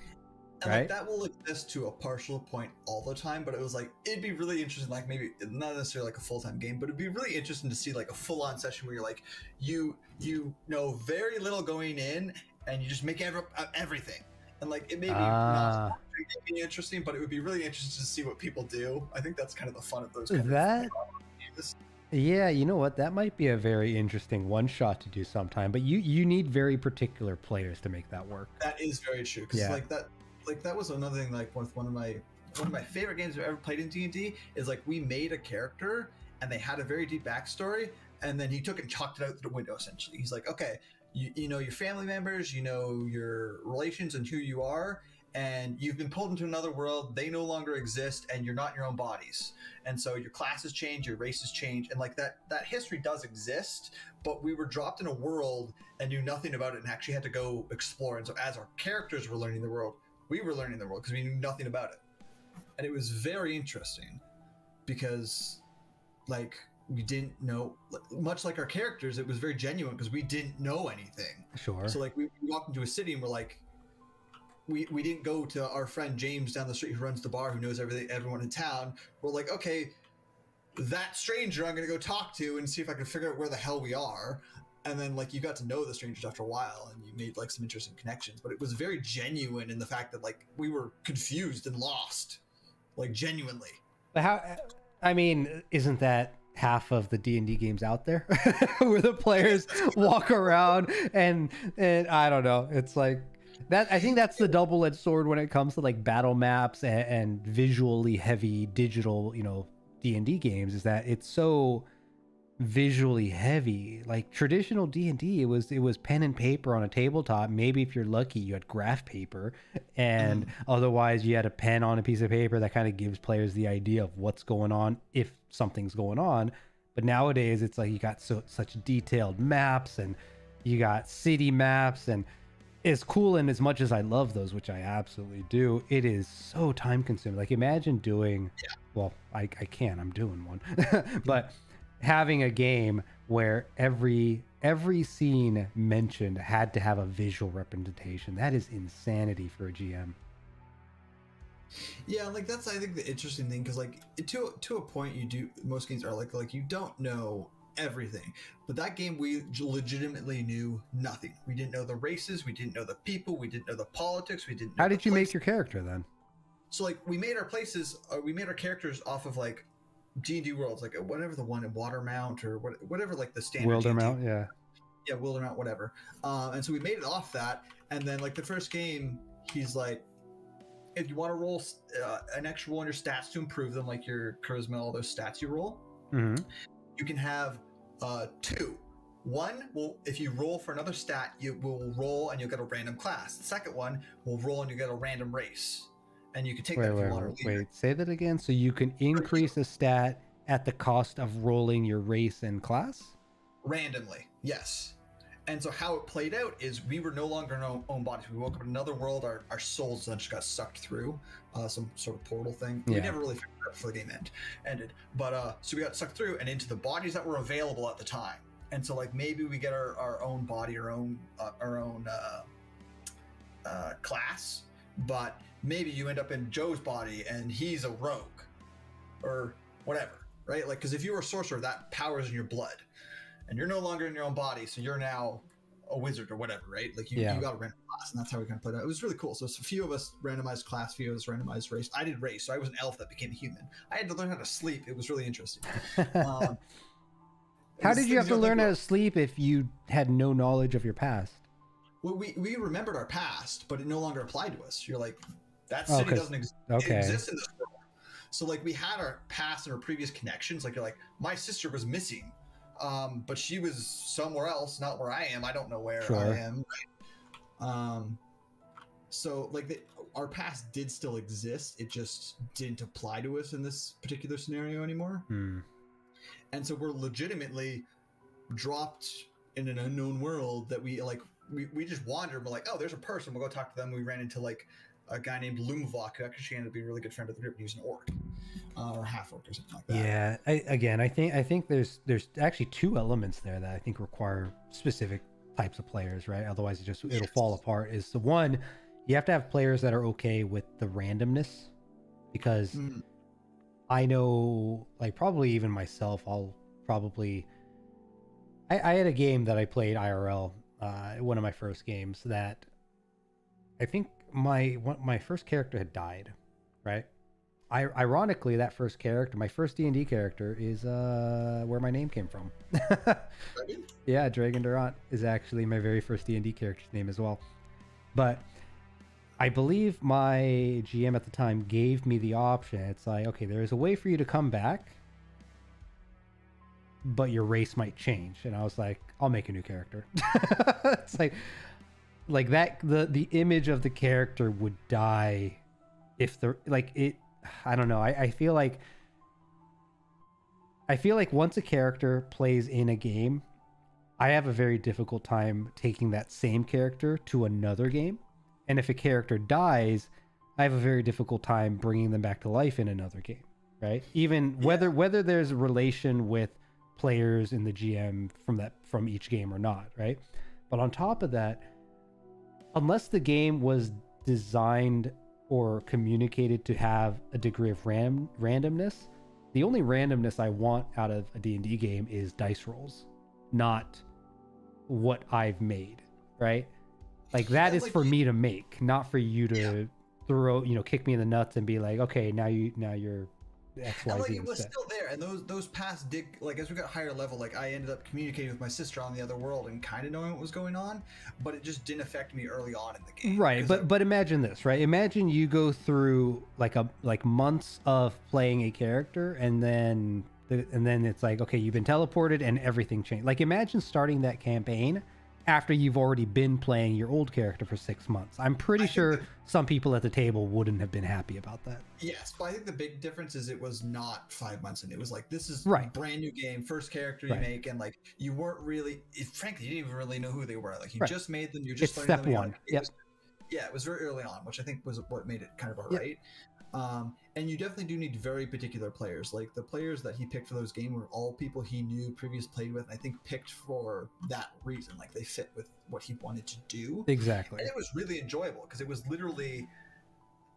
Speaker 2: And
Speaker 1: right?
Speaker 2: like that will exist to a partial point all the time, but it was like, it'd be really interesting, like maybe not necessarily like a full-time game, but it'd be really interesting to see like a full-on session where you're like, you know very little going in and you just make everything. And like it may be not interesting, but it would be really interesting to see what people do. I think that's kind of the fun of those kind of games.
Speaker 1: Yeah, you know what? That might be a very interesting one shot to do sometime, but you need very particular players to make that work.
Speaker 2: That is very true, because like that was another thing, like one of my favorite games I've ever played in D&D is like we made a character and they had a very deep backstory, and then he took and chalked it out the window essentially. He's like, okay, you know your family members, you know your relations and who you are, and you've been pulled into another world, they no longer exist, and you're not in your own bodies, and so your classes change, your races change, and like that history does exist, but we were dropped in a world and knew nothing about it and actually had to go explore. And so as our characters were learning the world, we were learning the world because we knew nothing about it. And it was very interesting because like we didn't know, much like our characters, it was very genuine because we didn't know anything.
Speaker 1: Sure.
Speaker 2: So like we walked into a city and we're like, we didn't go to our friend James down the street who runs the bar, who knows everyone in town. We're like, okay, that stranger I'm going to go talk to and see if I can figure out where the hell we are. And then like you got to know the strangers after a while and you made like some interesting connections, but it was very genuine in the fact that like we were confused and lost, like genuinely.
Speaker 1: But how, I mean, isn't that half of the D&D games out there where the players walk around and I don't know, it's like that. I think that's the double-edged sword when it comes to like battle maps and visually heavy digital, you know, D&D games, is that it's so visually heavy. Like traditional D&D, it was pen and paper on a tabletop. Maybe if you're lucky you had graph paper, and otherwise you had a pen on a piece of paper that kind of gives players the idea of what's going on if something's going on. But nowadays it's like you got such detailed maps, and you got city maps, and as cool and as much as I love those, which I absolutely do, it is so time consuming. Like imagine doing well, I can, I'm doing one but having a game where every scene mentioned had to have a visual representation. That is insanity for a GM.
Speaker 2: Yeah, like that's I think the interesting thing, because like to a point you do, most games are like you don't know everything, but that game we legitimately knew nothing. We didn't know the races, we didn't know the people, we didn't know the politics, we didn't know.
Speaker 1: How did you make your character then?
Speaker 2: So like we made our places, we made our characters off of like D&D worlds, like whatever the one in Watermount or whatever, like the standard
Speaker 1: Wildermount, yeah,
Speaker 2: Wildermount, whatever. And so we made it off that, and then like the first game, he's like, if you want to roll an extra roll on your stats to improve them, like your charisma, all those stats you roll, you can have two. One will, if you roll for another stat, you will roll and you'll get a random class. The second one will roll and you get a random race. And you can take that if you want to.
Speaker 1: Wait, say that again. So you can increase a stat at the cost of rolling your race and class?
Speaker 2: Randomly, yes. And so how it played out is we were no longer in our own bodies. We woke up in another world. Our souls then just got sucked through some sort of portal thing. We never really figured it out before the game ended. But so we got sucked through and into the bodies that were available at the time. And so like maybe we get our own body, our own class, but maybe you end up in Joe's body and he's a rogue or whatever, right? Like, because if you were a sorcerer, that power is in your blood and you're no longer in your own body. So you're now a wizard or whatever, right? Like you got a random class, and that's how we kind of played it. It was really cool. So a few of us randomized class, a few of us randomized race. I did race, so I was an elf that became a human. I had to learn how to sleep. It was really interesting.
Speaker 1: How did you have to learn how to sleep if you had no knowledge of your past?
Speaker 2: Well, we remembered our past, but it no longer applied to us. You're like, that city doesn't exist in this world. So like we had our past and our previous connections. Like you're like, my sister was missing, but she was somewhere else, not where I am. I don't know where I am. Right? So like our past did still exist. It just didn't apply to us in this particular scenario anymore. And so we're legitimately dropped in an unknown world that we like. We just wandered. We're like, oh, there's a person. We'll go talk to them. We ran into like a guy named Lumavok, who actually ended up being a really good friend of the group. He was an orc, or half orc, or something like that.
Speaker 1: Yeah. I think there's actually two elements there that I think require specific types of players, right? Otherwise, it'll fall apart. Is the one, you have to have players that are okay with the randomness, because I know, like, probably even myself, I had a game that I played IRL. One of my first games that I think my first character had died, right? Ironically, that first character, my first D&D character, is where my name came from. Yeah, Dregn Durant is actually my very first D&D character's name as well. But I believe my GM at the time gave me the option. It's like, okay, there is a way for you to come back, but your race might change. And I was like, I'll make a new character. It's like that, the image of the character would die if I don't know. I feel like once a character plays in a game, I have a very difficult time taking that same character to another game. And if a character dies, I have a very difficult time bringing them back to life in another game, right? Even whether there's a relation with players in the GM from each game or not, right? But on top of that, unless the game was designed or communicated to have a degree of randomness, the only randomness I want out of a D&D game is dice rolls, not what I've made, right? Like that is for me to make, not for you to throw, kick me in the nuts and be like, okay, now you're XYZ.
Speaker 2: And like it was still there, and those paths did, like, as we got higher level, like I ended up communicating with my sister on the other world and kind of knowing what was going on, but it just didn't affect me early on in the game.
Speaker 1: Right, but imagine this, right? Imagine you go through like months of playing a character, and then it's like, okay, you've been teleported and everything changed. Like imagine starting that campaign after you've already been playing your old character for 6 months. I'm pretty sure some people at the table wouldn't have been happy about that.
Speaker 2: Yes, but I think the big difference is it was not 5 months in. It was like, this is a brand new game, first character you make, and like you weren't really, frankly, you didn't even really know who they were. Like you just made them, you're just learning
Speaker 1: step one.
Speaker 2: It was very early on, which I think was what made it kind of alright. And you definitely do need very particular players. Like the players that he picked for those games were all people he knew, previously played with, and I think picked for that reason. Like they fit with what he wanted to do.
Speaker 1: Exactly.
Speaker 2: And it was really enjoyable because it was literally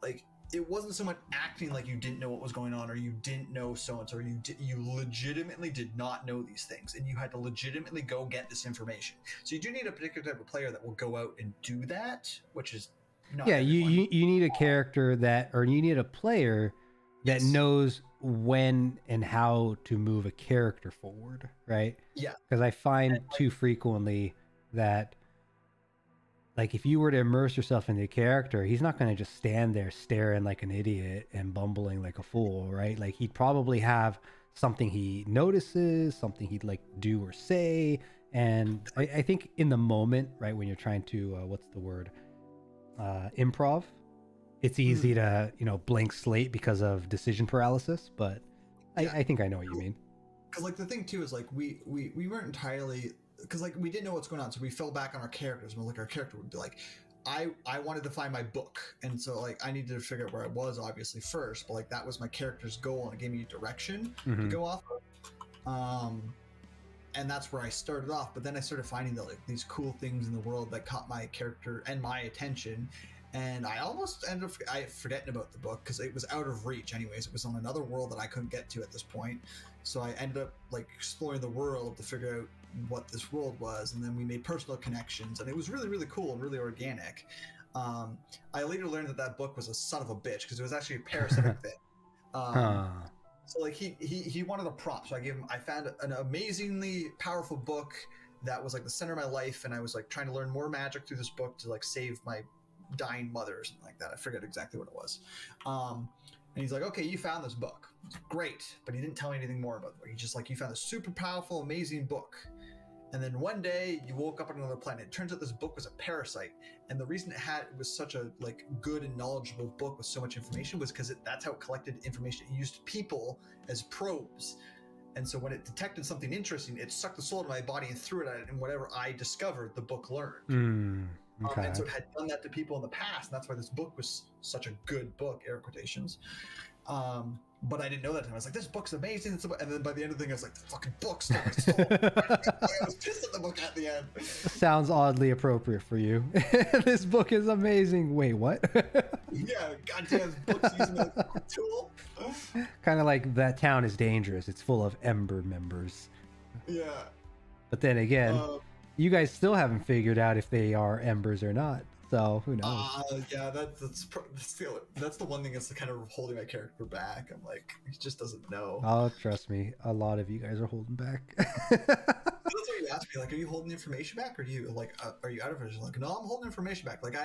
Speaker 2: like, it wasn't so much acting like you didn't know what was going on, or you didn't know so-and-so, or you legitimately did not know these things, and you had to legitimately go get this information. So you do need a particular type of player that will go out and do that, which is not
Speaker 1: you need a character you need a player that knows when and how to move a character forward, right?
Speaker 2: Yeah.
Speaker 1: Because I find too frequently that, like, if you were to immerse yourself in the character, he's not going to just stand there staring like an idiot and bumbling like a fool, right? Like he'd probably have something he notices, something he'd like do or say. And I think in the moment, right, when you're trying to, what's the word? Improv, it's easy to blank slate because of decision paralysis, but I think I know what you mean.
Speaker 2: Because like the thing too is like we weren't entirely, because like we didn't know what's going on, so we fell back on our characters. Like our character would be like, I wanted to find my book, and so like I needed to figure out where I was obviously first, but like that was my character's goal, and it gave me direction to go off of. And that's where I started off, but then I started finding that like these cool things in the world that caught my character and my attention, and I almost ended up forgetting about the book because it was out of reach anyways. It was on another world that I couldn't get to at this point, so I ended up like exploring the world to figure out what this world was, and then we made personal connections, and it was really, really cool and really organic. I later learned that book was a son of a bitch because it was actually a parasitic thing. So like he wanted a prompt, so I found an amazingly powerful book that was like the center of my life, and I was like trying to learn more magic through this book to like save my dying mother or something like that. I forget exactly what it was. And he's like, okay, you found this book, great, but he didn't tell me anything more about the book. He's just like, you found a super powerful, amazing book, and then one day you woke up on another planet. It turns out this book was a parasite, and the reason it was such a like good and knowledgeable book with so much information was because that's how it collected information. It used people as probes. And so when it detected something interesting, it sucked the soul out of my body and threw it at it, and whatever I discovered, the book learned.
Speaker 1: Okay.
Speaker 2: And so it had done that to people in the past, and that's why this book was such a good book, air quotations. But I didn't know that time. I was like, this book's amazing. And then by the end of the thing, I was like, the fucking book's not my soul. I was pissed at the book at the end.
Speaker 1: Sounds oddly appropriate for you. This book is amazing. Wait, what?
Speaker 2: Yeah, goddamn book's using it as a tool.
Speaker 1: Kind of like that town is dangerous. It's full of Ember members.
Speaker 2: Yeah.
Speaker 1: But then again, you guys still haven't figured out if they are Embers or not. So who knows?
Speaker 2: Yeah, that's the one thing that's kind of holding my character back. I'm like, he just doesn't know.
Speaker 1: Oh, trust me, a lot of you guys are holding back.
Speaker 2: That's what you asked me. Like, are you holding information back, or do you like, are you out of it? Like, no, I'm holding information back. Like,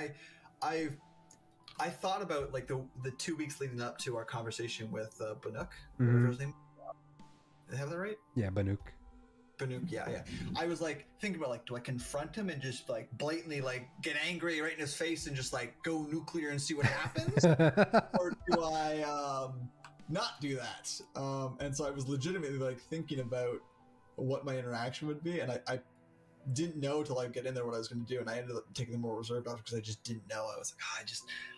Speaker 2: I thought about like the 2 weeks leading up to our conversation with Banuk. Whatever his name. Did I have that right?
Speaker 1: Yeah, Banuk.
Speaker 2: Banuk, yeah. I was like thinking about like, do I confront him and just like blatantly like get angry right in his face and just like go nuclear and see what happens, or do I not do that? And so I was legitimately like thinking about what my interaction would be, and I didn't know till I get in there what I was going to do, and I ended up taking the more reserved option because I just didn't know. I was like,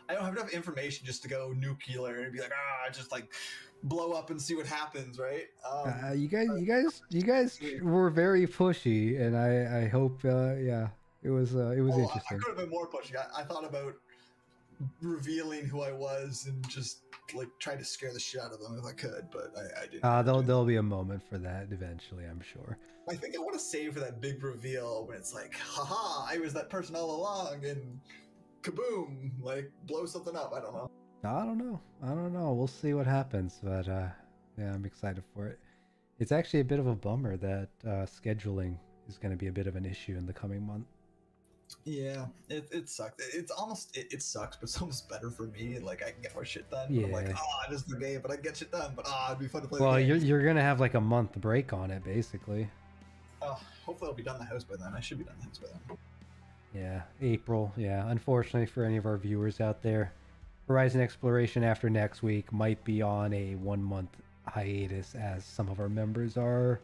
Speaker 2: I don't have enough information just to go nuclear and be like, just like blow up and see what happens, right?
Speaker 1: You guys were very pushy, and I hope, yeah, it was interesting.
Speaker 2: I could have been more pushy. I thought about revealing who I was and just like try to scare the shit out of them if I could, but I didn't.
Speaker 1: There'll be a moment for that eventually, I'm sure.
Speaker 2: I think I want to save for that big reveal when it's like, haha, I was that person all along, and kaboom, like blow something up. I don't know.
Speaker 1: I don't know. We'll see what happens, but yeah, I'm excited for it. It's actually a bit of a bummer that scheduling is going to be a bit of an issue in the coming month.
Speaker 2: Yeah, it sucks. It sucks, but it's almost better for me. Like, I can get more shit done.
Speaker 1: Yeah.
Speaker 2: I'm like, this is the game, but I can get shit done. But it'd be fun to play.
Speaker 1: Well,
Speaker 2: the game.
Speaker 1: you're gonna have like a month break on it, basically.
Speaker 2: Hopefully I'll be done the house by then. I should be done the house by then.
Speaker 1: Yeah, April. Yeah, unfortunately for any of our viewers out there, Horizon Exploration after next week might be on a 1 month hiatus as some of our members are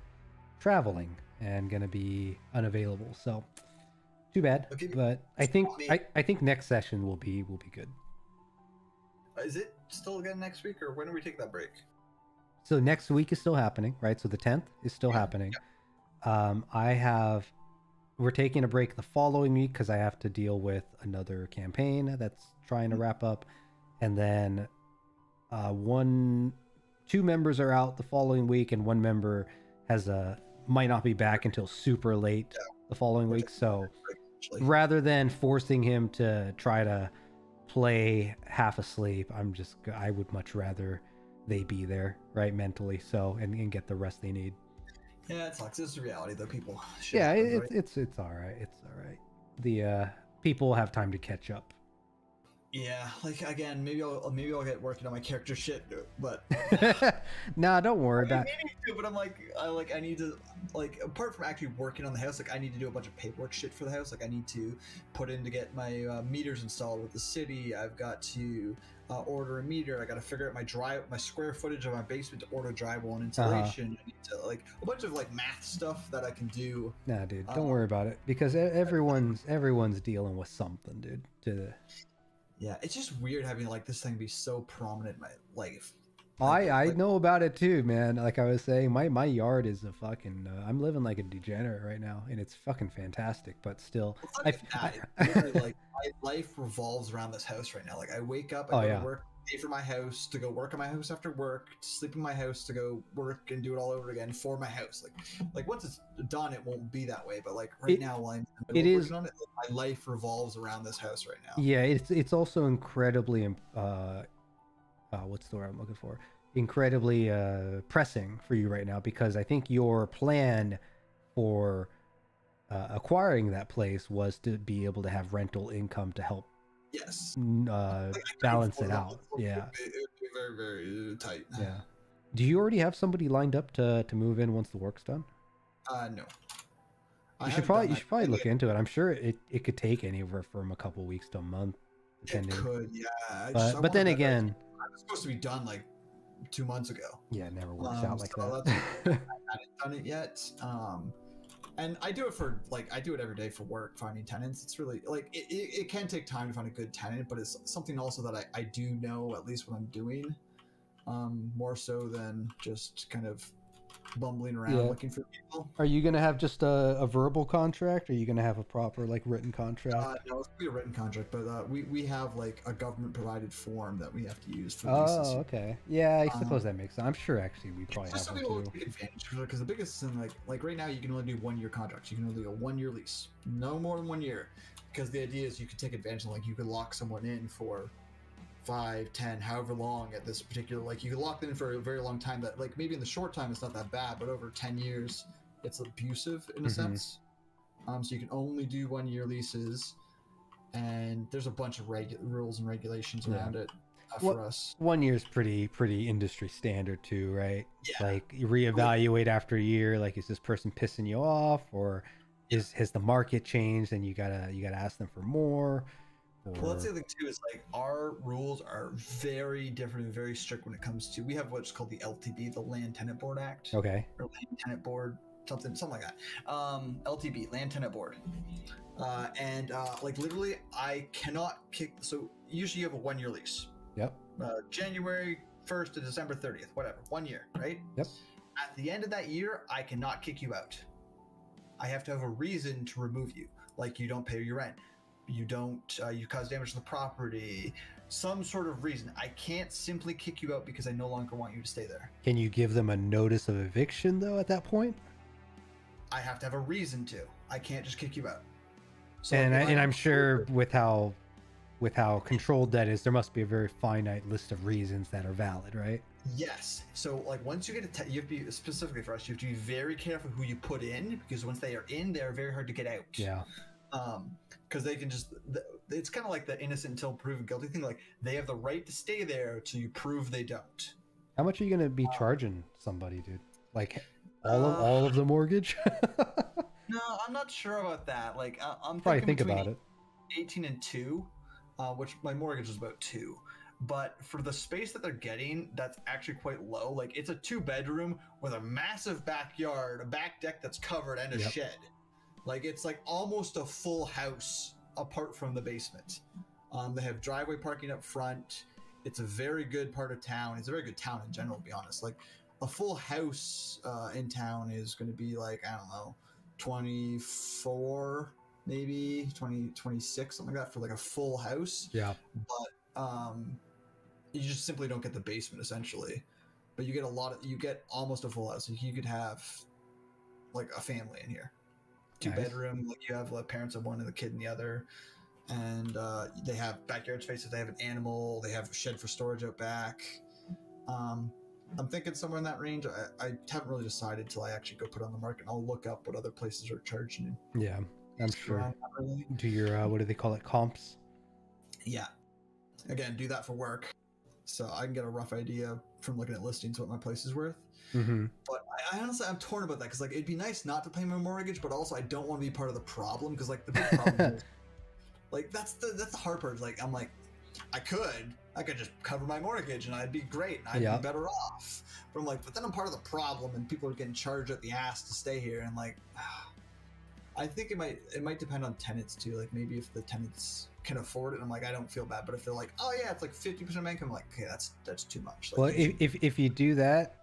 Speaker 1: traveling and gonna be unavailable. So too bad. Okay, but I think next session will be good.
Speaker 2: Is it still again next week, or when do we take that break?
Speaker 1: So next week is still happening, right? So the 10th is still happening. Yeah. We're taking a break the following week because I have to deal with another campaign that's trying to wrap up, and then 2 members are out the following week, and 1 member might not be back until super late the following week. So rather than forcing him to try to play half asleep, I would much rather they be there, right, mentally, so and get the rest they need.
Speaker 2: Yeah, it sucks. It's the reality that people.
Speaker 1: Yeah, it's all right. It's all right. The people have time to catch up.
Speaker 2: Yeah, like again, maybe I'll get working on my character shit, but
Speaker 1: nah, don't worry about it.
Speaker 2: But I need to, like, apart from actually working on the house, like I need to do a bunch of paperwork shit for the house. Like I need to put in to get my meters installed with the city. I've got to order a meter. I got to figure out my square footage of my basement to order drywall and insulation. I need to, like, a bunch of like math stuff that I can do. Nah,
Speaker 1: dude, don't worry about it because everyone's dealing with something, dude.
Speaker 2: Yeah, it's just weird having like this thing be so prominent in my life.
Speaker 1: I know about it too, man. Like I was saying, my yard is a fucking. I'm living like a degenerate right now, and it's fucking fantastic. But still,
Speaker 2: It's not even that. It's literally like my life revolves around this house right now. Like I wake up, I go to work, pay for my house, to go work in my house after work, to sleep in my house, to go work and do it all over again for my house. Like once it's done, it won't be that way. But like now, while I'm in the middle of working on it, like, my life revolves around this house right now.
Speaker 1: Yeah, it's also incredibly what's the word I'm looking for? Incredibly pressing for you right now, because I think your plan for acquiring that place was to be able to have rental income to help balance it out. Yeah,
Speaker 2: it would be very, very tight.
Speaker 1: Yeah. Do you already have somebody lined up to move in once the work's done?
Speaker 2: No.
Speaker 1: You should probably look into it. I'm sure it could take anywhere from a couple weeks to a month, depending.
Speaker 2: It could, yeah.
Speaker 1: But then again,
Speaker 2: it was supposed to be done like 2 months ago.
Speaker 1: Yeah, it never works out like that.
Speaker 2: I haven't done it yet. And I do it every day for work, finding tenants. It's really like it can take time to find a good tenant, but it's something also that I do know, at least what I'm doing, more so than just kind of bumbling around looking for people.
Speaker 1: Are you gonna have just a verbal contract, or are you gonna have a proper like written contract?
Speaker 2: No, it's gonna be a written contract, but we have like a government provided form that we have to use for leases.
Speaker 1: Oh, okay. Yeah, I suppose that makes sense. I'm sure actually we probably have one too.
Speaker 2: Take advantage of it, because the biggest thing, like right now, you can only do 1-year contracts. You can only do a 1-year lease, no more than 1 year, because the idea is you could take advantage of, like, you could lock someone in for 5, 10, however long at this particular, like you can lock them in for a very long time, that like maybe in the short time it's not that bad, but over 10 years it's abusive in a sense. So you can only do 1-year leases, and there's a bunch of rules and regulations around it for us.
Speaker 1: 1 year is pretty industry standard too, right?
Speaker 2: Yeah.
Speaker 1: Like you reevaluate after a year, like is this person pissing you off, or has the market changed and you gotta ask them for more?
Speaker 2: Well, that's the other thing too, is like our rules are very different and very strict when it comes to, we have what's called the LTB, the Land Tenant Board Act.
Speaker 1: Okay.
Speaker 2: Or Land Tenant Board, something like that. LTB, Land Tenant Board. Like literally I cannot kick, so usually you have a 1-year lease.
Speaker 1: Yep.
Speaker 2: January 1st to December 30th, whatever, 1 year, right?
Speaker 1: Yep.
Speaker 2: At the end of that year, I cannot kick you out. I have to have a reason to remove you. Like you don't pay your rent. You don't, you cause damage to the property, some sort of reason. I can't simply kick you out because I no longer want you to stay there.
Speaker 1: Can you give them a notice of eviction though at that point?
Speaker 2: I have to have a reason to. I can't just kick you out. So
Speaker 1: and I'm sure with how controlled that is, there must be a very finite list of reasons that are valid, right?
Speaker 2: Yes. So like once you get you have to be, specifically for us, you have to be very careful who you put in, because once they are in, they're very hard to get out.
Speaker 1: Yeah.
Speaker 2: Because they can just, it's kind of like the innocent until proven guilty thing. Like they have the right to stay there till you prove they don't.
Speaker 1: How much are you going to be charging somebody, dude? Like all of the mortgage?
Speaker 2: No, I'm not sure about that. Like I'm
Speaker 1: probably think about it.
Speaker 2: 18 and 2, which my mortgage is about 2. But for the space that they're getting, that's actually quite low. Like it's a 2-bedroom with a massive backyard, a back deck that's covered, and a shed. Like it's like almost a full house apart from the basement. They have driveway parking up front. It's a very good part of town. It's a very good town in general, to be honest. Like a full house in town is going to be like, I don't know, 24, maybe 26, something like that, for like a full house.
Speaker 1: Yeah.
Speaker 2: But you just simply don't get the basement essentially. But you get almost a full house. Like you could have like a family in here. 2-bedroom, like you have like parents of one and the kid in the other, and they have backyard spaces. They have an animal. They have a shed for storage out back. I'm thinking somewhere in that range. I haven't really decided till I actually go put it on the market. I'll look up what other places are charging.
Speaker 1: Yeah, I'm sure. Do your what do they call it, comps?
Speaker 2: Yeah. Again, do that for work, so I can get a rough idea from looking at listings what my place is worth. But I honestly, I'm torn about that, because like it'd be nice not to pay my mortgage, but also I don't want to be part of the problem, because like the big problem is, like that's the hard part. Like I'm like, I could just cover my mortgage and I'd be great and I'd be better off. But I'm like, but then I'm part of the problem and people are getting charged at the ass to stay here, and like I think it might depend on tenants too. Like maybe if the tenants can afford it, I'm like, I don't feel bad. But if they're like, oh yeah, it's like 50% of my income, I'm like, okay, that's too much. Like,
Speaker 1: Well, if you do that,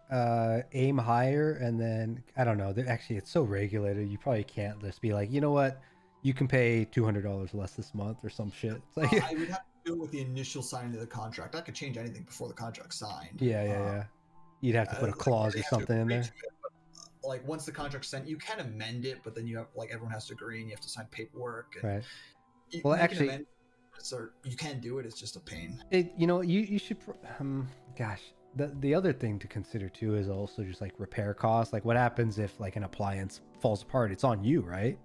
Speaker 1: aim higher, and then I don't know. Actually, it's so regulated. You probably can't just be like, you know what, you can pay $200 less this month or some shit. It's like
Speaker 2: I would have to do it with the initial signing of the contract. I could change anything before the contract's signed.
Speaker 1: yeah. You'd have to put a clause or something in there.
Speaker 2: Like once the contract's sent, you can amend it, but then you have like everyone has to agree, and you have to sign paperwork. And
Speaker 1: Right. Well, actually,
Speaker 2: you can do it. It's just a pain.
Speaker 1: You should. Gosh, the other thing to consider too is also just like repair costs. Like, what happens if like an appliance falls apart? It's on you, right?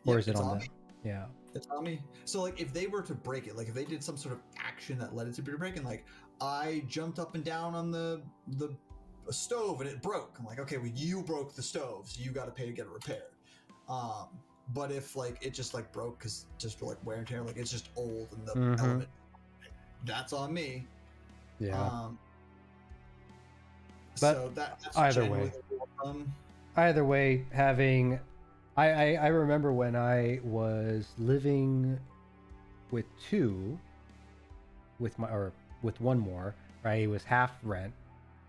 Speaker 1: Or is it on them? Yeah.
Speaker 2: It's on me. So like if they were to break it, like if they did some sort of action that led it to be breaking, like I jumped up and down on the stove and it broke. I'm like, okay, well you broke the stove, so you got to pay to get it repaired. But if like it just like broke because just for like wear and tear, like it's just old and the element, that's on me.
Speaker 1: Yeah. But
Speaker 2: so that's
Speaker 1: either way, having I remember when I was living with with one more, right? It was half rent,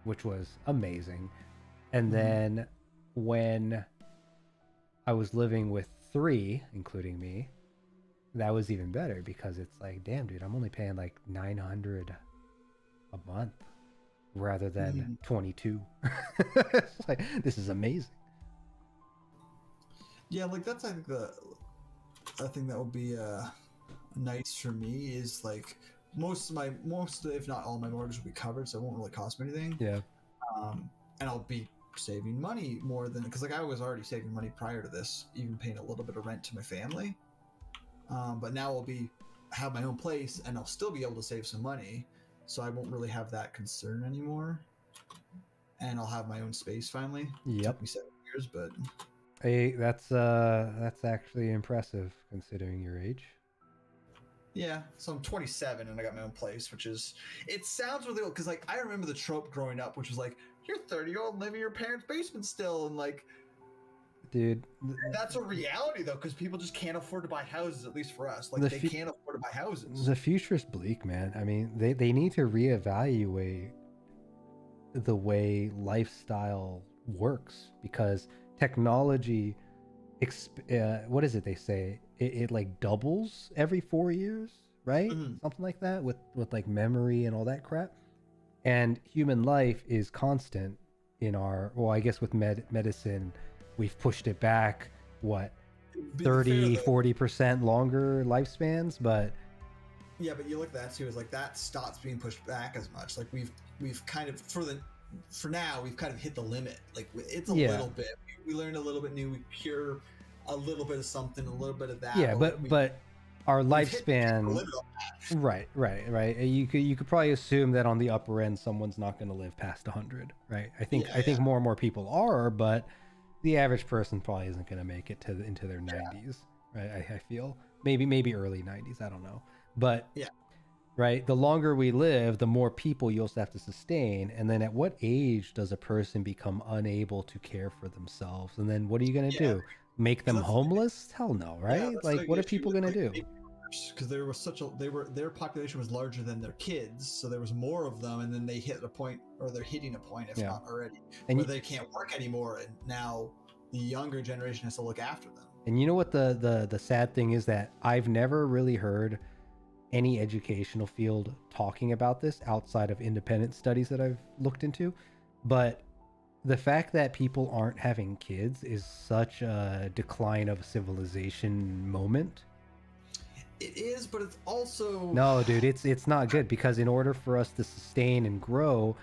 Speaker 1: which was amazing. And then when I was living with 3, including me, that was even better because it's like, damn, dude, I'm only paying like $900 a month rather than 22. It's like, this is amazing.
Speaker 2: Yeah, like that's I think that would be nice for me is like most if not all my mortgage will be covered, so it won't really cost me anything.
Speaker 1: Yeah.
Speaker 2: And I'll be saving money more than because like I was already saving money prior to this, even paying a little bit of rent to my family. But now I'll have my own place and I'll still be able to save some money, so I won't really have that concern anymore. And I'll have my own space finally.
Speaker 1: Yep.
Speaker 2: It took me 7 years, but
Speaker 1: hey, that's actually impressive considering your age.
Speaker 2: Yeah, so I'm 27 and I got my own place, which is, it sounds really old because like I remember the trope growing up, which was like, you're 30-year-old living in your parents' basement still, and like,
Speaker 1: dude,
Speaker 2: that's a reality though, because people just can't afford to buy houses, at least for us. Like they can't afford to buy houses.
Speaker 1: The future's bleak, man. I mean, they need to reevaluate the way lifestyle works because technology, what is it they say? It like doubles every 4 years, right? Something like that with like memory and all that crap. And human life is constant in our, well, I guess with medicine, we've pushed it back, what, 30-40% longer lifespans, but
Speaker 2: yeah, but you look at that too, is like that stops being pushed back as much. Like we've kind of for now we've kind of hit the limit. Like it's a little bit. We learned a little bit new. We cure a little bit of something, a little bit of that.
Speaker 1: Yeah, but our lifespan, right. You could probably assume that on the upper end, someone's not going to live past 100, right? I think more and more people are, but the average person probably isn't going to make it into their 90s, right? I feel maybe early 90s. I don't know, but
Speaker 2: yeah.
Speaker 1: Right. The longer we live, the more people you also have to sustain. And then at what age does a person become unable to care for themselves? And then what are you going to do? Make them homeless? Hell no, right? Like, what are people going to do?
Speaker 2: Because there was their population was larger than their kids, so there was more of them, and then they hit a point, or they're hitting a point, if not already, where they can't work anymore, and now the younger generation has to look after them.
Speaker 1: And you know what the sad thing is, that I've never really heard any educational field talking about this outside of independent studies that I've looked into, but the fact that people aren't having kids is such a decline of a civilization moment.
Speaker 2: It is, but it's also...
Speaker 1: No, dude, it's not good, because in order for us to sustain and grow,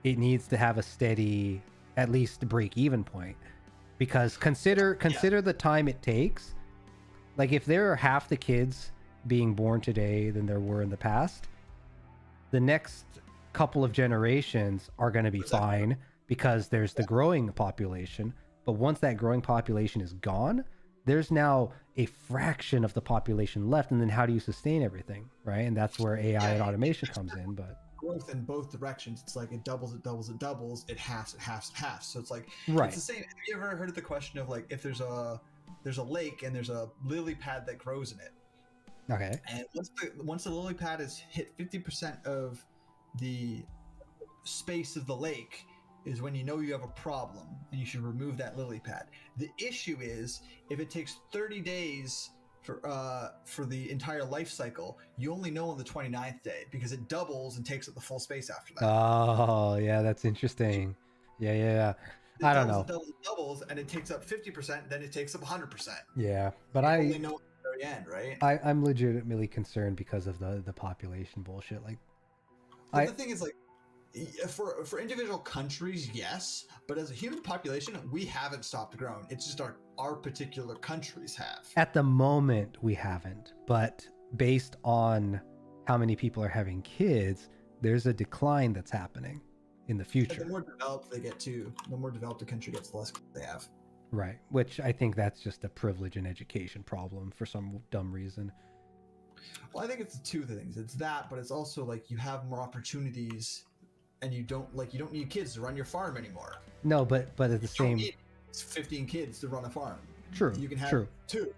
Speaker 1: it needs to have a steady, at least break-even point. Because consider the time it takes. Like, if there are half the kids being born today than there were in the past, the next couple of generations are going to be fine, because there's the growing population. But once that growing population is gone, there's now a fraction of the population left, and then how do you sustain everything, right? And that's where AI and automation comes in. But
Speaker 2: growth in both directions. It's like it doubles, it halves. So it's like,
Speaker 1: right.
Speaker 2: It's the same. Have you ever heard of the question of like, if there's a lake and there's a lily pad that grows in it,
Speaker 1: Okay.
Speaker 2: And once the lily pad has hit 50% of the space of the lake, is when you know you have a problem and you should remove that lily pad. The issue is if it takes 30 days for the entire life cycle, you only know on the 29th day because it doubles and takes up the full space after that.
Speaker 1: Oh, yeah, that's interesting. Yeah. I don't know.
Speaker 2: It doubles, and it takes up 50%, then it takes up 100%.
Speaker 1: Yeah, but
Speaker 2: you only know at the very end, right?
Speaker 1: I'm legitimately concerned because of the population bullshit. Like,
Speaker 2: but the thing is, like, for individual countries, yes, but as a human population, we haven't stopped growing. It's just our particular countries have.
Speaker 1: At the moment, we haven't, but based on how many people are having kids, there's a decline that's happening in the future.
Speaker 2: And the more developed they get too, the more developed a country gets, the less they have.
Speaker 1: Right, which I think that's just a privilege and education problem for some dumb reason.
Speaker 2: Well, I think it's two things. It's that, but it's also like you have more opportunities, and you don't need kids to run your farm anymore.
Speaker 1: No, but at the same,
Speaker 2: need 15 kids to run a farm.
Speaker 1: True.
Speaker 2: You can have two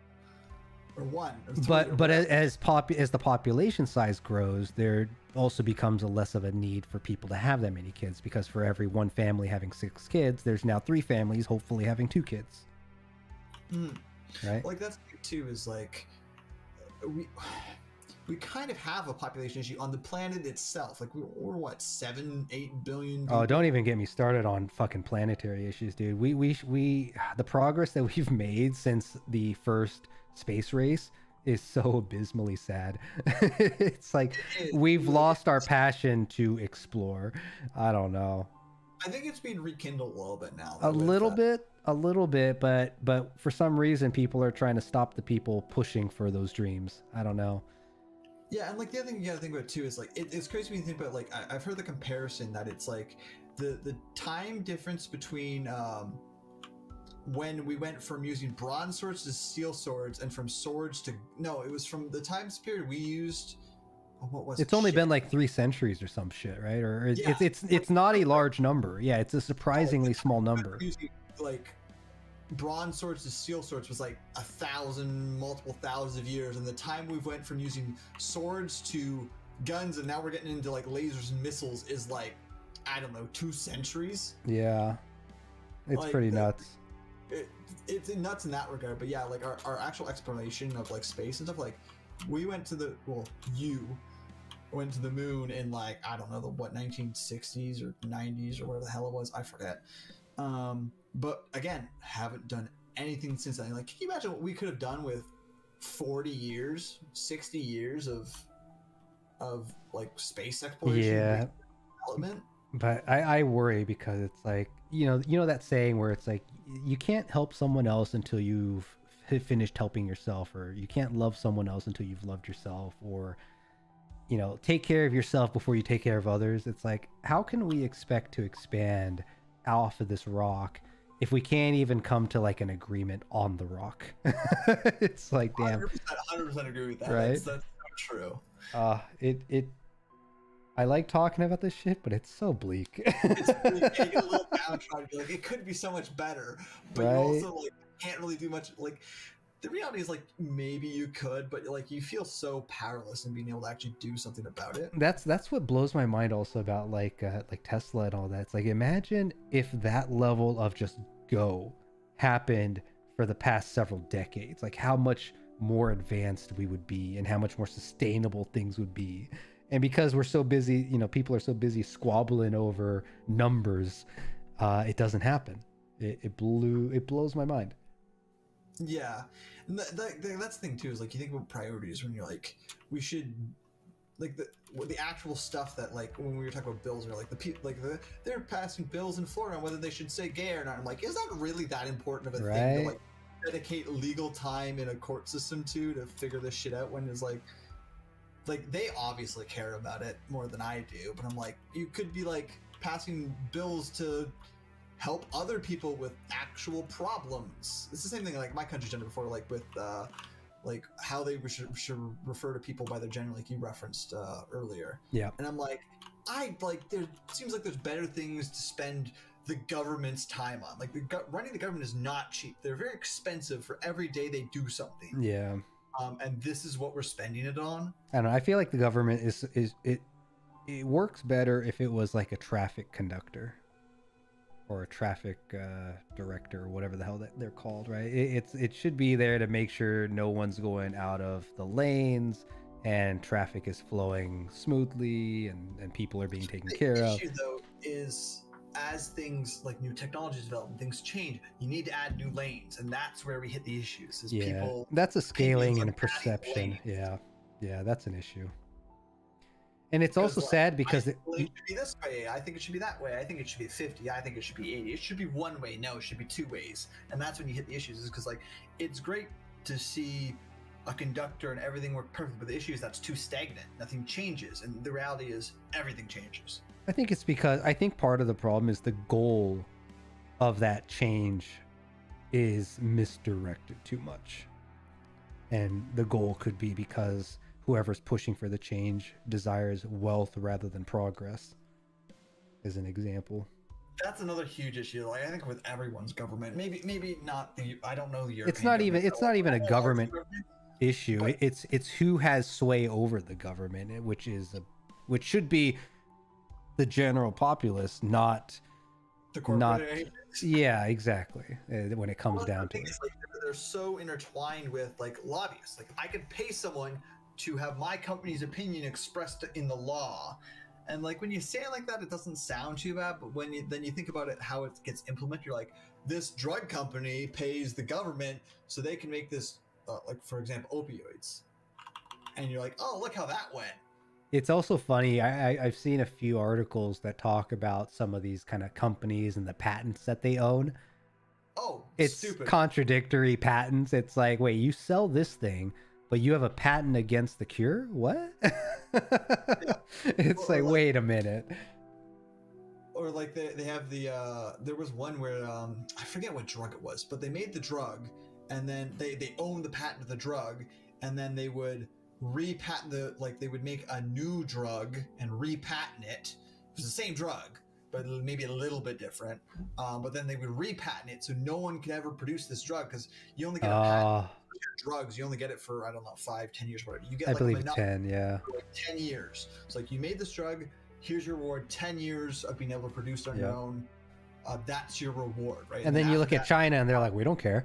Speaker 2: or one. Or
Speaker 1: but as the population size grows, there also becomes a less of a need for people to have that many kids, because for every one family having 6 kids, there's now 3 families hopefully having 2 kids. Right?
Speaker 2: Like that's too is like we kind of have a population issue on the planet itself. Like we're what, 7-8 billion people?
Speaker 1: Oh, don't even get me started on fucking planetary issues, dude. We the progress that we've made since the first space race is so abysmally sad. It's like we've lost our passion to explore. I don't know.
Speaker 2: I think it's being rekindled a little bit now.
Speaker 1: A little bit, but for some reason people are trying to stop the people pushing for those dreams. I don't know.
Speaker 2: Yeah, and like the other thing you gotta think about too is like it's crazy when you think about, like, I've heard the comparison that it's like the time difference between when we went from using bronze swords to steel swords, and from swords to it was from the time period we used. What was
Speaker 1: it's only been like 3 centuries or some shit, right? Or yeah, it's not a large number. Yeah, it's a surprisingly small number.
Speaker 2: Using, like, bronze swords to steel swords was like 1,000, multiple thousands of years, and the time we've went from using swords to guns, and now we're getting into like lasers and missiles, is like, I don't know, 2 centuries.
Speaker 1: Yeah, it's like, pretty nuts.
Speaker 2: It's nuts in that regard, but yeah, like our actual exploration of like space and stuff, like we went to you went to the moon in like, I don't know, the 1960s or 90s or whatever the hell it was, I forget. But again, haven't done anything since then. Like, can you imagine what we could have done with 40 years, 60 years of like space exploration, development?
Speaker 1: But I worry because it's like, you know that saying where it's like, you can't help someone else until you've finished helping yourself, or you can't love someone else until you've loved yourself, or take care of yourself before you take care of others. It's like, how can we expect to expand off of this rock if we can't even come to like an agreement on the rock? It's like, damn.
Speaker 2: 100% agree with that.
Speaker 1: Right?
Speaker 2: That's so true.
Speaker 1: I like talking about this shit, but it's so bleak.
Speaker 2: It's bleak. You get a little downtrodden. Like, it could be so much better, but you also like can't really do much. Like, the reality is, like, maybe you could, but like you feel so powerless in being able to actually do something about it.
Speaker 1: That's what blows my mind also about like Tesla and all that. It's like, imagine if that level of just go happened for the past several decades. Like, how much more advanced we would be, and how much more sustainable things would be. And because we're so busy, people are so busy squabbling over numbers, it doesn't happen. It blows my mind.
Speaker 2: Yeah, and that's the thing too, is like, you think about priorities when you're like, we should, like, the actual stuff that, like, when we were talking about bills, or like they're passing bills in Florida on whether they should say gay or not. I'm like, is that really that important of a thing to like dedicate legal time in a court system to figure this shit out, when it's like they obviously care about it more than I do, but I'm like, you could be like passing bills to help other people with actual problems. It's the same thing like my country's done it before, like with like how they should refer to people by their gender, like you referenced earlier.
Speaker 1: Yeah.
Speaker 2: And I'm like, there seems like there's better things to spend the government's time on. Like, running the government is not cheap. They're very expensive for every day they do something.
Speaker 1: Yeah.
Speaker 2: and this is what we're spending it on.
Speaker 1: I don't know. I feel like the government it works better if it was like a traffic conductor or a traffic director or whatever the hell that they're called, right? It should be there to make sure no one's going out of the lanes and traffic is flowing smoothly and people are being taken care of.
Speaker 2: The issue though is, as things like new technologies develop and things change, you need to add new lanes, and that's where we hit the issues. Is people,
Speaker 1: that's a scaling and a perception. Yeah, that's an issue. And it's also sad because
Speaker 2: it should be this way. I think it should be that way. I think it should be 50. I think it should be 80. It should be one way. No, it should be two ways. And that's when you hit the issues. Is because like it's great to see a conductor and everything work perfect, but the issue is that's too stagnant. Nothing changes, and the reality is everything changes.
Speaker 1: I think it's because I think part of the problem is the goal of that change is misdirected too much, and the goal could be because whoever's pushing for the change desires wealth rather than progress, as an example.
Speaker 2: That's another huge issue. Like I think with everyone's government, maybe not the. I don't know the European.
Speaker 1: It's not even a government issue. But it's who has sway over the government, which should be the general populace, not
Speaker 2: the corporate agents.
Speaker 1: Yeah, exactly. When it comes down to it,
Speaker 2: like they're so intertwined with like lobbyists. Like I could pay someone to have my company's opinion expressed in the law, and like when you say it like that, it doesn't sound too bad. But when you think about it, how it gets implemented, you're like, this drug company pays the government so they can make this, like for example, opioids, and you're like, oh, look how that went.
Speaker 1: It's also funny. I've seen a few articles that talk about some of these kind of companies and the patents that they own.
Speaker 2: Oh,
Speaker 1: it's
Speaker 2: stupid.
Speaker 1: Contradictory patents. It's like, wait, you sell this thing, but you have a patent against the cure? What? Yeah. It's like, wait a minute.
Speaker 2: Or like they have the there was one where I forget what drug it was, but they made the drug and then they owned the patent of the drug, and then they would repatent they would make a new drug and repatent it. It was the same drug, but maybe a little bit different. But then they would repatent it so no one could ever produce this drug, because you only get a patent for drugs. You only get it for, I don't know, 5-10 years, whatever. You get
Speaker 1: I believe 10, yeah.
Speaker 2: For like 10 years. It's like, you made this drug, here's your reward, 10 years of being able to produce it on your own. That's your reward, right?
Speaker 1: And then you look at China and they're like, we don't care.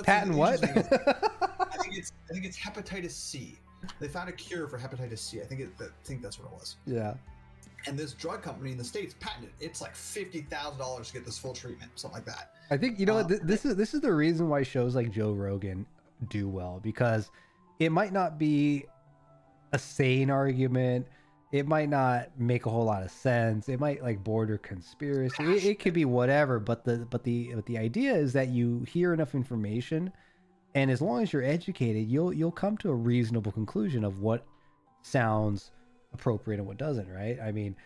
Speaker 1: Patent what?
Speaker 2: I think it's hepatitis C. They found a cure for hepatitis C. I think that's what it was.
Speaker 1: Yeah.
Speaker 2: And this drug company in the States patented it. It's like $50,000 to get this full treatment, something like that.
Speaker 1: I think, you know what, this is the reason why shows like Joe Rogan do well, because it might not be a sane argument. It might not make a whole lot of sense. It might like border conspiracy. It could be whatever, but the idea is that you hear enough information, and as long as you're educated, you'll come to a reasonable conclusion of what sounds appropriate and what doesn't, right? I mean,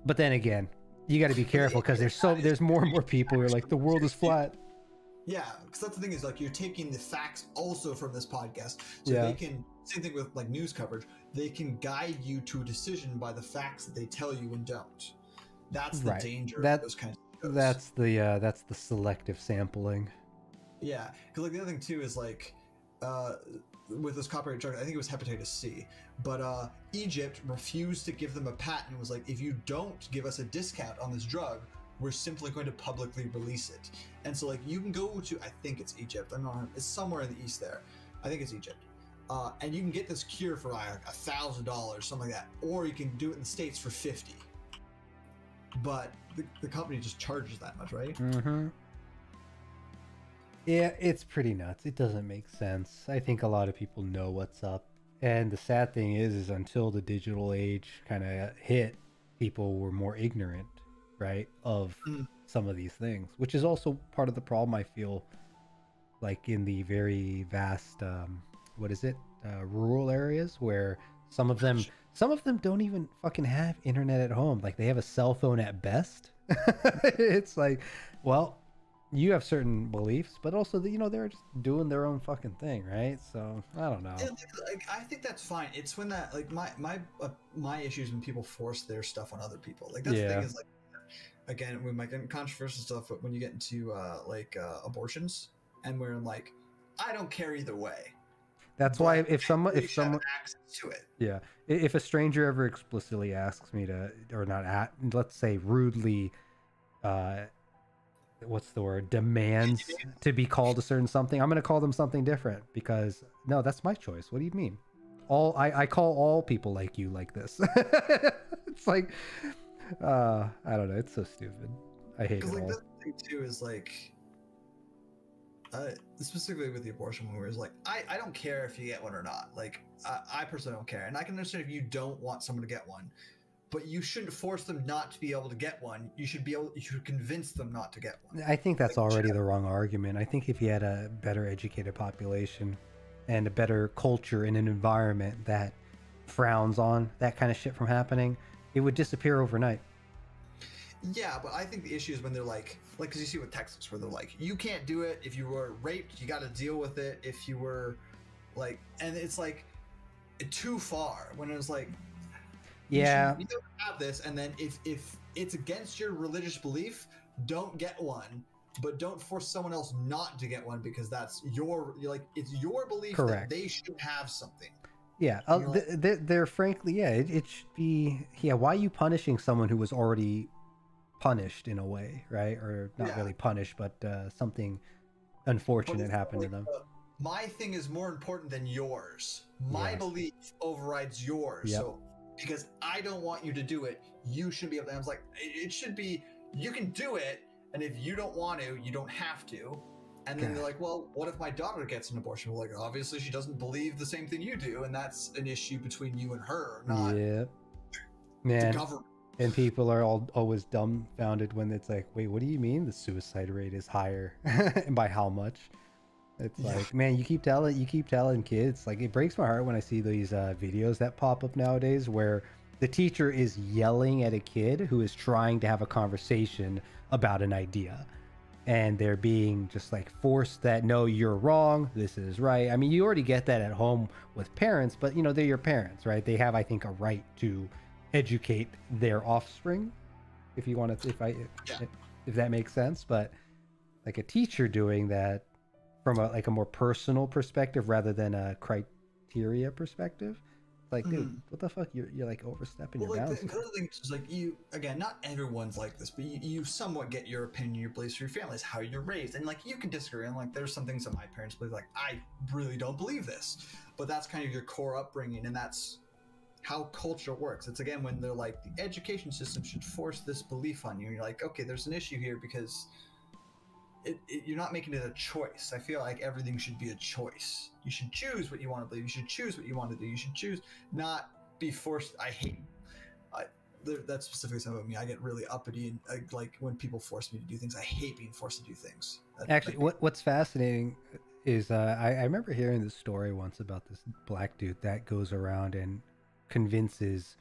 Speaker 1: but then again, you got to be careful, because there's more and more people who are like, the world is flat.
Speaker 2: Yeah, because that's the thing, is like, you're taking the facts also from this podcast, so they can, same thing with like news coverage, they can guide you to a decision by the facts that they tell you and don't. That's the danger of those kinds of shows.
Speaker 1: That's the selective sampling.
Speaker 2: Yeah, because like the other thing too is like, with this copyright drug, I think it was hepatitis C, but Egypt refused to give them a patent and was like, if you don't give us a discount on this drug, we're simply going to publicly release it. And so like, you can go to, I think it's Egypt, it's somewhere in the east there, I think it's Egypt, and you can get this cure for like $1,000, something like that, or you can do it in the States for 50. But the company just charges that much, right?
Speaker 1: Mm-hmm. Yeah, it's pretty nuts. It doesn't make sense. I think a lot of people know what's up. And the sad thing is until the digital age kind of hit, people were more ignorant, right, of some of these things, which is also part of the problem, I feel, like in the very vast, rural areas, where some of them don't even fucking have internet at home. Like, they have a cell phone at best. It's like, well, you have certain beliefs, but also, they're just doing their own fucking thing, right? So I don't know.
Speaker 2: Like, I think that's fine. It's when that, like, my issues when people force their stuff on other people. Like, that's the thing, is like, again, we might get into controversial stuff, but when you get into abortions, and where like I don't care either way.
Speaker 1: That's why if someone
Speaker 2: access to it.
Speaker 1: Yeah, if a stranger ever explicitly asks me to, or not let's say rudely, what's the word, demands to be called a certain something, I'm going to call them something different, because no, that's my choice. What do you mean? I call all people like you like this. It's like, I don't know. It's so stupid. I hate it all.
Speaker 2: The thing too is like, specifically with the abortion one, where it's like, I don't care if you get one or not. Like, I personally don't care, and I can understand if you don't want someone to get one, but you shouldn't force them not to be able to get one. You should convince them not to get one.
Speaker 1: I think that's already the wrong argument. I think if you had a better educated population and a better culture in an environment that frowns on that kind of shit from happening, it would disappear overnight.
Speaker 2: Yeah, but I think the issue is when they're like, because you see with Texas, where they're like, you can't do it. If you were raped, you got to deal with it. If you were, like, and it's like too far. When it was like,
Speaker 1: yeah,
Speaker 2: you don't have this, and then if it's against your religious belief, don't get one. But don't force someone else not to get one, because that's it's your belief.
Speaker 1: Correct.
Speaker 2: That they should have something.
Speaker 1: Yeah, they're frankly, yeah, it should be, yeah. Why are you punishing someone who was already punished in a way, right? Or not really punished, but something unfortunate happened to them.
Speaker 2: My thing is more important than yours. My belief overrides yours.
Speaker 1: Yep.
Speaker 2: So because I don't want you to do it, you should be able to. I was like, it should be, you can do it, and if you don't want to, you don't have to. And then they're like, well, what if my daughter gets an abortion? We're like, obviously she doesn't believe the same thing you do, and that's an issue between you and her, not the government.
Speaker 1: And people are always dumbfounded when it's like, wait, what do you mean the suicide rate is higher? And by how much? It's like, man, you keep telling kids. Like, it breaks my heart when I see these videos that pop up nowadays where the teacher is yelling at a kid who is trying to have a conversation about an idea. And they're being just like forced that, no, you're wrong, this is right. I mean, you already get that at home with parents, but you know, they're your parents, right? They have, I think, a right to educate their offspring, if you want to, if that makes sense. But like a teacher doing that from a more personal perspective rather than a criteria perspective, like, dude, what the fuck, you're like overstepping your bounds.
Speaker 2: The other thing is, like, you, again, not everyone's like this, but you somewhat get your opinion, your beliefs from your family, is how you're raised, and like you can disagree, and like there's some things that my parents believe, like I really don't believe this, but that's kind of your core upbringing, and that's how culture works. It's again when they're like, the education system should force this belief on you, and you're like, okay, there's an issue here, because you're not making it a choice. I feel like everything should be a choice. You should choose what you want to believe. You should choose what you want to do. You should choose, not be forced. That's specifically something about me. I get really uppity, and like when people force me to do things, I hate being forced to do things.
Speaker 1: Actually, what's fascinating is I remember hearing this story once about this black dude that goes around and convinces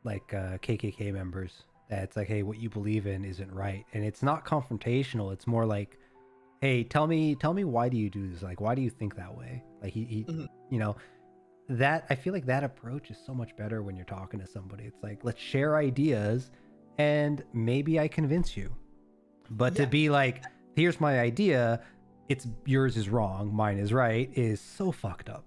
Speaker 1: like KKK members that it's like, hey, what you believe in isn't right. And it's not confrontational. It's more like, hey, tell me why do you do this? Like, why do you think that way? Like he you know, that I feel like that approach is so much better when you're talking to somebody. It's like, let's share ideas and maybe I convince you. But to be like, here's my idea, it's yours is wrong, mine is right, is so fucked up.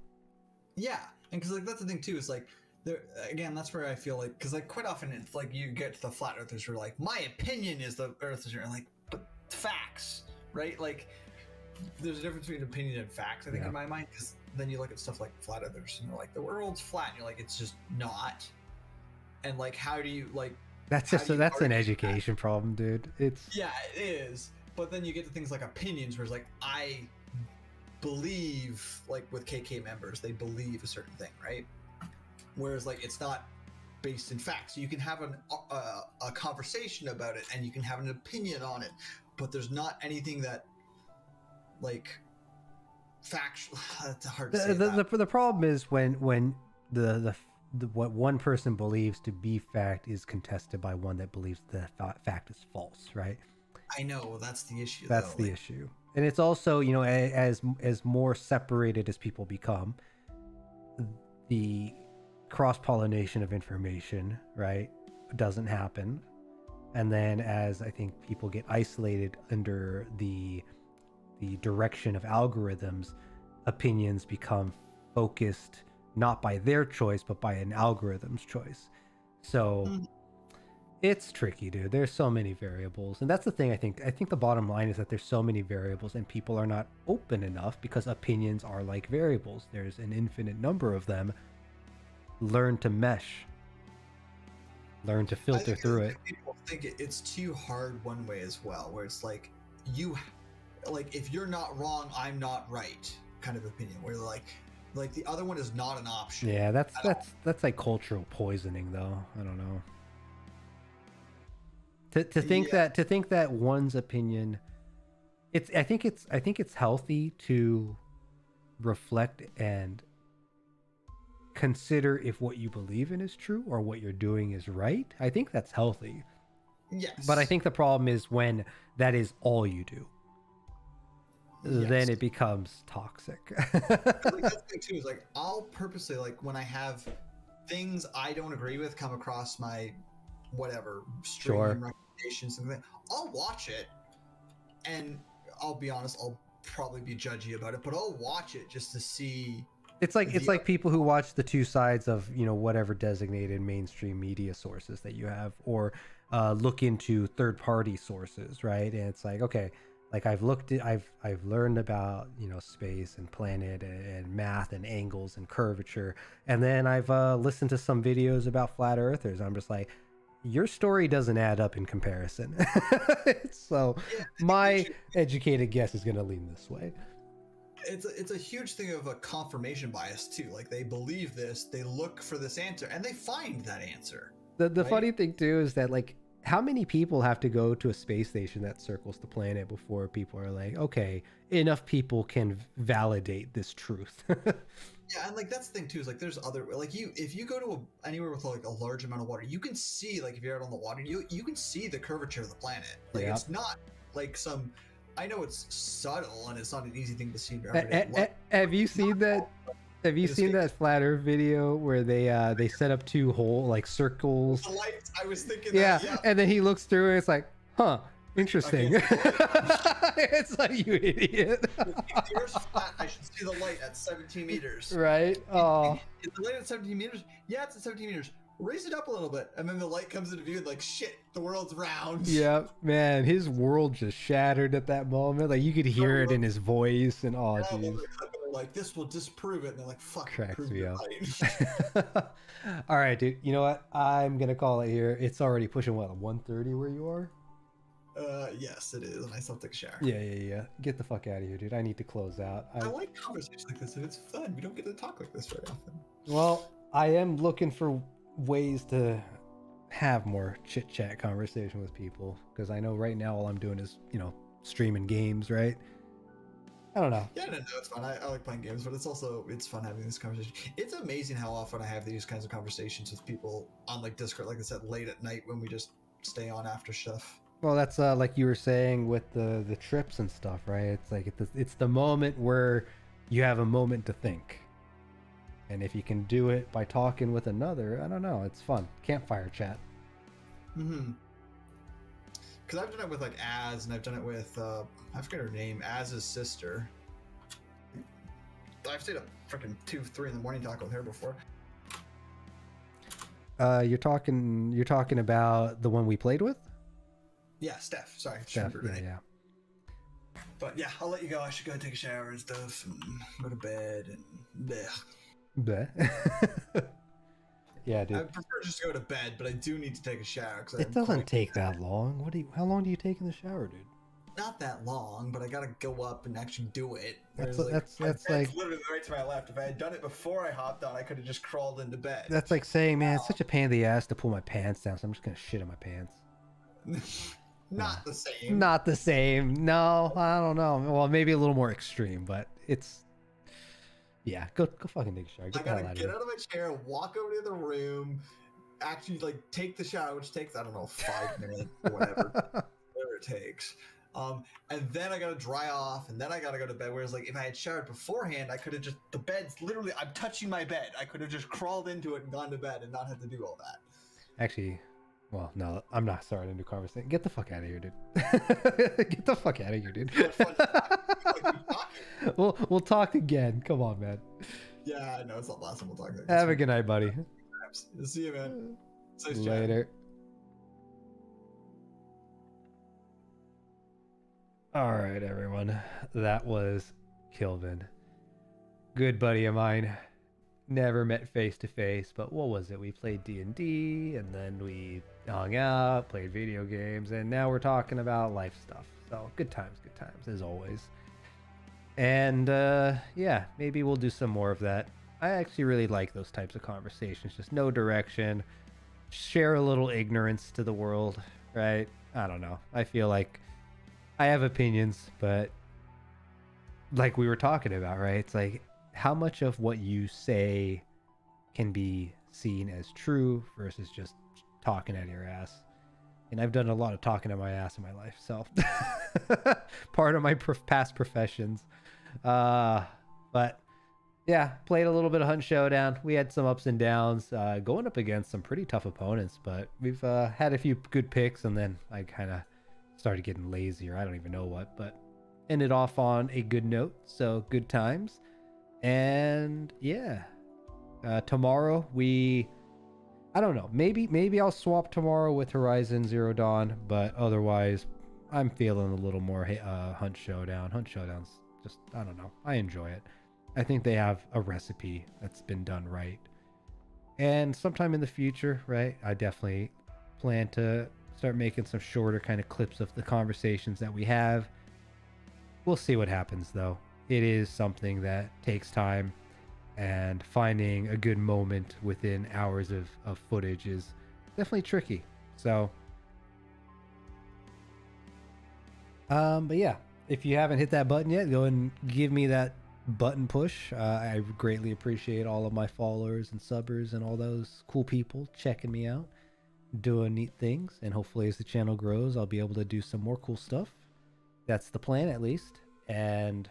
Speaker 2: Yeah. And because like that's the thing too, is like, there, again, that's where I feel like, because like quite often it's like you get to the flat earthers who are like, my opinion is the earth is, and like, but facts, right? Like there's a difference between opinion and facts, I think, in my mind, because then you look at stuff like flat earthers and they're like, the world's flat, and you're like, it's just not. And like, how do you like,
Speaker 1: that's an education problem, dude. It's
Speaker 2: it is. But then you get to things like opinions, where it's like, I believe, like with KK members, they believe a certain thing, right? Whereas like it's not based in facts. So you can have a conversation about it, and you can have an opinion on it, but there's not anything that like factual. That's hard to say.
Speaker 1: The problem is when the what one person believes to be fact is contested by one that believes the fact is false, right?
Speaker 2: I know, that's the issue.
Speaker 1: That's the issue. And it's also, you know, as more separated as people become, the cross-pollination of information, right, doesn't happen. And then as I think people get isolated under the direction of algorithms, opinions become focused not by their choice, but by an algorithm's choice. So it's tricky, dude. There's so many variables. And that's the thing, I think the bottom line is that there's so many variables and people are not open enough because opinions are like variables. There's an infinite number of them. Learn to mesh. Learn to filter through it.
Speaker 2: People think it's too hard one way as well, where it's like, if you're not wrong, I'm not right kind of opinion, where like the other one is not an option.
Speaker 1: Yeah, that's like cultural poisoning though. I don't know. To think that one's opinion, I think it's healthy to reflect and consider if what you believe in is true or what you're doing is right. I think that's healthy.
Speaker 2: Yes.
Speaker 1: But I think the problem is when that is all you do. Yes. Then it becomes toxic.
Speaker 2: Like, that's the thing too, is like I'll purposely, like, when I have things I don't agree with come across my whatever stream recommendations, something like that, I'll watch it, and I'll be honest, I'll probably be judgy about it, but I'll watch it just to see. It's like people who watch the two sides of, you know, whatever designated mainstream media sources that you have, or look into third-party sources, right? And it's like, okay, like I've learned about, you know, space and planet and math and angles and curvature, and then I've listened to some videos about flat earthers. I'm just like, your story doesn't add up in comparison. So my educated guess is going to lean this way. It's a huge thing of a confirmation bias too. Like, they believe this, they look for this answer, and they find that answer. The funny thing too is that, like, how many people have to go to a space station that circles the planet before people are like, okay, enough people can validate this truth? Yeah, and like that's the thing too, is like there's other, like, if you go to anywhere with like a large amount of water, you can see, like, if you're out on the water, you can see the curvature of the planet. Like, it's not like some, I know it's subtle and it's not an easy thing to see. Have you seen that? Have you seen that flat Earth video where they set up two circles? The lights, I was thinking that, yeah. And then he looks through and it's like, huh, interesting. It's like, you idiot. If the Earth's flat, I should see the light at 17 meters. Right? Oh. Is the light at 17 meters? Yeah, it's at 17 meters. Raise it up a little bit, and then the light comes into view, and like, shit, the world's round. Yeah, man, his world just shattered at that moment. Like, you could hear it in his voice, and oh, jeez. Like, this will disprove it, and they're like, fuck. Cracks me up. All right, dude. You know what? I'm gonna call it here. It's already pushing what, 1:30 where you are? Yes, it is. And I still take a shower. Yeah. Get the fuck out of here, dude. I need to close out. I like conversations like this, and it's fun. We don't get to talk like this very often. Well, I am looking for ways to have more chit chat conversation with people, because I know right now all I'm doing is, you know, streaming games, right? I don't know. Yeah, no, it's fun. I like playing games, but it's fun having this conversation. It's amazing how often I have these kinds of conversations with people on like Discord, like I said, late at night when we just stay on after stuff. Well, that's like you were saying with the trips and stuff, right? It's like it's the moment where you have a moment to think. And if you can do it by talking with another, I don't know, it's fun. Campfire chat. Mm-hmm. Because I've done it with like Az, and I've done it with I forget her name, Az's sister. I've stayed up freaking 2-3 in the morning talking with her before. You're talking about the one we played with? Yeah, Steph. Sorry, Steph. Yeah. But yeah, I'll let you go. I should go take a shower and stuff, and go to bed, and bleh. Yeah, dude. I prefer just to go to bed, but I do need to take a shower. It doesn't take that long. How long do you take in the shower, dude? Not that long, but I gotta go up and actually do it. That's like literally right to my left. If I had done it before I hopped on, I could have just crawled into bed. That's like saying, man, it's such a pain in the ass to pull my pants down, so I'm just gonna shit in my pants. Not the same. Not the same. No, I don't know. Well, maybe a little more extreme, but it's. Yeah, go fucking take a shower. I gotta get out of my chair, walk over to the room, actually like take the shower, which takes, I don't know, 5 minutes or whatever it takes. And then I gotta dry off, and then I gotta go to bed. Whereas like if I had showered beforehand, I could have just, the bed's literally, I'm touching my bed. I could have just crawled into it and gone to bed and not had to do all that. Actually, well, no, I'm not starting a new conversation. Get the fuck out of here, dude. Get the fuck out of here, dude.
Speaker 1: We'll talk again. Come on, man.
Speaker 2: Yeah, I know it's not the last time we'll talk.
Speaker 1: Have a good night, buddy.
Speaker 2: See you, man. Safe
Speaker 1: Later.
Speaker 2: chat.
Speaker 1: All right, everyone. That was Kilvin. Good buddy of mine. Never met face to face, but what was it? We played D&D, and then we hung out, played video games, and now we're talking about life stuff. So good times, as always. And yeah, maybe we'll do some more of that. I actually really like those types of conversations. Just no direction, share a little ignorance to the world, right? I don't know. I feel like I have opinions, but like we were talking about, right? It's like how much of what you say can be seen as true versus just talking out of your ass. And I've done a lot of talking out my ass in my life, so part of my past professions. But yeah, played a little bit of Hunt Showdown. We had some ups and downs, going up against some pretty tough opponents, but we've had a few good picks, and then I kind of started getting lazy, or I don't even know what, but ended off on a good note. So good times. And yeah, tomorrow I don't know, maybe I'll swap tomorrow with Horizon Zero Dawn, but otherwise I'm feeling a little more Hunt Showdown. Hunt Showdown's just, I don't know, I enjoy it. I think they have a recipe that's been done right, and sometime in the future, right, I definitely plan to start making some shorter kind of clips of the conversations that we have. We'll see what happens, though. It is something that takes time, and finding a good moment within hours of footage is definitely tricky. So, but yeah, if you haven't hit that button yet, go and give me that button push. I greatly appreciate all of my followers and subbers and all those cool people checking me out, doing neat things, and hopefully as the channel grows, I'll be able to do some more cool stuff. That's the plan, at least. And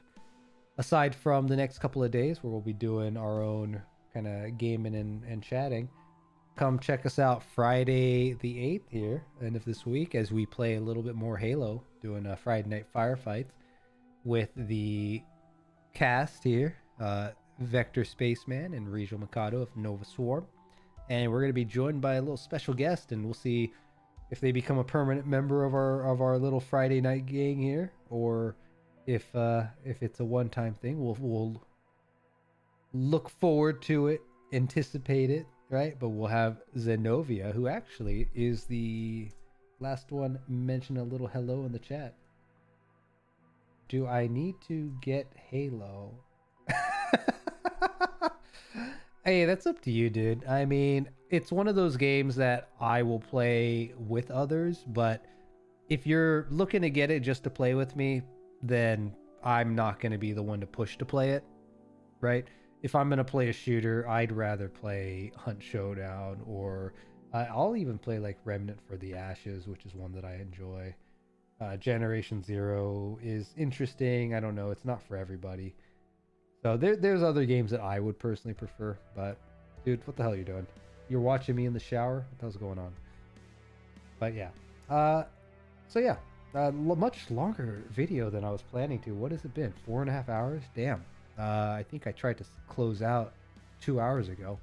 Speaker 1: aside from the next couple of days where we'll be doing our own kind of gaming and chatting, come check us out Friday the 8th here, end of this week, as we play a little bit more Halo, doing a Friday night firefights with the cast here, Vector Spaceman and Regional Mikado of Nova Swarm. And we're going to be joined by a little special guest, and we'll see if they become a permanent member of our little Friday night gang here, or if it's a one-time thing. We'll look forward to it, anticipate it, right? But we'll have Zenovia, who actually is the last one mentioned a little hello in the chat. Do I need to get Halo? Hey, that's up to you, dude. I mean, it's one of those games that I will play with others, but if you're looking to get it just to play with me, then I'm not going to be the one to push to play it, right? If I'm going to play a shooter, I'd rather play Hunt Showdown, or I'll even play like Remnant for the Ashes, which is one that I enjoy. Generation Zero is interesting. I don't know. It's not for everybody. So there's other games that I would personally prefer, but dude, what the hell are you doing? You're watching me in the shower? What the hell's going on? But yeah. So yeah, much longer video than I was planning to. What has it been? 4.5 hours? Damn. I think I tried to close out 2 hours ago.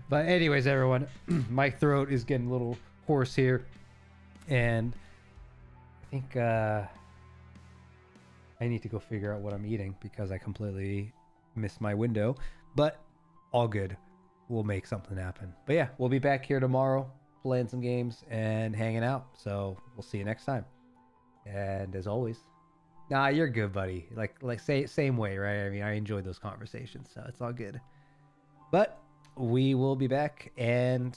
Speaker 1: But anyways, everyone, my throat is getting a little hoarse here, and I think I need to go figure out what I'm eating because I completely missed my window. But all good. We'll make something happen. But yeah, we'll be back here tomorrow playing some games and hanging out. So we'll see you next time. And as always, nah, you're good, buddy. Like same way, right? I mean, I enjoyed those conversations, so it's all good. But we will be back, and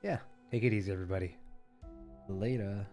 Speaker 1: yeah, take it easy, everybody. Later.